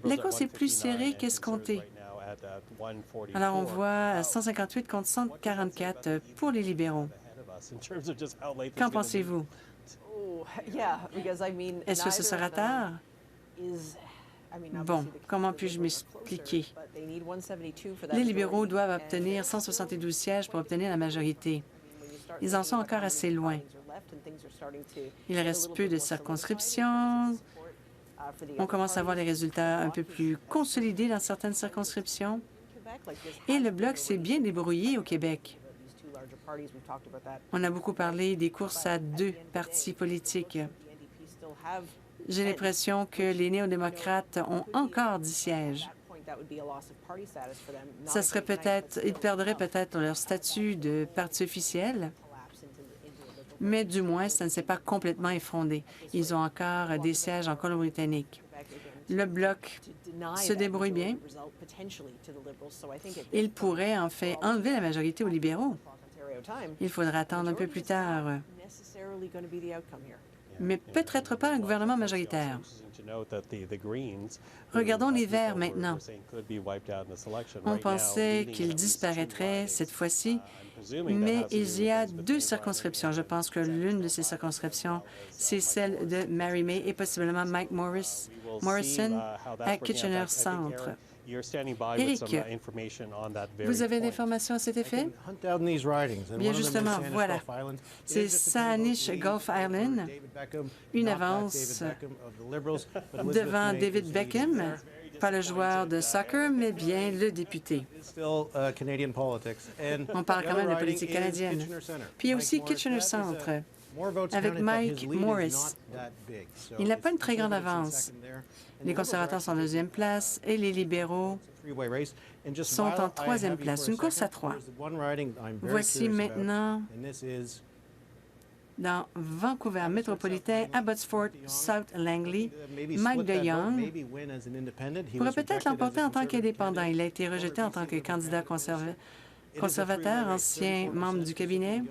La course est plus serrée qu'escomptée. Alors, on voit 158 contre 144 pour les libéraux. Qu'en pensez-vous? Est-ce que ce sera tard? Bon, comment puis-je m'expliquer? Les libéraux doivent obtenir 172 sièges pour obtenir la majorité. Ils en sont encore assez loin. Il reste peu de circonscriptions On commence à voir les résultats un peu plus consolidés dans certaines circonscriptions. Et le Bloc s'est bien débrouillé au Québec. On a beaucoup parlé des courses à 2 partis politiques. J'ai l'impression que les néo-démocrates ont encore 10 sièges. Ça serait peut-être, ils perdraient peut-être leur statut de parti officiel, mais du moins, ça ne s'est pas complètement effondré. Ils ont encore des sièges en Colombie-Britannique. Le Bloc se débrouille bien. Il pourrait en fait enlever la majorité aux libéraux. Il faudra attendre un peu plus tard. Mais peut-être pas un gouvernement majoritaire. Regardons les Verts maintenant. On pensait qu'ils disparaîtraient cette fois-ci, mais il y a 2 circonscriptions. Je pense que l'une de ces circonscriptions, c'est celle de Mary May et possiblement Mike Morrison à Kitchener Centre. Eric, vous avez des informations à cet effet? Bien justement, voilà. C'est Saanich Gulf Island, une avance devant David Beckham, pas le joueur de soccer, mais bien le député. On parle quand même de politique canadienne. Puis il y a aussi Kitchener Centre, avec Mike Morris. Il n'a pas une très grande avance. Les conservateurs sont en 2e place et les libéraux sont en 3e place. Une course à 3. Voici maintenant dans Vancouver métropolitain, Abbotsford, South Langley, Mike DeYoung pourrait peut-être l'emporter en tant qu'indépendant. Il a été rejeté en tant que candidat conservateur, ancien membre du cabinet.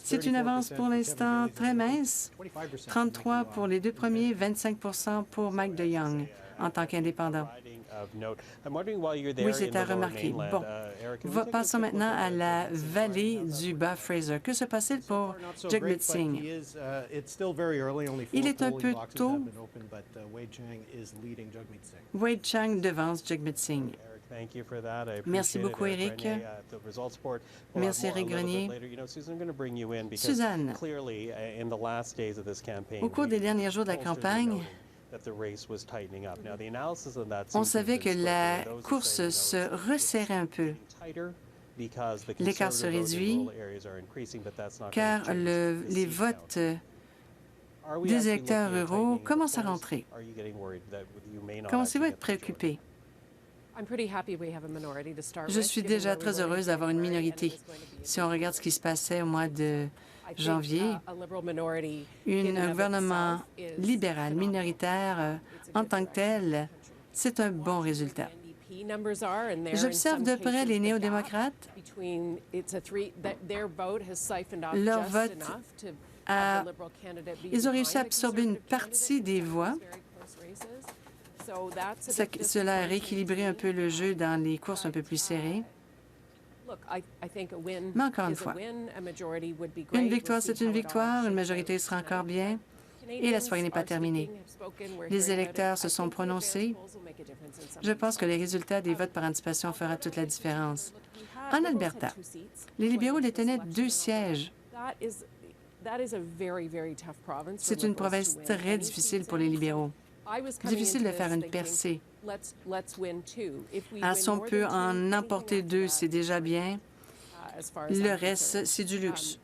C'est une avance pour l'instant très mince, 33 pour les 2 premiers, 25 pour Mike DeYoung en tant qu'indépendant. Oui, c'est à remarquer. Bon, passons maintenant à la vallée du Bas-Fraser. Que se passe-t-il pour Jagmeet Singh? Il est un peu tôt. Wade Chang devance Jagmeet Singh. Merci beaucoup, Eric. Merci, Eric Grenier. Suzanne, au cours des derniers jours de la campagne, on savait que la course se resserrait un peu. L'écart se réduit car les votes des électeurs ruraux commencent à rentrer. Commencez-vous à être préoccupé? Je suis déjà très heureuse d'avoir une minorité. Si on regarde ce qui se passait au mois de janvier, un gouvernement libéral minoritaire en tant que tel, c'est un bon résultat. J'observe de près les néo-démocrates. Leur vote ils ont réussi à absorber une partie des voix. Cela a rééquilibré un peu le jeu dans les courses un peu plus serrées. Mais encore une fois, une victoire, c'est une victoire. Une majorité sera encore bien. Et la soirée n'est pas terminée. Les électeurs se sont prononcés. Je pense que les résultats des votes par anticipation feront toute la différence. En Alberta, les libéraux détenaient 2 sièges. C'est une province très difficile pour les libéraux. Difficile de faire une percée. Alors, si on peut en emporter 2, c'est déjà bien. Le reste, c'est du luxe.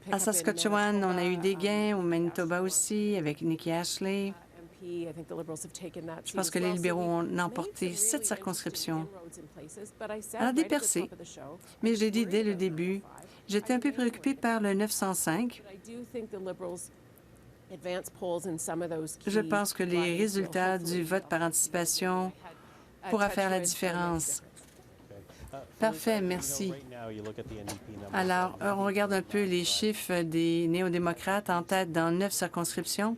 À Saskatchewan, on a eu des gains, au Manitoba aussi, avec Nikki Ashley. Je pense que les libéraux ont emporté 7 circonscriptions. Alors, des percées. Mais je l'ai dit dès le début, j'étais un peu préoccupée par le 905. Je pense que les résultats du vote par anticipation pourront faire la différence. Parfait, merci. Alors, on regarde un peu les chiffres des néo-démocrates en tête dans 9 circonscriptions.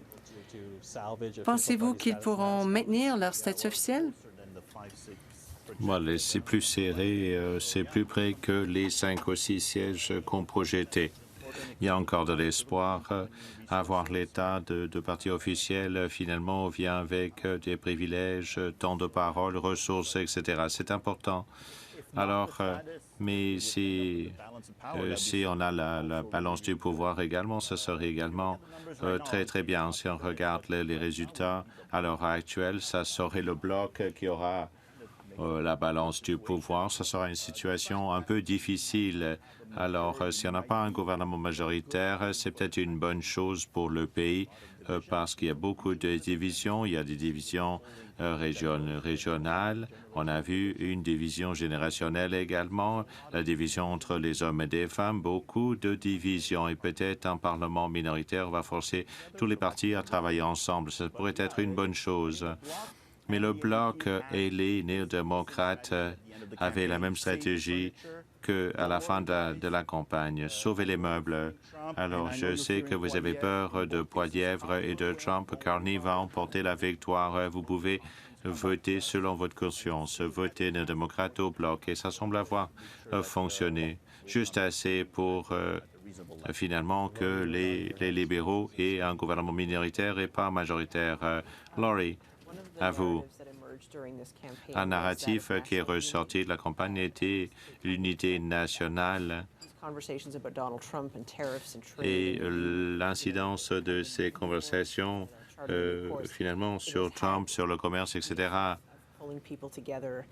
Pensez-vous qu'ils pourront maintenir leur statut officiel? Voilà, c'est plus serré, c'est plus près que les 5 ou 6 sièges qu'on projetait. Il y a encore de l'espoir. Avoir l'état de parti officiel, finalement, vient avec des privilèges, temps de parole, ressources, etc. C'est important Alors, mais si on a la balance du pouvoir également, ce serait également très, très bien. Si on regarde les résultats à l'heure actuelle, ça serait le bloc qui aura la balance du pouvoir. Ce sera une situation un peu difficile. Alors, si on n'a pas un gouvernement majoritaire, c'est peut-être une bonne chose pour le pays parce qu'il y a beaucoup de divisions. Il y a des divisions régionales. On a vu une division générationnelle également, la division entre les hommes et les femmes, beaucoup de divisions. Et peut-être un parlement minoritaire va forcer tous les partis à travailler ensemble. Ça pourrait être une bonne chose. Mais le Bloc et les néo-démocrates avaient la même stratégie qu'à la fin de la campagne, sauver les meubles. Alors, je sais que vous avez peur de Poilievre et de Trump. Carney va emporter la victoire. Vous pouvez voter selon votre conscience, voter néo-démocrate au Bloc. Et ça semble avoir fonctionné, juste assez pour finalement que les libéraux aient un gouvernement minoritaire et pas majoritaire. Laurie, à vous. Un narratif qui est ressorti de la campagne était l'unité nationale et l'incidence de ces conversations finalement sur Trump, sur le commerce, etc.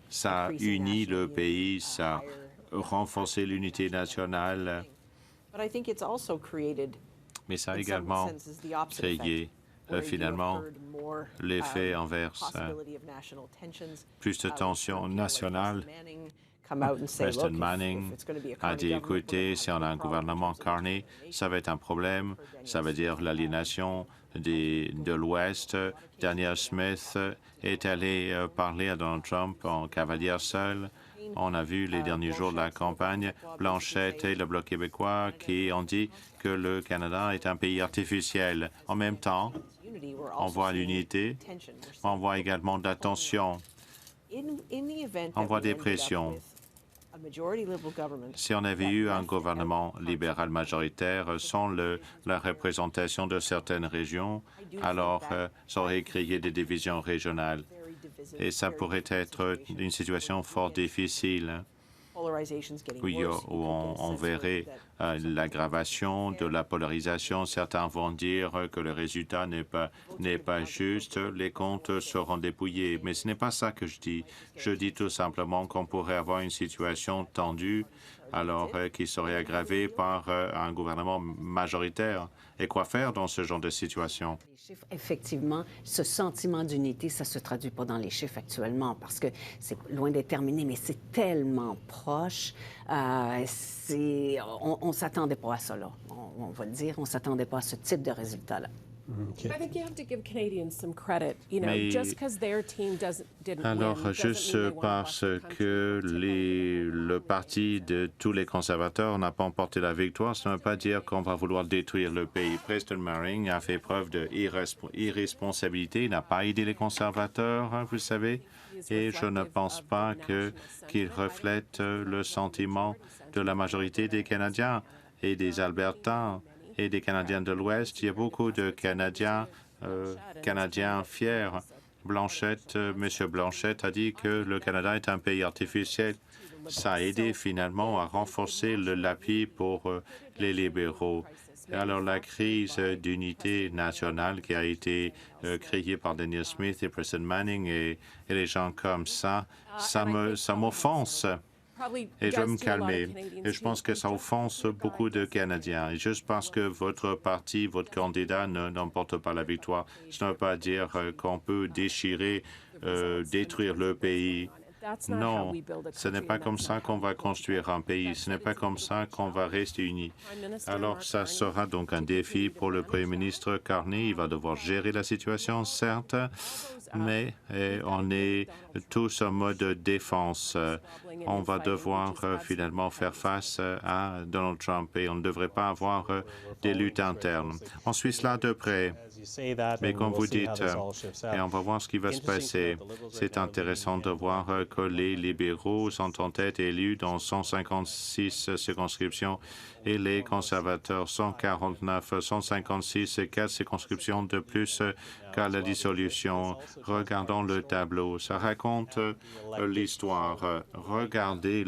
Ça a uni le pays, ça a renforcé l'unité nationale, mais ça a également créé finalement l'effet inverse. Plus de tensions nationales. Preston Manning a dit, écoutez, si on a un gouvernement Carney, ça va être un problème. Ça veut dire l'aliénation de l'Ouest. Daniel Smith est allé parler à Donald Trump en cavalière seule. On a vu les derniers jours de la campagne, Blanchette et le Bloc québécois qui ont dit que le Canada est un pays artificiel. En même temps, on voit l'unité, on voit également de la tension, on voit des pressions. Si on avait eu un gouvernement libéral majoritaire sans la représentation de certaines régions, alors ça aurait créé des divisions régionales. Et ça pourrait être une situation fort difficile où on verrait l'aggravation de la polarisation. Certains vont dire que le résultat n'est pas juste, les comptes seront dépouillés. Mais ce n'est pas ça que je dis. Je dis tout simplement qu'on pourrait avoir une situation tendue, alors qui serait aggravée par un gouvernement majoritaire. Et quoi faire dans ce genre de situation? Effectivement, ce sentiment d'unité, ça ne se traduit pas dans les chiffres actuellement parce que c'est loin d'être terminé, mais c'est tellement proche. On ne s'attendait pas à ça, là. On va le dire, on ne s'attendait pas à ce type de résultat-là. Alors, juste parce que le parti de tous les conservateurs n'a pas emporté la victoire, ça ne veut pas dire qu'on va vouloir détruire le pays. Preston Manning a fait preuve d'irresponsabilité, il n'a pas aidé les conservateurs, vous savez, et je ne pense pas qu'il reflète le sentiment de la majorité des Canadiens et des Albertains et des Canadiens de l'Ouest. Il y a beaucoup de Canadiens fiers. M. Blanchette a dit que le Canada est un pays artificiel. Ça a aidé finalement à renforcer l'appui pour les libéraux. Et alors la crise d'unité nationale qui a été créée par Daniel Smith et Preston Manning et les gens comme ça m'offense. Et je vais me calmer. Et je pense que ça offense beaucoup de Canadiens. Et juste parce que votre parti, votre candidat n'emporte pas la victoire, ça ne veut pas dire qu'on peut déchirer, détruire le pays. Non, ce n'est pas comme ça qu'on va construire un pays. Ce n'est pas comme ça qu'on va rester unis. Alors, ça sera donc un défi pour le Premier ministre Carney. Il va devoir gérer la situation, certes, mais on est tous en mode défense. On va devoir finalement faire face à Donald Trump et on ne devrait pas avoir des luttes internes. On suit cela de près. Mais comme vous dites, et on va voir ce qui va se passer, c'est intéressant de voir que les libéraux sont en tête élus dans 156 circonscriptions et les conservateurs 149, 156 et 4 circonscriptions de plus qu'à la dissolution. Regardons le tableau. Ça raconte l'histoire. Regardez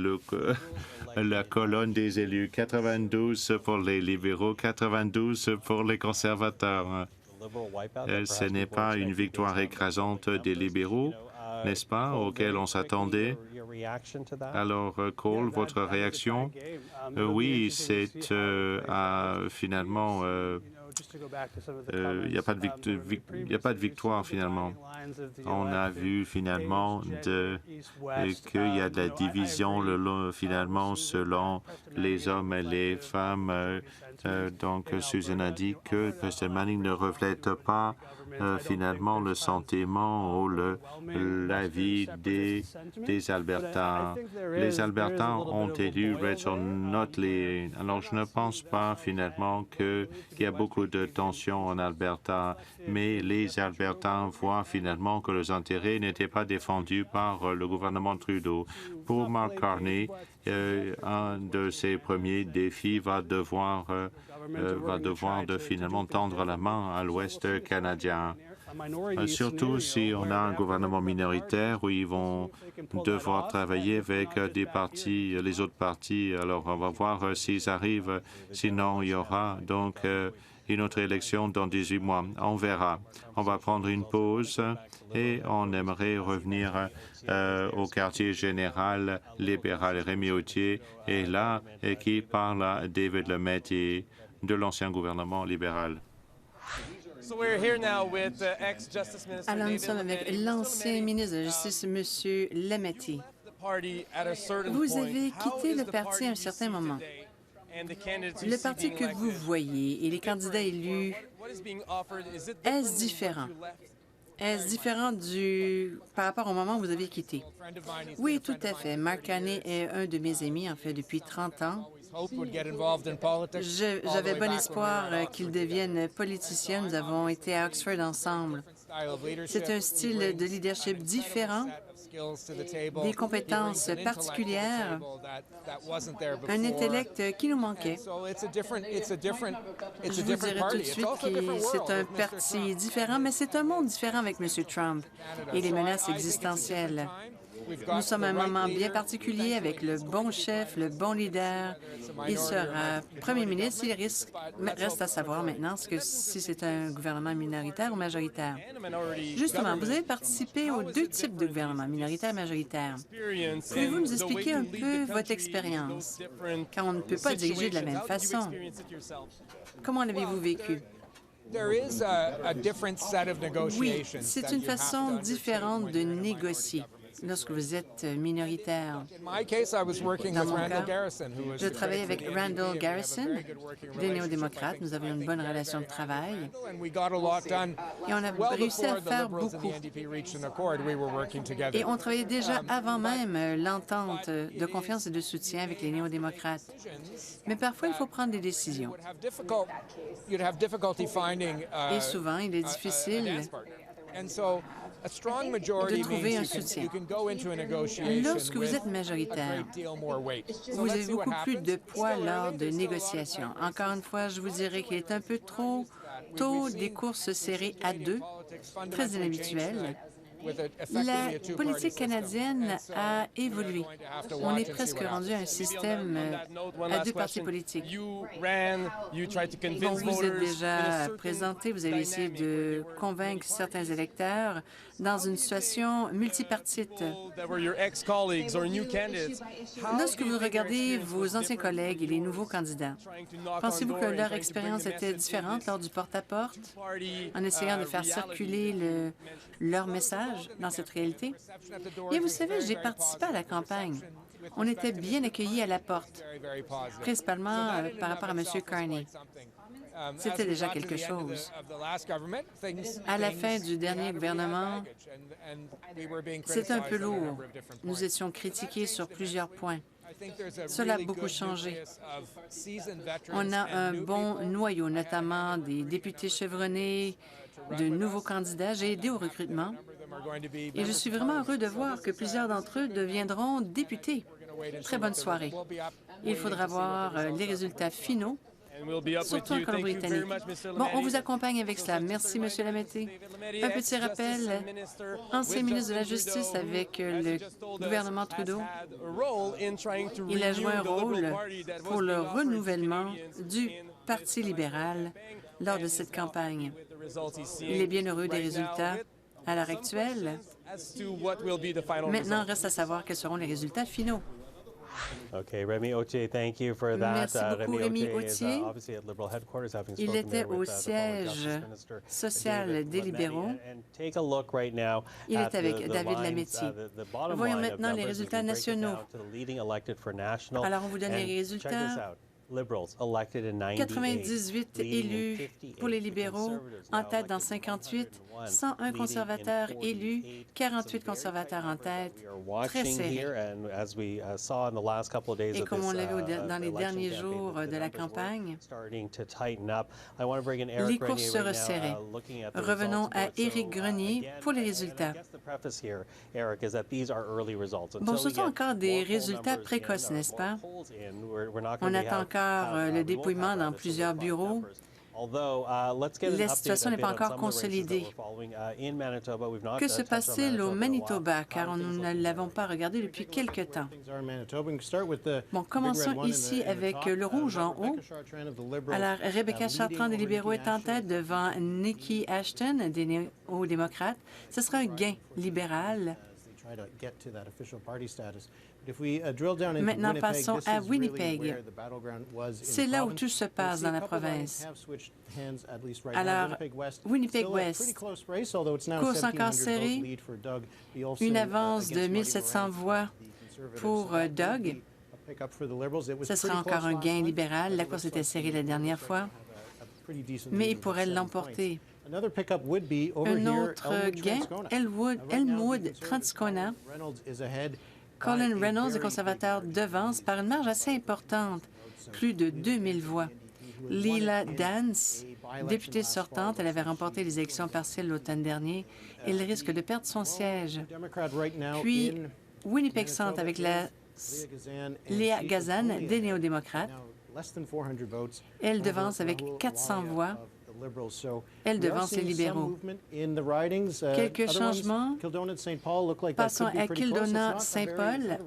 la colonne des élus. 92 pour les libéraux, 92 pour les conservateurs. Ce n'est pas une victoire écrasante des libéraux, n'est-ce pas, auquel on s'attendait? Alors, Cole, votre réaction? Oui, c'est finalement... il n'y a pas de victoire, finalement. On a vu, finalement, qu'il y a de la division, finalement, selon les hommes et les femmes. Donc, Susan a dit que Président Manning ne reflète pas finalement le sentiment ou l'avis des Albertains. Les Albertains ont élu Rachel Notley. Alors, je ne pense pas finalement qu'il y a beaucoup de tensions en Alberta, mais les Albertains voient finalement que leurs intérêts n'étaient pas défendus par le gouvernement Trudeau. Pour Mark Carney, un de ses premiers défis va devoir finalement tendre la main à l'Ouest canadien. Surtout si on a un gouvernement minoritaire où ils vont devoir travailler avec les autres partis. Alors, on va voir s'ils arrivent. Sinon, il y aura donc une autre élection dans 18 mois. On verra. On va prendre une pause et on aimerait revenir au quartier général libéral Rémi Autier. Et là, qui parle à David Lametti de l'ancien gouvernement libéral. Alors, nous sommes avec l'ancien ministre de la Justice, M. Lametti. Vous avez quitté le parti à un certain moment. Le parti que vous voyez et les candidats élus, est-ce différent? Est-ce différent par rapport au moment où vous avez quitté? Oui, tout à fait. Mark Carney est un de mes amis, en fait, depuis 30 ans. J'avais bon espoir qu'il devienne politicien. Nous avons été à Oxford ensemble. C'est un style de leadership différent, des compétences particulières, un intellect qui nous manquait. Je vous dirais tout de suite que c'est un parti différent, mais c'est un monde différent avec M. Trump et les menaces existentielles. Nous sommes à un moment bien particulier avec le bon chef, le bon leader. Il sera premier ministre. Il reste à savoir maintenant si c'est un gouvernement minoritaire ou majoritaire. Justement, vous avez participé aux deux types de gouvernements, minoritaire et majoritaire. Pouvez-vous nous expliquer un peu votre expérience, car on ne peut pas diriger de la même façon? Comment l'avez-vous vécu? Oui, c'est une façon différente de négocier lorsque vous êtes minoritaire. Dans mon cas, je travaillais avec Randall Garrison, des néo-démocrates. Nous avions une bonne relation de travail et on a réussi à faire beaucoup. Et on travaillait déjà avant même l'entente de confiance et de soutien avec les néo-démocrates. Mais parfois, il faut prendre des décisions. Et souvent, il est difficile de trouver un soutien. Lorsque vous êtes majoritaire, vous avez beaucoup plus de poids lors de négociations. Encore une fois, je vous dirais qu'il est un peu trop tôt des courses serrées à deux, très inhabituelles. La politique canadienne a évolué. On est presque rendu à un système à deux partis politiques. Bon, vous êtes déjà présenté, vous avez essayé de convaincre certains électeurs dans une situation multipartite. Lorsque vous regardez vos anciens collègues et les nouveaux candidats, pensez-vous que leur expérience était différente lors du porte-à-porte, en essayant de faire circuler leur message dans cette réalité? Et vous savez, j'ai participé à la campagne. On était bien accueillis à la porte, principalement par rapport à M. Carney. C'était déjà quelque chose. À la fin du dernier gouvernement, c'était un peu lourd. Nous étions critiqués sur plusieurs points. Cela a beaucoup changé. On a un bon noyau, notamment des députés chevronnés, de nouveaux candidats. J'ai aidé au recrutement Et je suis vraiment heureux de voir que plusieurs d'entre eux deviendront députés. Très bonne soirée. Il faudra voir les résultats finaux, surtout en Colombie-Britannique. Bon, on vous accompagne avec cela. Merci, M. Lametti. Un petit rappel, ancien ministre de la Justice avec le gouvernement Trudeau. Il a joué un rôle pour le renouvellement du Parti libéral lors de cette campagne. Il est bien heureux des résultats à l'heure actuelle. Maintenant, reste à savoir quels seront les résultats finaux. Okay, Rémi Authier, thank you for that. Merci beaucoup, Rémi Authier. Il était au siège social des libéraux. Il est avec David Lametti. Voyons maintenant les résultats nationaux. Alors, on vous donne les résultats. 98 élus pour les libéraux, en tête dans 58, 101 conservateurs élus, 48 conservateurs en tête, très serré. Et comme on l'a vu dans les derniers jours de la campagne, les courses se resserraient. Revenons à Éric Grenier pour les résultats. Bon, ce sont encore des résultats précoces, n'est-ce pas? On attend encore le dépouillement dans plusieurs bureaux. La situation n'est pas encore consolidée. Que se passe-t-il au Manitoba, car nous ne l'avons pas regardé depuis quelque temps? Bon, commençons ici avec le rouge en haut. Alors, Rebecca Chartrand des libéraux est en tête devant Nikki Ashton des néo-démocrates. Ce sera un gain libéral. Maintenant, passons à Winnipeg. C'est là où tout se passe dans la province. Alors, Winnipeg-Ouest, course encore serrée, une avance de 1700 voix pour Doug. Ce sera encore un gain libéral. La course était serrée la dernière fois, mais il pourrait l'emporter. Un autre gain, Elmwood Transcona. Colin Reynolds, le conservateur, devance par une marge assez importante, plus de 2000 voix. Leela Dance, députée sortante, elle avait remporté les élections partielles l'automne dernier. Elle risque de perdre son siège. Puis, Winnipeg Centre avec Léa Gazan des néo-démocrates. Elle devance avec 400 voix. Elle devance les libéraux. Quelques changements. Passons à Kildona-Saint-Paul.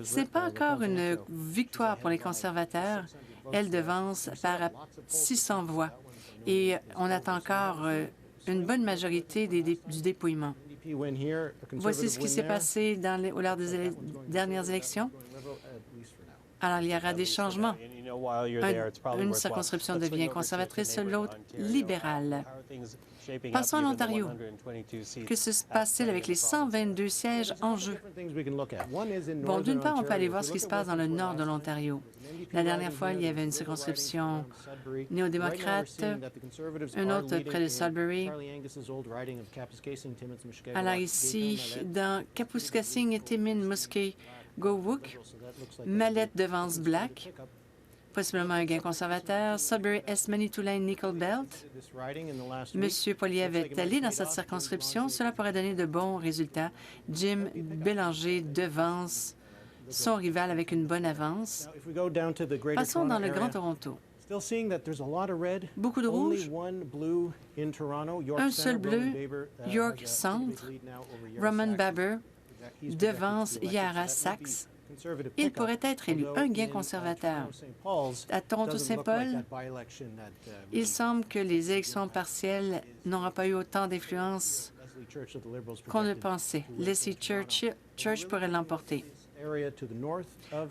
Ce n'est pas encore une victoire pour les conservateurs. Elle devance par 600 voix. Et on attend encore une bonne majorité du dépouillement. Voici ce qui s'est passé lors des dernières élections. Alors, il y aura des changements. Une circonscription devient conservatrice, l'autre libérale. Passons à l'Ontario. Que se passe-t-il avec les 122 sièges en jeu? Bon, d'une part, on peut aller voir ce qui se passe dans le nord de l'Ontario. La dernière fois, il y avait une circonscription néo-démocrate, une autre près de Sudbury. Alors ici, dans Kapuskasing et Timmins, Musquet, Go-Wook, Mallette devance Black, possiblement un gain conservateur. Sudbury Est Manitoulin Nickel Belt. M. Poilievre est allé dans cette circonscription. Cela pourrait donner de bons résultats. Jim Bélanger devance son rival avec une bonne avance. Passons dans le Grand Toronto. Beaucoup de rouge. Un seul bleu, York Centre. Roman Baber devance Yara Sachs. Il pourrait être élu un gain conservateur. À Toronto-Saint-Paul, il semble que les élections partielles n'auront pas eu autant d'influence qu'on le pensait. Leslie Church pourrait l'emporter.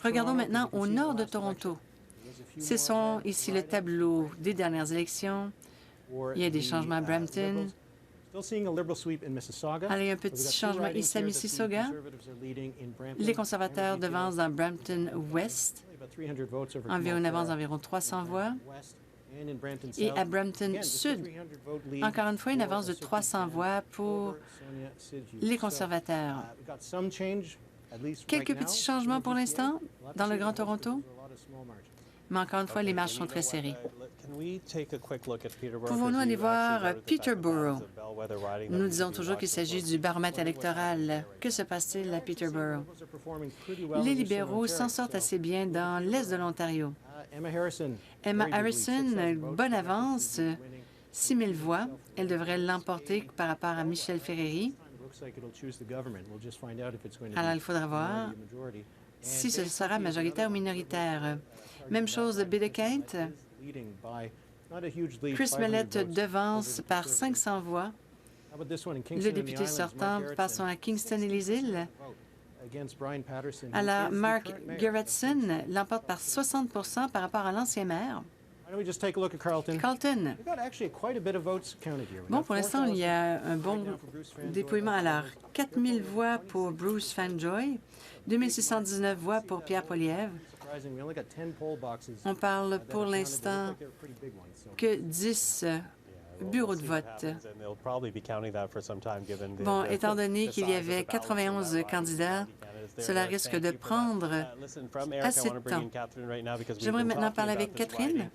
Regardons maintenant au nord de Toronto. Ce sont ici le tableau des dernières élections. Il y a des changements à Brampton. Alors, il y a un petit changement ici à Mississauga. Les conservateurs devancent dans Brampton-Ouest, environ une avance d'environ 300 voix. Et à Brampton-Sud, encore une fois, une avance de 300 voix pour les conservateurs. Quelques petits changements pour l'instant dans le Grand Toronto. Mais encore une fois, les marges sont très serrées. Pouvons-nous aller voir Peterborough? Nous disons toujours qu'il s'agit du baromètre électoral. Que se passe-t-il à Peterborough? Les libéraux s'en sortent assez bien dans l'est de l'Ontario. Emma Harrison, bonne avance, 6 000 voix. Elle devrait l'emporter par rapport à Michel Ferreri. Alors, il faudra voir si ce sera majoritaire ou minoritaire. Même chose de Baie-de-Quinte. Chris Mallette devance par 500 voix. Le député sortant passons à Kingston et les îles. Alors, Mark Gerritsen l'emporte par 60 par rapport à l'ancien maire. Carlton. Bon, pour l'instant, il y a un bon dépouillement. Alors, 4 000 voix pour Bruce Fanjoy, 2 619 voix pour Pierre Poilievre. On parle pour l'instant que 10 bureaux de vote. Bon, étant donné qu'il y avait 91 candidats, cela risque de prendre assez de temps. J'aimerais maintenant parler avec Catherine,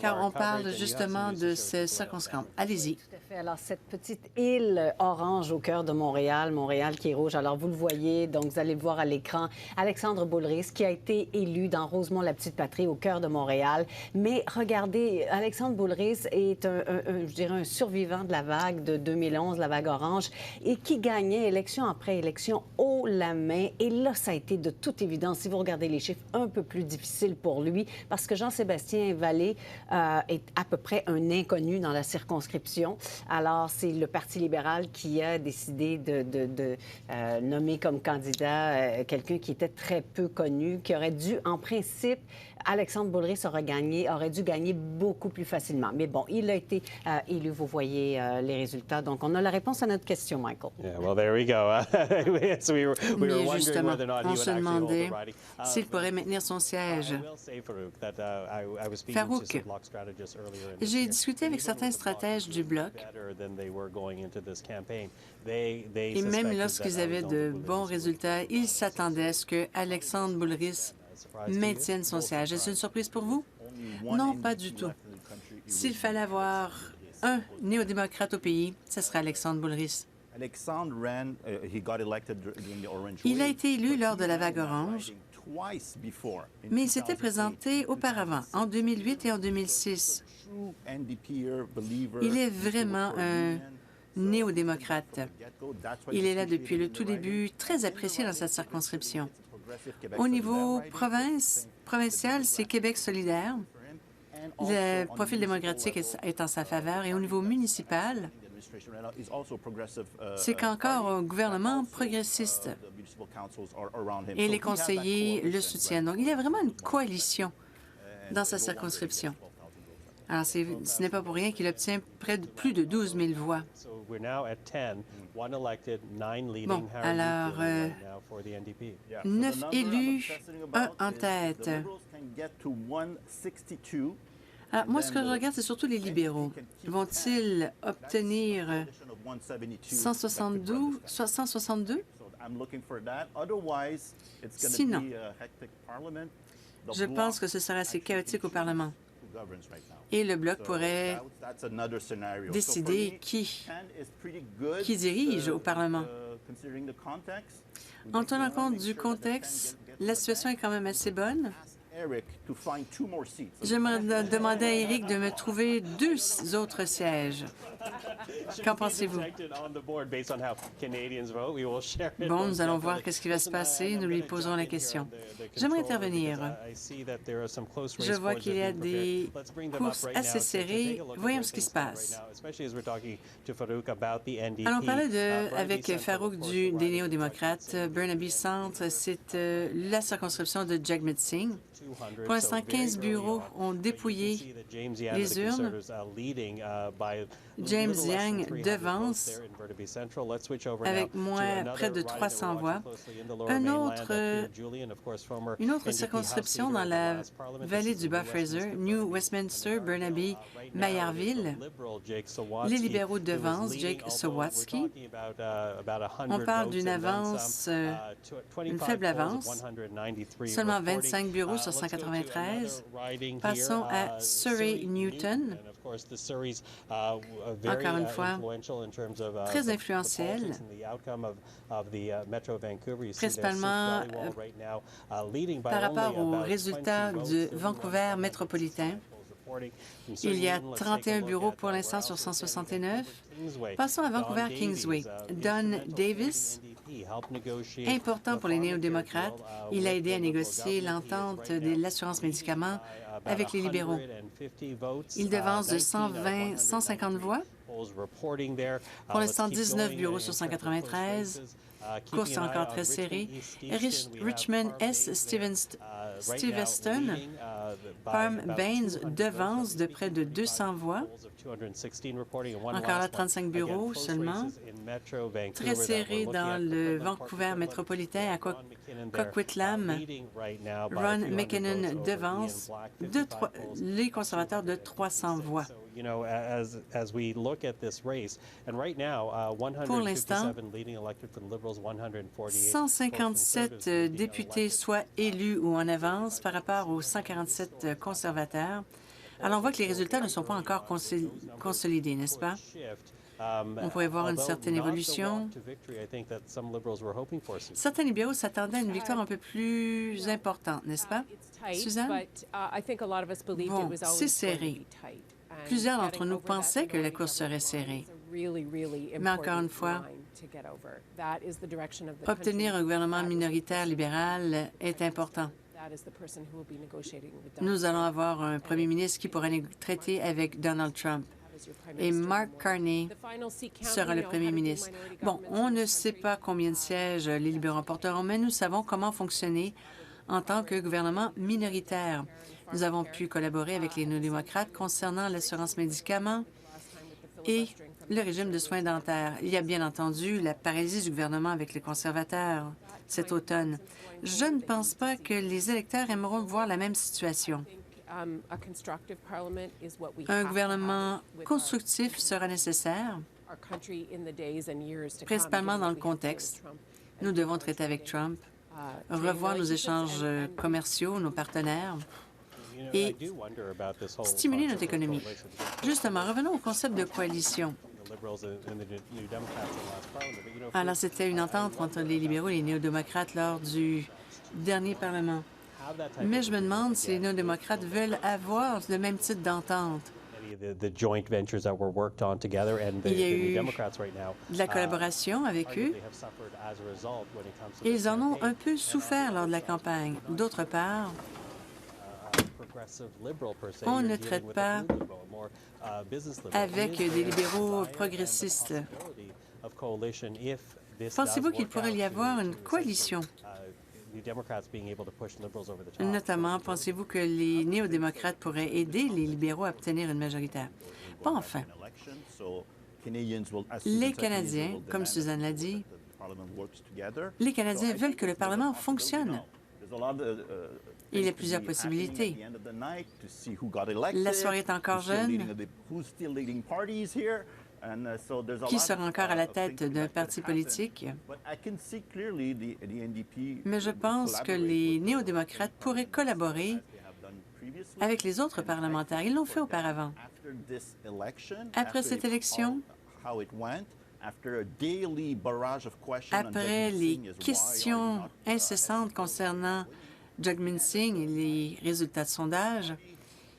car on parle justement de ce circonscription. Allez-y. Tout à fait. Alors, cette petite île orange au cœur de Montréal, Montréal qui est rouge. Alors, vous le voyez, donc vous allez le voir à l'écran, Alexandre Boulris, qui a été élu dans Rosemont-la-Petite-Patrie, au cœur de Montréal. Mais regardez, Alexandre Boulris est je dirais, un survivant de la vague de 2011, la vague orange, et qui gagnait élection après élection haut la main. Et là, ça a été de toute évidence, si vous regardez les chiffres, un peu plus difficile pour lui, parce que Jean-Sébastien Vallée est à peu près un inconnu dans la circonscription. Alors, c'est le Parti libéral qui a décidé de nommer comme candidat quelqu'un qui était très peu connu, qui aurait dû, en principe, Alexandre Boulris aurait dû gagner beaucoup plus facilement. Mais bon, il a été élu, vous voyez les résultats. Donc, on a la réponse à notre question, Michael. Yeah, well, there we go. Mais justement, on se demandait s'il pourrait maintenir son siège. Farouk, j'ai discuté avec certains stratèges du Bloc et même lorsqu'ils avaient de bons résultats, ils s'attendaient à ce que Alexandre Boulris maintienne son siège. Est-ce une surprise pour vous? Non, pas du tout. S'il fallait avoir un néo-démocrate au pays, ce serait Alexandre Boulris. Il a été élu lors de la vague orange, mais il s'était présenté auparavant, en 2008 et en 2006. Il est vraiment un néo-démocrate. Il est là depuis le tout début, très apprécié dans cette circonscription. Au niveau provincial, c'est Québec solidaire. Le profil démocratique est en sa faveur. Et au niveau municipal, c'est qu'encore un gouvernement progressiste. Et les conseillers le soutiennent. Donc, il y a vraiment une coalition dans sa circonscription. Alors, ce n'est pas pour rien qu'il obtient plus de 12 000 voix. Bon, alors, 9 élus, 1 en tête. Alors, moi, ce que je regarde, c'est surtout les libéraux. Vont-ils obtenir 162? Sinon, je pense que ce sera assez chaotique au Parlement. Et le Bloc pourrait décider qui dirige au Parlement. En tenant compte du contexte, la situation est quand même assez bonne. J'aimerais demander à Eric de me trouver 2 autres sièges. Qu'en pensez-vous? Bon, nous allons voir qu'est-ce qui va se passer. Nous lui poserons la question. J'aimerais intervenir. Je vois qu'il y a des courses assez serrées. Voyons ce qui se passe. Allons parler avec Farouk des néo-démocrates. Burnaby Centre, c'est la circonscription de Jagmeet Singh. Pour l'instant, 15 bureaux ont dépouillé les urnes. James Yang devance avec près de 300 voix. Une autre circonscription dans la vallée du Bas-Fraser, New Westminster, Burnaby, Mayerville. Les libéraux devancent Jake Sawatsky. On parle d'une avance, une faible avance, seulement 25 bureaux sur 193. Passons à Surrey-Newton. Encore une fois, très influentiel, principalement par rapport aux résultats du Vancouver métropolitain. Il y a 31 bureaux pour l'instant sur 169. Passons à Vancouver-Kingsway. Don Davis, important pour les néo-démocrates, il a aidé à négocier l'entente de l'assurance médicaments avec les libéraux. Il devance de 150 voix. Pour l'instant, 19 bureaux sur 193. Course encore très serrée. Richmond S. Steveston, Parm Baines devance de près de 200 voix. Encore là, 35 bureaux seulement. Très serré dans le Vancouver métropolitain à Coquitlam. Ron McKinnon devance les conservateurs de 300 voix. Pour l'instant, 157 députés soient élus ou en avance par rapport aux 147 conservateurs. Alors, on voit que les résultats ne sont pas encore consolidés, n'est-ce pas? On pourrait voir une certaine évolution. Certains libéraux s'attendaient à une victoire un peu plus importante, n'est-ce pas, Suzanne? Bon, c'est serré. Plusieurs d'entre nous pensaient que la course serait serrée. Mais encore une fois, obtenir un gouvernement minoritaire libéral est important. Nous allons avoir un premier ministre qui pourra traiter avec Donald Trump. Et Mark Carney sera le premier ministre. Bon, on ne sait pas combien de sièges les libéraux emporteront, mais nous savons comment fonctionner en tant que gouvernement minoritaire. Nous avons pu collaborer avec les néo-démocrates concernant l'assurance médicaments et le régime de soins dentaires. Il y a bien entendu la paralysie du gouvernement avec les conservateurs cet automne. Je ne pense pas que les électeurs aimeront voir la même situation. Un gouvernement constructif sera nécessaire, principalement dans le contexte. Nous devons traiter avec Trump, revoir nos échanges commerciaux, nos partenaires et stimuler notre économie. Justement, revenons au concept de coalition. Alors, c'était une entente entre les libéraux et les néo-démocrates lors du dernier Parlement. Mais je me demande si les néo-démocrates veulent avoir le même type d'entente. Il y a eu de la collaboration avec eux. Ils en ont un peu souffert lors de la campagne. D'autre part, on ne traite pas avec des libéraux progressistes. Pensez-vous qu'il pourrait y avoir une coalition? Notamment, pensez-vous que les néo-démocrates pourraient aider les libéraux à obtenir une majorité? Pas enfin. Les Canadiens, comme Suzanne l'a dit, les Canadiens veulent que le Parlement fonctionne. Il y a plusieurs possibilités. La soirée est encore jeune. Qui sera encore à la tête d'un parti politique? Mais je pense que les néo-démocrates pourraient collaborer avec les autres parlementaires. Ils l'ont fait auparavant. Après cette élection, après les questions incessantes concernant Jagmeet Singh et les résultats de sondage,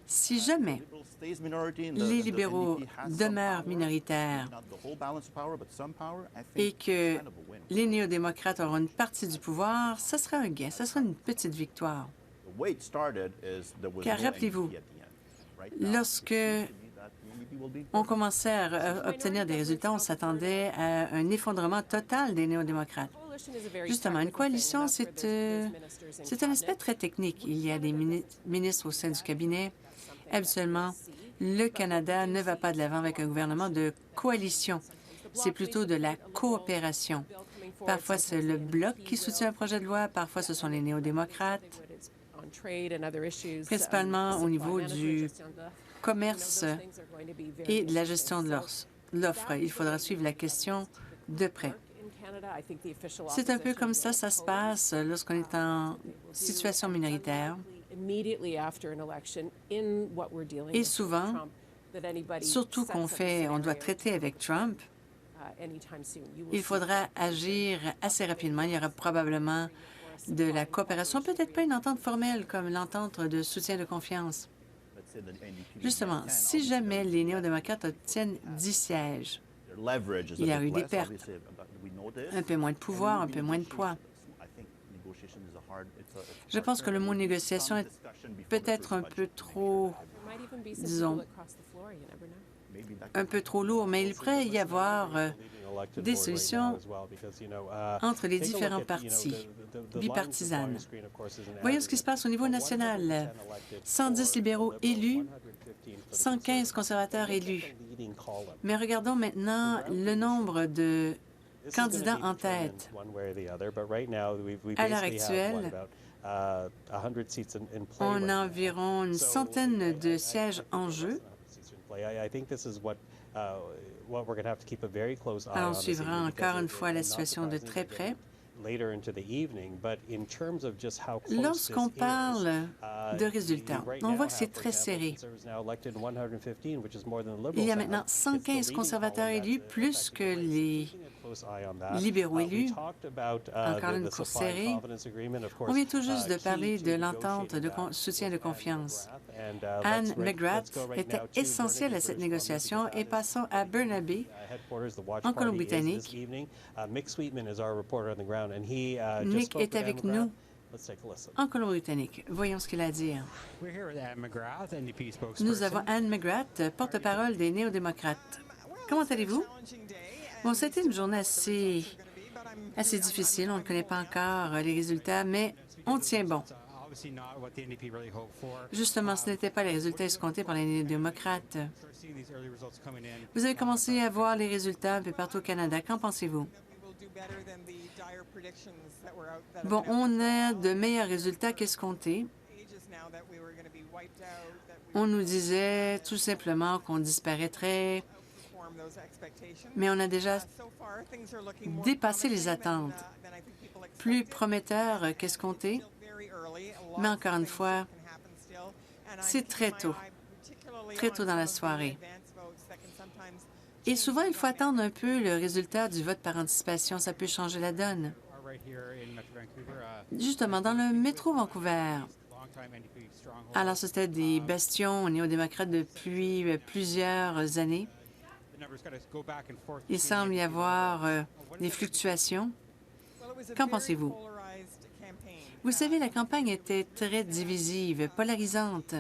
si jamais les libéraux demeurent minoritaires et que les néo-démocrates auront une partie du pouvoir, ce sera un gain, ce sera une petite victoire. Car rappelez-vous, lorsque on commençait à obtenir des résultats, on s'attendait à un effondrement total des néo-démocrates. Justement, une coalition, c'est un aspect très technique. Il y a des ministres au sein du cabinet. Habituellement, le Canada ne va pas de l'avant avec un gouvernement de coalition. C'est plutôt de la coopération. Parfois, c'est le Bloc qui soutient un projet de loi, parfois ce sont les néo-démocrates, principalement au niveau du commerce et de la gestion de l'offre. Il faudra suivre la question de près. C'est un peu comme ça se passe lorsqu'on est en situation minoritaire. Et souvent, surtout on doit traiter avec Trump, il faudra agir assez rapidement. Il y aura probablement de la coopération, peut-être pas une entente formelle comme l'entente de soutien de confiance. Justement, si jamais les néo-démocrates obtiennent 10 sièges, il y a eu des pertes, un peu moins de pouvoir, un peu moins de poids. Je pense que le mot négociation est peut-être un peu trop, disons, un peu trop lourd, mais il pourrait y avoir des solutions entre les différents partis bipartisanes. Voyons ce qui se passe au niveau national. 110 libéraux élus, 115 conservateurs élus. Mais regardons maintenant le nombre de candidats en tête. À l'heure actuelle, on a environ une centaine de sièges en jeu. Alors, on suivra encore une fois la situation de très près. Lorsqu'on parle de résultats, on voit que c'est très serré. Il y a maintenant 115 conservateurs élus, plus que les libéraux élus. Encore une course serrée. On vient tout juste de parler de l'entente de soutien de confiance. Anne McGrath était essentielle à cette négociation et passons à Burnaby, en Colombie-Britannique. Mick est avec nous en Colombie-Britannique. Voyons ce qu'il a à dire. Nous avons Anne McGrath, porte-parole des néo-démocrates. Comment allez-vous? Bon, c'était une journée assez difficile. On ne connaît pas encore les résultats, mais on tient bon. Justement, ce n'étaient pas les résultats escomptés par les démocrates. Vous avez commencé à voir les résultats un peu partout au Canada. Qu'en pensez-vous? Bon, on a de meilleurs résultats qu'escomptés. On nous disait tout simplement qu'on disparaîtrait, mais on a déjà dépassé les attentes. Plus prometteur qu'escompté, mais encore une fois, c'est très tôt dans la soirée. Et souvent, il faut attendre un peu le résultat du vote par anticipation. Ça peut changer la donne. Justement, dans le métro Vancouver, alors c'était des bastions néo-démocrates depuis plusieurs années. Il semble y avoir des fluctuations. Qu'en pensez-vous? Vous savez, la campagne était très divisive, polarisante.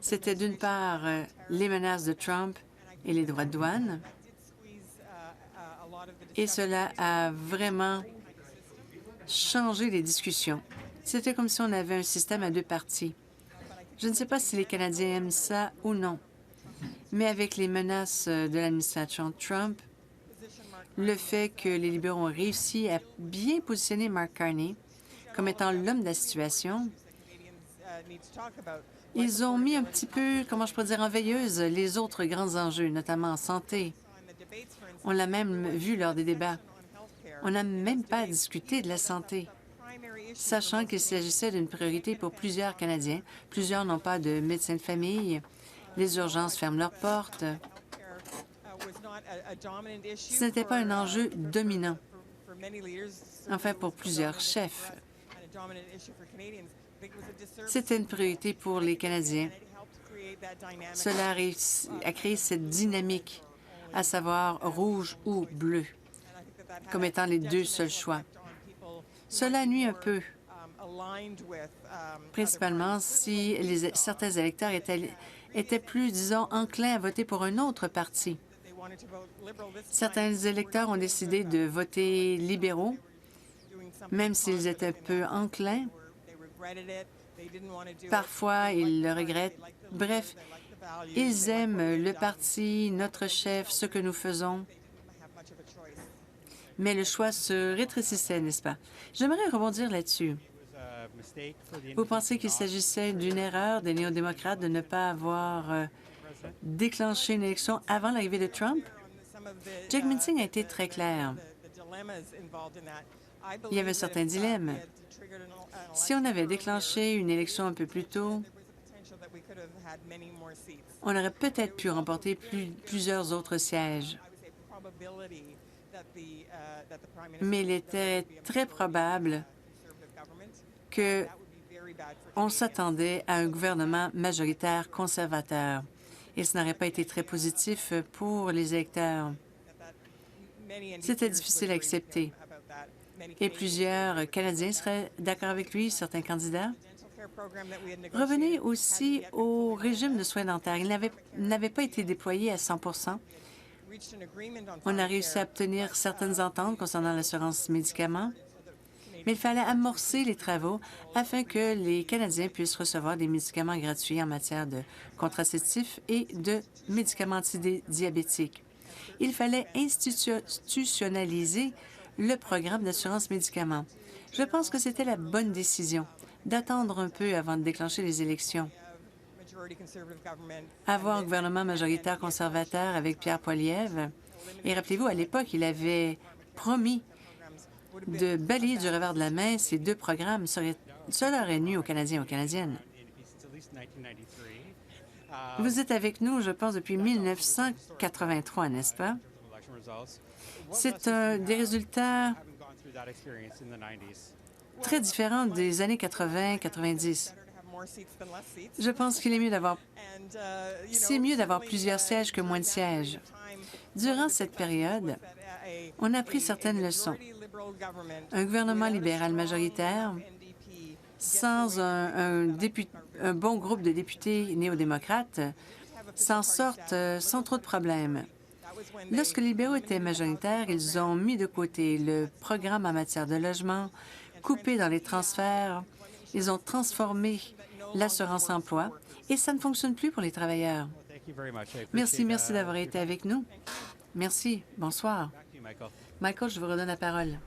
C'était d'une part les menaces de Trump et les droits de douane, et cela a vraiment changé les discussions. C'était comme si on avait un système à deux parties. Je ne sais pas si les Canadiens aiment ça ou non, mais avec les menaces de l'administration Trump, le fait que les libéraux ont réussi à bien positionner Mark Carney comme étant l'homme de la situation, ils ont mis un petit peu, comment je pourrais dire, en veilleuse les autres grands enjeux, notamment en santé. On l'a même vu lors des débats. On n'a même pas discuté de la santé, sachant qu'il s'agissait d'une priorité pour plusieurs Canadiens. Plusieurs n'ont pas de médecin de famille. Les urgences ferment leurs portes. Ce n'était pas un enjeu dominant, enfin pour plusieurs chefs. C'était une priorité pour les Canadiens. Cela a créé cette dynamique, à savoir rouge ou bleu, comme étant les deux seuls choix. Cela nuit un peu, principalement si certains électeurs étaient plus, disons, enclins à voter pour un autre parti. Certains électeurs ont décidé de voter libéraux, même s'ils étaient peu enclins. Parfois, ils le regrettent. Bref, ils aiment le parti, notre chef, ce que nous faisons. Mais le choix se rétrécissait, n'est-ce pas? J'aimerais rebondir là-dessus. Vous pensez qu'il s'agissait d'une erreur des néo-démocrates de ne pas avoir déclenché une élection avant l'arrivée de Trump? Jack Mincing a été très clair. Il y avait certains dilemmes. Si on avait déclenché une élection un peu plus tôt, on aurait peut-être pu remporter plusieurs autres sièges. Mais il était très probable qu'on s'attendait à un gouvernement majoritaire conservateur. Et ce n'aurait pas été très positif pour les électeurs. C'était difficile à accepter. Et plusieurs Canadiens seraient d'accord avec lui, certains candidats. Revenez aussi au régime de soins dentaires. Il n'avait pas été déployé à 100 %. On a réussi à obtenir certaines ententes concernant l'assurance médicaments, mais il fallait amorcer les travaux afin que les Canadiens puissent recevoir des médicaments gratuits en matière de contraceptifs et de médicaments antidiabétiques. Il fallait institutionnaliser le programme d'assurance médicaments. Je pense que c'était la bonne décision d'attendre un peu avant de déclencher les élections. Avoir un gouvernement majoritaire conservateur avec Pierre Poilievre, et rappelez-vous, à l'époque, il avait promis de balayer du revers de la main ces deux programmes. Cela aurait nu aux Canadiens et aux Canadiennes. Vous êtes avec nous, je pense, depuis 1983, n'est-ce pas? C'est des résultats très différents des années 80-90. Je pense qu'il est mieux d'avoir... C'est mieux d'avoir plusieurs sièges que moins de sièges. Durant cette période, on a appris certaines leçons. Un gouvernement libéral majoritaire, sans un bon groupe de députés néo-démocrates, s'en sortent sans trop de problèmes. Lorsque les libéraux étaient majoritaires, ils ont mis de côté le programme en matière de logement, coupé dans les transferts, ils ont transformé l'assurance-emploi et ça ne fonctionne plus pour les travailleurs. Merci d'avoir été avec nous. Merci. Bonsoir. Michael, je vous redonne la parole.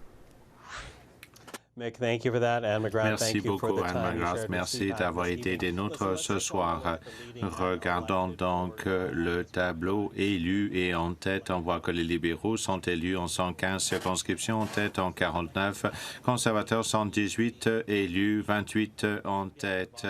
Mick, thank you for that. Anne McGrath, merci beaucoup, Anne McGrath. Merci d'avoir été des nôtres ce soir. Regardons donc le tableau élu et en tête. On voit que les libéraux sont élus en 115 circonscriptions, en tête en 49. Conservateurs, 118 élus, 28 en tête.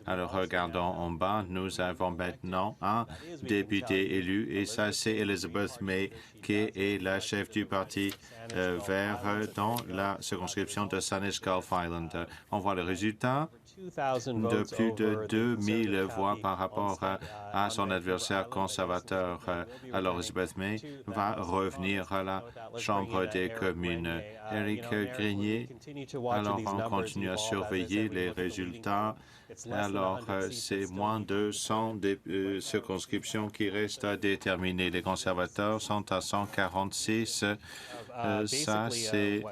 Alors, regardons en bas, nous avons maintenant un député élu, et ça, c'est Elizabeth May, qui est la chef du Parti vert dans la circonscription de Saanich-Gulf Island. On voit le résultat de plus de 2000 voix par rapport à son adversaire conservateur. Alors, Elizabeth May va revenir à la Chambre des communes. Éric Grenier, alors on continue à surveiller les résultats. Alors, c'est moins de 100 circonscriptions qui restent à déterminer. Les conservateurs sont à 146. Ça, c'est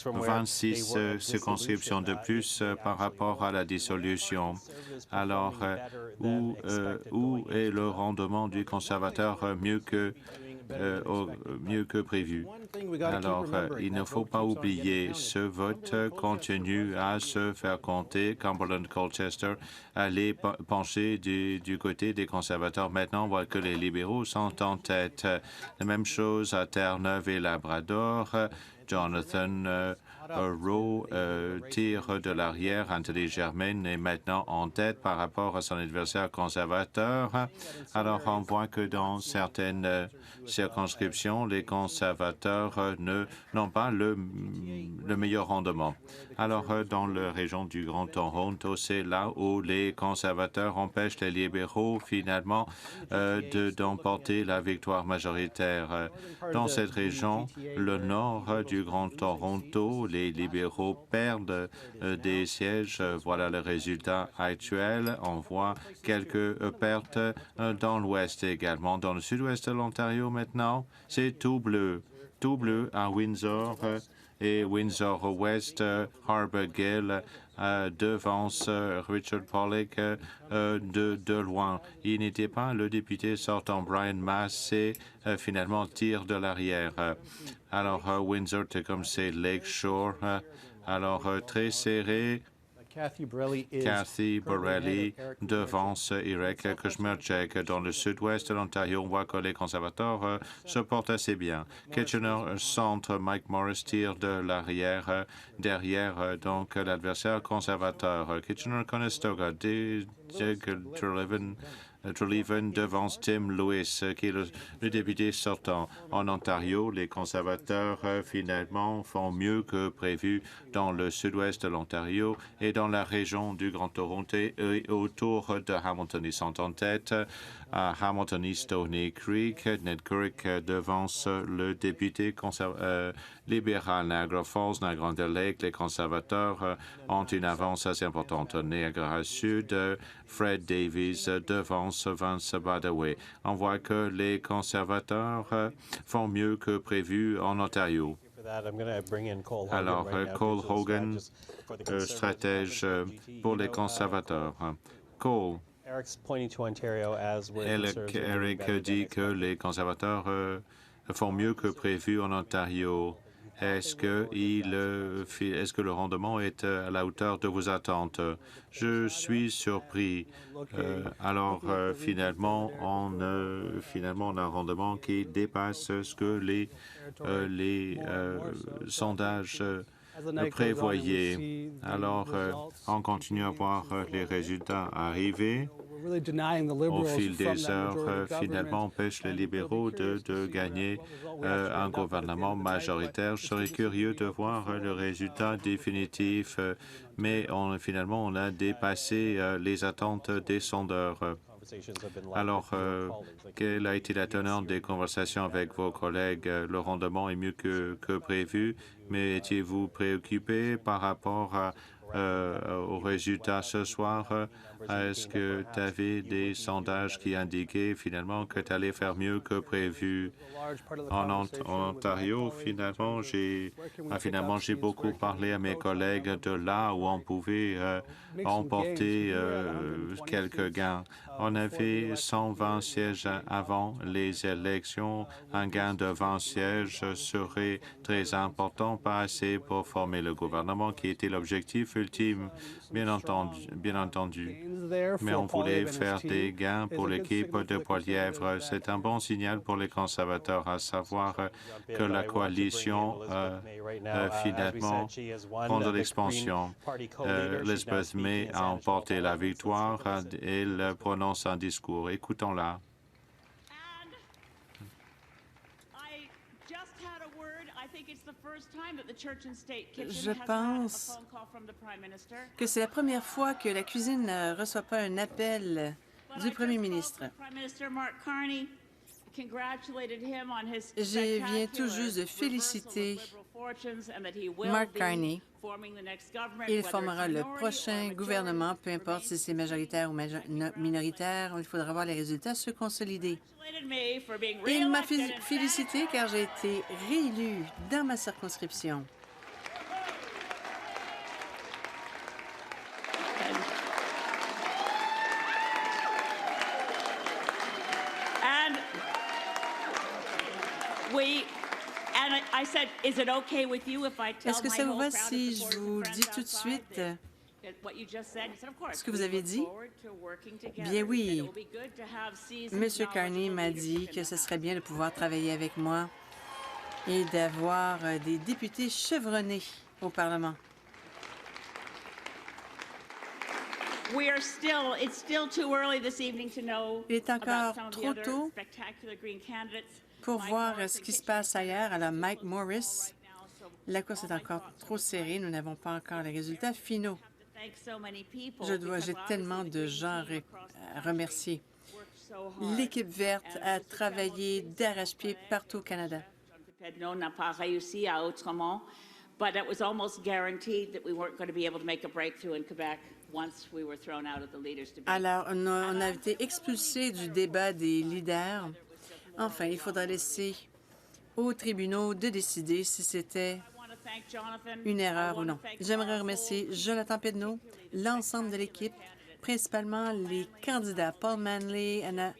26 circonscriptions de plus par rapport à la dissolution. Alors, où est le rendement du conservateur mieux que prévu? Alors, il ne faut pas oublier, ce vote continue à se faire compter. Cumberland-Colchester allait pencher du côté des conservateurs. Maintenant, on voit que les libéraux sont en tête. La même chose à Terre-Neuve et Labrador. Jonathan Rowe tire de l'arrière. Anthony Germain est maintenant en tête par rapport à son adversaire conservateur. Alors, on voit que dans certaines circonscriptions, les conservateurs n'ont pas le meilleur rendement. Alors, dans la région du Grand Toronto, c'est là où les conservateurs empêchent les libéraux, finalement, d'emporter la victoire majoritaire. Dans cette région, le nord du Grand Toronto, les libéraux perdent des sièges. Voilà le résultat actuel. On voit quelques pertes dans l'ouest également. Dans le sud-ouest de l'Ontario, maintenant, c'est tout bleu. tout bleu à Windsor et Windsor-Ouest, Harbour Gill devance Richard Pollock de loin. Il n'était pas le député sortant. Brian Massey finalement tire de l'arrière. Alors Windsor, comme c'est Lakeshore, alors très serré. Kathy Borrelli devance Eric Kushmerchek. Dans le sud-ouest de l'Ontario, on voit que les conservateurs se portent assez bien. Kitchener centre, Mike Morris tire de l'arrière, derrière donc l'adversaire conservateur. Kitchener-Conestoga, Treleaven devance Tim Lewis, qui est le député sortant. En Ontario, les conservateurs finalement font mieux que prévu dans le sud-ouest de l'Ontario et dans la région du Grand Toronto et autour de Hamilton. Ils sont en tête à Hamilton East Stony Creek. Ned Currick devance le député libéral Niagara Falls, Niagara Lake. Les conservateurs ont une avance assez importante. Niagara Sud, Fred Davies devance Vance Badaway. On voit que les conservateurs font mieux que prévu en Ontario. Alors, Cole Hogan, stratège pour les conservateurs. Cole. Eric dit que les conservateurs font mieux que prévu en Ontario. Est-ce que le rendement est à la hauteur de vos attentes? Je suis surpris. Alors, finalement, on a un rendement qui dépasse ce que les sondages prévoyaient. Alors, on continue à voir les résultats arriver. Au fil des heures, finalement, empêche les libéraux de gagner un gouvernement majoritaire. Je serais curieux de voir le résultat définitif, mais finalement, on a dépassé les attentes des sondeurs. Alors, quelle a été la teneur des conversations avec vos collègues? Le rendement est mieux que prévu, mais étiez-vous préoccupé par rapport aux résultats ce soir? Est-ce que tu avais des sondages qui indiquaient finalement que tu allais faire mieux que prévu? En Ontario, finalement, j'ai beaucoup parlé à mes collègues de là où on pouvait emporter quelques gains. On avait 120 sièges avant les élections. Un gain de 20 sièges serait très important, pas assez pour former le gouvernement, qui était l'objectif ultime, bien entendu. Mais on voulait faire des gains pour l'équipe de Poilièvre. C'est un bon signal pour les conservateurs, à savoir que la coalition, finalement, prend de l'expansion. Elizabeth May a emporté la victoire. Elle prononce un discours. Écoutons-la. Je pense que c'est la première fois que la cuisine ne reçoit pas un appel du Premier ministre. Je viens tout juste de féliciter Mark Carney. Il formera le prochain gouvernement, peu importe si c'est majoritaire ou minoritaire. Il faudra voir les résultats se consolider. Il m'a félicité car j'ai été réélu dans ma circonscription. Est-ce que ça vous va si je vous dis tout de suite ce que vous avez dit? Bien oui. M. Carney m'a dit que ce serait bien de pouvoir travailler avec moi et d'avoir des députés chevronnés au Parlement. Il est encore trop tôt pour voir ce qui se passe ailleurs. Alors, Mike Morris, la course est encore trop serrée. Nous n'avons pas encore les résultats finaux. J'ai tellement de gens à remercier. L'équipe verte a travaillé d'arrache-pied partout au Canada. n'a pas réussi à autrement, but it was almost guaranteed that we weren't going to be able to make a breakthrough in Quebec once we were thrown out of the leaders' debate. Alors, on a été expulsés du débat des leaders. Enfin, il faudra laisser aux tribunaux de décider si c'était une erreur ou non. J'aimerais remercier Jonathan Pedneau, l'ensemble de l'équipe, principalement les candidats Paul Manley, Anna.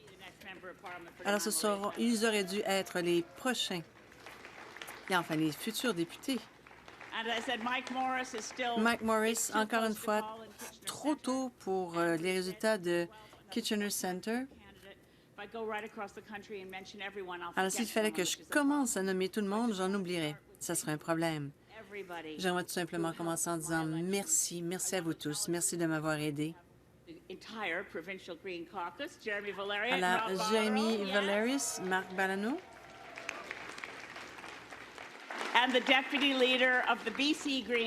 Alors, ils auraient dû être les prochains, et enfin les futurs députés. Mike Morris, encore une fois, trop tôt pour les résultats de Kitchener Center. Alors, s'il fallait que je commence à nommer tout le monde, j'en oublierais. Ça serait un problème. J'aimerais tout simplement commencer en disant merci, merci à vous tous, merci de m'avoir aidé. Alors, Jeremy Valerius, Marc Ballano.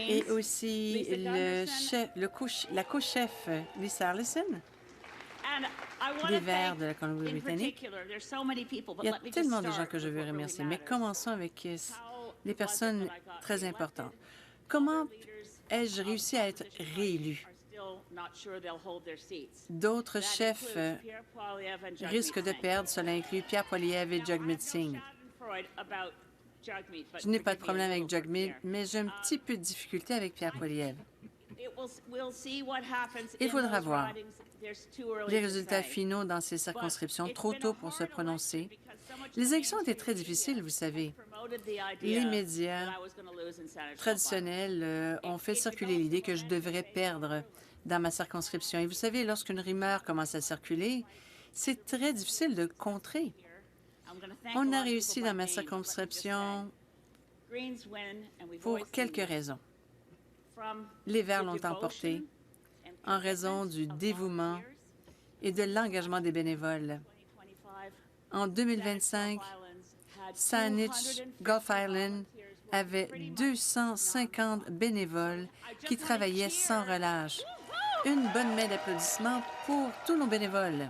Et aussi la co-chef Lisa Allison des Verts de la Colombie-Britannique. Il y a tellement de gens que je veux remercier, mais commençons avec les personnes très importantes. Comment ai-je réussi à être réélu? D'autres chefs risquent de perdre, cela inclut Pierre Poilievre et Jagmeet Singh. Je n'ai pas de problème avec Jagmeet, mais j'ai un petit peu de difficulté avec Pierre Poilievre. Il faudra voir les résultats finaux dans ces circonscriptions, trop tôt pour se prononcer. Les élections étaient très difficiles, vous savez. Les médias traditionnels ont fait circuler l'idée que je devrais perdre dans ma circonscription. Et vous savez, lorsqu'une rumeur commence à circuler, c'est très difficile de contrer. On a réussi dans ma circonscription pour quelques raisons. Les Verts l'ont emporté en raison du dévouement et de l'engagement des bénévoles. En 2025, Saanich Gulf Island avait 250 bénévoles qui travaillaient sans relâche. Une bonne main d'applaudissements pour tous nos bénévoles.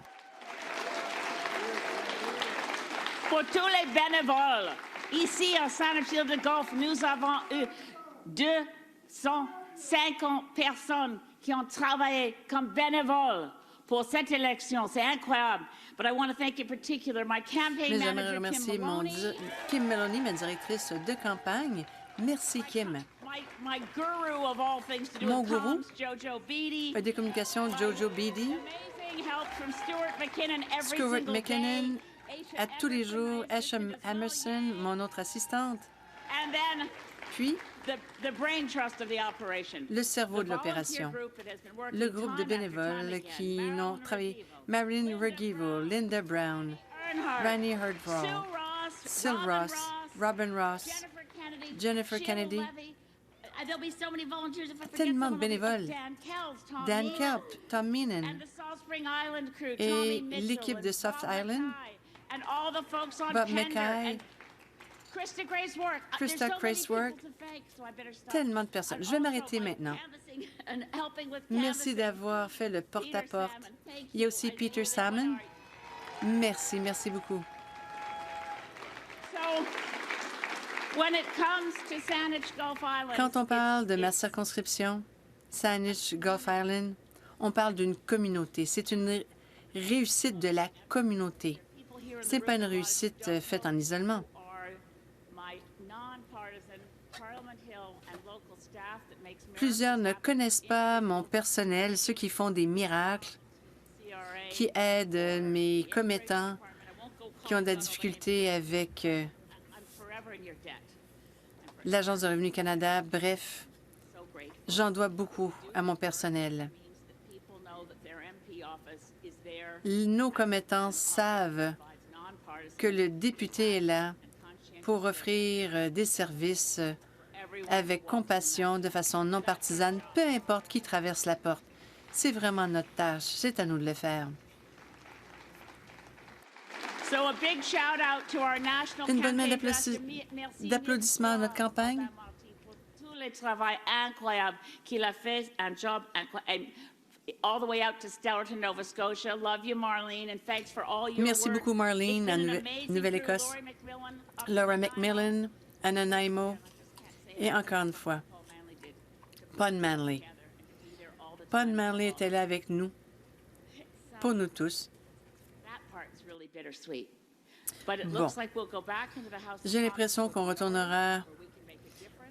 Pour tous les bénévoles, ici à Saanich-Île-de-Gulf, nous avons eu 250 personnes qui ont travaillé comme bénévoles pour cette élection. C'est incroyable. But I want to thank in particular my campaign Mais j'aimerais manager, remercier Kim Kim Maloney, ma directrice de campagne. Merci, Kim. My guru of all things to do Mon with gourou comms, Jojo Beatty. des communications, Jojo Beatty. Amazing help from Stuart McKinnon every Stuart single McKinnon, day. à tous les jours, Asham Emerson, mon autre assistante. And then Puis, the brain trust of the operation. le cerveau de l'opération. Le groupe de bénévoles qui n'ont travaillé. Marilyn Regivo, Linda Brown, Rani Hurdfall, Syl Ross, Robin Ross, Jennifer Kennedy. There'll be so many volunteers if I forget Tellement de someone. bénévoles. Dan Kelp, Tom Meenan And the Salt Spring Island crew, et Tommy Mitchell l'équipe de and Soft Bob Island, Mackay, and all the folks on Bob tender, Mackay, and Krista Gracework. Krista There's so many Gracework. people to thank, so I better stop. Tellement de personnes. Je vais m'arrêter maintenant. Canvassing and helping with Merci d'avoir fait le porte-à-porte. Il y a aussi Peter Salmon. Merci, merci beaucoup. So, when it comes to Saanich Gulf Island, Quand on parle de ma circonscription, Saanich Gulf Island, on parle d'une communauté. C'est une réussite de la communauté. Ce n'est pas une réussite faite en isolement. Plusieurs ne connaissent pas mon personnel, ceux qui font des miracles, qui aident mes commettants, qui ont de la difficulté avec l'Agence de Revenu Canada. Bref, j'en dois beaucoup à mon personnel. Nos commettants savent que le député est là pour offrir des services avec compassion, de façon non partisane, peu importe qui traverse la porte. C'est vraiment notre tâche. C'est à nous de le faire. Une bonne main d'applaudissements à notre campagne. Tout le travail incroyable qu'il a fait, un job incroyable. All the way out to Stellarton, Nova Scotia. Love you, Marlene, and thanks for all your Merci work. beaucoup, Marlene, It's en been an amazing Nouvelle-Écosse. crew. Lori McMillan, Laura McMillan, Anna Naimo, et encore une fois, Paul Manley. Paul Manley était là avec nous, pour nous tous. that part's really bittersweet. Bon, j'ai l'impression qu'on retournera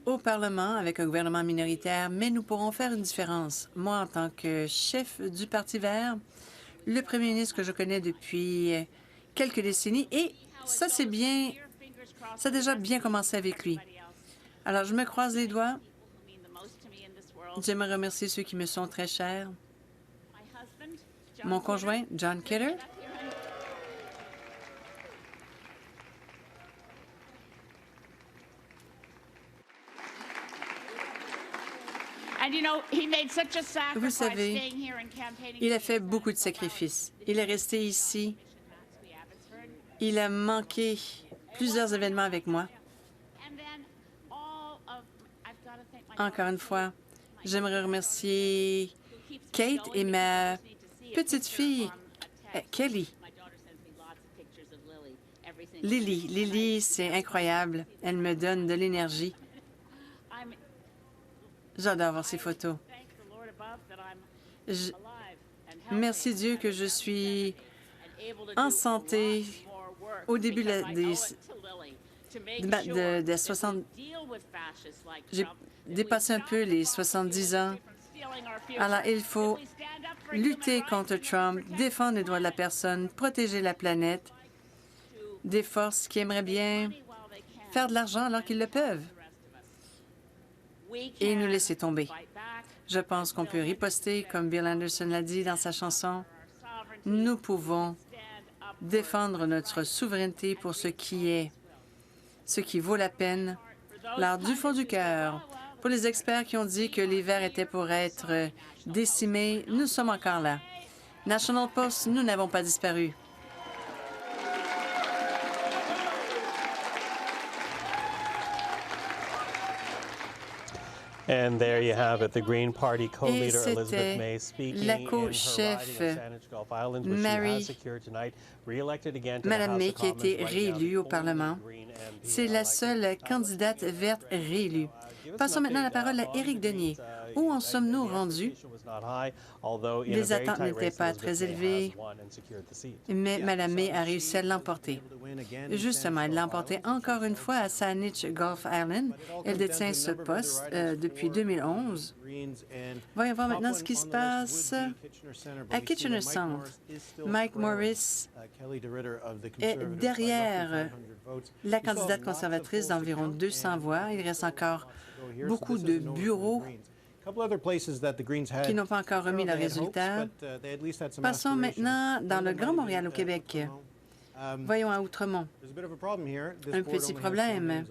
au Parlement avec un gouvernement minoritaire, mais nous pourrons faire une différence. Moi, en tant que chef du Parti vert, le premier ministre que je connais depuis quelques décennies, et ça, c'est bien, ça a déjà bien commencé avec lui. Alors, je me croise les doigts. J'aimerais remercier ceux qui me sont très chers. Mon conjoint, John Kidder. Vous savez, il a fait beaucoup de sacrifices. Il est resté ici. Il a manqué plusieurs événements avec moi. Encore une fois, j'aimerais remercier Kate et ma petite fille, Kelly. Lily. Lily, c'est incroyable. Elle me donne de l'énergie. J'adore voir ces photos. Merci Dieu que je suis en santé au début des 60... J'ai dépassé un peu les 70 ans. Alors, il faut lutter contre Trump, défendre les droits de la personne, protéger la planète, des forces qui aimeraient bien faire de l'argent alors qu'ils le peuvent et nous laisser tomber. Je pense qu'on peut riposter, comme Bill Anderson l'a dit dans sa chanson. Nous pouvons défendre notre souveraineté pour ce qui vaut la peine. Alors, du fond du cœur, pour les experts qui ont dit que les Verts étaient pour être décimés, nous sommes encore là. National Post, nous n'avons pas disparu. And there you have it, the Green Party Et co-leader Elizabeth c'était May speaking la in her co-chef riding of Saanich Gulf Islands, which she Mary, has secured tonight, re-elected again to the Madame House May, of qui a Commons été right now, réélue au the Parlement. only Green MP C'est la seule candidate verte réélue. Passons maintenant la parole à Éric Denier. Où en sommes-nous rendus? Les attentes n'étaient pas très élevées, mais Mme May a réussi à l'emporter. Justement, elle l'a emporté encore une fois à Saanich Gulf Island. Elle détient ce poste depuis 2011. Voyons voir maintenant ce qui se passe à Kitchener Centre. Mike Morris est derrière la candidate conservatrice d'environ 200 voix. Il reste encore beaucoup de bureaux qui n'ont pas encore remis leurs résultats. Passons maintenant dans le Grand Montréal au Québec. Voyons à Outremont. Un petit problème.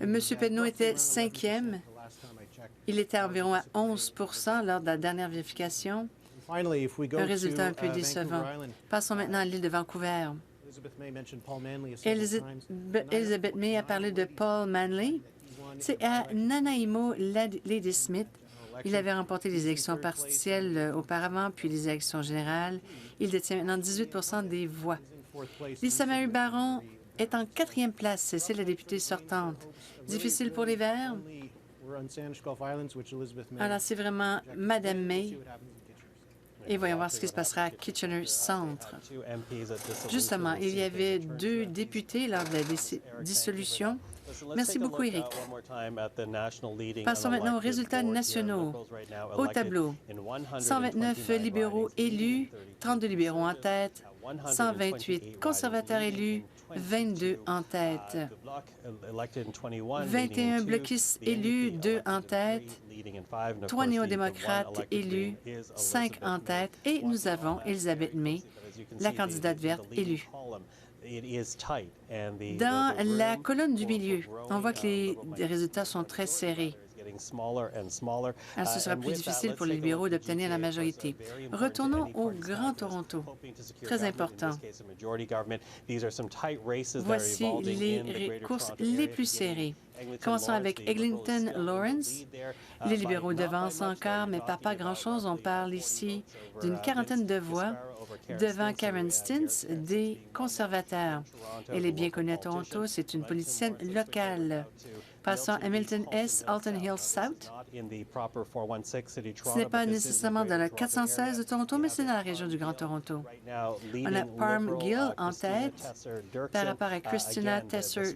M. Pedneau était 5e. Il était environ à 11 lors de la dernière vérification. Un résultat un peu décevant. Passons maintenant à l'île de Vancouver. Elizabeth May a parlé de Paul Manley. C'est à Nanaimo Ladysmith. Il avait remporté les élections partielles auparavant, puis les élections générales. Il détient maintenant 18 des voix. Lisa Marie Baron est en 4e place. C'est la députée sortante. Difficile pour les Verts. Alors, c'est vraiment Mme May. Et voyons voir ce qui se passera à Kitchener Centre. Justement, il y avait 2 députés lors de la dissolution. Merci beaucoup, Éric. Passons maintenant aux résultats nationaux. Au tableau, 129 libéraux élus, 32 libéraux en tête, 128 conservateurs élus, 22 en tête. 21 bloquistes élus, 2 en tête. 3 néo-démocrates élus, 5 en tête. Et nous avons Elizabeth May, la candidate verte élue. Dans la colonne du milieu, on voit que les résultats sont très serrés. Alors, ce sera plus difficile pour les libéraux d'obtenir la majorité. Retournons au Grand Toronto. Très important. Voici les courses les plus serrées. Commençons avec Eglinton Lawrence. Les libéraux devancent encore, mais pas grand-chose. On parle ici d'une quarantaine de voix devant Karen Stintz des conservateurs. Elle est bien connue à Toronto. C'est une politicienne locale. Passons à Milton S, Alton Hills South. Ce n'est pas nécessairement dans la 416 de Toronto, mais c'est dans la région du Grand Toronto. On a Parm Gill en tête par rapport à Christina Tesser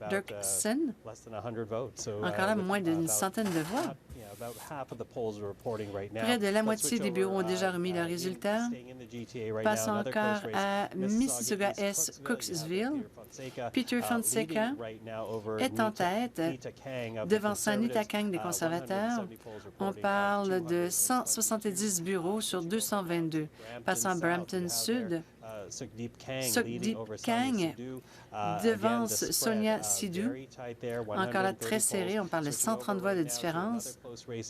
Dirksen. Encore là, moins d'une centaine de voix. Près de la moitié des bureaux ont déjà remis leurs résultats. Passons encore à Mississauga S, Cooksville. Peter Fonseca est en tête, devançant Nita Kang des conservateurs. On parle de 170 bureaux sur 222. Passons à Brampton Sud. Sukdeep Kang devance Sonia Sidhu. Encore là, très serré. On parle de 130 voix de différence.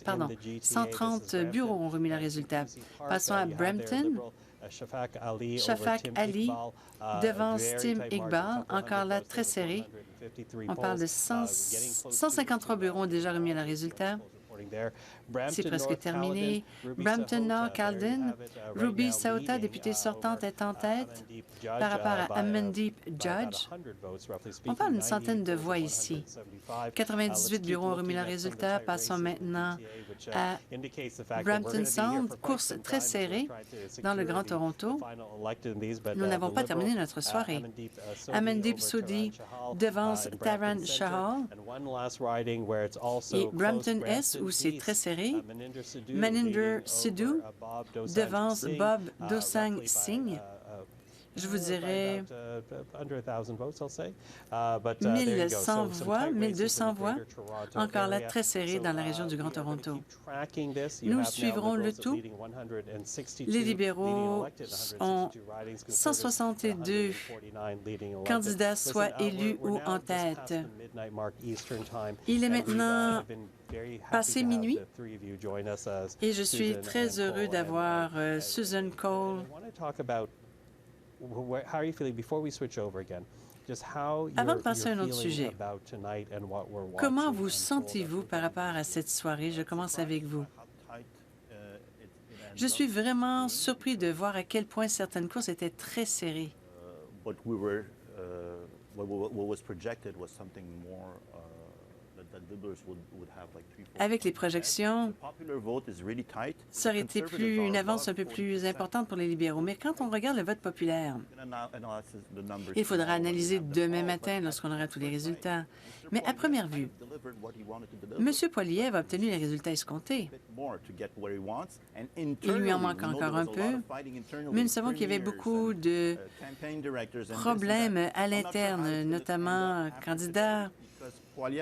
Pardon, 130 bureaux ont remis leurs résultats. Passons à Brampton. Shafaq Ali devance Tim Iqbal. Encore là, très serré. On parle de 153 bureaux ont déjà remis leurs résultats. C'est presque terminé. Brampton Nord, Calden. Ruby Sauta, députée sortante, est en tête par rapport à Amandeep Judge. On parle d'une centaine de voix ici. 98 bureaux ont remis leurs résultats. Passons maintenant à Brampton Sound, course très serrée dans le Grand Toronto. Nous n'avons pas terminé notre soirée. Amandeep Sodhi devance Taran Shahal. Et Brampton S, où c'est très serré, Maninder Sidhu devance Bob Dosang Singh. Je vous dirais 1100 voix, 1200 voix, encore là très serré dans la région du Grand Toronto. Nous suivrons le tout. Les libéraux ont 162 candidats soit élus ou en tête. Il est maintenant passé minuit et je suis très heureux d'avoir Susan Cole. Avant de passer à un autre sujet, comment vous sentez-vous par rapport à cette soirée? Je commence avec vous. Je suis vraiment surpris de voir à quel point certaines courses étaient très serrées. Avec les projections, ça aurait été une avance un peu plus importante pour les libéraux. Mais quand on regarde le vote populaire, il faudra analyser demain matin lorsqu'on aura tous les résultats. Mais à première vue, M. Poilievre a obtenu les résultats escomptés. Il lui en manque encore un peu, mais nous savons qu'il y avait beaucoup de problèmes à l'interne, notamment candidats,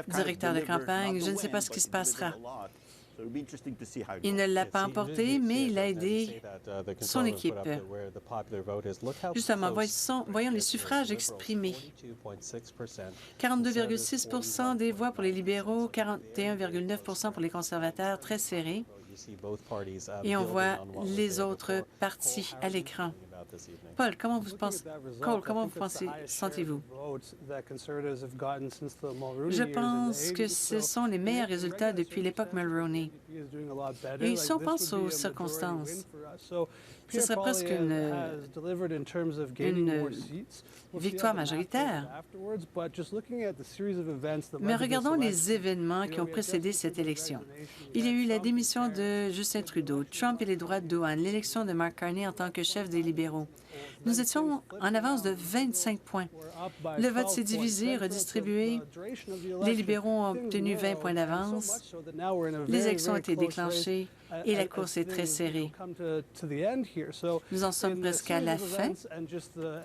directeur de campagne. Je ne sais pas ce qui se passera. Il ne l'a pas emporté, mais il a aidé son équipe. Justement, voyons les suffrages exprimés. 42,6 des voix pour les libéraux, 41,9 pour les conservateurs, très serré. Et on voit les autres partis à l'écran. Paul, comment vous sentez-vous? Je pense que ce sont les meilleurs résultats depuis l'époque Mulroney. Et si on pense aux circonstances, ce serait presque une victoire majoritaire. Mais regardons les événements qui ont précédé cette élection. Il y a eu la démission de Justin Trudeau, Trump et les droits de douane, l'élection de Mark Carney en tant que chef des libéraux. Nous étions en avance de 25 points. Le vote s'est divisé, redistribué. Les libéraux ont obtenu 20 points d'avance. Les élections ont été déclenchées et la course est très serrée. Nous en sommes presque à la fin.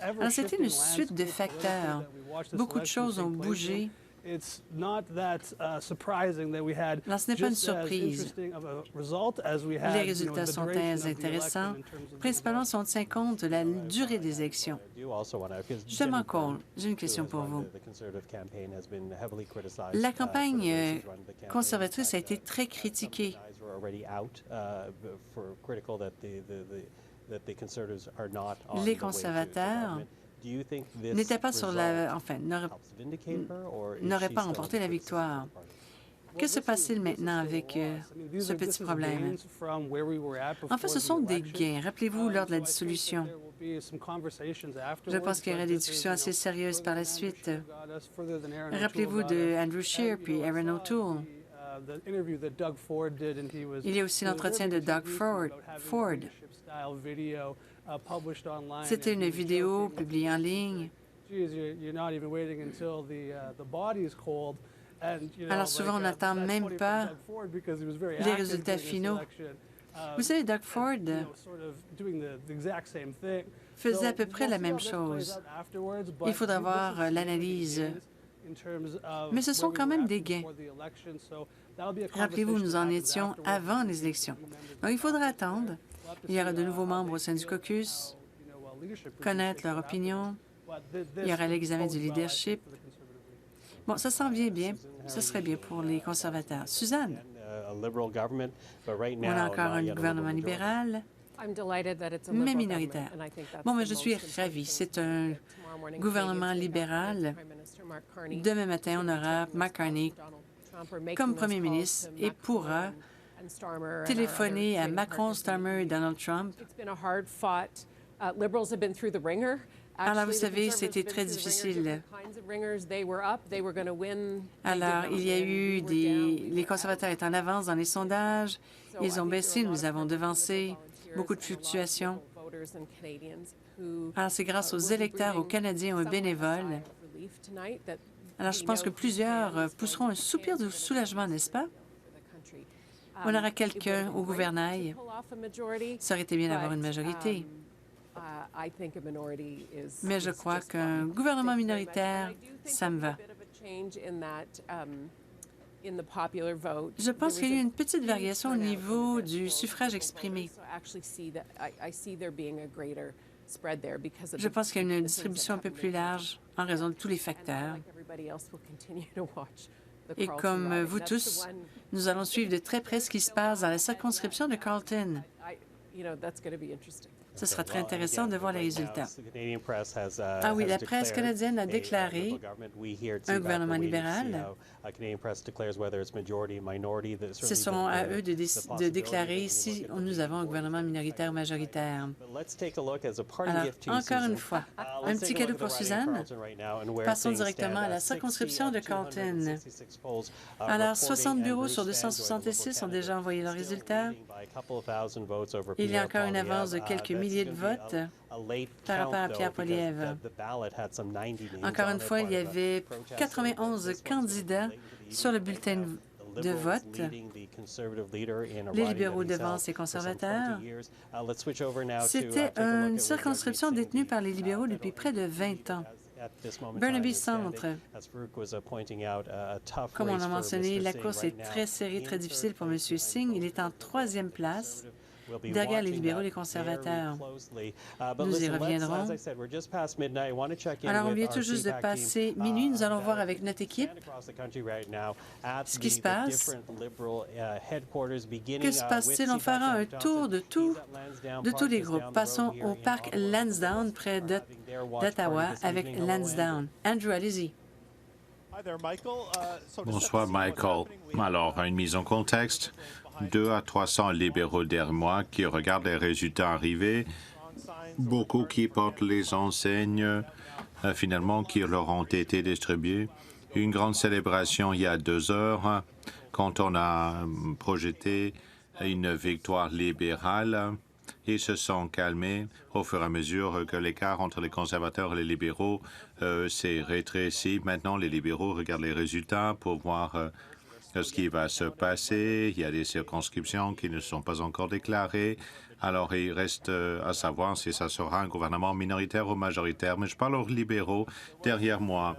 Alors, c'était une suite de facteurs. Beaucoup de choses ont bougé. Alors, ce n'est pas une surprise. Les résultats sont très intéressants, principalement si on tient compte de la durée des élections. Justement, Cole, j'ai une question pour vous. La campagne conservatrice a été très critiquée. Les conservateurs n'étaient pas sur la... enfin, n'auraient pas remporté la victoire. Que se passe-t-il maintenant avec ce petit problème? En fait, ce sont des gains. Rappelez-vous, lors de la dissolution, je pense qu'il y aura des discussions assez sérieuses par la suite. Rappelez-vous de Andrew Scheer puis Aaron O'Toole. Il y a aussi l'entretien de Doug Ford. C'était une vidéo publiée en ligne. Alors souvent, on n'attend même pas les résultats finaux. Vous savez, Doug Ford faisait à peu près la même chose. Il faudra voir l'analyse. Mais ce sont quand même des gains. Rappelez-vous, nous en étions avant les élections. Donc, il faudra attendre. Il y aura de nouveaux membres au sein du caucus, connaître leur opinion. Il y aura l'examen du leadership. Bon, ça s'en vient bien. Ce serait bien pour les conservateurs. Suzanne, on a encore un gouvernement libéral, mais minoritaire. Bon, mais je suis ravie. C'est un gouvernement libéral. Demain matin, on aura Mark Carney comme premier ministre et pourra téléphoner à Macron, Starmer et Donald Trump. Alors, vous savez, c'était très difficile. Alors, il y a eu les conservateurs étaient en avance dans les sondages. Ils ont baissé, nous avons devancé, beaucoup de fluctuations. Alors, c'est grâce aux électeurs, aux Canadiens, aux bénévoles. Alors, je pense que plusieurs pousseront un soupir de soulagement, n'est-ce pas? On aura quelqu'un au gouvernail. Ça aurait été bien d'avoir une majorité. Mais je crois qu'un gouvernement minoritaire, ça me va. Je pense qu'il y a eu une petite variation au niveau du suffrage exprimé. Je pense qu'il y a une distribution un peu plus large en raison de tous les facteurs. Et comme vous tous, nous allons suivre de très près ce qui se passe dans la circonscription de Carleton. Ce sera très intéressant de voir les résultats. Ah oui, la presse canadienne a déclaré un gouvernement libéral. Ce sont à eux de déclarer si nous avons un gouvernement minoritaire ou majoritaire. Alors, encore une fois, un petit cadeau pour Suzanne. Passons directement à la circonscription de Carleton. Alors, 60 bureaux sur 266 ont déjà envoyé leurs résultats. Il y a encore une avance de quelques milliers de votes par rapport à Pierre Poilievre. Encore une fois, il y avait 91 candidats sur le bulletin de vote. Les libéraux devancent les conservateurs. C'était une circonscription détenue par les libéraux depuis près de 20 ans. Burnaby Centre. Comme on a mentionné, la course est très serrée, très difficile pour M. Singh. Il est en 3e place, derrière les libéraux et les conservateurs. Nous y reviendrons. Alors, on vient tout juste de passer minuit. Nous allons voir avec notre équipe ce qui se passe. Que se passe-t-il? On fera un tour de tous les groupes. Passons au parc Lansdowne, près d'Ottawa, avec Lansdowne. Andrew, allez-y. Bonsoir, Michael. Alors, une mise en contexte. 200 à 300 libéraux derrière moi qui regardent les résultats arrivés. Beaucoup qui portent les enseignes, finalement, qui leur ont été distribuées. Une grande célébration il y a 2 heures, quand on a projeté une victoire libérale. Ils se sont calmés au fur et à mesure que l'écart entre les conservateurs et les libéraux s'est rétréci. Maintenant, les libéraux regardent les résultats pour voir ce qui va se passer. Il y a des circonscriptions qui ne sont pas encore déclarées. Alors, il reste à savoir si ça sera un gouvernement minoritaire ou majoritaire. Mais je parle aux libéraux derrière moi.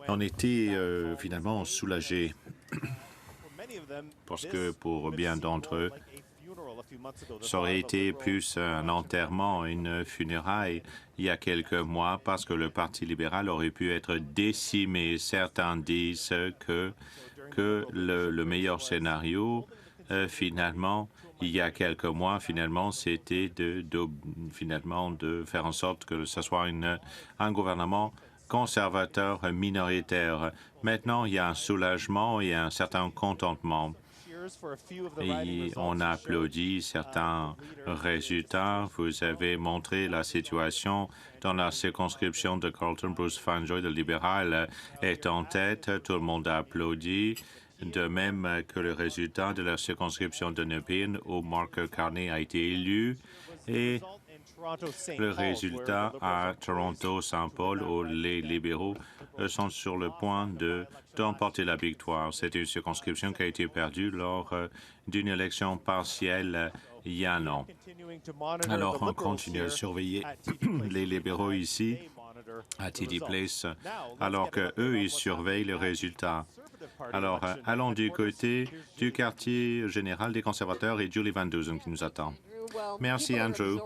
On était finalement soulagés parce que pour bien d'entre eux, ça aurait été plus un enterrement, une funéraille il y a quelques mois parce que le Parti libéral aurait pu être décimé. Certains disent que le meilleur scénario, finalement, il y a quelques mois, finalement, c'était de faire en sorte que ce soit un gouvernement conservateurs minoritaires. Maintenant, il y a un soulagement et un certain contentement. Et on a applaudi certains résultats. Vous avez montré la situation dans la circonscription de Carleton. Bruce Fanjoy, le libéral, est en tête. Tout le monde a applaudi. De même que le résultat de la circonscription de Nepean, où Mark Carney a été élu. Et le résultat à Toronto-Saint Paul, où les libéraux sont sur le point d'emporter la victoire. C'est une circonscription qui a été perdue lors d'une élection partielle il y a un an. Alors, on continue à surveiller les libéraux ici, à TD Place, alors qu'eux, ils surveillent les résultats. Alors, allons du côté du quartier général des conservateurs et Julie Van Dusen qui nous attend. Merci, Andrew.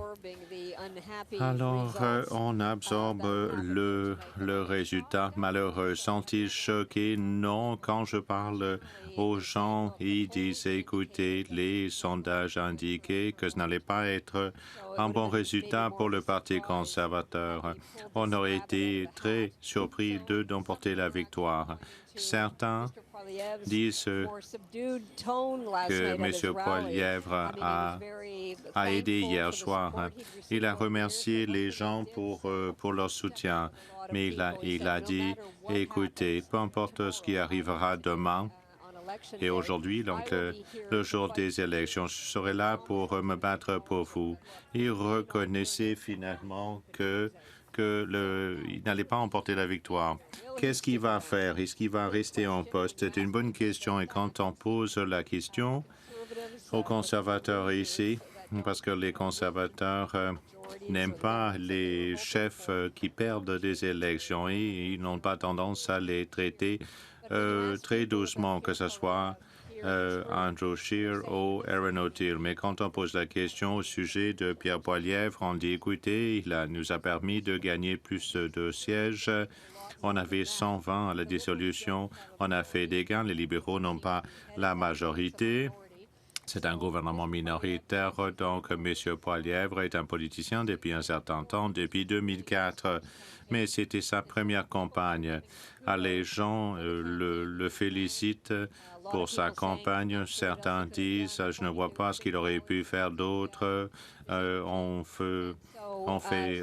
Alors, on absorbe le résultat malheureux. Sont-ils choqués? Non. Quand je parle aux gens, ils disent, écoutez, les sondages indiquaient que ce n'allait pas être un bon résultat pour le Parti conservateur. On aurait été très surpris d'emporter la victoire. Certains disent que M. Poilievre a aidé hier soir. Il a remercié les gens pour leur soutien, mais il a dit, écoutez, peu importe ce qui arrivera demain, et aujourd'hui, donc le jour des élections, je serai là pour me battre pour vous. Il reconnaissait finalement il n'allait pas emporter la victoire. Qu'est-ce qu'il va faire? Est-ce qu'il va rester en poste? C'est une bonne question. Et quand on pose la question aux conservateurs ici, parce que les conservateurs n'aiment pas les chefs qui perdent des élections et ils n'ont pas tendance à les traiter très doucement, que ce soit Andrew Scheer ou Aaron O'Toole. Mais quand on pose la question au sujet de Pierre Poilievre, on dit, écoutez, il nous a permis de gagner plus de sièges. On avait 120 à la dissolution. On a fait des gains. Les libéraux n'ont pas la majorité. C'est un gouvernement minoritaire, donc M. Poilievre est un politicien depuis un certain temps, depuis 2004. Mais c'était sa première campagne. Les gens le félicitent pour sa campagne. Certains disent, je ne vois pas ce qu'il aurait pu faire d'autre.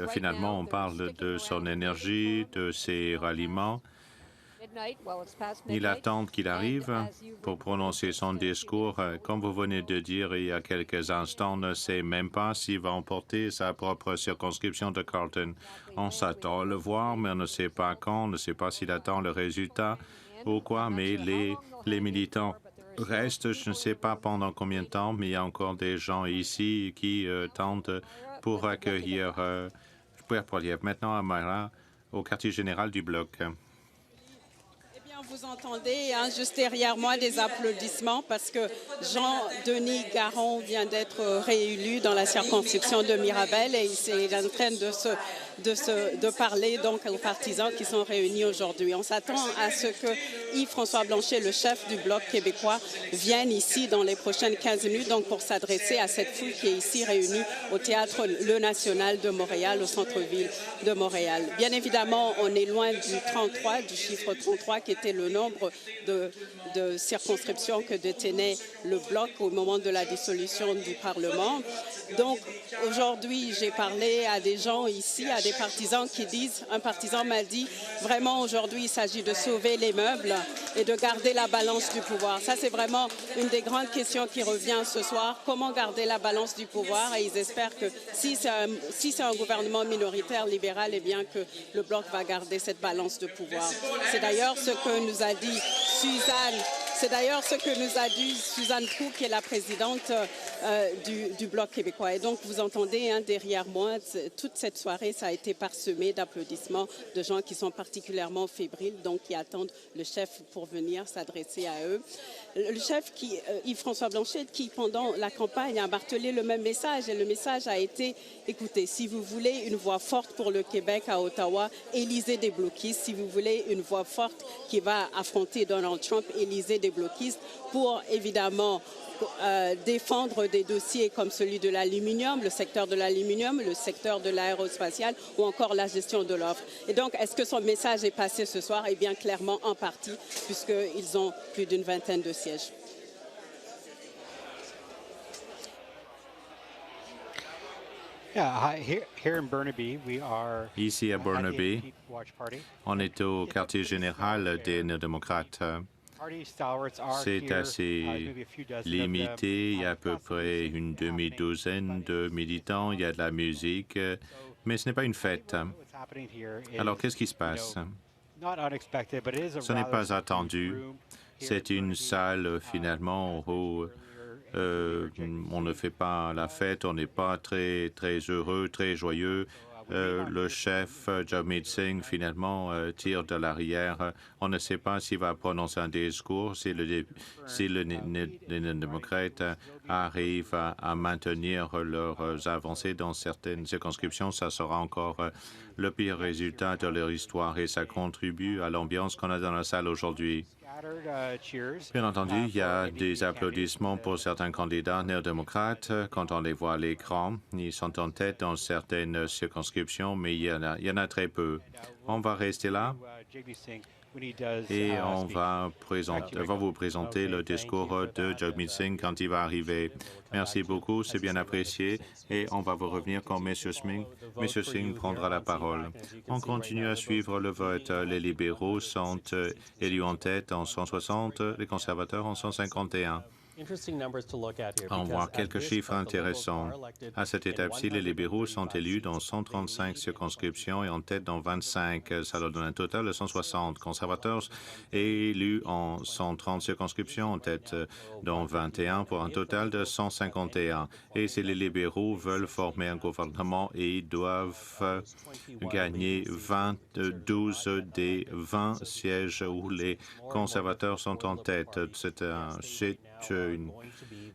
Finalement, on parle de son énergie, de ses ralliements. Il attend qu'il arrive pour prononcer son discours. Comme vous venez de dire il y a quelques instants, on ne sait même pas s'il va emporter sa propre circonscription de Carleton. On s'attend à le voir, mais on ne sait pas quand, on ne sait pas s'il attend le résultat ou quoi, mais les militants restent, je ne sais pas pendant combien de temps, mais il y a encore des gens ici qui tentent pour accueillir Pierre Poilievre. Maintenant, à Myra, au quartier général du Bloc. Vous entendez juste derrière moi des applaudissements parce que Jean-Denis Garon vient d'être réélu dans la circonscription de Mirabel et il est en train de parler donc aux partisans qui sont réunis aujourd'hui. On s'attend à ce que Yves-François Blanchet, le chef du Bloc québécois, vienne ici dans les prochaines 15 minutes donc pour s'adresser à cette foule qui est ici réunie au Théâtre Le National de Montréal, au centre-ville de Montréal. Bien évidemment, on est loin du 33, du chiffre 33 qui était le nombre de circonscriptions que détenait le Bloc au moment de la dissolution du Parlement. Donc, aujourd'hui, j'ai parlé à des gens ici, à des partisans qui disent, un partisan m'a dit, vraiment, aujourd'hui, il s'agit de sauver les meubles et de garder la balance du pouvoir. Ça, c'est vraiment une des grandes questions qui revient ce soir. Comment garder la balance du pouvoir? Et ils espèrent que si c'est un gouvernement minoritaire libéral, eh bien, que le Bloc va garder cette balance de pouvoir. C'est d'ailleurs ce que nous a dit Suzanne Prou, qui est la présidente du Bloc québécois. Et donc, vous entendez derrière moi, toute cette soirée, ça a été parsemé d'applaudissements de gens qui sont particulièrement fébriles, donc qui attendent le chef pour venir s'adresser à eux. Le chef, Yves-François Blanchet, qui pendant la campagne a martelé le même message, et le message a été, écoutez, si vous voulez une voix forte pour le Québec à Ottawa, élisez des bloquistes. Si vous voulez une voix forte qui va affronter Donald Trump, élisez des bloquistes pour, évidemment, défendre des dossiers comme celui de l'aluminium, le secteur de l'aluminium, le secteur de l'aérospatial ou encore la gestion de l'offre. Et donc, est-ce que son message est passé ce soir? Eh bien, clairement, en partie, puisqu'ils ont plus d'une vingtaine de sièges. Ici à Burnaby, on est au quartier général des néo-démocrates. C'est assez limité, il y a à peu près une demi-douzaine de militants, il y a de la musique, mais ce n'est pas une fête. Alors, qu'est-ce qui se passe? Ce n'est pas attendu. C'est une salle, finalement, où on ne fait pas la fête, on n'est pas très heureux, très joyeux. Le chef, Jagmeet Singh, finalement, tire de l'arrière. On ne sait pas s'il va prononcer un discours, si les démocrates arrivent à maintenir leurs avancées dans certaines circonscriptions. Ça sera encore le pire résultat de leur histoire et ça contribue à l'ambiance qu'on a dans la salle aujourd'hui. Bien entendu, il y a des applaudissements pour certains candidats néo-démocrates quand on les voit à l'écran. Ils sont en tête dans certaines circonscriptions, mais il y en a très peu. On va rester là et on va vous présenter le discours de Jagmeet Singh quand il va arriver. Merci beaucoup, c'est bien apprécié et on va vous revenir quand M. Singh prendra la parole. On continue à suivre le vote. Les libéraux sont élus en tête en 160, les conservateurs en 151. On voit quelques chiffres intéressants. À cette étape-ci, les libéraux sont élus dans 135 circonscriptions et en tête dans 25. Ça leur donne un total de 160. Conservateurs élus en 130 circonscriptions, en tête dans 21 pour un total de 151. Et si les libéraux veulent former un gouvernement, ils doivent gagner 12 des 20 sièges où les conservateurs sont en tête.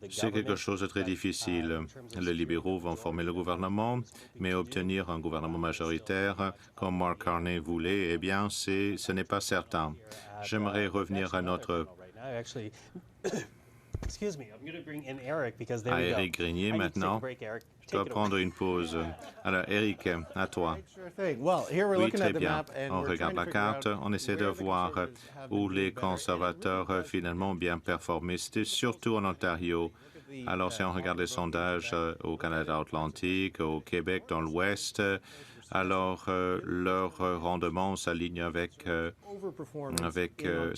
C'est quelque chose de très difficile. Les libéraux vont former le gouvernement, mais obtenir un gouvernement majoritaire, comme Mark Carney voulait, eh bien, ce n'est pas certain. J'aimerais revenir à notre... à Eric Grenier maintenant. Je dois prendre une pause. Alors, Eric, à toi. Oui, très bien. On regarde la carte, on essaie de voir où les conservateurs finalement ont bien performé. C'était surtout en Ontario. Alors, si on regarde les sondages au Canada Atlantique, au Québec, dans l'Ouest, alors leur rendement s'aligne avec ce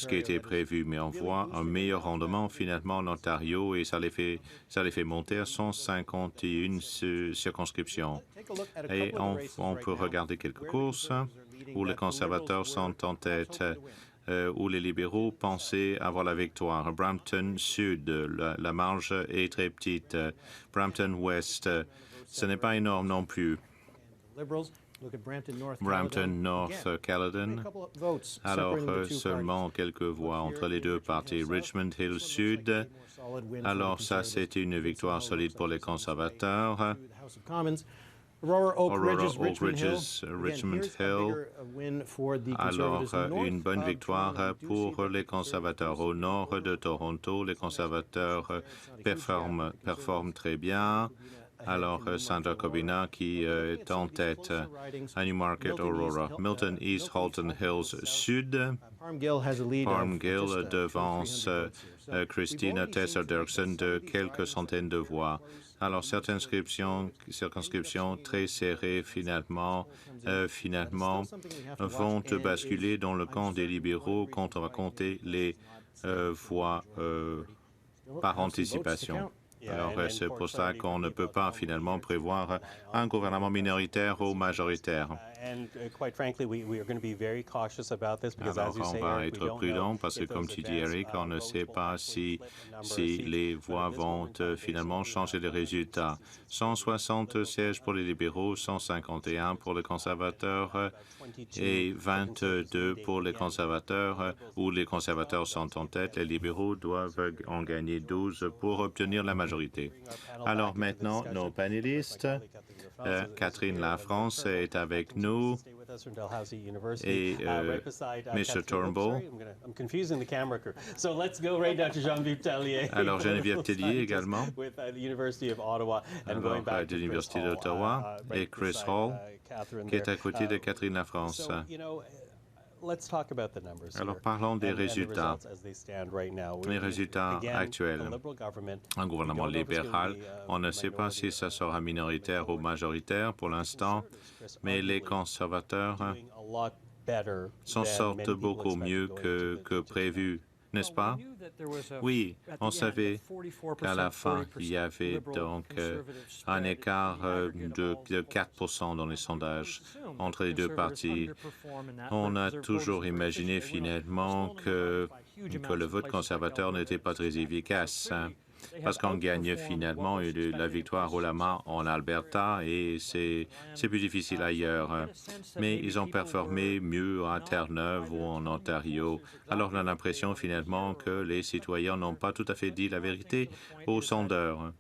qui a été prévu. Mais on voit un meilleur rendement finalement en Ontario et ça les fait monter à 151 circonscriptions. Et on peut regarder quelques courses où les conservateurs sont en tête, où les libéraux pensaient avoir la victoire. Brampton Sud, la marge est très petite. Brampton Ouest, ce n'est pas énorme non plus. Brampton North Caledon, alors seulement quelques voix entre les deux partis. Richmond Hill Sud, alors ça c'était une victoire solide pour les conservateurs. Aurora Oak Ridges, Richmond Hill, alors une bonne victoire pour les conservateurs. Au nord de Toronto, les conservateurs performent très bien. Alors, Sandra Kobina qui est en tête à Newmarket, Aurora. Milton East, Halton Hills Sud. Palmgill devance Christina Tesser-Dirksen de quelques centaines de voix. Alors, certaines circonscriptions très serrées, finalement, vont basculer dans le camp des libéraux quand on va compter les voix par anticipation. Alors, c'est pour ça qu'on ne peut pas finalement prévoir un gouvernement minoritaire ou majoritaire. Alors, on va être prudent parce que, comme tu dis, Eric, on ne sait pas si les voix vont finalement changer les résultats. 160 sièges pour les libéraux, 151 pour les conservateurs et 22 pour les conservateurs, où les conservateurs sont en tête. Les libéraux doivent en gagner 12 pour obtenir la majorité. Alors maintenant, nos panélistes. Catherine Lafrance est avec nous. Et M. Turnbull. Alors Geneviève Tellier également. Alors de l'Université d'Ottawa et Chris Hall, qui est à côté de Catherine Lafrance. Alors parlons des résultats. Les résultats actuels. Un gouvernement libéral, on ne sait pas si ça sera minoritaire ou majoritaire pour l'instant, mais les conservateurs s'en sortent beaucoup mieux que prévu. N'est-ce pas? Oui, on savait qu'à la fin, il y avait donc un écart de 4 % dans les sondages entre les deux partis. On a toujours imaginé finalement que le vote conservateur n'était pas très efficace. Parce qu'on gagne finalement la victoire haut la main en Alberta et c'est plus difficile ailleurs. Mais ils ont performé mieux à Terre-Neuve ou en Ontario. Alors on a l'impression finalement que les citoyens n'ont pas tout à fait dit la vérité aux sondeurs.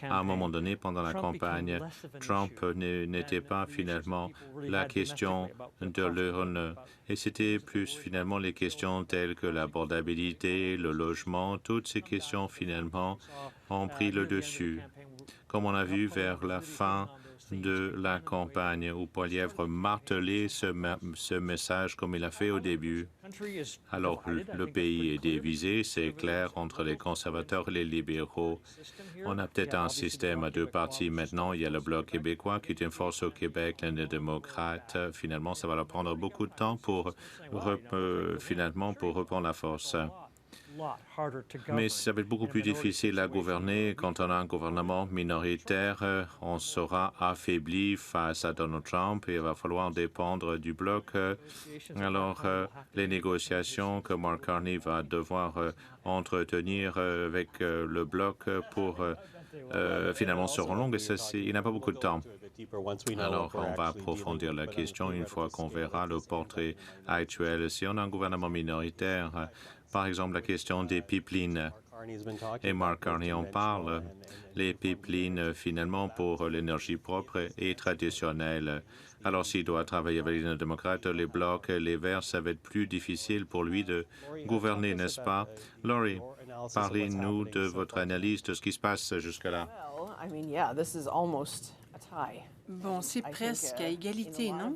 À un moment donné, pendant la campagne, Trump n'était pas finalement la question de l'urne, et c'était plus finalement les questions telles que l'abordabilité, le logement, toutes ces questions finalement ont pris le dessus. Comme on a vu vers la fin de la campagne, où Poilievre martelait ce message comme il a fait au début. Alors, le pays est divisé, c'est clair, entre les conservateurs et les libéraux. On a peut-être un système à deux partis maintenant. Il y a le Bloc québécois qui est une force au Québec, les démocrates. Finalement, ça va leur prendre beaucoup de temps pour reprendre la force. Mais ça va être beaucoup plus difficile à gouverner quand on a un gouvernement minoritaire. On sera affaibli face à Donald Trump et il va falloir dépendre du Bloc. Alors, les négociations que Mark Carney va devoir entretenir avec le Bloc pour finalement seront longues et il n'a pas beaucoup de temps. Alors, on va approfondir la question une fois qu'on verra le portrait actuel. Si on a un gouvernement minoritaire, par exemple, la question des pipelines. Et Mark Carney en parle. Les pipelines, finalement, pour l'énergie propre et traditionnelle. Alors, s'il doit travailler avec les démocrates, les blocs, les Verts, ça va être plus difficile pour lui de gouverner, n'est-ce pas? Laurie, parlez-nous de votre analyse de ce qui se passe jusque-là. Bon, c'est presque à égalité, non?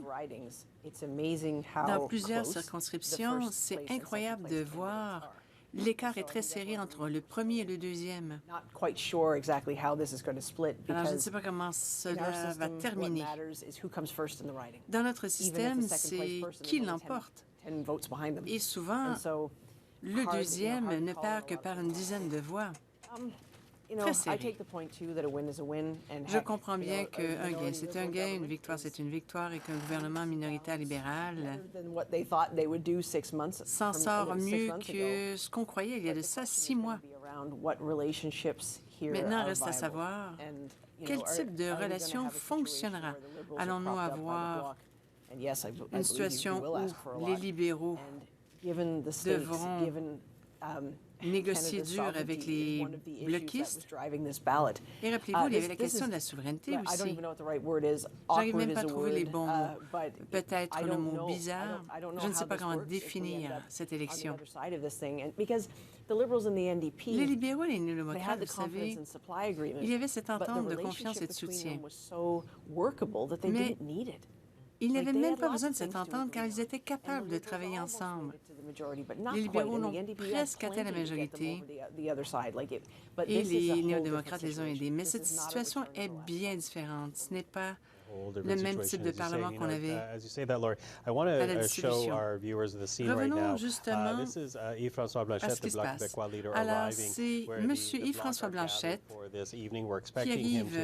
Dans plusieurs circonscriptions, c'est incroyable de voir. L'écart est très serré entre le premier et le deuxième. Alors, je ne sais pas comment cela va terminer. Dans notre système, c'est qui l'emporte. Et souvent, le deuxième ne perd que par une dizaine de voix. Très serré. Je comprends bien qu'un gain, c'est un gain, une victoire, c'est une victoire, et qu'un gouvernement minoritaire libéral s'en sort mieux que ce qu'on croyait il y a de ça 6 mois. Maintenant, reste à savoir quel type de relation fonctionnera. Allons-nous avoir une situation où les libéraux devront négocier dur avec les bloquistes. Et rappelez-vous, il y avait la question de la souveraineté aussi. J'arrive même pas à trouver les bons mots. Peut-être le mot bizarre. Je ne sais pas comment définir cette élection. Les libéraux et les néo-démocrates, vous savez, il y avait cette entente de confiance et de soutien. Mais ils n'avaient même pas besoin de cette entente car ils étaient capables de travailler ensemble. Les libéraux n'ont presque atteint la majorité et les néo-démocrates les ont aidés. Mais cette situation est bien différente. Ce n'est pas le même type de Parlement qu'on avait à la dissolution. Revenons justement à ce qui se passe. Alors, c'est M. Yves-François Blanchette qui arrive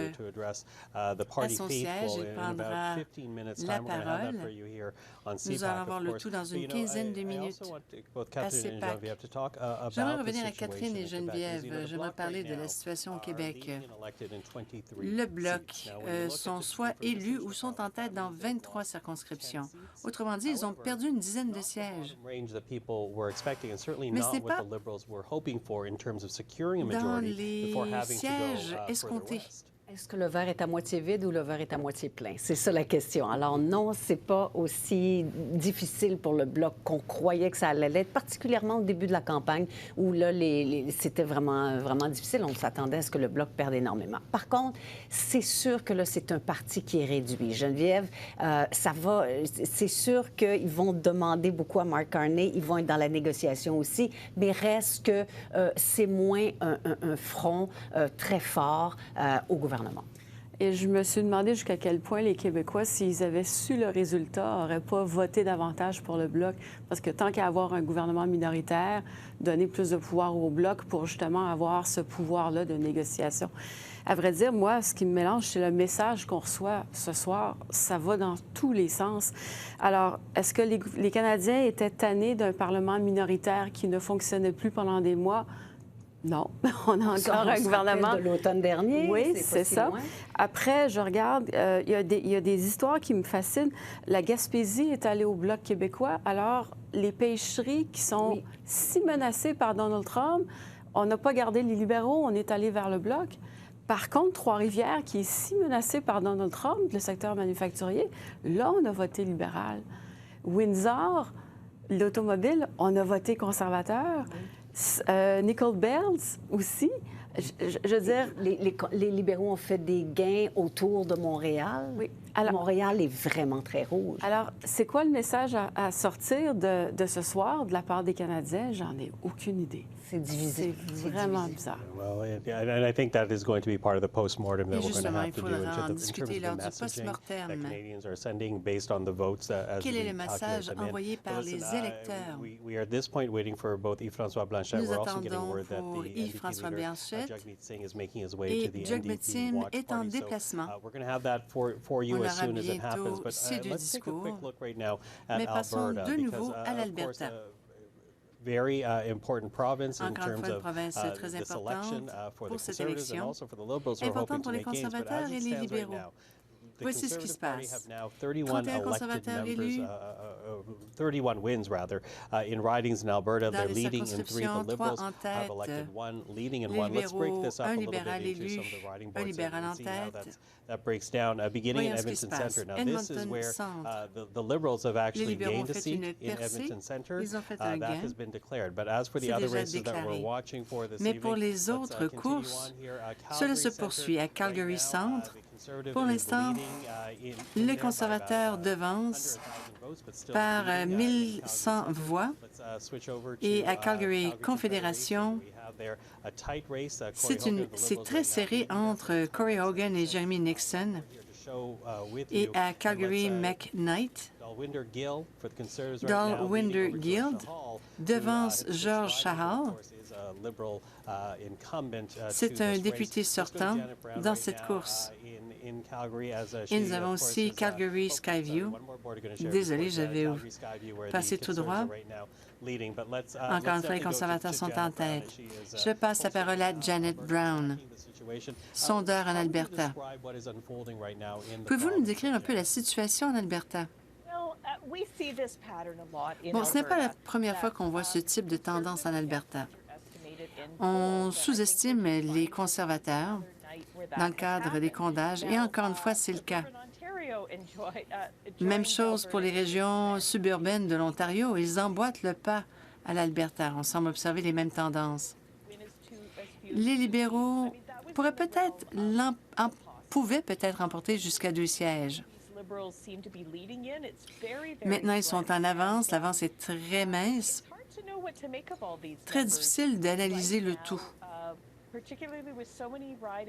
à son siège. Il prendra la parole. Nous allons avoir le tout dans une quinzaine de minutes à CEPAC. J'aimerais revenir à Catherine et Geneviève. J'aimerais parler de la situation au Québec. Le Bloc sont soit élus ou sont en tête dans 23 circonscriptions. Autrement dit, ils ont perdu une dizaine de sièges. Mais ce n'est pas dans les sièges escomptés. Est-ce que le verre est à moitié vide ou le verre est à moitié plein? C'est ça la question. Alors non, c'est pas aussi difficile pour le Bloc qu'on croyait que ça allait l'être, particulièrement au début de la campagne où là, c'était vraiment, vraiment difficile. On s'attendait à ce que le Bloc perde énormément. Par contre, c'est sûr que là, c'est un parti qui est réduit. Geneviève, c'est sûr qu'ils vont demander beaucoup à Mark Carney. Ils vont être dans la négociation aussi, mais reste que c'est moins un front très fort au gouvernement. Et je me suis demandé jusqu'à quel point les Québécois, s'ils avaient su le résultat, n'auraient pas voté davantage pour le Bloc. Parce que tant qu'à avoir un gouvernement minoritaire, donner plus de pouvoir au Bloc pour justement avoir ce pouvoir-là de négociation. À vrai dire, moi, ce qui me mélange, c'est le message qu'on reçoit ce soir. Ça va dans tous les sens. Alors, est-ce que les Canadiens étaient tannés d'un Parlement minoritaire qui ne fonctionnait plus pendant des mois? Non, on a encore un gouvernement. De l'automne dernier. Oui, c'est ça. Loin. Après, je regarde, il y a des histoires qui me fascinent. La Gaspésie est allée au Bloc québécois. Alors, les pêcheries qui sont si menacées par Donald Trump, on n'a pas gardé les libéraux, on est allé vers le Bloc. Par contre, Trois-Rivières, qui est si menacée par Donald Trump, le secteur manufacturier, là, on a voté libéral. Windsor, l'automobile, on a voté conservateur. Nickel Bells aussi. Je veux dire... Les libéraux ont fait des gains autour de Montréal. Oui. Alors, Montréal est vraiment très rouge. Alors, c'est quoi le message à sortir de ce soir de la part des Canadiens? J'en ai aucune idée. C'est divisé. C'est vraiment bizarre. Well, and I think that is going to be part of the post-mortem that we're going to have to do in terms of the messaging that Canadians are sending based on the votes as Quel est le we message calculate them envoyé in. par les Listen, électeurs? we are at this point waiting for both Yves-François Blanchet. Nous We're also getting attendons word that pour the Yves-François NDP leader, Blanchet Jagmeet Singh, is making his way to the Jagmeet NDP Singh watch est en party. déplacement. So we're going to have that for you On as aura soon as it happens. bientôt But ces deux let's take a quick discours. look right now at Mais passons Alberta de nouveau because, à of course, l'Alberta. very important province in Encore une terms fois, une of province très this election importante for the pour cette conservatives and élection, also for the liberals who are important hoping to pour les make gains. But conservateurs as et it les stands right libéraux. now, the Voici ce qui se Conservative Party passe. have now 31 31 elected conservateurs members, élus 31 wins rather, in ridings in Alberta. dans They're les leading in 3. The circonscriptions, Liberals 3 en have tête, elected 1, leading in les 1. Let's break libéraux, this up a un little bit libéral into élu, some of the riding un boards and libéral en see how tête. that breaks down, beginning in Voyons ce qui se Edmonton passe. Centre. Now, this is Edmonton where Centre. the Liberals have Les actually libéraux ont gained a fait seat une in percée, Edmonton Centre. ils ont fait un That gain. has been declared. But as for the C'est other déjà races that we're déclaré. watching for this Mais evening, pour les let's, autres continue courses, on here. cela se Calgary poursuit à Centre, Calgary right now, Centre. the Conservative Pour is l'instant, leading, in le there by conservateur about, devance 100,000 votes, but still par leading, 1100 voix. Let's, switch over Et to, à Calgary Calgary Confédération, we have there a tight race. Corey c'est Hogan, the très Liberals right serré now, entre Corey Hogan et Jeremy Nixon. show, with Et you. à And Calgary let's, McKnight, Dalwinder Gill for the Conservatives right now, Dalwinder leading over Guild George Shahal, devance who, George is Shahal. of course, is a liberal, incumbent, C'est to un this député race. Let's go to sortant Janet Brown dans right cette now, course. in Calgary, as, Et she, nous avons of course, aussi is, Calgary Skyview. one more board we're gonna share Désolé, before, j'avais Calgary Skyview, where the passé tout droit. Conservatives are right now leading. But let's, Encore une fois, les conservateurs sont en tête. Je passe la parole à Janet Brown, sondeur en Alberta. Pouvez-vous nous décrire un peu la situation en Alberta? Bon, ce n'est pas la première fois qu'on voit ce type de tendance en Alberta. On sous-estime les conservateurs dans le cadre des sondages, et encore une fois, c'est le cas. Même chose pour les régions suburbaines de l'Ontario. Ils emboîtent le pas à l'Alberta. On semble observer les mêmes tendances. Les libéraux pouvaient peut-être remporter jusqu'à 2 sièges. Maintenant, ils sont en avance. L'avance est très mince. Très difficile d'analyser le tout.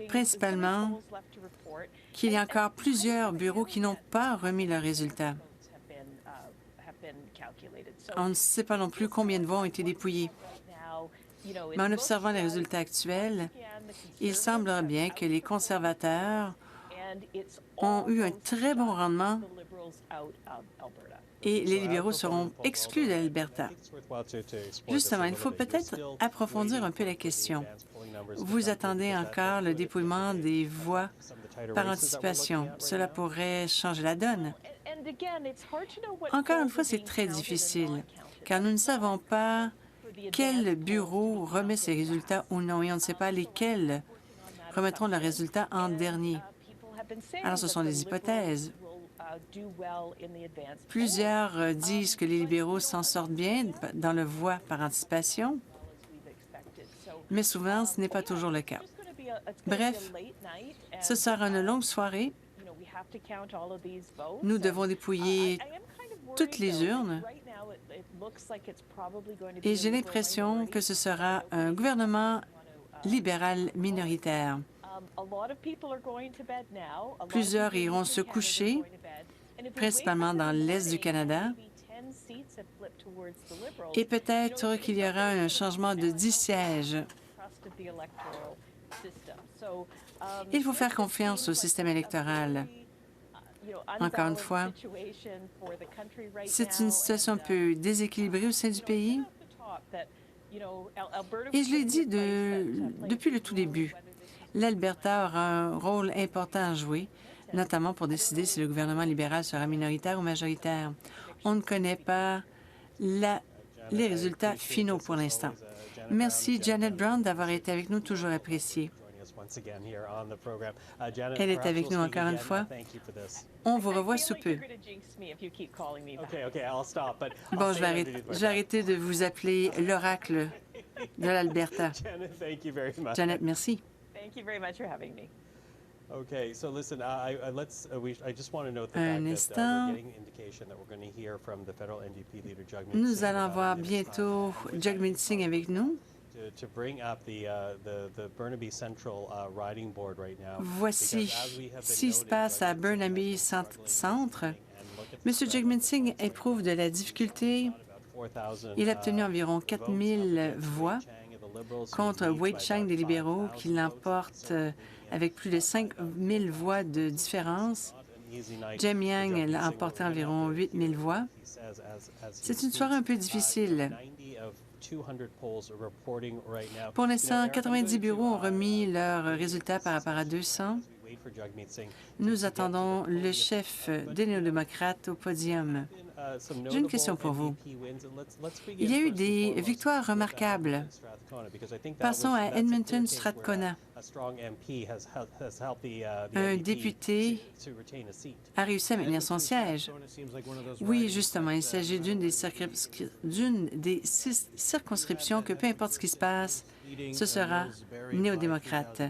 Principalement qu'il y a encore plusieurs bureaux qui n'ont pas remis leurs résultats. On ne sait pas non plus combien de voix ont été dépouillées. Mais en observant les résultats actuels, il semblerait bien que les conservateurs ont eu un très bon rendement et les libéraux seront exclus de l'Alberta. Justement, il faut peut-être approfondir un peu la question. Vous attendez encore le dépouillement des voix par anticipation. Cela pourrait changer la donne. Encore une fois, c'est très difficile, car nous ne savons pas quel bureau remet ses résultats ou non, et on ne sait pas lesquels remettront leurs résultats en dernier. Alors, ce sont des hypothèses. Plusieurs disent que les libéraux s'en sortent bien dans le voie par anticipation, mais souvent, ce n'est pas toujours le cas. Bref, ce sera une longue soirée. Nous devons dépouiller toutes les urnes et j'ai l'impression que ce sera un gouvernement libéral minoritaire. Plusieurs iront se coucher, principalement dans l'Est du Canada, et peut-être qu'il y aura un changement de 10 sièges. Il faut faire confiance au système électoral. Encore une fois, c'est une situation un peu déséquilibrée au sein du pays. Et je l'ai dit depuis le tout début, l'Alberta aura un rôle important à jouer, notamment pour décider si le gouvernement libéral sera minoritaire ou majoritaire. On ne connaît pas les résultats finaux pour l'instant. Merci, Janet Brown, d'avoir été avec nous, toujours appréciée. Elle est avec nous encore une fois. On vous revoit sous peu. Bon, je vais arrêter de vous appeler l'oracle de l'Alberta. Janet, merci. Un instant. Nous allons voir bientôt Jagmeet Singh avec nous. Voici ce qui se passe à Burnaby Centre. M. Jagmeet Singh éprouve de la difficulté. Il a obtenu environ 4 000 voix contre Wade Chang des libéraux, qui l'emporte avec plus de 5 000 voix de différence. Jem Yang l'a emporté environ 8 000 voix. C'est une soirée un peu difficile. Pour l'instant, 90 bureaux ont remis leurs résultats par rapport à 200. Nous attendons le chef des néo-démocrates au podium. J'ai une question pour vous. Il y a eu des victoires remarquables. Passons à Edmonton-Strathcona. Un député a réussi à maintenir son siège. Oui, justement, il s'agit d'une des 6 circonscriptions que, peu importe ce qui se passe, ce sera néo-démocrate.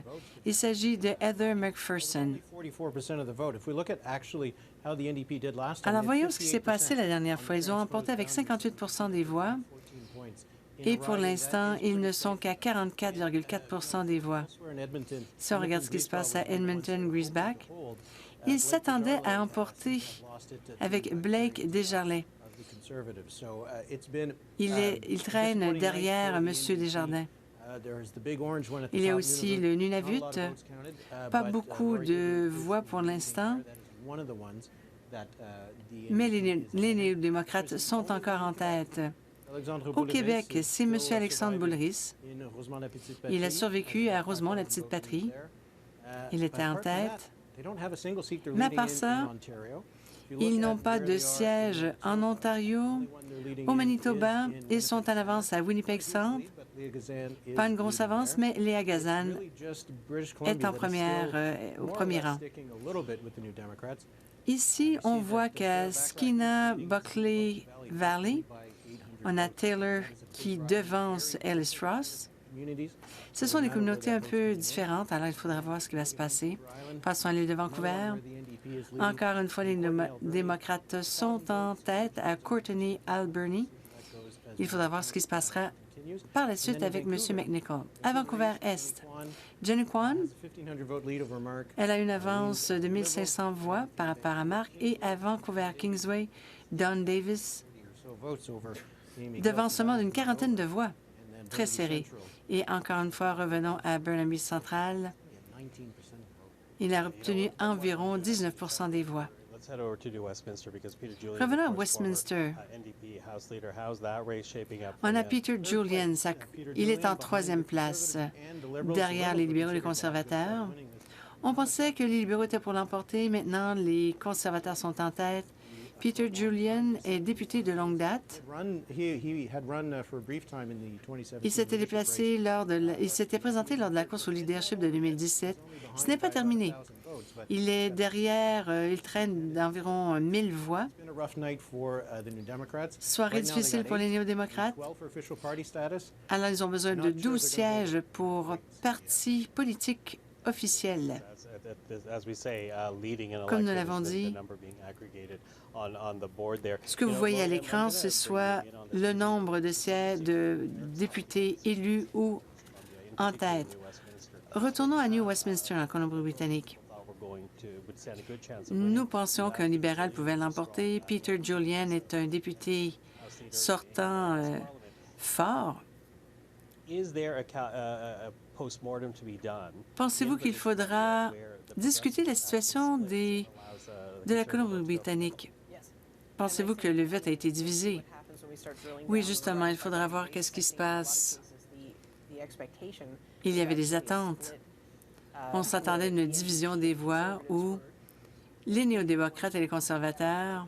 Il s'agit de Heather McPherson. Alors, voyons ce qui s'est passé la dernière fois. Ils ont emporté avec 58 des voix. Et pour l'instant, ils ne sont qu'à 44,4 des voix. Si on regarde ce qui se passe à Edmonton-Griesbach, ils s'attendaient à emporter avec Blake Desjardins. Il traîne derrière M. Desjardins. Il y a aussi le Nunavut. Pas beaucoup de voix pour l'instant, mais les néo-démocrates sont encore en tête. Au Québec, c'est M. Alexandre Boulris. Il a survécu à Rosemont, la petite patrie. Il était en tête. Mais à part ça, ils n'ont pas de siège en Ontario. Au Manitoba, ils sont en avance à Winnipeg Centre. Pas une grosse avance, mais Léa Gazan est au premier rang. Ici, on voit qu'à Skeena-Buckley Valley, on a Taylor qui devance Ellis Ross. Ce sont des communautés un peu différentes, alors il faudra voir ce qui va se passer. Passons à l'île de Vancouver. Encore une fois, les démocrates sont en tête à Courtenay-Alberni. Il faudra voir ce qui se passera par la suite avec M. McNichol. À Vancouver-Est, Jenny Kwan, elle a une avance de 1 500 voix par rapport à Mark. Et à Vancouver-Kingsway, Don Davis, devancement d'une quarantaine de voix, très serré. Et encore une fois, revenons à Burnaby Central. Il a obtenu environ 19 des voix. Revenons à Westminster. On a Peter Julian. Il est en 3e place, derrière les libéraux et les conservateurs. On pensait que les libéraux étaient pour l'emporter. Maintenant, les conservateurs sont en tête. Peter Julian est député de longue date. Il s'était déplacé il s'était présenté lors de la course au leadership de 2017. Ce n'est pas terminé. Il est derrière, il traîne d'environ 1000 voix. Soirée difficile pour les néo-démocrates. Alors, ils ont besoin de 12 sièges pour parti politique officiel. Comme nous l'avons dit, ce que vous voyez à l'écran, c'est soit le nombre de sièges de députés élus ou en tête. Retournons à New Westminster, en Colombie-Britannique. Nous pensions qu'un libéral pouvait l'emporter. Peter Julian est un député sortant fort. Pensez-vous qu'il faudra discuter la situation de la Colombie-Britannique? Pensez-vous que le vote a été divisé? Oui, justement, il faudra voir qu'est-ce qui se passe. Il y avait des attentes. On s'attendait à une division des voix où les néo-démocrates et les conservateurs,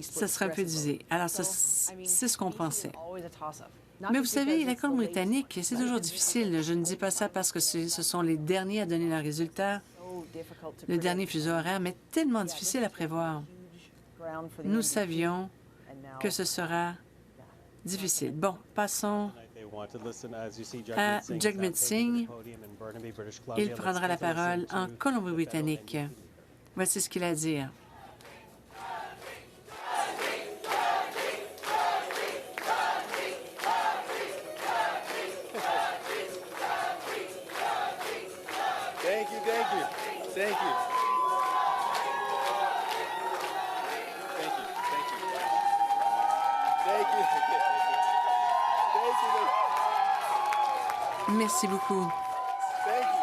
ça serait un peu divisé. Alors, c'est ce qu'on pensait. Mais vous savez, la Colombie-Britannique, c'est toujours difficile. Je ne dis pas ça parce que ce sont les derniers à donner leurs résultats, le dernier fuseau horaire, mais tellement difficile à prévoir. Nous savions que ce sera difficile. Bon, passons à Jagmeet Singh. Il prendra la parole en Colombie-Britannique. Voici ce qu'il a à dire. Thank you. Merci beaucoup. Thank you.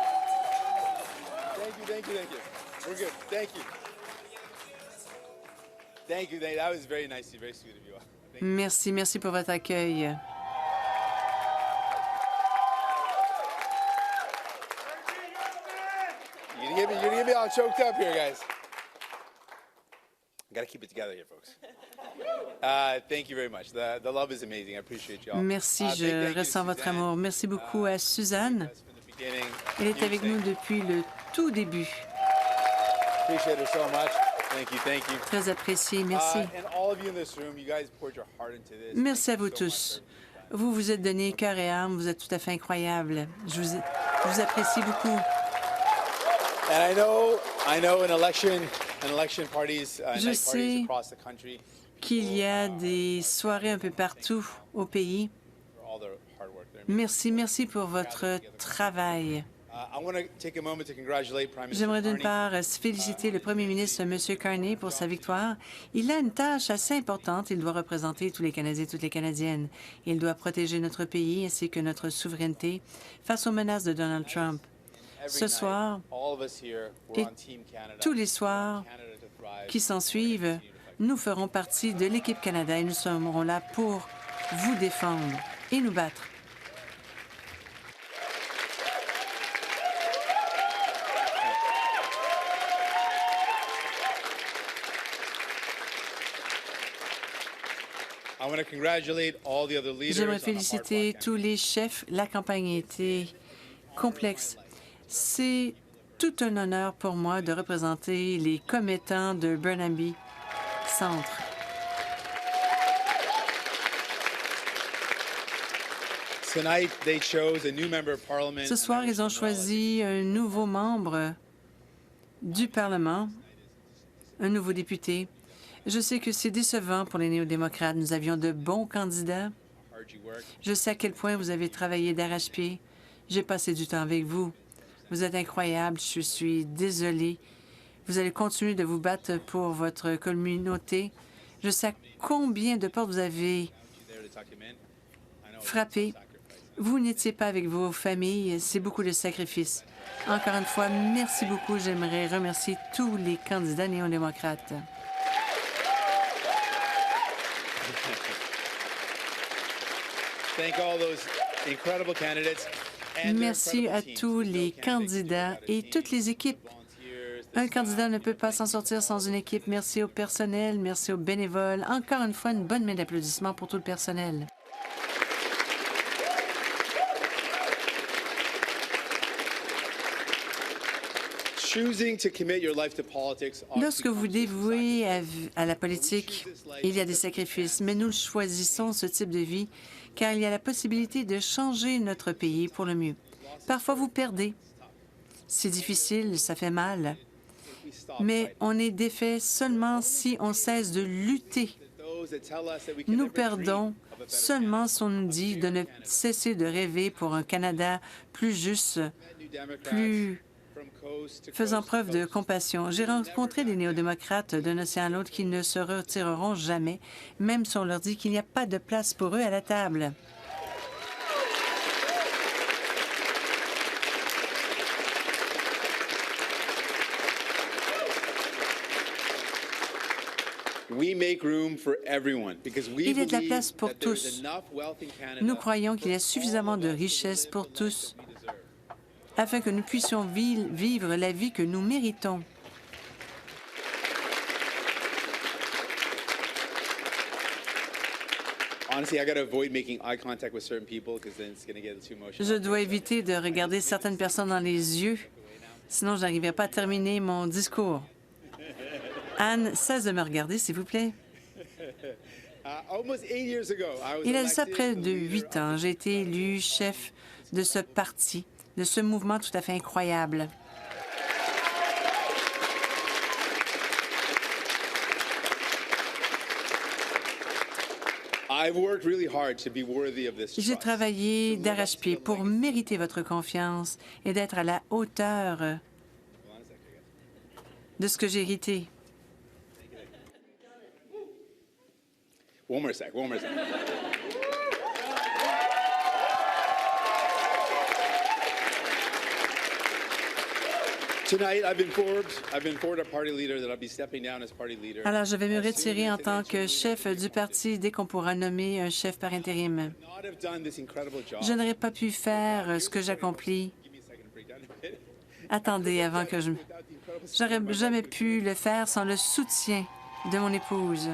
We're good. Thank you. That was very nice, very sweet of you. Merci pour votre accueil. You're gonna get me all choked up here, guys. I gotta keep it together here, folks. Thank you very much. The love is amazing. I appreciate y'all. Merci, je ressens votre amour. Merci beaucoup à Suzanne. Elle est avec nous depuis le tout début. Appreciate her so much. Thank you. Très apprécié, merci. And all of you in this room, you guys poured your heart into this. Merci à vous tous. Vous vous êtes donné cœur et âme, vous êtes tout à fait incroyables. Je vous apprécie beaucoup. And I know in election parties, je sais across the country, qu'il y a des soirées un peu partout au pays. Merci pour votre travail. J'aimerais d'une part féliciter le premier ministre, M. Carney, pour sa victoire. Il a une tâche assez importante. Il doit représenter tous les Canadiens et toutes les Canadiennes. Il doit protéger notre pays ainsi que notre souveraineté face aux menaces de Donald Trump. Ce soir et tous les soirs qui s'ensuivent, nous ferons partie de l'équipe Canada et nous serons là pour vous défendre et nous battre. J'aimerais féliciter tous les chefs. La campagne a été complexe. C'est tout un honneur pour moi de représenter les commettants de Burnaby Centre. Ce soir, ils ont choisi un nouveau membre du Parlement, un nouveau député. Je sais que c'est décevant pour les néo-démocrates. Nous avions de bons candidats. Je sais à quel point vous avez travaillé d'arrache-pied. J'ai passé du temps avec vous. Vous êtes incroyable. Je suis désolée. Vous allez continuer de vous battre pour votre communauté. Je sais à combien de portes vous avez frappé. Vous n'étiez pas avec vos familles. C'est beaucoup de sacrifices. Encore une fois, merci beaucoup. J'aimerais remercier tous les candidats néo-démocrates. Merci à tous les candidats et toutes les équipes Un candidat ne peut pas s'en sortir sans une équipe. Merci au personnel, merci aux bénévoles. Encore une fois, une bonne main d'applaudissements pour tout le personnel. Lorsque vous dévouez à la politique, il y a des sacrifices, mais nous choisissons ce type de vie car il y a la possibilité de changer notre pays pour le mieux. Parfois, vous perdez. C'est difficile, ça fait mal. Mais on est défait seulement si on cesse de lutter. Nous perdons seulement si on nous dit de ne cesser de rêver pour un Canada plus juste, plus faisant preuve de compassion. J'ai rencontré des néo-démocrates d'un océan à l'autre qui ne se retireront jamais, même si on leur dit qu'il n'y a pas de place pour eux à la table. Il y a de la place pour tous. Nous croyons qu'il y a suffisamment de richesses pour tous afin que nous puissions vivre la vie que nous méritons. Je dois éviter de regarder certaines personnes dans les yeux, sinon je n'arriverai pas à terminer mon discours. Anne, cesse de me regarder, s'il vous plaît. Il y a ça près de 8 ans. J'ai été élu chef de ce parti, de ce mouvement tout à fait incroyable. J'ai travaillé d'arrache-pied pour mériter votre confiance et d'être à la hauteur de ce que j'ai hérité. One more sec. Alors, je vais me retirer en tant que chef du parti dès qu'on pourra nommer un chef par intérim. Je n'aurais pas pu faire ce que j'accomplis. Attendez, avant que j'aurais jamais pu le faire sans le soutien de mon épouse.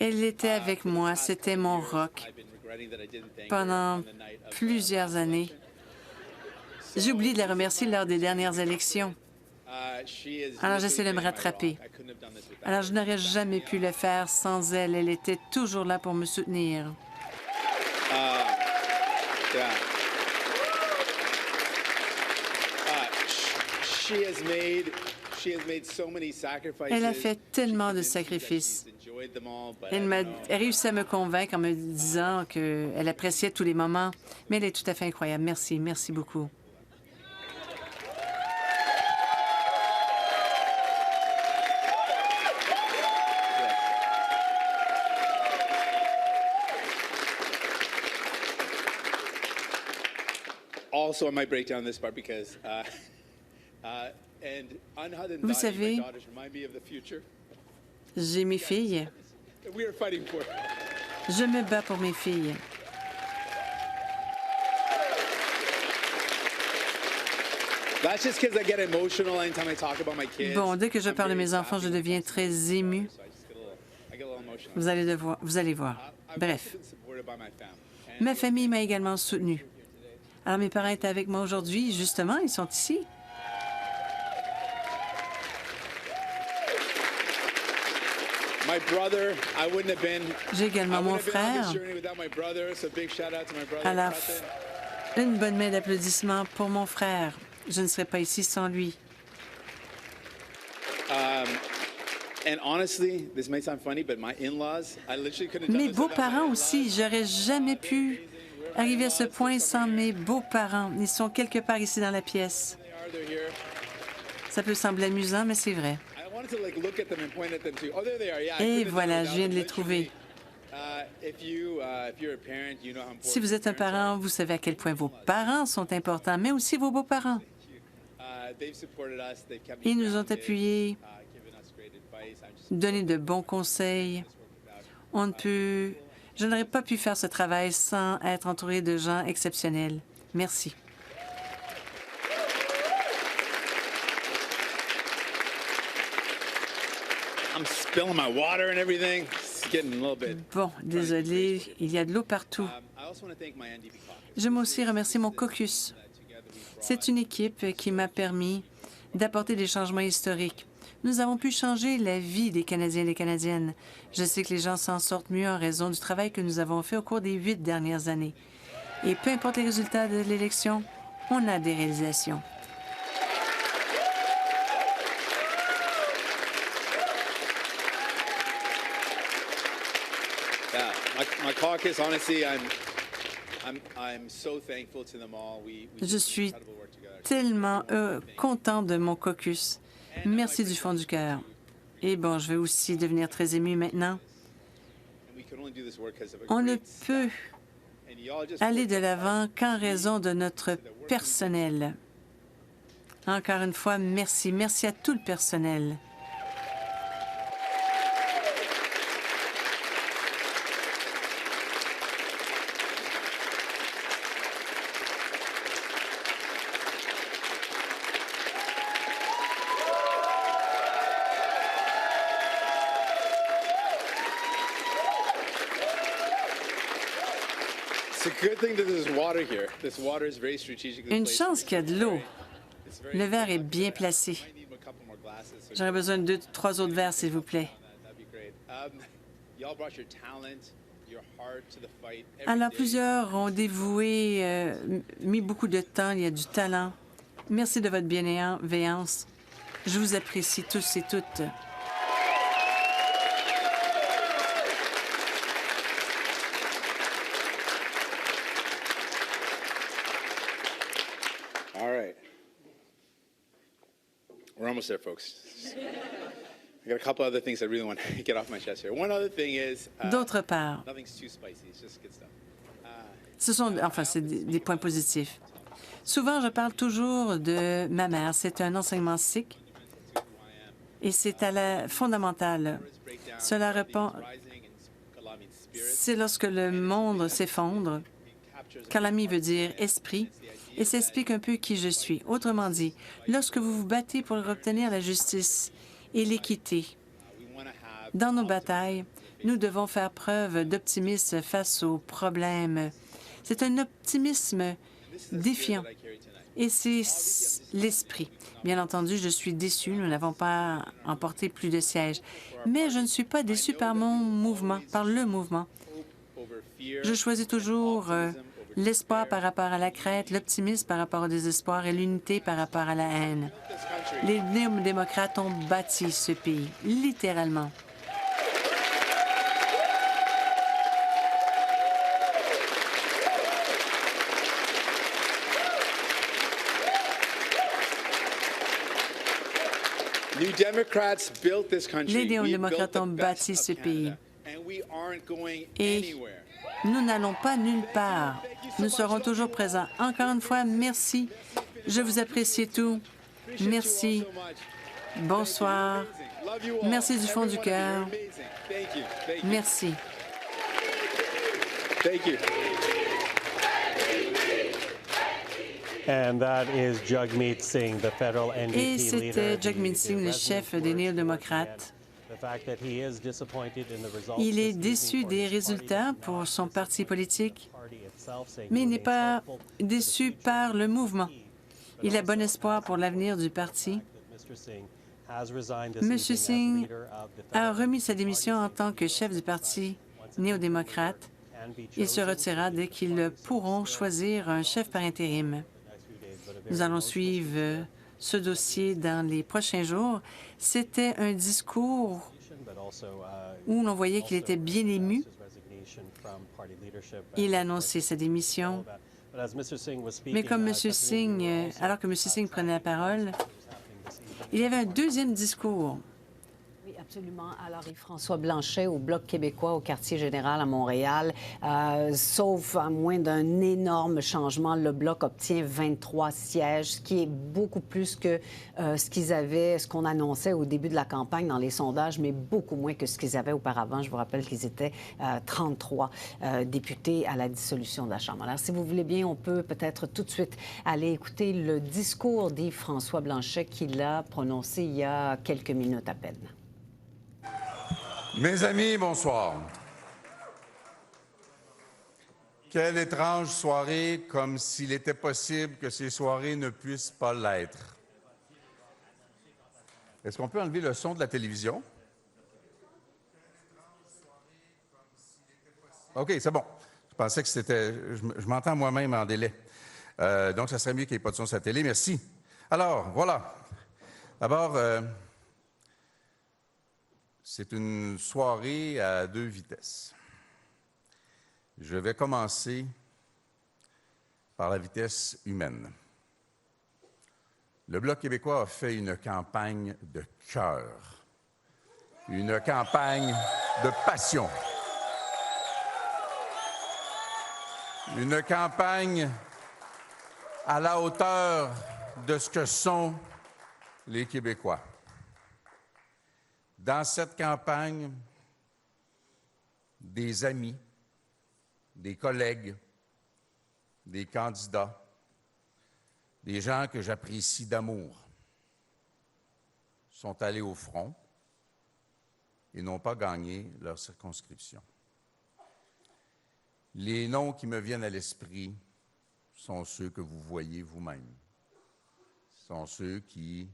Elle était avec moi, c'était mon roc pendant plusieurs années. J'ai oublié de la remercier lors des dernières élections. Alors j'essaie de me rattraper. Alors je n'aurais jamais pu le faire sans elle. Elle était toujours là pour me soutenir. Elle a fait tellement de sacrifices. Elle a réussi à me convaincre en me disant qu'elle appréciait tous les moments, mais elle est tout à fait incroyable. Merci, merci beaucoup. Vous savez, j'ai mes filles. Je me bats pour mes filles. Bon, dès que je parle de mes enfants, je deviens très ému. Vous allez voir. Bref. Ma famille m'a également soutenu. Alors, mes parents étaient avec moi aujourd'hui. Justement, ils sont ici. J'ai également mon frère. Alors, une bonne main d'applaudissements pour mon frère. Je ne serais pas ici sans lui. Mes beaux-parents aussi, j'aurais jamais pu arriver à ce point sans mes beaux-parents. Ils sont quelque part ici dans la pièce. Ça peut sembler amusant, mais c'est vrai. Et voilà, je viens de les trouver. Si vous êtes un parent, vous savez à quel point vos parents sont importants, mais aussi vos beaux-parents. Ils nous ont appuyés donner de bons conseils. Je n'aurais pas pu faire ce travail sans être entouré de gens exceptionnels. Merci. Bon, désolé, il y a de l'eau partout. J'aime aussi remercier mon caucus. C'est une équipe qui m'a permis d'apporter des changements historiques. Nous avons pu changer la vie des Canadiens et des Canadiennes. Je sais que les gens s'en sortent mieux en raison du travail que nous avons fait au cours des 8 dernières années. Et peu importe les résultats de l'élection, on a des réalisations. Je suis tellement content de mon caucus. Merci du fond du cœur. Et bon, je vais aussi devenir très ému maintenant. On ne peut aller de l'avant qu'en raison de notre personnel. Encore une fois, merci. Merci à tout le personnel. Une chance qu'il y a de l'eau. Le verre est bien placé. J'aurais besoin de 2-3 autres verres, s'il vous plaît. Alors, plusieurs ont dévoué, mis beaucoup de temps. Il y a du talent. Merci de votre bienveillance. Je vous apprécie tous et toutes. We're almost there, folks. I got a couple other things I really want to get off my chest here. One other thing is, D'autre part, nothing's too spicy. It's just good stuff. c'est des points positifs. Souvent, je parle toujours de ma mère. C'est un enseignement sikh et c'est à la fondamentale. Cela répond. C'est lorsque le monde s'effondre. Kalami veut dire esprit. Et ça explique un peu qui je suis. Autrement dit, lorsque vous vous battez pour obtenir la justice et l'équité, dans nos batailles, nous devons faire preuve d'optimisme face aux problèmes. C'est un optimisme défiant. Et c'est l'esprit. Bien entendu, je suis déçue. Nous n'avons pas emporté plus de sièges. Mais je ne suis pas déçue par mon mouvement, par le mouvement. Je choisis toujours l'espoir par rapport à la crête, l'optimisme par rapport au désespoir et l'unité par rapport à la haine. Les néo-démocrates ont bâti ce pays, littéralement. Les néo-démocrates ont bâti ce pays. Et nous n'allons pas nulle part. Nous serons toujours présents. Encore une fois, merci. Je vous apprécie tout. Merci. Bonsoir. Merci du fond du cœur. Merci. Et c'était Jagmeet Singh, le chef des néo-démocrates. Il est déçu des résultats pour son parti politique, mais il n'est pas déçu par le mouvement. Il a bon espoir pour l'avenir du parti. M. Singh a remis sa démission en tant que chef du parti néo-démocrate. Il se retirera dès qu'ils pourront choisir un chef par intérim. Nous allons suivre ce dossier dans les prochains jours. C'était un discours où l'on voyait qu'il était bien ému. Il a annoncé sa démission. Mais comme M. Singh, alors que M. Singh prenait la parole, il y avait un deuxième discours. Oui, Absolument. Alors, Yves-François Blanchet au Bloc québécois au quartier général à Montréal. Sauf à moins d'un énorme changement, le Bloc obtient 23 sièges, ce qui est beaucoup plus que ce qu'on annonçait au début de la campagne dans les sondages, mais beaucoup moins que ce qu'ils avaient auparavant. Je vous rappelle qu'ils étaient 33 députés à la dissolution de la Chambre. Alors, si vous voulez bien, on peut peut-être tout de suite aller écouter le discours d'Yves-François Blanchet qu'il a prononcé il y a quelques minutes à peine. Mes amis, bonsoir. Quelle étrange soirée, comme s'il était possible que ces soirées ne puissent pas l'être. Est-ce qu'on peut enlever le son de la télévision? OK, c'est bon. Je pensais que c'était... Je m'entends moi-même en délai. Donc, ça serait mieux qu'il n'y ait pas de son sur la télé. Merci. Alors, voilà. D'abord, c'est une soirée à deux vitesses. Je vais commencer par la vitesse humaine. Le Bloc québécois a fait une campagne de cœur, une campagne de passion, une campagne à la hauteur de ce que sont les Québécois. Dans cette campagne, des amis, des collègues, des candidats, des gens que j'apprécie d'amour, sont allés au front et n'ont pas gagné leur circonscription. Les noms qui me viennent à l'esprit sont ceux que vous voyez vous-même. Sont ceux qui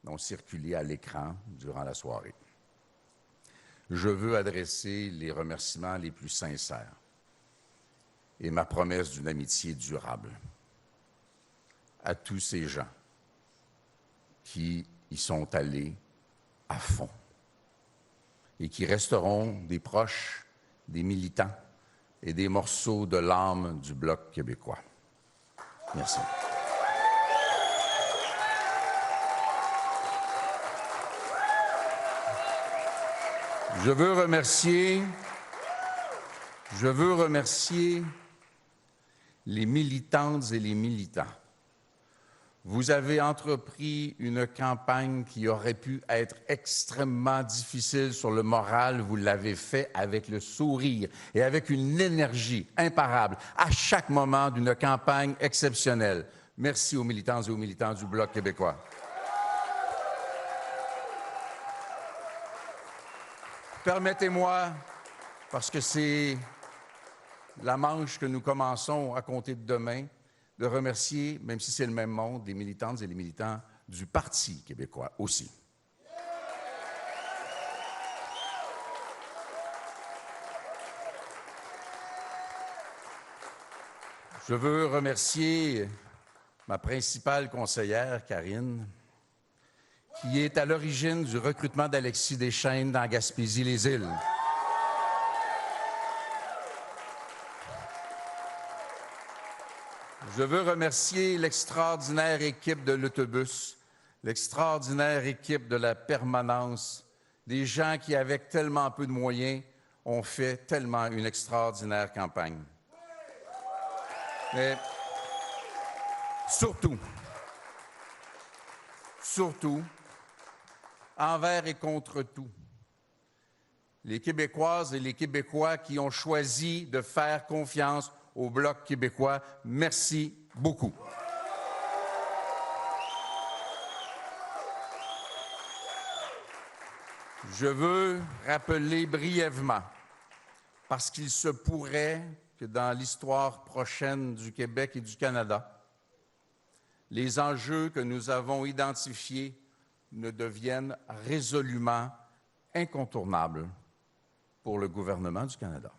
ont circulé à l'écran durant la soirée. Je veux adresser les remerciements les plus sincères et ma promesse d'une amitié durable à tous ces gens qui y sont allés à fond et qui resteront des proches, des militants et des morceaux de l'âme du Bloc québécois. Merci. Je veux remercier les militantes et les militants. Vous avez entrepris une campagne qui aurait pu être extrêmement difficile sur le moral. Vous l'avez fait avec le sourire et avec une énergie imparable à chaque moment d'une campagne exceptionnelle. Merci aux militantes et aux militants du Bloc québécois. Permettez-moi, parce que c'est la manche que nous commençons à compter de demain, de remercier, même si c'est le même monde, les militantes et les militants du Parti québécois aussi. Je veux remercier ma principale conseillère, Karine, qui est à l'origine du recrutement d'Alexis Deschênes dans Gaspésie-les-Îles. Je veux remercier l'extraordinaire équipe de l'autobus, l'extraordinaire équipe de la permanence, des gens qui, avec tellement peu de moyens, ont fait tellement une extraordinaire campagne. Mais surtout, envers et contre tout, les Québécoises et les Québécois qui ont choisi de faire confiance au Bloc québécois, merci beaucoup. Je veux rappeler brièvement, parce qu'il se pourrait que dans l'histoire prochaine du Québec et du Canada, les enjeux que nous avons identifiés ne deviennent résolument incontournables pour le gouvernement du Canada.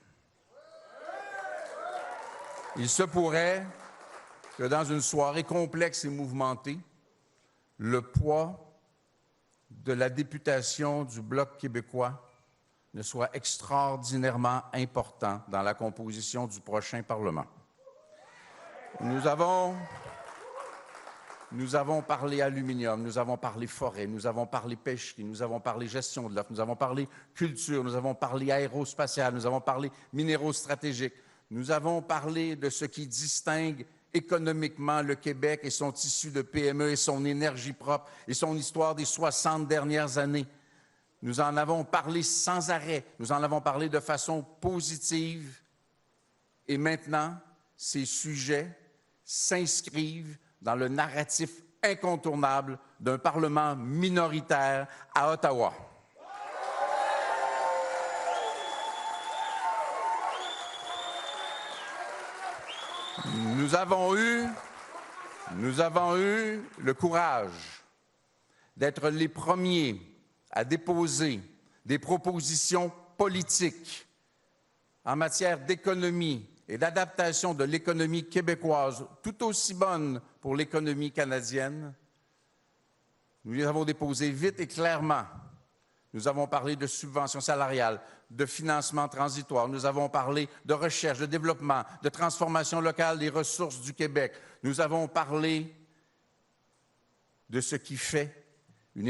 Il se pourrait que dans une soirée complexe et mouvementée, le poids de la députation du Bloc québécois ne soit extraordinairement important dans la composition du prochain Parlement. Nous avons Nous avons parlé aluminium, nous avons parlé forêt, nous avons parlé pêcherie, nous avons parlé gestion de l'offre, nous avons parlé culture, nous avons parlé aérospatial, nous avons parlé minéraux stratégiques, nous avons parlé de ce qui distingue économiquement le Québec et son tissu de PME et son énergie propre et son histoire des 60 dernières années. Nous en avons parlé sans arrêt, nous en avons parlé de façon positive et maintenant, ces sujets s'inscrivent dans le narratif incontournable d'un Parlement minoritaire à Ottawa. Nous avons eu le courage d'être les premiers à déposer des propositions politiques en matière d'économie et d'adaptation de l'économie québécoise, tout aussi bonne pour l'économie canadienne. Nous les avons déposées vite et clairement. Nous avons parlé de subventions salariales, de financement transitoire. Nous avons parlé de recherche, de développement, de transformation locale des ressources du Québec. Nous avons parlé de ce qui fait une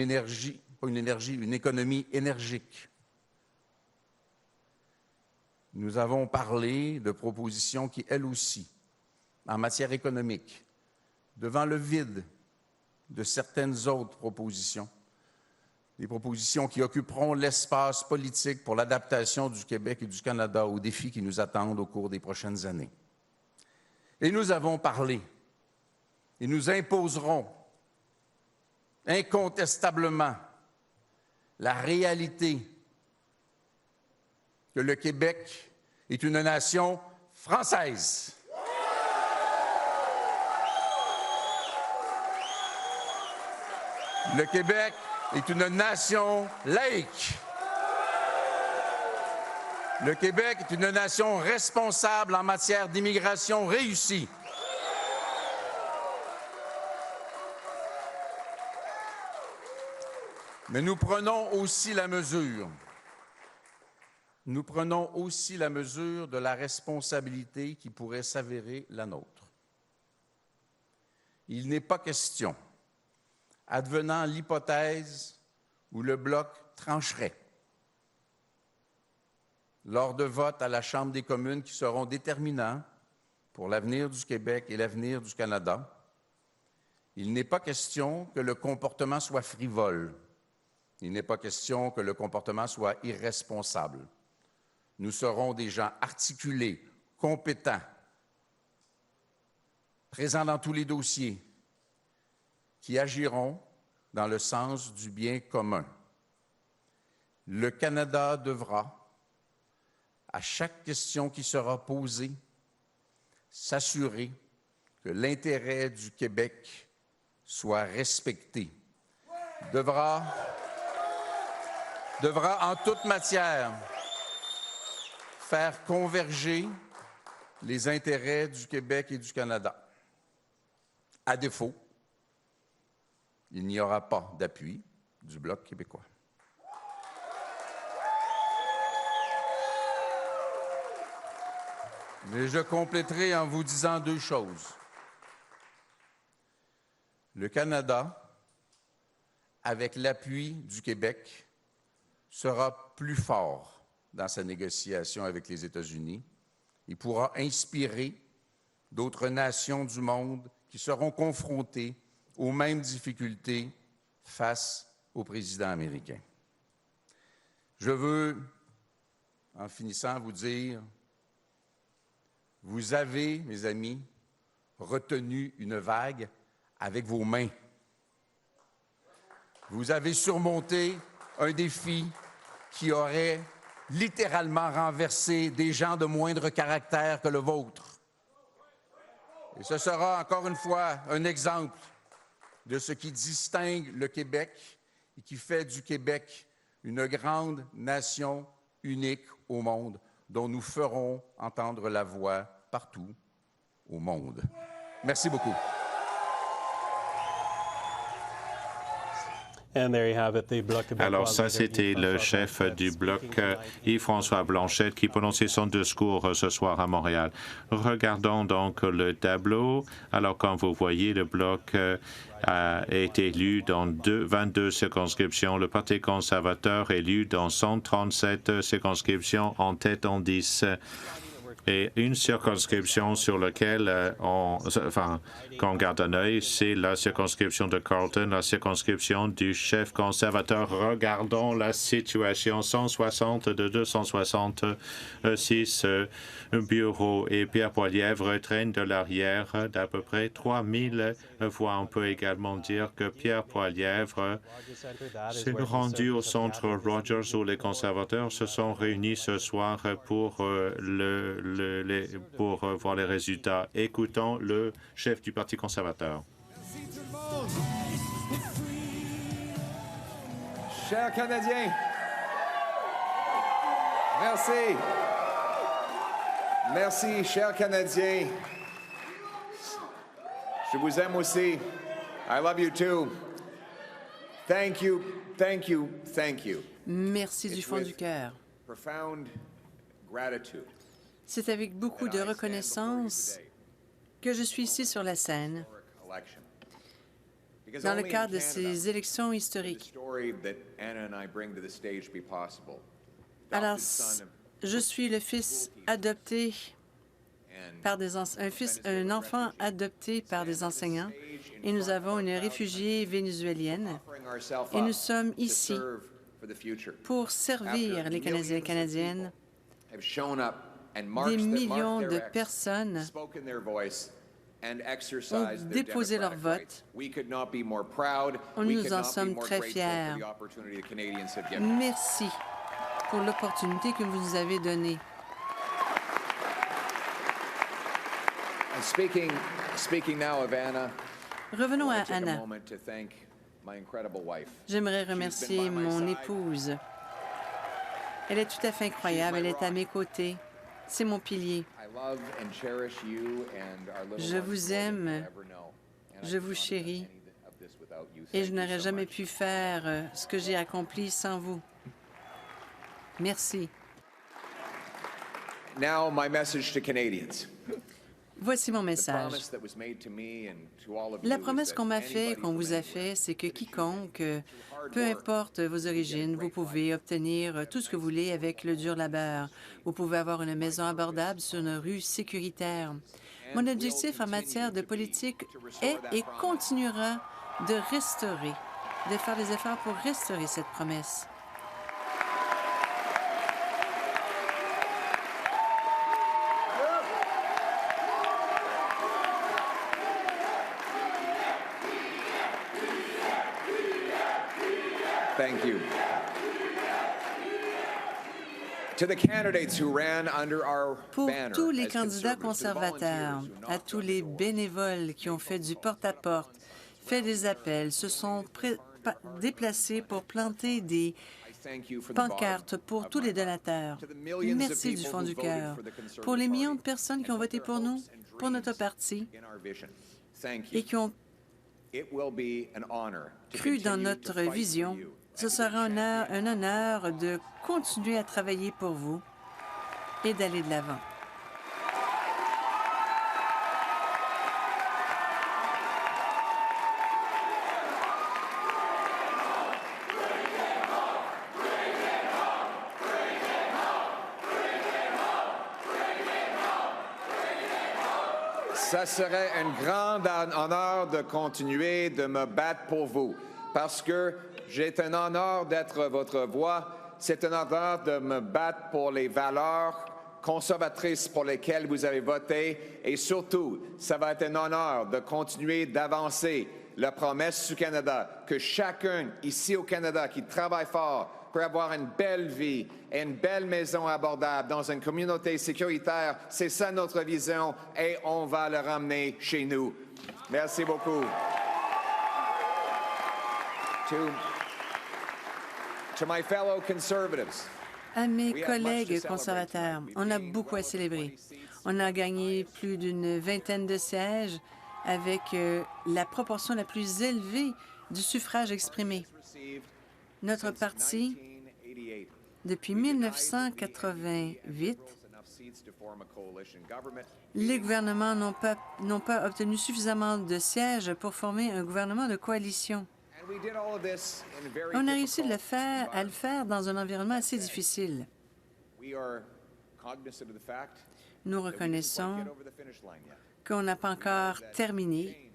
économie énergique. Nous avons parlé de propositions qui, elles aussi, en matière économique, devant le vide de certaines autres propositions, des propositions qui occuperont l'espace politique pour l'adaptation du Québec et du Canada aux défis qui nous attendent au cours des prochaines années. Et nous avons parlé, et nous imposerons incontestablement la réalité que le Québec est une nation française. Le Québec est une nation laïque. Le Québec est une nation responsable en matière d'immigration réussie. Mais nous prenons aussi la mesure. Nous prenons aussi la mesure de la responsabilité qui pourrait s'avérer la nôtre. Il n'est pas question, advenant l'hypothèse où le Bloc trancherait lors de votes à la Chambre des communes qui seront déterminants pour l'avenir du Québec et l'avenir du Canada, il n'est pas question que le comportement soit frivole. Il n'est pas question que le comportement soit irresponsable. Nous serons des gens articulés, compétents, présents dans tous les dossiers, qui agiront dans le sens du bien commun. Le Canada devra, à chaque question qui sera posée, s'assurer que l'intérêt du Québec soit respecté. Devra en toute matière faire converger les intérêts du Québec et du Canada. À défaut, il n'y aura pas d'appui du Bloc québécois. Mais je compléterai en vous disant deux choses. Le Canada, avec l'appui du Québec, sera plus fort dans sa négociation avec les États-Unis. Il pourra inspirer d'autres nations du monde qui seront confrontées aux mêmes difficultés face au président américain. Je veux, en finissant, vous dire, vous avez, mes amis, retenu une vague avec vos mains. Vous avez surmonté un défi qui aurait littéralement renversé des gens de moindre caractère que le vôtre. Et ce sera encore une fois un exemple de ce qui distingue le Québec et qui fait du Québec une grande nation unique au monde, dont nous ferons entendre la voix partout au monde. Merci beaucoup. Alors ça, c'était le chef du Bloc, Yves-François Blanchet, qui prononçait son discours ce soir à Montréal. Regardons donc le tableau. Alors, comme vous voyez, le Bloc est élu dans 22 circonscriptions. Le Parti conservateur élu dans 137 circonscriptions, en tête en 10. Et une circonscription sur laquelle qu'on garde un œil, c'est la circonscription de Carleton, la circonscription du chef conservateur. Regardons la situation. 160 de 266 bureaux. Et Pierre Poilievre traîne de l'arrière d'à peu près 3000 voix. On peut également dire que Pierre Poilievre s'est rendu au centre Rogers où les conservateurs se sont réunis ce soir pour voir les résultats. Écoutons le chef du Parti conservateur. Chers Canadiens, merci. Merci, chers Canadiens. Je vous aime aussi. I love you too. Thank you, thank you, thank you. Merci du fond du cœur. Profound gratitude. C'est avec beaucoup de reconnaissance que je suis ici sur la scène dans le cadre de ces élections historiques. Alors, je suis le fils adopté par un enfant adopté par des enseignants, et nous avons une réfugiée vénézuélienne, et nous sommes ici pour servir les Canadiens et Canadiennes. Des millions de personnes ont déposé leur vote. Nous en sommes très fiers. Merci pour l'opportunité que vous nous avez donnée. Revenons à Anna. J'aimerais remercier mon épouse. Elle est tout à fait incroyable. Elle est à mes côtés. C'est mon pilier. Je vous aime, je vous chéris, et je n'aurais jamais pu faire ce que j'ai accompli sans vous. Merci. Now, my message to Canadians. Voici mon message. La promesse qu'on m'a faite, qu'on vous a faite, c'est que quiconque, peu importe vos origines, vous pouvez obtenir tout ce que vous voulez avec le dur labeur. Vous pouvez avoir une maison abordable sur une rue sécuritaire. Mon objectif en matière de politique est et continuera de restaurer, de faire des efforts pour restaurer cette promesse. Thank you. To the candidates who ran under our banner, tous les candidats conservateurs, à tous les bénévoles qui ont fait du porte-à-porte, fait des appels, se sont déplacés pour planter des pancartes pour tous les donateurs. Merci du fond du cœur. Pour les millions de personnes qui ont voté pour nous, pour notre parti, et qui ont cru dans notre vision, ce sera un honneur de continuer à travailler pour vous et d'aller de l'avant. Ça serait un grand honneur de continuer de me battre pour vous, parce que c'est un honneur d'être votre voix. C'est un honneur de me battre pour les valeurs conservatrices pour lesquelles vous avez voté. Et surtout, ça va être un honneur de continuer d'avancer la promesse du Canada, que chacun ici au Canada qui travaille fort pour avoir une belle vie et une belle maison abordable dans une communauté sécuritaire. C'est ça notre vision et on va le ramener chez nous. Merci beaucoup. To my fellow conservatives. À mes collègues conservateurs, on a beaucoup à célébrer. On a gagné plus d'une vingtaine de sièges avec la proportion la plus élevée du suffrage exprimé. Notre parti, depuis 1988, les gouvernements n'ont pas obtenu suffisamment de sièges pour former un gouvernement de coalition. On a réussi à le faire dans un environnement assez difficile. Nous reconnaissons qu'on n'a pas encore terminé.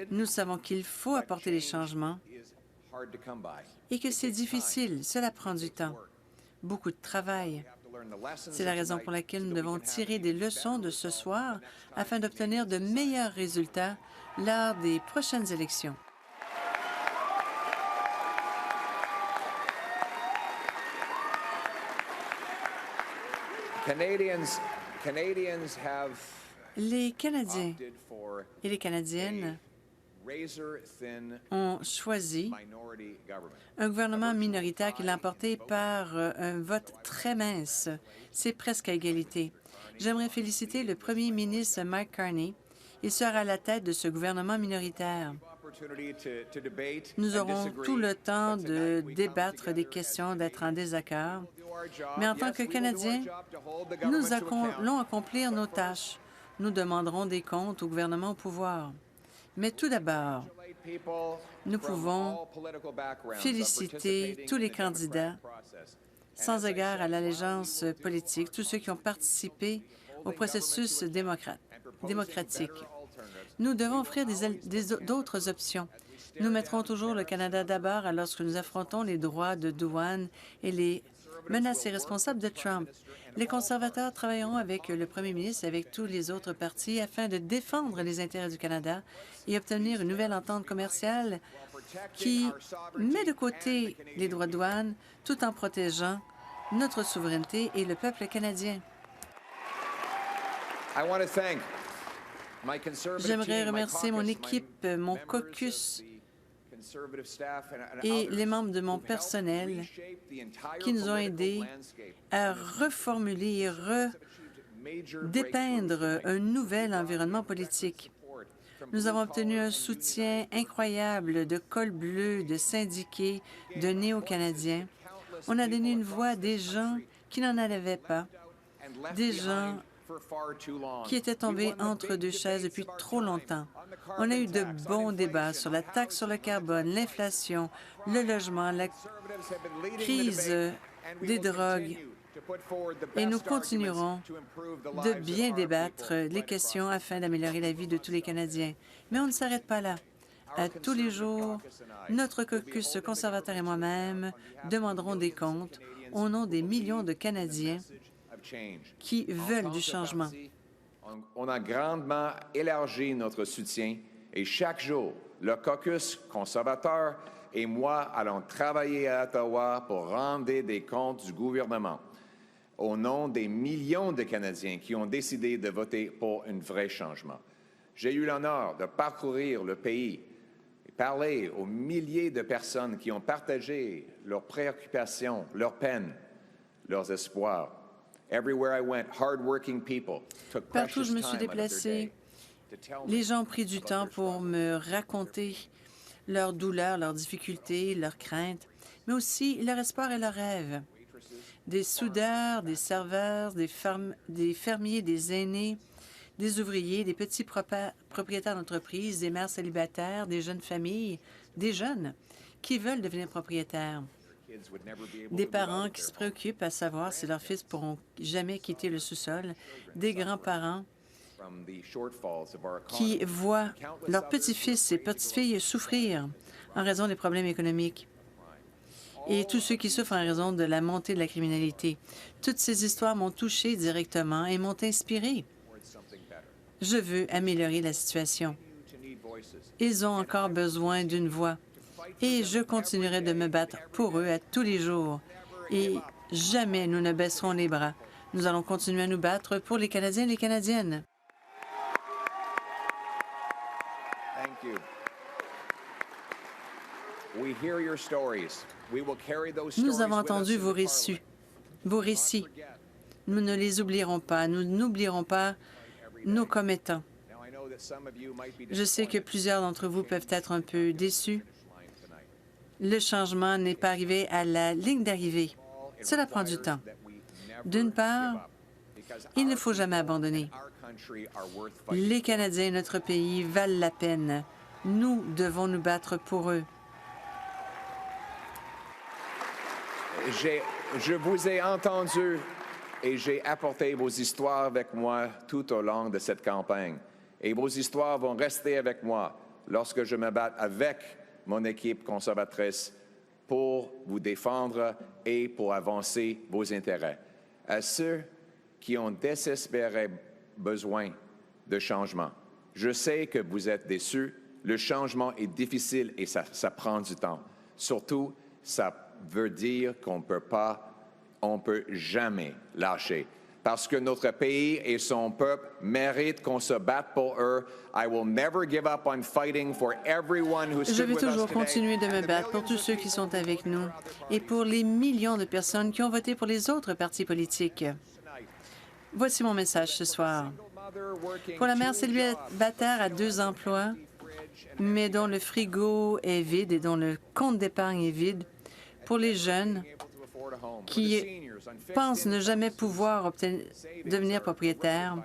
Nous savons qu'il faut apporter des changements et que c'est difficile. Cela prend du temps, beaucoup de travail. C'est la raison pour laquelle nous devons tirer des leçons de ce soir afin d'obtenir de meilleurs résultats lors des prochaines élections. Les Canadiens et les Canadiennes ont choisi un gouvernement minoritaire qui l'a emporté par un vote très mince. C'est presque à égalité. J'aimerais féliciter le premier ministre Mike Carney. Il sera à la tête de ce gouvernement minoritaire. Nous aurons tout le temps de débattre des questions, d'être en désaccord. Mais en tant que Canadiens, nous allons accomplir nos tâches. Nous demanderons des comptes au gouvernement au pouvoir. Mais tout d'abord, nous pouvons féliciter tous les candidats, sans égard à l'allégeance politique, tous ceux qui ont participé au processus démocratique. Nous devons offrir d'autres options. Nous mettrons toujours le Canada d'abord lorsque nous affrontons les droits de douane et les menaces irresponsables de Trump. Les conservateurs travailleront avec le premier ministre et avec tous les autres partis afin de défendre les intérêts du Canada et obtenir une nouvelle entente commerciale qui met de côté les droits de douane tout en protégeant notre souveraineté et le peuple canadien. J'aimerais remercier mon équipe, mon caucus et les membres de mon personnel qui nous ont aidés à reformuler et redépeindre un nouvel environnement politique. Nous avons obtenu un soutien incroyable de cols bleus, de syndiqués, de néo-canadiens. On a donné une voix à des gens qui n'en avaient pas, des gens qui étaient tombés entre deux chaises depuis trop longtemps. On a eu de bons débats sur la taxe sur le carbone, l'inflation, le logement, la crise des drogues. Et nous continuerons de bien débattre les questions afin d'améliorer la vie de tous les Canadiens. Mais on ne s'arrête pas là. À tous les jours, notre caucus conservateur et moi-même demanderons des comptes au nom des millions de Canadiens qui veulent du changement. On a grandement élargi notre soutien et chaque jour, le caucus conservateur et moi allons travailler à Ottawa pour rendre des comptes du gouvernement au nom des millions de Canadiens qui ont décidé de voter pour un vrai changement. J'ai eu l'honneur de parcourir le pays et parler aux milliers de personnes qui ont partagé leurs préoccupations, leurs peines, leurs espoirs. Partout où je me suis déplacée, les gens ont pris du temps pour me raconter leurs douleurs, leurs difficultés, leurs craintes, mais aussi leur espoir et leurs rêves. Des soudeurs, des serveurs, des fermiers, des aînés, des ouvriers, des petits propriétaires d'entreprises, des mères célibataires, des jeunes familles, des jeunes qui veulent devenir propriétaires. Des parents qui se préoccupent à savoir si leurs fils pourront jamais quitter le sous-sol, des grands-parents qui voient leurs petits-fils et petites-filles souffrir en raison des problèmes économiques, et tous ceux qui souffrent en raison de la montée de la criminalité. Toutes ces histoires m'ont touché directement et m'ont inspiré. Je veux améliorer la situation. Ils ont encore besoin d'une voix. Et je continuerai de me battre pour eux à tous les jours. Et jamais nous ne baisserons les bras. Nous allons continuer à nous battre pour les Canadiens et les Canadiennes. Nous avons entendu vos récits. Nous ne les oublierons pas. Nous n'oublierons pas nos commettants. Je sais que plusieurs d'entre vous peuvent être un peu déçus. Le changement n'est pas arrivé à la ligne d'arrivée. Cela prend du temps. D'une part, il ne faut jamais abandonner. Les Canadiens et notre pays valent la peine. Nous devons nous battre pour eux. Je vous ai entendu et j'ai apporté vos histoires avec moi tout au long de cette campagne. Et vos histoires vont rester avec moi lorsque je me bats avec mon équipe conservatrice pour vous défendre et pour avancer vos intérêts. À ceux qui ont désespéré besoin de changement, je sais que vous êtes déçus. Le changement est difficile et ça prend du temps. Surtout, ça veut dire qu'on ne peut jamais lâcher. Parce que notre pays et son peuple méritent qu'on se batte pour eux. I will never give up on fighting for everyone who stood with us today. Je vais toujours continuer de me battre pour tous ceux qui sont avec nous et pour les millions de personnes qui ont voté pour les autres partis politiques. Voici mon message ce soir. Pour la mère célibataire à 2 emplois, mais dont le frigo est vide et dont le compte d'épargne est vide, pour les jeunes qui pensent ne jamais pouvoir devenir propriétaires,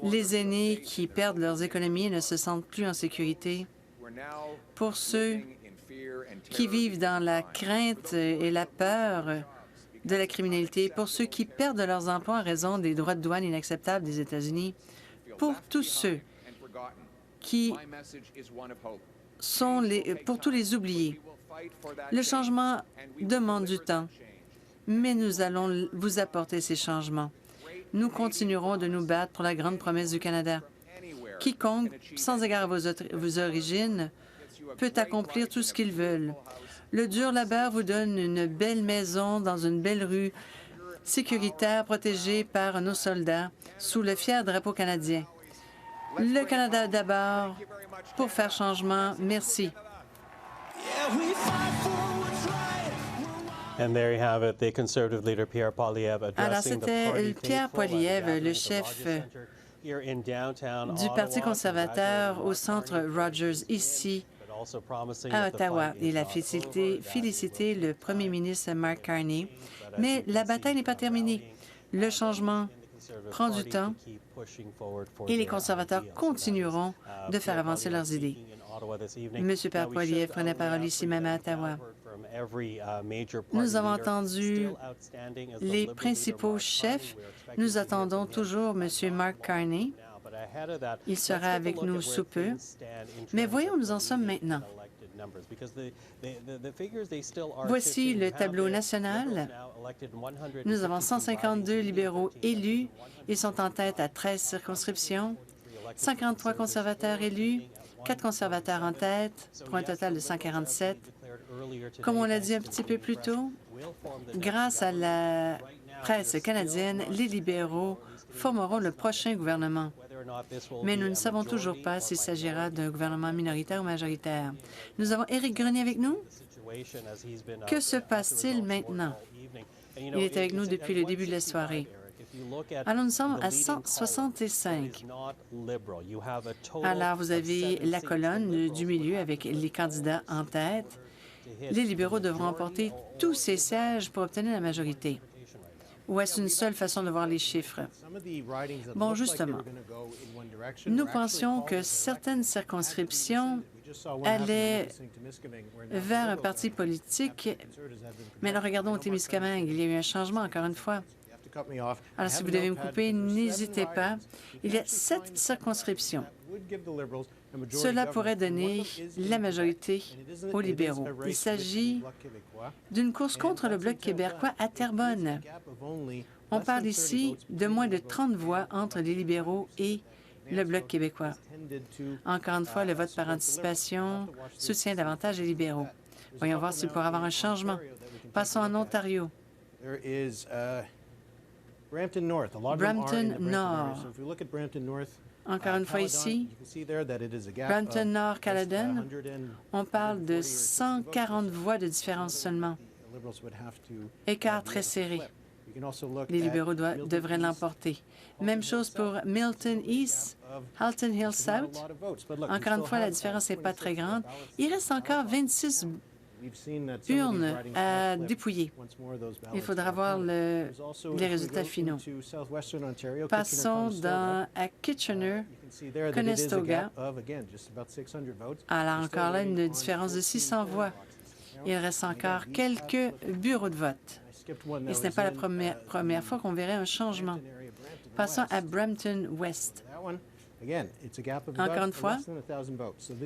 les aînés qui perdent leurs économies et ne se sentent plus en sécurité, pour ceux qui vivent dans la crainte et la peur de la criminalité, pour ceux qui perdent leurs emplois en raison des droits de douane inacceptables des États-Unis, pour tous ceux qui sont pour tous les oubliés. Le changement demande du temps, mais nous allons vous apporter ces changements. Nous continuerons de nous battre pour la grande promesse du Canada. Quiconque, sans égard à vos origines, peut accomplir tout ce qu'ils veulent. Le dur labeur vous donne une belle maison dans une belle rue, sécuritaire, protégée par nos soldats, sous le fier drapeau canadien. Le Canada d'abord, pour faire changement. Merci. Alors, c'était Pierre Poilievre, le chef du Parti conservateur au Centre Rogers, ici, à Ottawa. Il a félicité le premier ministre Mark Carney, mais la bataille n'est pas terminée. Le changement prend du temps et les conservateurs continueront de faire avancer leurs idées. Monsieur Pierre Poilievre prenait la parole ici même à Ottawa. Nous avons entendu les principaux chefs. Nous attendons toujours Monsieur Mark Carney. Il sera avec nous sous peu. Mais voyons où nous en sommes maintenant. Voici le tableau national. Nous avons 152 libéraux élus. Ils sont en tête à 13 circonscriptions, 53 conservateurs élus, 4 conservateurs en tête, pour un total de 147. Comme on l'a dit un petit peu plus tôt, grâce à la presse canadienne, les libéraux formeront le prochain gouvernement. Mais nous ne savons toujours pas s'il s'agira d'un gouvernement minoritaire ou majoritaire. Nous avons Éric Grenier avec nous. Que se passe-t-il maintenant? Il est avec nous depuis le début de la soirée. Alors, nous sommes à 165. Alors, vous avez la colonne du milieu avec les candidats en tête. Les libéraux devront emporter tous ces sièges pour obtenir la majorité. Ou est-ce une seule façon de voir les chiffres? Bon, justement, nous pensions que certaines circonscriptions allaient vers un parti politique, mais alors regardons au Témiscamingue, il y a eu un changement encore une fois. Alors, si vous devez me couper, n'hésitez pas. Il y a 7 circonscriptions. Cela pourrait donner la majorité aux libéraux. Il s'agit d'une course contre le Bloc québécois à Terrebonne. On parle ici de moins de 30 voix entre les libéraux et le Bloc québécois. Encore une fois, le vote par anticipation soutient davantage les libéraux. Voyons voir s'il pourrait y avoir un changement. Passons en Ontario. Brampton Nord. Encore une fois ici, Brampton Nord, Caledon, on parle de 140 voix de différence seulement. Écart très serré. Les libéraux devraient l'emporter. Même chose pour Milton East, Halton Hills South. Encore une fois, la différence n'est pas très grande. Il reste encore 26 urnes à dépouiller. Il faudra voir les résultats finaux. Passons à Kitchener, Conestoga. Alors, encore là, une différence de 600 voix. Il reste encore quelques bureaux de vote. Et ce n'est pas la première fois qu'on verrait un changement. Passons à Brampton West. Encore une fois,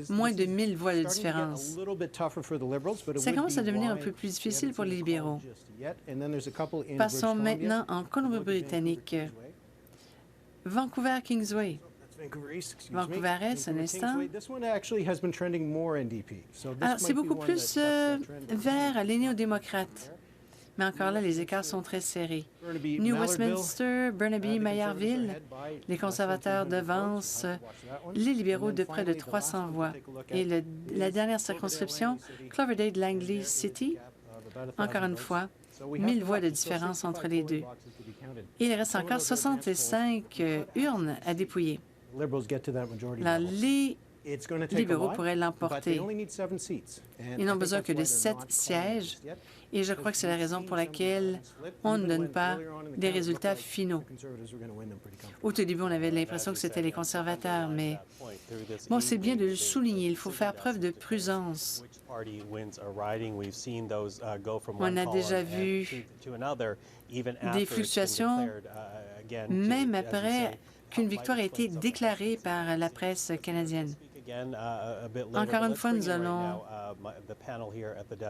moins de 1000 voix de différence. Ça commence à devenir un peu plus difficile pour les libéraux. Passons maintenant en Colombie-Britannique. Vancouver-Kingsway. Vancouver-Est, un instant. Alors, c'est beaucoup plus vers les néo-démocrates. Mais encore là, les écarts sont très serrés. New Westminster, Burnaby, Mayerville, les conservateurs devancent les libéraux de près de 300 voix. Et la dernière circonscription, Cloverdale-Langley City, encore une fois, 1000 voix de différence entre les deux. Il reste encore 65 urnes à dépouiller. Là, les libéraux pourraient l'emporter. Ils n'ont besoin que de 7 sièges, et je crois que c'est la raison pour laquelle on ne donne pas des résultats finaux. Au tout début, on avait l'impression que c'était les conservateurs, mais bon, c'est bien de le souligner. Il faut faire preuve de prudence. On a déjà vu des fluctuations, même après qu'une victoire a été déclarée par la presse canadienne. Encore une fois, nous allons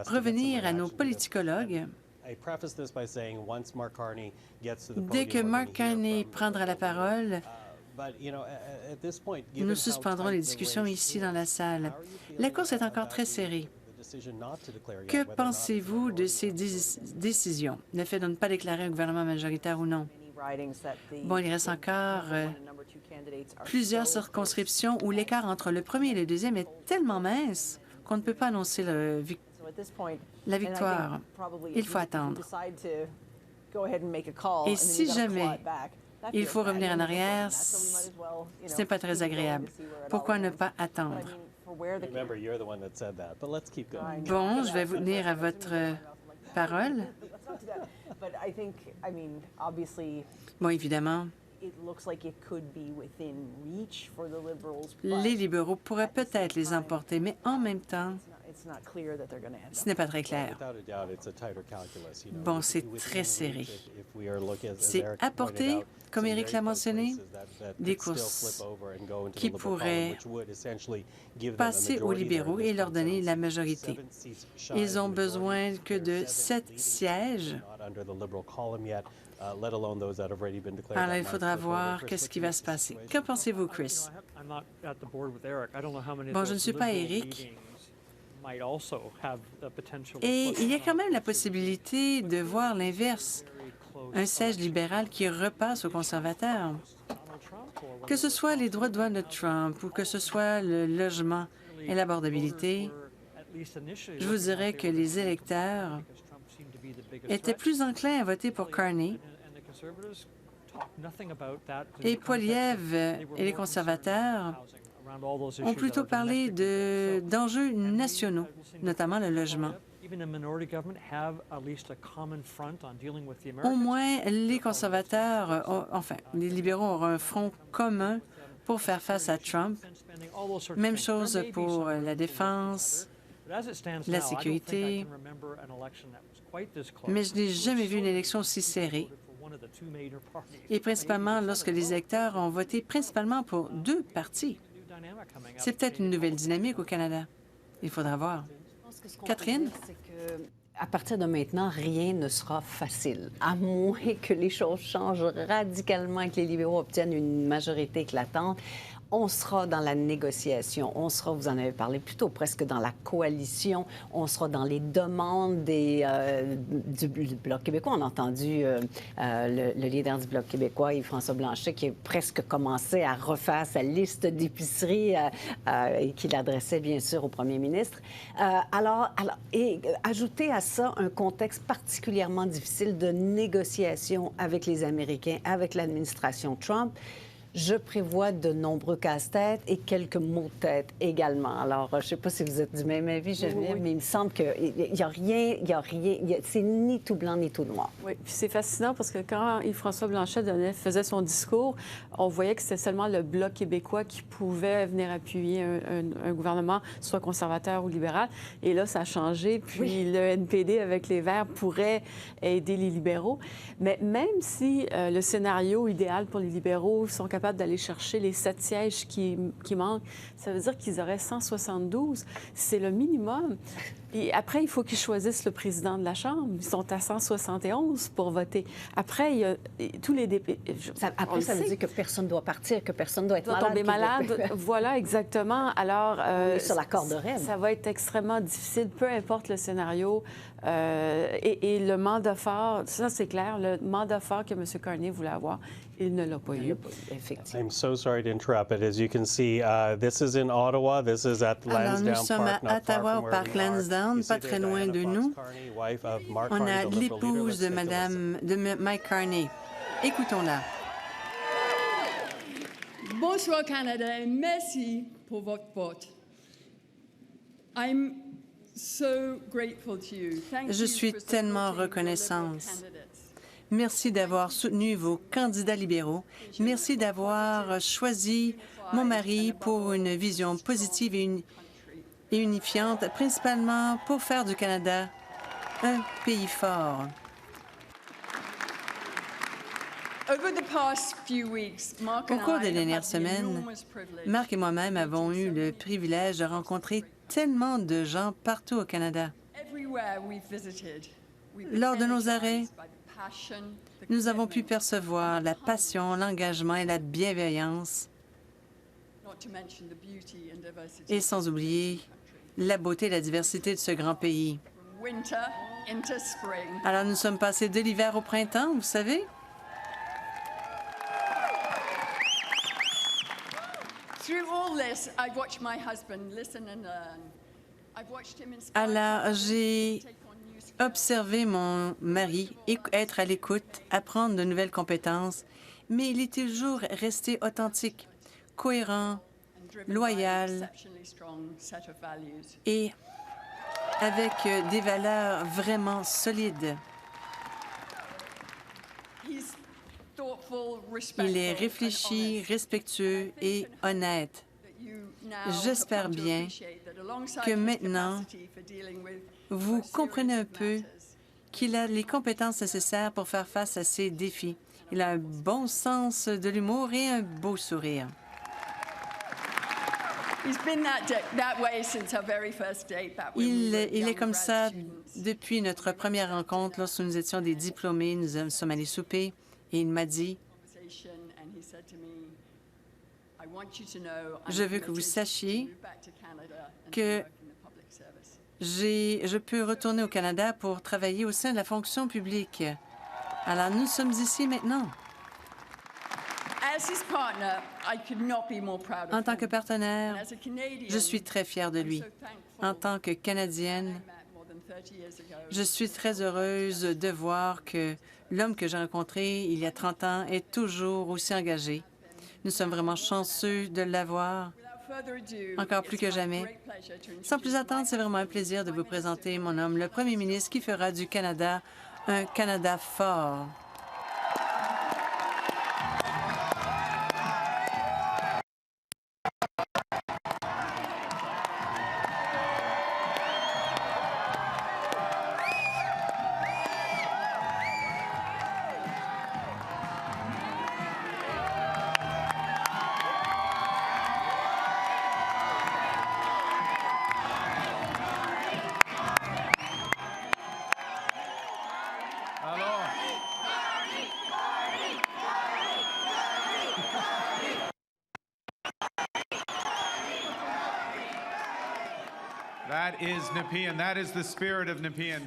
revenir à nos politicologues. Dès que Mark Carney prendra la parole, nous suspendrons les discussions ici dans la salle. La course est encore très serrée. Que pensez-vous de ces décisions, le fait de ne pas déclarer un gouvernement majoritaire ou non? Bon, il reste encore plusieurs circonscriptions où l'écart entre le premier et le deuxième est tellement mince qu'on ne peut pas annoncer la victoire. Il faut attendre. Et si jamais il faut revenir en arrière, ce n'est pas très agréable. Pourquoi ne pas attendre? Bon, je vais vous tenir à votre parole. Bon, évidemment, les libéraux pourraient peut-être les emporter, mais en même temps, ce n'est pas très clair. Bon, c'est très serré. C'est apporté, comme Éric l'a mentionné, des courses qui pourraient passer aux libéraux et leur donner la majorité. Ils ont besoin que de 7 sièges. Alors, il faudra voir qu'est-ce qui va se passer. Que pensez-vous, Chris? Bon, je ne suis pas Éric. Et il y a quand même la possibilité de voir l'inverse, un siège libéral qui repasse aux conservateurs. Que ce soit les droits de douane de Trump ou que ce soit le logement et l'abordabilité, je vous dirais que les électeurs étaient plus enclins à voter pour Carney. Et Poilievre et les conservateurs ont plutôt parlé d'enjeux nationaux, notamment le logement. Au moins, les conservateurs, les libéraux auront un front commun pour faire face à Trump. Même chose pour la défense, la sécurité. Mais je n'ai jamais vu une élection aussi serrée. Et principalement lorsque les électeurs ont voté principalement pour 2 partis. C'est peut-être une nouvelle dynamique au Canada. Il faudra voir. Catherine? À partir de maintenant, rien ne sera facile, à moins que les choses changent radicalement et que les libéraux obtiennent une majorité éclatante. On sera dans la négociation, on sera, vous en avez parlé plus tôt, presque dans la coalition, on sera dans les demandes du Bloc québécois. On a entendu le leader du Bloc québécois, Yves-François Blanchet, qui a presque commencé à refaire sa liste d'épiceries et qu'il adressait bien sûr au premier ministre. Et ajouter à ça un contexte particulièrement difficile de négociation avec les Américains, avec l'administration Trump, je prévois de nombreux casse-têtes et quelques maux de tête également. Alors, je ne sais pas si vous êtes du même avis, Geneviève, mais il me semble qu'il n'y a rien, c'est ni tout blanc ni tout noir. Oui, puis c'est fascinant parce que quand Yves-François Blanchet faisait son discours, on voyait que c'était seulement le Bloc québécois qui pouvait venir appuyer un gouvernement, soit conservateur ou libéral. Et là, ça a changé. Puis le NPD avec les Verts pourrait aider les libéraux. Mais même si le scénario idéal pour les libéraux sont capables d'aller chercher les 7 sièges qui manquent, ça veut dire qu'ils auraient 172. C'est le minimum. Et après, il faut qu'ils choisissent le président de la Chambre. Ils sont à 171 pour voter. Après, il y a tous les députés. Après, ça veut dire que personne ne doit partir, que personne ne doit être tomber malade. Voilà, exactement. Alors, sur la corde raide. Ça va être extrêmement difficile, peu importe le scénario. Et le mandat fort, ça c'est clair, le mandat fort que M. Carney voulait avoir, il ne l'a pas eu. Effectivement. I'm so sorry to interrupt, but as you can see, this is in Ottawa. This is at Alors, nous Lansdowne sommes Park, à Ottawa, au not far parc from where we are. Lansdowne, pas très loin de nous. On a l'épouse de Mike Carney. Écoutons-la. Bonsoir Canada et merci pour votre vote. I'm so grateful to you. Thank Je you suis for tellement supporting your reconnaissante. Liberal candidates. Merci d'avoir soutenu vos candidats libéraux. Merci d'avoir choisi mon mari pour une vision positive et unifiante, principalement pour faire du Canada un pays fort. Au cours des dernières semaines, Marc et moi-même avons eu le privilège de rencontrer tellement de gens partout au Canada. Lors de nos arrêts, nous avons pu percevoir la passion, l'engagement et la bienveillance, et sans oublier la beauté et la diversité de ce grand pays. Alors, nous sommes passés de l'hiver au printemps, vous savez? Alors, j'ai observé mon mari être à l'écoute, apprendre de nouvelles compétences, mais il est toujours resté authentique, cohérent, loyal et avec des valeurs vraiment solides. Il est réfléchi, respectueux et honnête. J'espère bien que maintenant, vous comprenez un peu qu'il a les compétences nécessaires pour faire face à ces défis. Il a un bon sens de l'humour et un beau sourire. Il est comme ça depuis notre première rencontre, lorsque nous étions des diplômés. Nous sommes allés souper et il m'a dit: je veux que vous sachiez que je peux retourner au Canada pour travailler au sein de la fonction publique. Alors, nous sommes ici maintenant. En tant que partenaire, je suis très fière de lui. En tant que Canadienne, je suis très heureuse de voir que l'homme que j'ai rencontré il y a 30 ans est toujours aussi engagé. Nous sommes vraiment chanceux de l'avoir, encore plus que jamais. Sans plus attendre, c'est vraiment un plaisir de vous présenter mon homme, le premier ministre qui fera du Canada un Canada fort.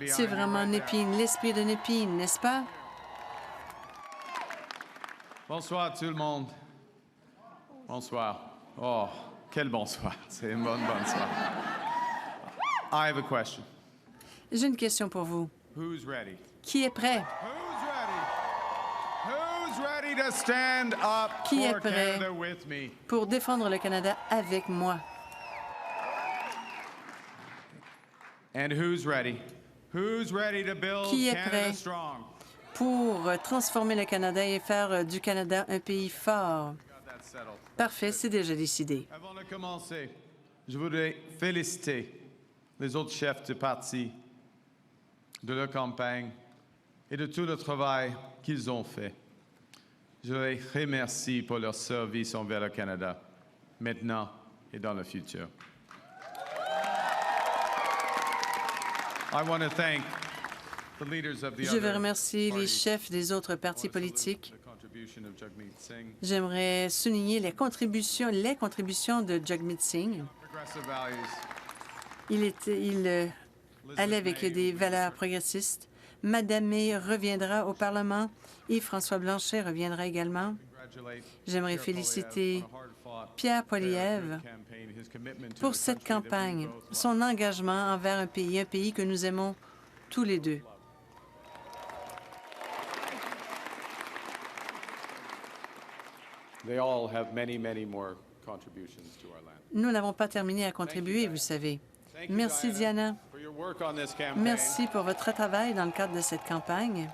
C'est vraiment Nepean, l'esprit de Nepean, n'est-ce pas? Bonsoir tout le monde. Bonsoir. Oh, quel bonsoir. C'est une bonne bonsoir. I have a question. J'ai une question pour vous. Who's ready? Qui est prêt? Who's ready to stand up Qui est for prêt Canada with me? pour défendre le Canada avec moi? And who's ready? Who's ready to build Qui est Canada prêt strong? pour transformer le Canada et faire du Canada un pays fort? Parfait, c'est déjà décidé. Avant de commencer, je voudrais féliciter les autres chefs de parti de leur campagne et de tout le travail qu'ils ont fait. Je les remercie pour leur service envers le Canada, maintenant et dans le futur. I want to thank the leaders of the Je veux other remercier les parties. chefs des autres partis politiques. The contribution of Jagmeet Singh, J'aimerais souligner les contributions de Jagmeet Singh. progressive values. Il allait avec des valeurs progressistes. Madame May reviendra au Parlement et François Blanchet reviendra également. J'aimerais féliciter Pierre Poilievre pour cette campagne, son engagement envers un pays que nous aimons tous les deux. They all have many, many more contributions to our land. Nous n'avons pas terminé à contribuer, vous savez. Merci, Diana. For your work on this campaign. Merci pour votre travail dans le cadre de cette campagne.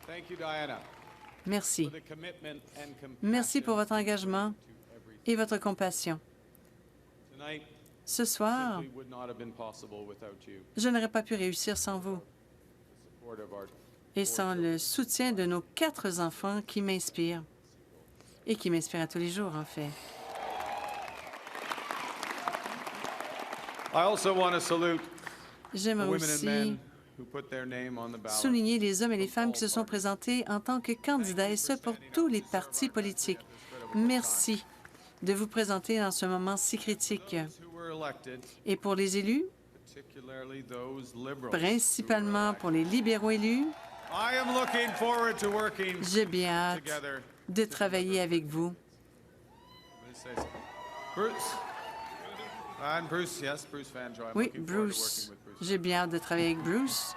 Thank you, Diana. Merci. For the commitment and compassion. Merci pour votre engagement et votre compassion. Tonight Ce soir, simply would not have been possible without you. je n'aurais pas pu réussir sans vous Support of our et sans le soutien de nos 4 enfants qui m'inspirent et qui m'inspirent à tous les jours, en fait. I also want to salute the J'aimerais women and aussi men who put their name on the ballot. souligner les hommes et les femmes qui se sont présentés en tant que candidats, et ce pour tous les partis politiques. Merci de vous présenter dans ce moment si critique. Who were elected, Et pour les élus, particularly those liberals. principalement pour les libéraux élus, I am looking forward to working j'ai bien hâte together. de travailler avec vous. Let's say so. Bruce. And Bruce, yes, Bruce Vanjoy. I'm Oui, looking forward to Bruce. working with Bruce. J'ai bien hâte de travailler avec Bruce.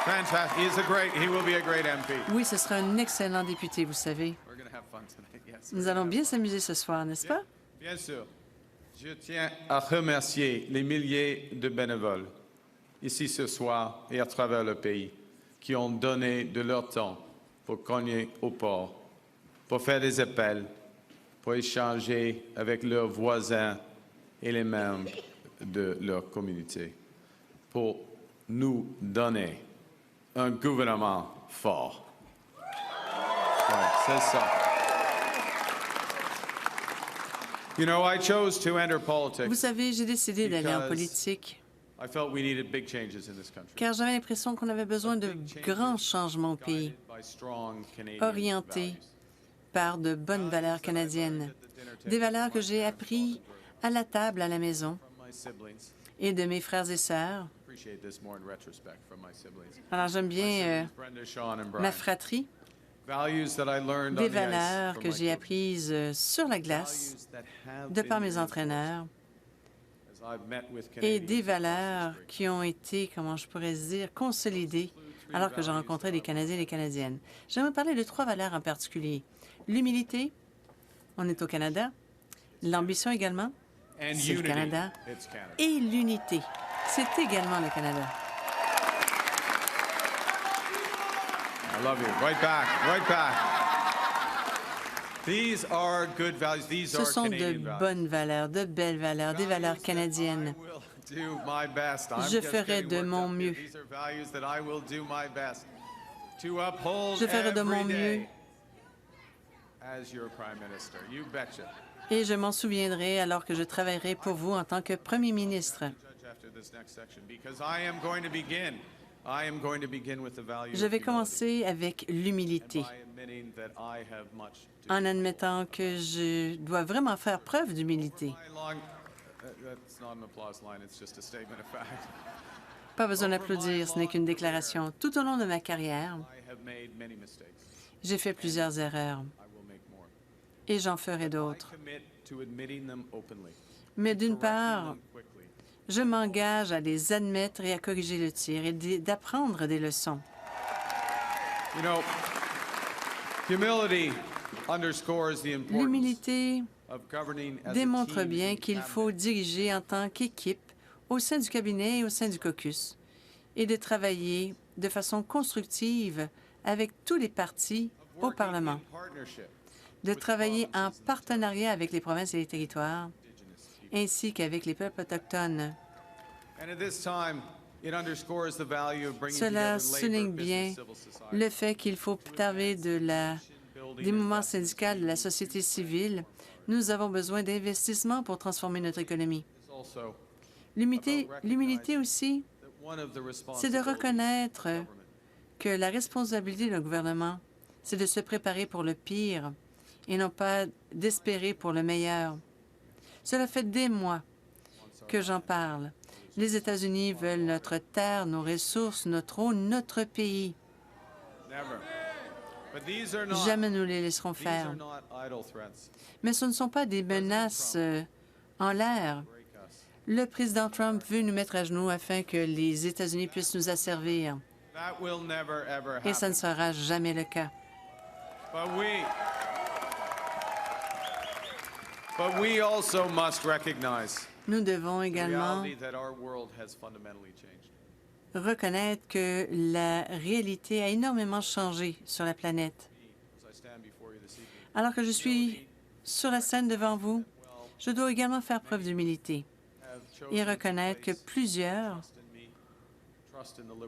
Fantastic. He will be a great MP. Oui, ce sera un excellent député, vous savez. We're going to have fun tonight, yes. Nous allons bien s'amuser ce soir, n'est-ce pas? Bien sûr. Je tiens à remercier les milliers de bénévoles ici ce soir et à travers le pays qui ont donné de leur temps pour cogner au port, pour faire des appels, pour échanger avec leurs voisins et les membres de leur communauté, pour nous donner un gouvernement fort. Ouais, c'est ça. You know, I chose to enter politics Vous savez, j'ai décidé d'aller en because politique I felt we needed big changes in this country. car j'avais l'impression qu'on avait besoin de grands changements au pays, By strong Canadian orientés par de bonnes valeurs canadiennes, des valeurs que j'ai apprises à la table à la maison from my siblings. et de mes frères et sœurs. Appreciate this more in retrospect from my siblings. Alors j'aime bien Brenda, Sean, and Brian. ma fratrie, Values that I learned des on the ice valeurs from que my j'ai coach. apprises sur la glace Values that have de par been mes entraîneurs as I've met with et Canadians des valeurs qui ont été, comment je pourrais dire, consolidées alors que j'ai rencontré des Canadiens et des Canadiennes. J'aimerais parler de 3 valeurs en particulier. L'humilité, on est au Canada. L'ambition également, and c'est le unity. Canada. It's Canada. Et l'unité, c'est également le Canada. I love you. Right back. Right back. These are good values. These Ce are sont de Canadian values. bonnes valeurs, de belles valeurs, des valeurs canadiennes. Do my best. I'm Je just ferai getting de worked mon up here. mieux. These are values that I will do my best to uphold Je ferai de mon every mieux day as your prime minister. You betcha. et je m'en souviendrai alors que je travaillerai pour vous en tant que Premier ministre. Judge after this next section, because I am going to begin Je vais commencer avec l'humilité, en admettant que je dois vraiment faire preuve d'humilité. Pas besoin d'applaudir, ce n'est qu'une déclaration. Tout au long de ma carrière, j'ai fait plusieurs erreurs et j'en ferai d'autres. Mais d'une part, je m'engage à les admettre et à corriger le tir et d'apprendre des leçons. L'humilité démontre bien qu'il faut diriger en tant qu'équipe au sein du cabinet et au sein du caucus et de travailler de façon constructive avec tous les partis au Parlement, de travailler en partenariat avec les provinces et les territoires, ainsi qu'avec les peuples autochtones. Cela souligne bien le fait qu'il faut parler des mouvements syndicaux de la société civile. Nous avons besoin d'investissements pour transformer notre économie. L'humilité aussi, c'est de reconnaître que la responsabilité d'un gouvernement, c'est de se préparer pour le pire et non pas d'espérer pour le meilleur. Cela fait des mois que j'en parle. Les États-Unis veulent notre terre, nos ressources, notre eau, notre pays. Jamais nous les laisserons faire. Mais ce ne sont pas des menaces en l'air. Le président Trump veut nous mettre à genoux afin que les États-Unis puissent nous asservir. Et ça ne sera jamais le cas. Nous devons également reconnaître que la réalité a énormément changé sur la planète. Alors que je suis sur la scène devant vous, je dois également faire preuve d'humilité et reconnaître que plusieurs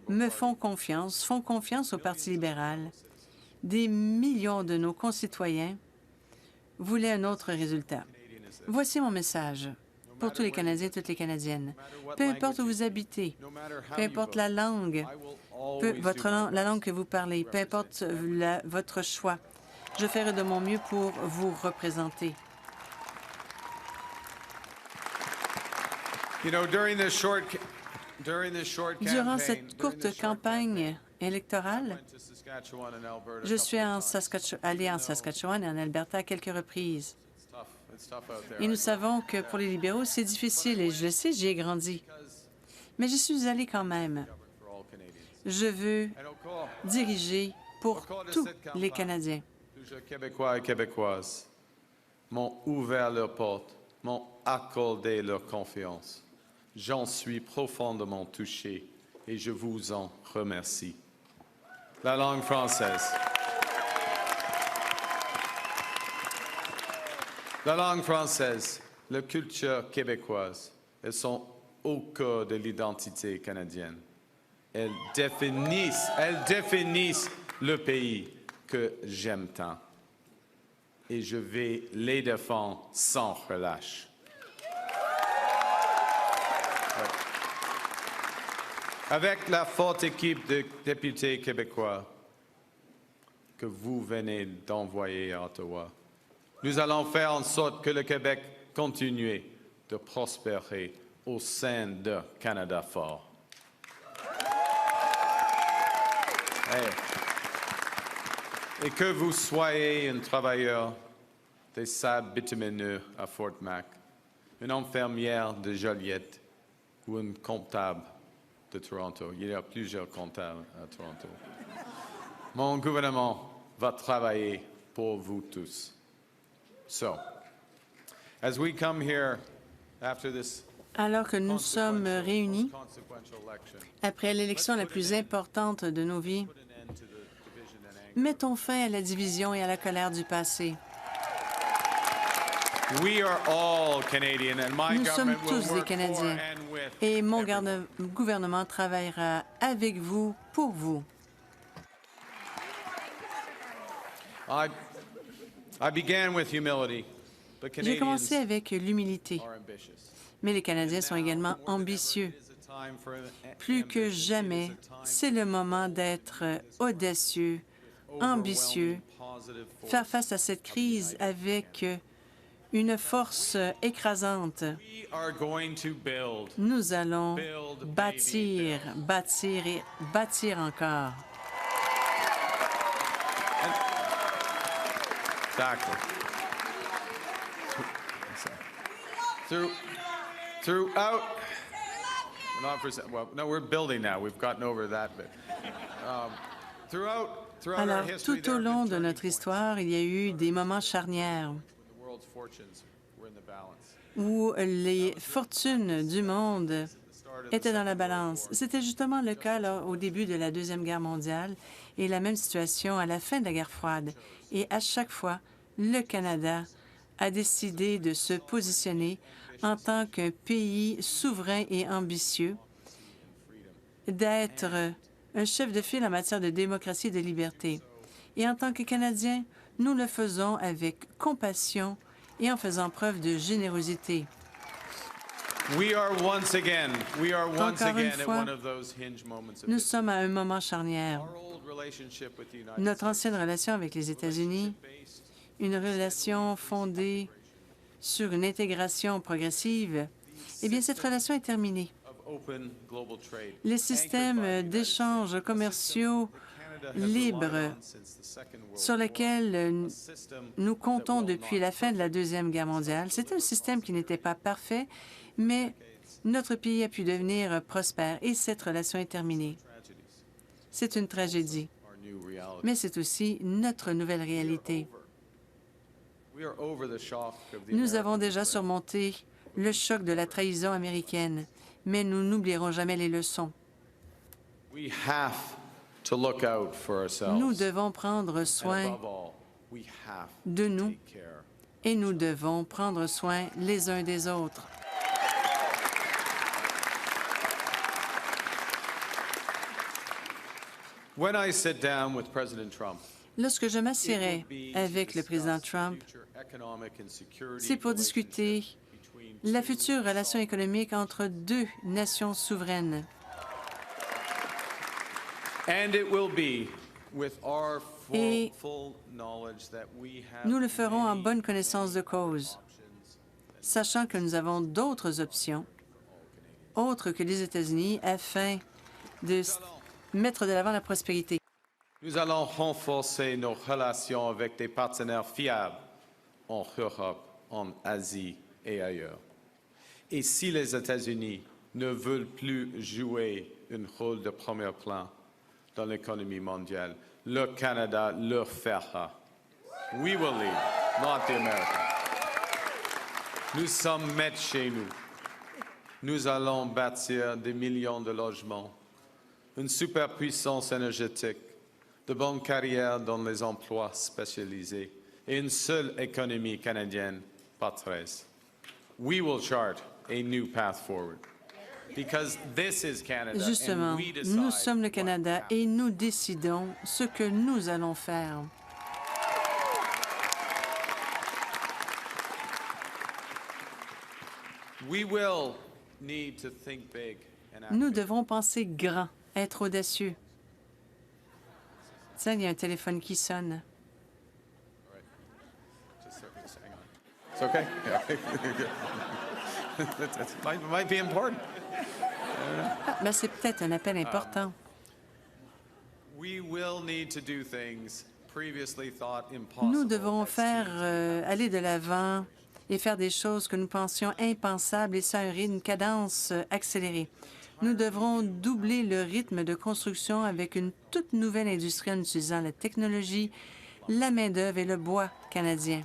me font confiance au Parti libéral. Des millions de nos concitoyens voulaient un autre résultat. Voici mon message pour tous les Canadiens et toutes les Canadiennes. Peu importe où vous habitez, peu importe la langue, la langue que vous parlez, peu importe votre choix, je ferai de mon mieux pour vous représenter. Durant cette courte campagne électorale, je suis allé en Saskatchewan et en Alberta à quelques reprises. Et nous savons que pour les libéraux, c'est difficile, et je le sais, j'y ai grandi. Mais j'y suis allé quand même. Je veux diriger pour tous les Canadiens. Plusieurs Québécois et Québécoises m'ont ouvert leurs portes, m'ont accordé leur confiance. J'en suis profondément touché et je vous en remercie. La langue française. La langue française, la culture québécoise, elles sont au cœur de l'identité canadienne. Elles définissent le pays que j'aime tant. Et je vais les défendre sans relâche. Avec la forte équipe de députés québécois que vous venez d'envoyer à Ottawa, nous allons faire en sorte que le Québec continue de prospérer au sein d'un Canada fort. Et que vous soyez un travailleur des sables bitumineux à Fort Mac, une infirmière de Joliette ou un comptable de Toronto. Il y a plusieurs comptables à Toronto. Mon gouvernement va travailler pour vous tous. So, as we come here after this Alors que nous sommes réunis après l'élection la plus importante de nos vies, mettons fin à la division et à la colère du passé. Nous sommes tous des Canadiens et mon gouvernement travaillera avec vous, pour vous. J'ai commencé avec l'humilité, mais les Canadiens sont également ambitieux. Plus que jamais, c'est le moment d'être audacieux, ambitieux, faire face à cette crise avec une force écrasante. Nous allons bâtir, bâtir et bâtir encore. Exactly. Throughout, well, no, we're building now. We've gotten over that bit. Throughout Alors, our history, tout au long de notre histoire, il y a eu des moments charnières the world's fortunes were in the balance. où les fortunes du monde étaient dans la balance. C'était justement le cas là, au début de la Deuxième Guerre mondiale et la même situation à la fin de la guerre froide. Et à chaque fois, le Canada a décidé de se positionner en tant qu'un pays souverain et ambitieux, d'être un chef de file en matière de démocratie et de liberté. Et en tant que Canadiens, nous le faisons avec compassion et en faisant preuve de générosité. Encore une fois, nous sommes à un moment charnière. Notre ancienne relation avec les États-Unis, une relation fondée sur une intégration progressive, eh bien, cette relation est terminée. Les systèmes d'échanges commerciaux libres sur lesquels nous comptons depuis la fin de la Deuxième Guerre mondiale, c'est un système qui n'était pas parfait, mais notre pays a pu devenir prospère et cette relation est terminée. C'est une tragédie, mais c'est aussi notre nouvelle réalité. Nous avons déjà surmonté le choc de la trahison américaine, mais nous n'oublierons jamais les leçons. Nous devons prendre soin de nous et nous devons prendre soin les uns des autres. Lorsque je m'assieds avec le président Trump, c'est pour discuter la future relation économique entre deux nations souveraines. Et nous le ferons en bonne connaissance de cause, sachant que nous avons d'autres options, autres que les États-Unis, afin de mettre de l'avant la prospérité. Nous allons renforcer nos relations avec des partenaires fiables en Europe, en Asie et ailleurs. Et si les États-Unis ne veulent plus jouer un rôle de premier plan dans l'économie mondiale, le Canada le fera. We will lead, not the Americans. Nous sommes maîtres chez nous. Nous allons bâtir des millions de logements, une superpuissance énergétique, de bonnes carrières dans les emplois spécialisés et une seule économie canadienne, pas 13. We will chart a new path forward. Because this is Canada, Justement, and we decide nous sommes le Canada et nous décidons ce que nous allons faire. We will need to think big and act Nous big. devons penser grand, être audacieux. Tiens, il y a un téléphone qui sonne. It's okay. It might be important. Ah, ben c'est peut-être un appel important. We will need to do things previously thought impossible. Nous devons faire aller de l'avant et faire des choses que nous pensions impensables et ça à une cadence accélérée. Nous devrons doubler le rythme de construction avec une toute nouvelle industrie en utilisant la technologie, la main-d'œuvre et le bois canadien.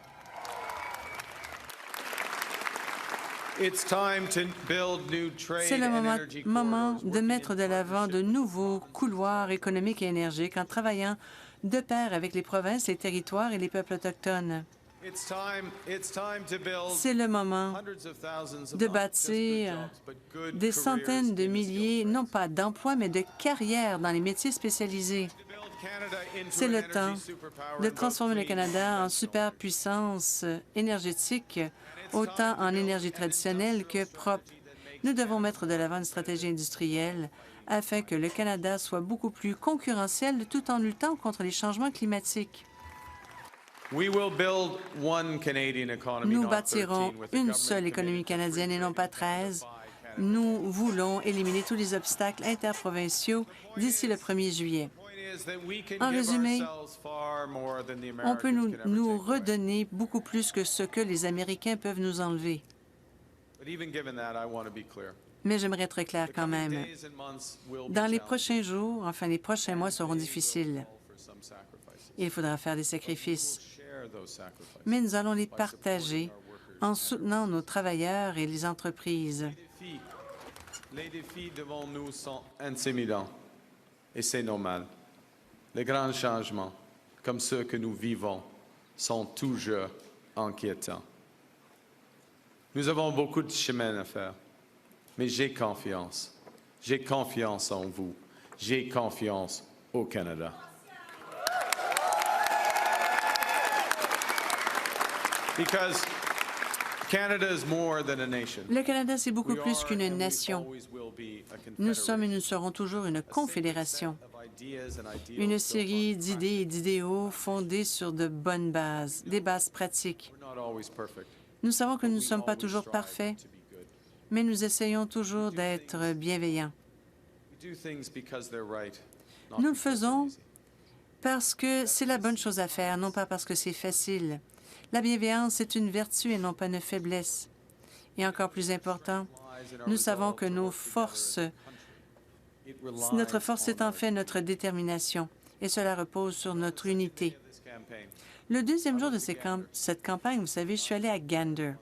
C'est le moment de mettre de l'avant de nouveaux couloirs économiques et énergiques en travaillant de pair avec les provinces, les territoires et les peuples autochtones. C'est le moment de bâtir des centaines de milliers, non pas d'emplois, mais de carrières dans les métiers spécialisés. C'est le temps de transformer le Canada en superpuissance énergétique, autant en énergie traditionnelle que propre. Nous devons mettre de l'avant une stratégie industrielle afin que le Canada soit beaucoup plus concurrentiel tout en luttant contre les changements climatiques. Nous bâtirons une seule économie canadienne et non pas 13. Nous voulons éliminer tous les obstacles interprovinciaux d'ici le 1er juillet. En résumé, on peut nous redonner beaucoup plus que ce que les Américains peuvent nous enlever. Mais j'aimerais être clair quand même. Dans les prochains jours, enfin les prochains mois seront difficiles. Il faudra faire des sacrifices. Mais nous allons les partager en soutenant nos travailleurs et les entreprises. Les défis devant nous sont intimidants et c'est normal. Les grands changements, comme ceux que nous vivons, sont toujours inquiétants. Nous avons beaucoup de chemin à faire, mais j'ai confiance. J'ai confiance en vous. J'ai confiance au Canada. Because Canada is more than a nation. Le Canada, c'est beaucoup plus qu'une nation. Nous sommes et nous serons toujours une confédération. Une série d'idées et d'idéaux fondés sur de bonnes bases, des bases pratiques. Nous savons que nous ne sommes pas toujours parfaits, mais nous essayons toujours d'être bienveillants. Nous le faisons parce que c'est la bonne chose à faire, non pas parce que c'est facile. La bienveillance est une vertu et non pas une faiblesse. Et encore plus important, nous savons que notre force est en fait notre détermination, et cela repose sur notre unité. Le deuxième jour de cette campagne, vous savez, je suis allée à Gander.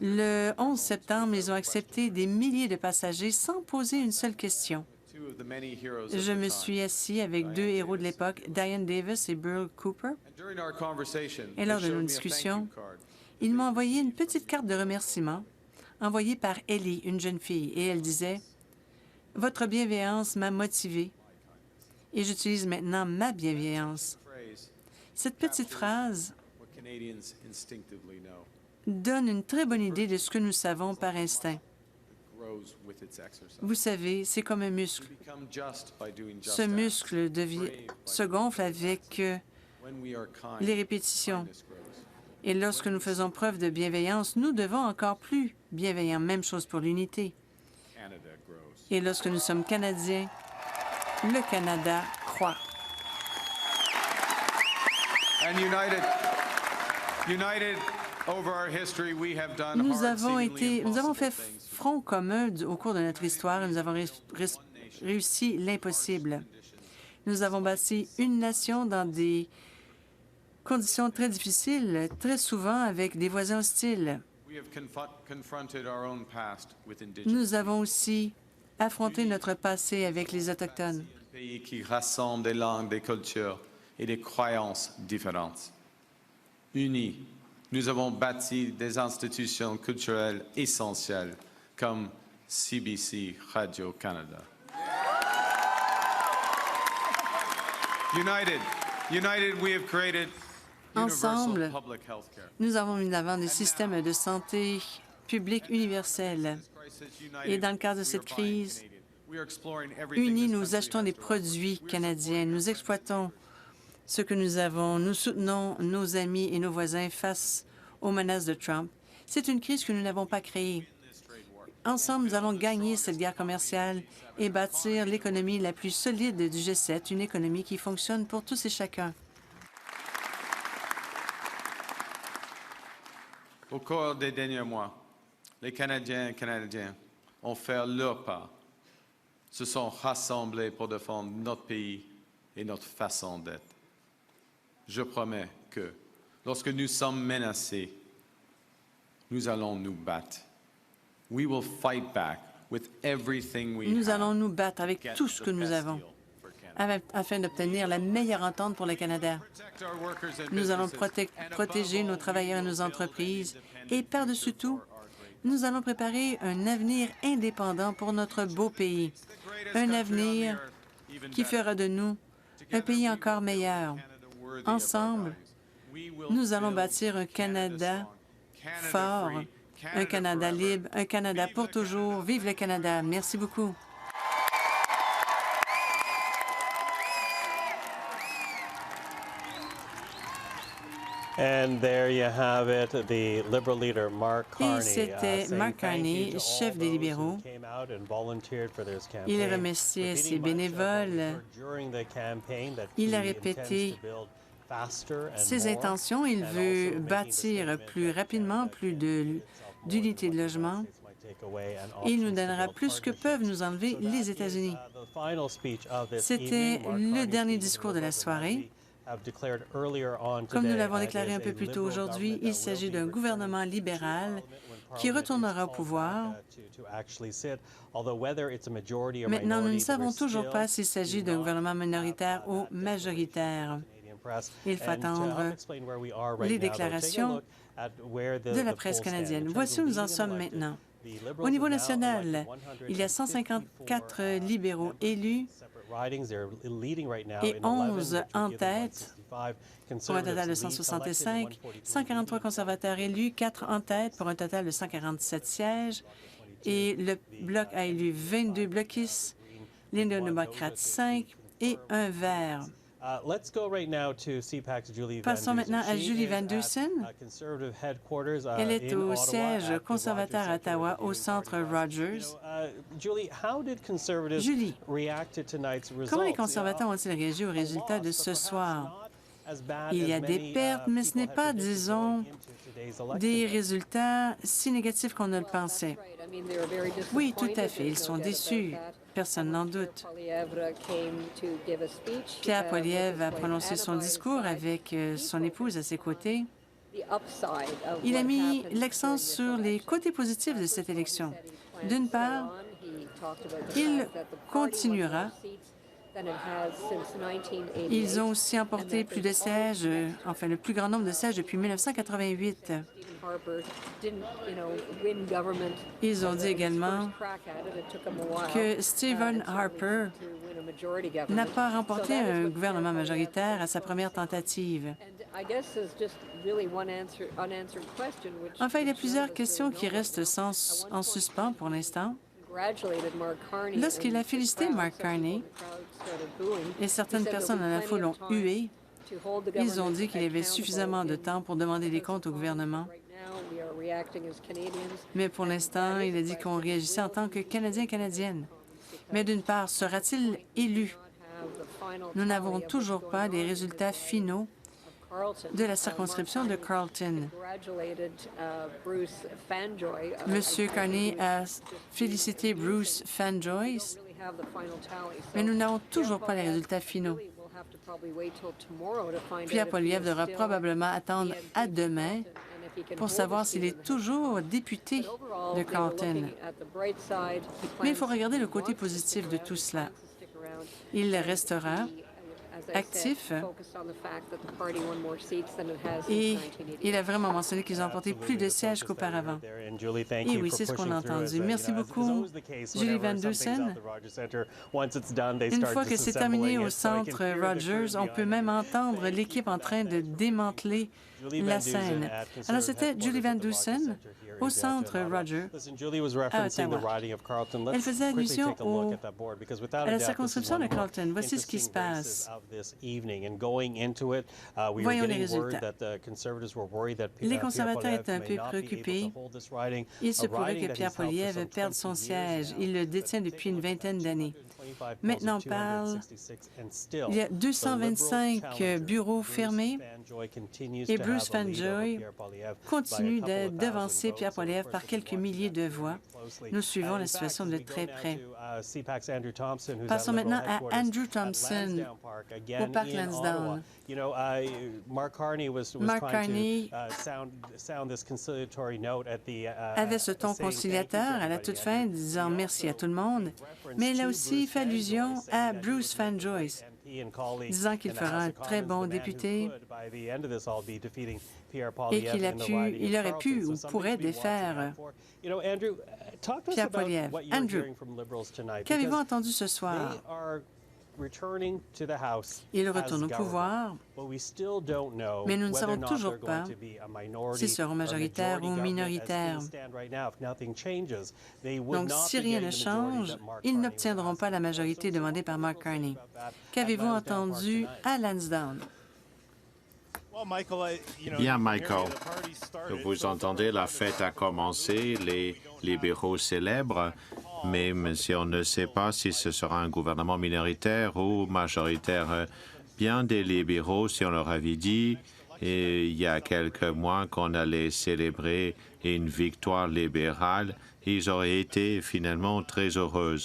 Le 11 septembre, ils ont accepté des milliers de passagers sans poser une seule question. Je me suis assis avec deux héros de l'époque, Diane Davis et Burl Cooper. Et lors de nos discussions, ils m'ont envoyé une petite carte de remerciement envoyée par Ellie, une jeune fille, et elle disait « Votre bienveillance m'a motivée et j'utilise maintenant ma bienveillance. » Cette petite phrase donne une très bonne idée de ce que nous savons par instinct. Vous savez, c'est comme un muscle. Ce muscle se gonfle avec les répétitions. Et lorsque nous faisons preuve de bienveillance, nous devons encore plus bienveillants. Même chose pour l'unité. Et lorsque nous sommes Canadiens, le Canada croît. Nous avons fait front commun au cours de notre histoire et nous avons réussi l'impossible. Nous avons bâti une nation dans des conditions très difficiles, très souvent avec des voisins hostiles. Nous avons aussi affronté notre passé avec les Autochtones. Un pays qui rassemble des langues, des cultures et des croyances différentes. Unis, nous avons bâti des institutions culturelles essentielles comme CBC Radio-Canada. United, we have created Ensemble, nous avons mis en avant des systèmes de santé publique universels. Et dans le cadre de cette crise, unis, nous achetons des produits canadiens, nous exploitons ce que nous avons, nous soutenons nos amis et nos voisins face aux menaces de Trump. C'est une crise que nous n'avons pas créée. Ensemble, nous allons gagner cette guerre commerciale et bâtir l'économie la plus solide du G7, une économie qui fonctionne pour tous et chacun. Au cours des derniers mois, les Canadiens et Canadiennes ont fait leur part, se sont rassemblés pour défendre notre pays et notre façon d'être. Je promets que, lorsque nous sommes menacés, nous allons nous battre. We will fight back with everything we Nous have. allons nous battre avec tout ce que nous avons afin d'obtenir la meilleure entente pour le Canada. Nous allons protéger nos travailleurs et nos entreprises et, par-dessus tout, nous allons préparer un avenir indépendant pour notre beau pays, un avenir qui fera de nous un pays encore meilleur. Ensemble, nous allons bâtir un Canada fort Un Canada libre, un Canada pour toujours. Vive le Canada. Merci beaucoup. And there you have it, the Liberal leader Mark Carney. Et c'était Mark Carney, chef des libéraux. Il remerciait ses bénévoles. Il a répété ses intentions. Il veut bâtir plus rapidement, plus d'unités de logement. Il nous donnera plus que peuvent nous enlever les États-Unis. C'était le dernier discours de la soirée. Comme nous l'avons déclaré un peu plus tôt aujourd'hui, il s'agit d'un gouvernement libéral qui retournera au pouvoir. Maintenant, nous ne savons toujours pas s'il s'agit d'un gouvernement minoritaire ou majoritaire. Il faut attendre les déclarations de la presse canadienne. Voici où nous en sommes maintenant. Au niveau national, il y a 154 libéraux élus et 11 en tête, pour un total de 165, 143 conservateurs élus, 4 en tête, pour un total de 147 sièges, et le Bloc a élu 22 bloquistes, les néo-démocrates 5 et un vert. Passons maintenant à Julie Van Dusen. Elle est au siège conservateur à Ottawa, au centre Rogers. Julie, comment les conservateurs ont-ils réagi aux résultats de ce soir? Il y a des pertes, mais ce n'est pas, disons, des résultats si négatifs qu'on ne le pensait. Oui, tout à fait. Ils sont déçus. Personne n'en doute. Pierre Poilievre a prononcé son discours avec son épouse à ses côtés. Il a mis l'accent sur les côtés positifs de cette élection. D'une part, il continuera. Ils ont aussi emporté plus de sièges, enfin le plus grand nombre de sièges depuis 1988. Ils ont dit également que Stephen Harper n'a pas remporté un gouvernement majoritaire à sa première tentative. Enfin, il y a plusieurs questions qui restent en suspens pour l'instant. Lorsqu'il a félicité Mark Carney, et certaines personnes dans la foule l'ont hué, ils ont dit qu'il y avait suffisamment de temps pour demander des comptes au gouvernement. Mais pour l'instant, il a dit qu'on réagissait en tant que Canadiens et Canadiennes. Mais d'une part, sera-t-il élu? Nous n'avons toujours pas les résultats finaux de la circonscription de Carleton. M. Carney a félicité Bruce Fanjoyce, mais nous n'avons toujours pas les résultats finaux. Pierre Poilievre devra probablement attendre à demain pour savoir s'il est toujours député de Carleton. Mais il faut regarder le côté positif de tout cela. Il restera actif et il a vraiment mentionné qu'ils ont emporté plus de sièges qu'auparavant. Et oui, c'est ce qu'on a entendu. Merci beaucoup, Julie Van Dusen. Une fois que c'est terminé au centre Rogers, on peut même entendre l'équipe en train de démanteler la scène. Alors, c'était Julie Van Dusen au centre Rogers à Ottawa. Elle faisait allusion à la circonscription de Carleton. Voici ce qui se passe. Voyons les résultats. Les conservateurs étaient un peu préoccupés. Il se pourrait que Pierre Poilievre perde son siège. Il le détient depuis une vingtaine d'années. Maintenant, on parle, il y a 225 bureaux fermés et Bruce Fanjoy continue de devancer Pierre Poilievre par quelques milliers de voix. Nous suivons la situation de très près. Passons maintenant à Andrew Thompson au parc Lansdowne. Mark Carney avait ce ton conciliateur à la toute fin, disant merci à tout le monde, mais il a aussi fait allusion à Bruce Fanjoyce, disant qu'il fera un très bon député et qu'il aurait pu ou pourrait défaire Pierre Poilievre. Andrew, qu'avez-vous entendu ce soir? Il retourne au pouvoir, mais nous ne savons toujours pas s'ils seront majoritaires ou minoritaires. Donc, si rien ne change, ils n'obtiendront pas la majorité demandée par Mark Carney. Qu'avez-vous entendu à Lansdowne? Bien, Michael, vous entendez, la fête a commencé, les libéraux célèbrent, mais si on ne sait pas si ce sera un gouvernement minoritaire ou majoritaire. Bien des libéraux, si on leur avait dit, et il y a quelques mois qu'on allait célébrer une victoire libérale, ils auraient été finalement très heureux.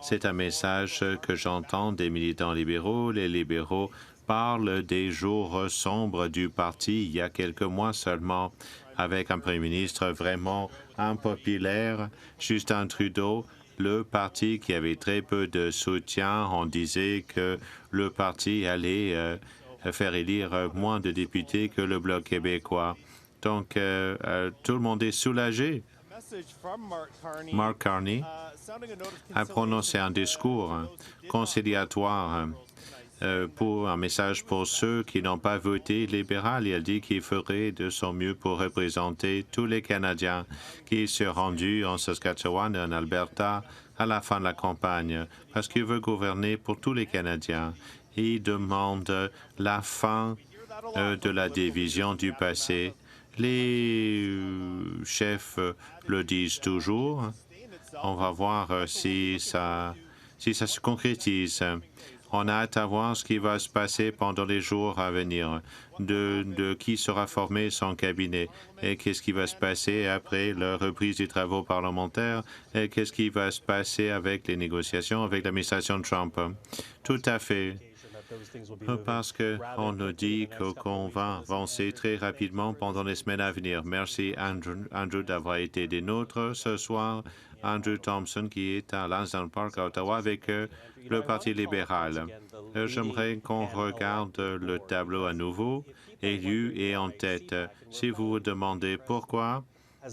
C'est un message que j'entends des militants libéraux. Les libéraux parlent des jours sombres du parti il y a quelques mois seulement, avec un premier ministre vraiment impopulaire, Justin Trudeau. Le parti qui avait très peu de soutien, on disait que le parti allait faire élire moins de députés que le Bloc québécois. Donc, tout le monde est soulagé. Mark Carney a prononcé un discours conciliatoire pour un message pour ceux qui n'ont pas voté libéral. Il a dit qu'il ferait de son mieux pour représenter tous les Canadiens qui se sont rendus en Saskatchewan et en Alberta à la fin de la campagne, parce qu'il veut gouverner pour tous les Canadiens. Il demande la fin de la division du passé. Les chefs le disent toujours. On va voir si ça se concrétise. On a hâte à voir ce qui va se passer pendant les jours à venir, de qui sera formé son cabinet et qu'est-ce qui va se passer après la reprise des travaux parlementaires et qu'est-ce qui va se passer avec les négociations avec l'administration Trump. Tout à fait. Parce qu'on nous dit qu'on va avancer très rapidement pendant les semaines à venir. Merci, Andrew d'avoir été des nôtres ce soir. Andrew Thompson, qui est à Lansdowne Park à Ottawa avec le Parti libéral. J'aimerais qu'on regarde le tableau à nouveau, élu et en tête. Si vous vous demandez pourquoi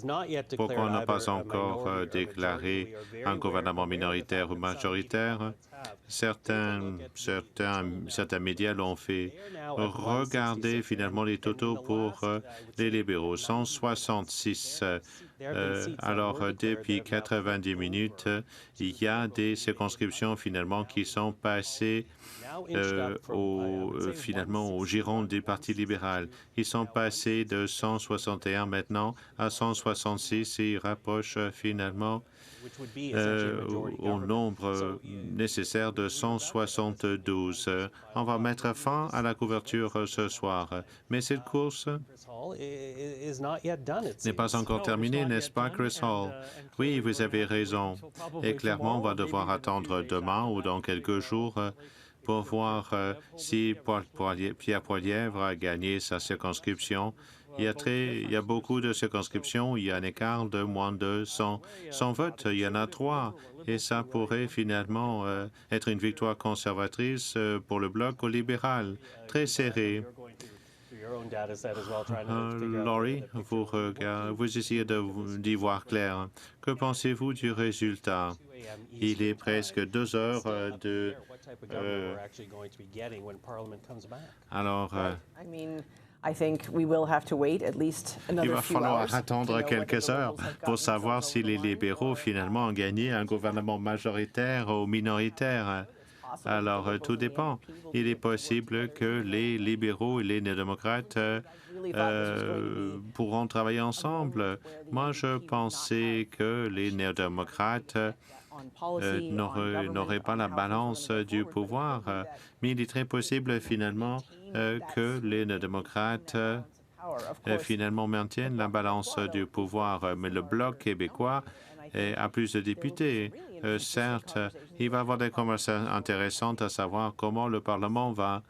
on n'a pas encore déclaré un gouvernement minoritaire ou majoritaire, certains médias l'ont fait. Regardez finalement les totaux pour les libéraux. 166. Alors, depuis 90 minutes, il y a des circonscriptions finalement qui sont passées finalement au giron du Parti libéral. Ils sont passés de 161 maintenant à 166 et ils rapprochent finalement au nombre nécessaire de 172. On va mettre fin à la couverture ce soir. Mais cette course n'est pas encore terminée, n'est-ce pas, Chris Hall? Oui, vous avez raison. Et clairement, on va devoir attendre demain ou dans quelques jours pour voir si Pierre Poilievre a gagné sa circonscription. Il y a beaucoup de circonscriptions, il y a un écart de moins de 100 votes. Il y en a 3. Et ça pourrait finalement être une victoire conservatrice pour le Bloc ou libéral. Très serré. Laurie, vous essayez d'y voir clair. Que pensez-vous du résultat? Il est presque 2 heures de... alors... il va falloir attendre quelques heures pour savoir si les libéraux finalement ont gagné un gouvernement majoritaire ou minoritaire. Alors, tout dépend. Il est possible que les libéraux et les néo-démocrates pourront travailler ensemble. Moi, je pensais que les néo-démocrates n'auraient pas la balance du pouvoir. Mais il est très possible, finalement, que les néo-démocrates finalement maintiennent la balance du pouvoir. Mais le Bloc québécois a plus de députés. Certes, il va y avoir des conversations intéressantes à savoir comment le Parlement va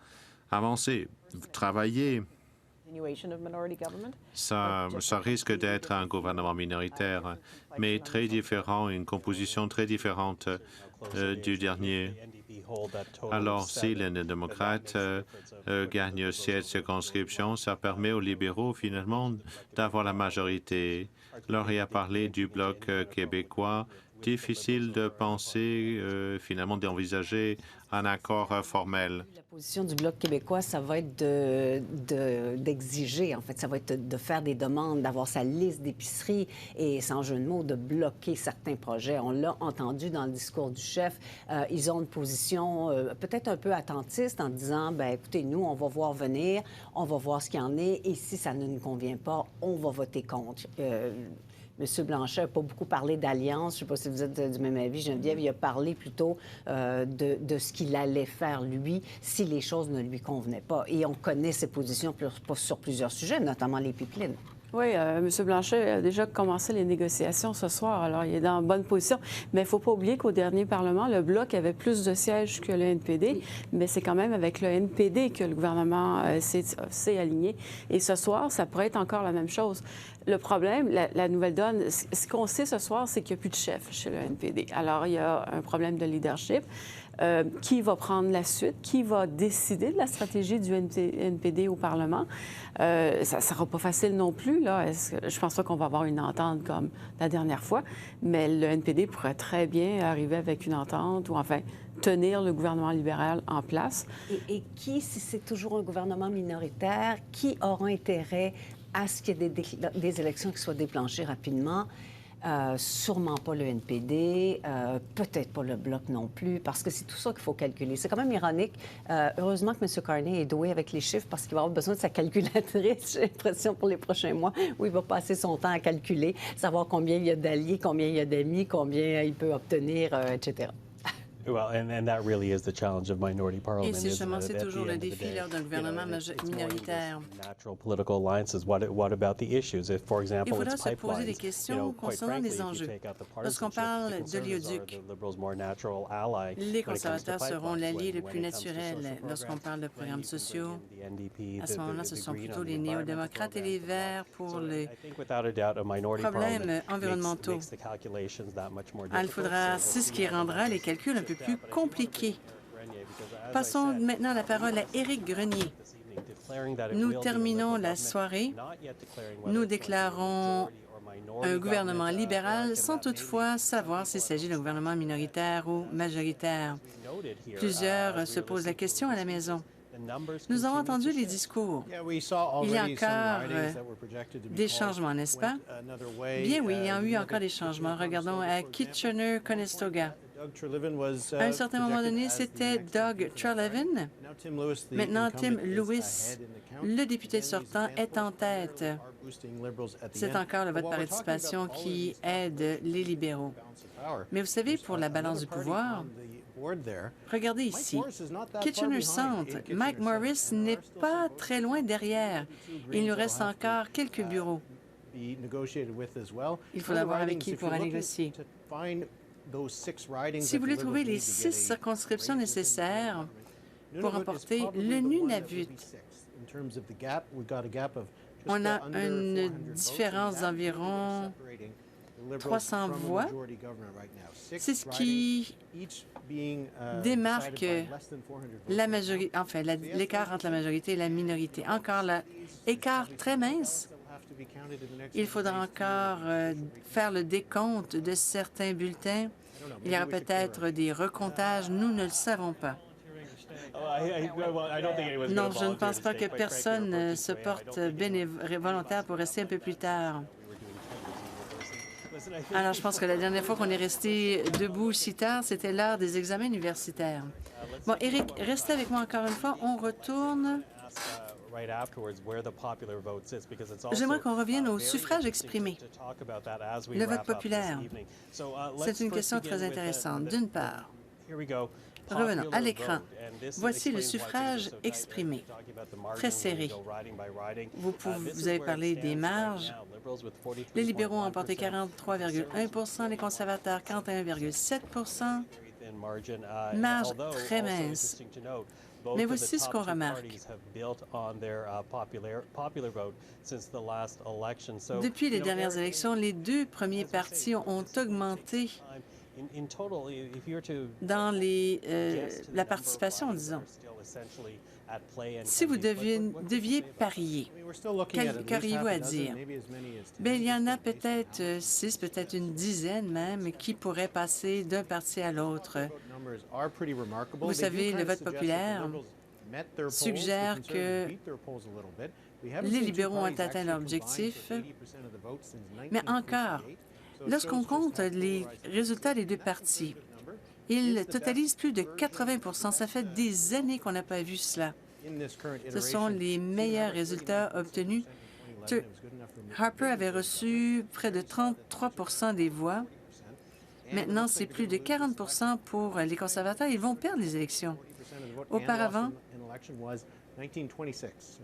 avancer, travailler. Ça risque d'être un gouvernement minoritaire, mais très différent, une composition très différente du dernier. Alors, si les démocrates gagnent cette circonscription, ça permet aux libéraux, finalement, d'avoir la majorité. Laurie a parlé du Bloc québécois difficile de penser, finalement, d'envisager un accord formel. La position du Bloc québécois, ça va être d'exiger, en fait, ça va être de faire des demandes, d'avoir sa liste d'épiceries et, sans jeu de mots, de bloquer certains projets. On l'a entendu dans le discours du chef. Ils ont une position peut-être un peu attentiste en disant, bien, écoutez, nous, on va voir venir, on va voir ce qu'il y en est et si ça ne nous convient pas, on va voter contre. M. Blanchet n'a pas beaucoup parlé d'alliance. Je ne sais pas si vous êtes du même avis, Geneviève. Il a parlé plutôt de ce qu'il allait faire, lui, si les choses ne lui convenaient pas. Et on connaît ses positions sur plusieurs sujets, notamment les pipelines. Oui, M. Blanchet a déjà commencé les négociations ce soir, alors il est dans bonne position. Mais il ne faut pas oublier qu'au dernier Parlement, le Bloc avait plus de sièges que le NPD, mais c'est quand même avec le NPD que le gouvernement s'est aligné. Et ce soir, ça pourrait être encore la même chose. Le problème, la nouvelle donne, ce qu'on sait ce soir, c'est qu'il n'y a plus de chef chez le NPD. Alors, il y a un problème de leadership. Qui va prendre la suite? Qui va décider de la stratégie du NPD au Parlement? Ça ne sera pas facile non plus, là. Je ne pense pas qu'on va avoir une entente comme la dernière fois, mais le NPD pourrait très bien arriver avec une entente ou, enfin, tenir le gouvernement libéral en place. Et qui, si c'est toujours un gouvernement minoritaire, qui aura intérêt à ce qu'il y ait des élections qui soient déclenchées rapidement? Sûrement pas le NPD, peut-être pas le Bloc non plus, parce que c'est tout ça qu'il faut calculer. C'est quand même ironique. Heureusement que M. Carney est doué avec les chiffres parce qu'il va avoir besoin de sa calculatrice, j'ai l'impression, pour les prochains mois, où il va passer son temps à calculer, savoir combien il y a d'alliés, combien il y a d'amis, combien il peut obtenir, etc. Et c'est justement, c'est toujours le défi lors d'un gouvernement minoritaire. Il faudra se poser des questions concernant les enjeux. Lorsqu'on parle de l'oléoduc, les conservateurs seront l'allié le plus naturel. Lorsqu'on parle de programmes sociaux, à ce moment-là, ce sont plutôt les néo-démocrates et les Verts pour les problèmes environnementaux. Il faudra, c'est ce qui rendra les calculs un peu plus compliqué. Passons maintenant la parole à Éric Grenier. Nous terminons la soirée. Nous déclarons un gouvernement libéral sans toutefois savoir s'il s'agit d'un gouvernement minoritaire ou majoritaire. Plusieurs se posent la question à la maison. Nous avons entendu les discours. Il y a encore des changements, n'est-ce pas? Bien oui, il y a eu encore des changements. Regardons à Kitchener-Conestoga. À un certain moment donné, c'était Doug Treleaven. Maintenant, Tim Lewis, le député sortant, est en tête. C'est encore le vote par participation qui aide les libéraux. Mais vous savez, pour la balance du pouvoir, regardez ici. Kitchener Centre, Mike Morris n'est pas très loin derrière. Il nous reste encore quelques bureaux. Il faudra voir avec qui il pourra négocier. Si vous voulez trouver les 6 circonscriptions nécessaires pour remporter le Nunavut, on a une différence d'environ 300 voix. C'est ce qui démarque la majorité, enfin, l'écart entre la majorité et la minorité. Encore l'écart très mince. Il faudra encore faire le décompte de certains bulletins. Il y aura peut-être des recomptages. Nous ne le savons pas. Non, je ne pense pas que personne se porte volontaire pour rester un peu plus tard. Alors, je pense que la dernière fois qu'on est resté debout si tard, c'était l'heure des examens universitaires. Bon, Éric, restez avec moi encore une fois. On retourne. J'aimerais qu'on revienne au suffrage exprimé, le vote populaire. C'est une question très intéressante. D'une part, revenons à l'écran. Voici le suffrage exprimé, très serré. Vous avez parlé des marges. Les libéraux ont emporté 43,1 %, les conservateurs 41,7 %. Marge très mince. Mais voici ce qu'on remarque. Depuis les dernières élections, les deux premiers partis ont augmenté dans la participation, disons. Si vous deviez parier, qu'auriez-vous à dire? Bien, il y en a peut-être 6, peut-être une dizaine même, qui pourraient passer d'un parti à l'autre. Vous savez, le vote populaire suggère que les libéraux ont atteint leur objectif, mais encore, lorsqu'on compte les résultats des deux partis, ils totalisent plus de 80 %. Ça fait des années qu'on n'a pas vu cela. Ce sont les meilleurs résultats obtenus. Harper avait reçu près de 33 des voix. Maintenant, c'est plus de 40 % pour les conservateurs. Ils vont perdre les élections. Auparavant,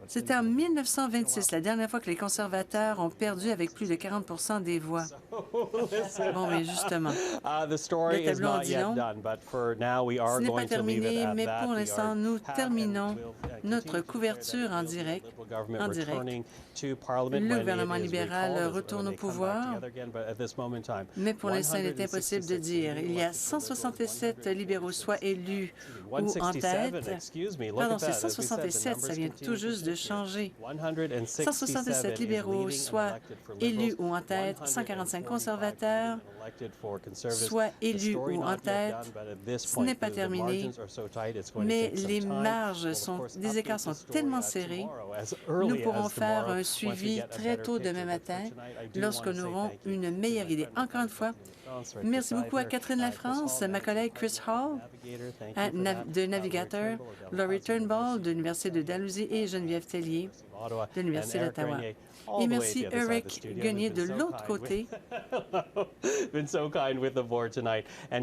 c'était en 1926, la dernière fois que les conservateurs ont perdu avec plus de 40 % des voix. Bon, mais justement, le tableau en dit long. Ce n'est pas terminé, mais pour l'instant, nous terminons notre couverture en direct. Le gouvernement libéral retourne au pouvoir, mais pour l'instant, il est impossible de dire. Il y a 167 libéraux, soit élus ou en tête. Pardon, c'est 167, ça vient tout juste de changer. 167 libéraux, soit élus ou en tête, 145 conservateurs, soit élus ou en tête. Ce n'est pas terminé, mais les marges des écarts sont tellement serrés. Nous pourrons faire un suivi très tôt demain matin lorsque nous aurons une meilleure idée. Encore une fois, merci beaucoup à Catherine Lafrance, ma collègue Chris Hall de Navigateur, Laurie Turnbull de l'Université de Dalhousie et Geneviève Tellier de l'Université d'Ottawa. Et merci Eric Guenier de l'autre côté,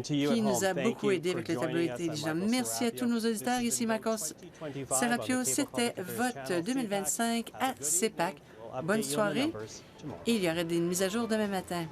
qui nous a beaucoup aidé avec le tableau intelligent. Merci à tous nos auditeurs. Ici Marcos Serapio. C'était Vote 2025 à CEPAC. Bonne soirée et il y aura des mises à jour demain matin.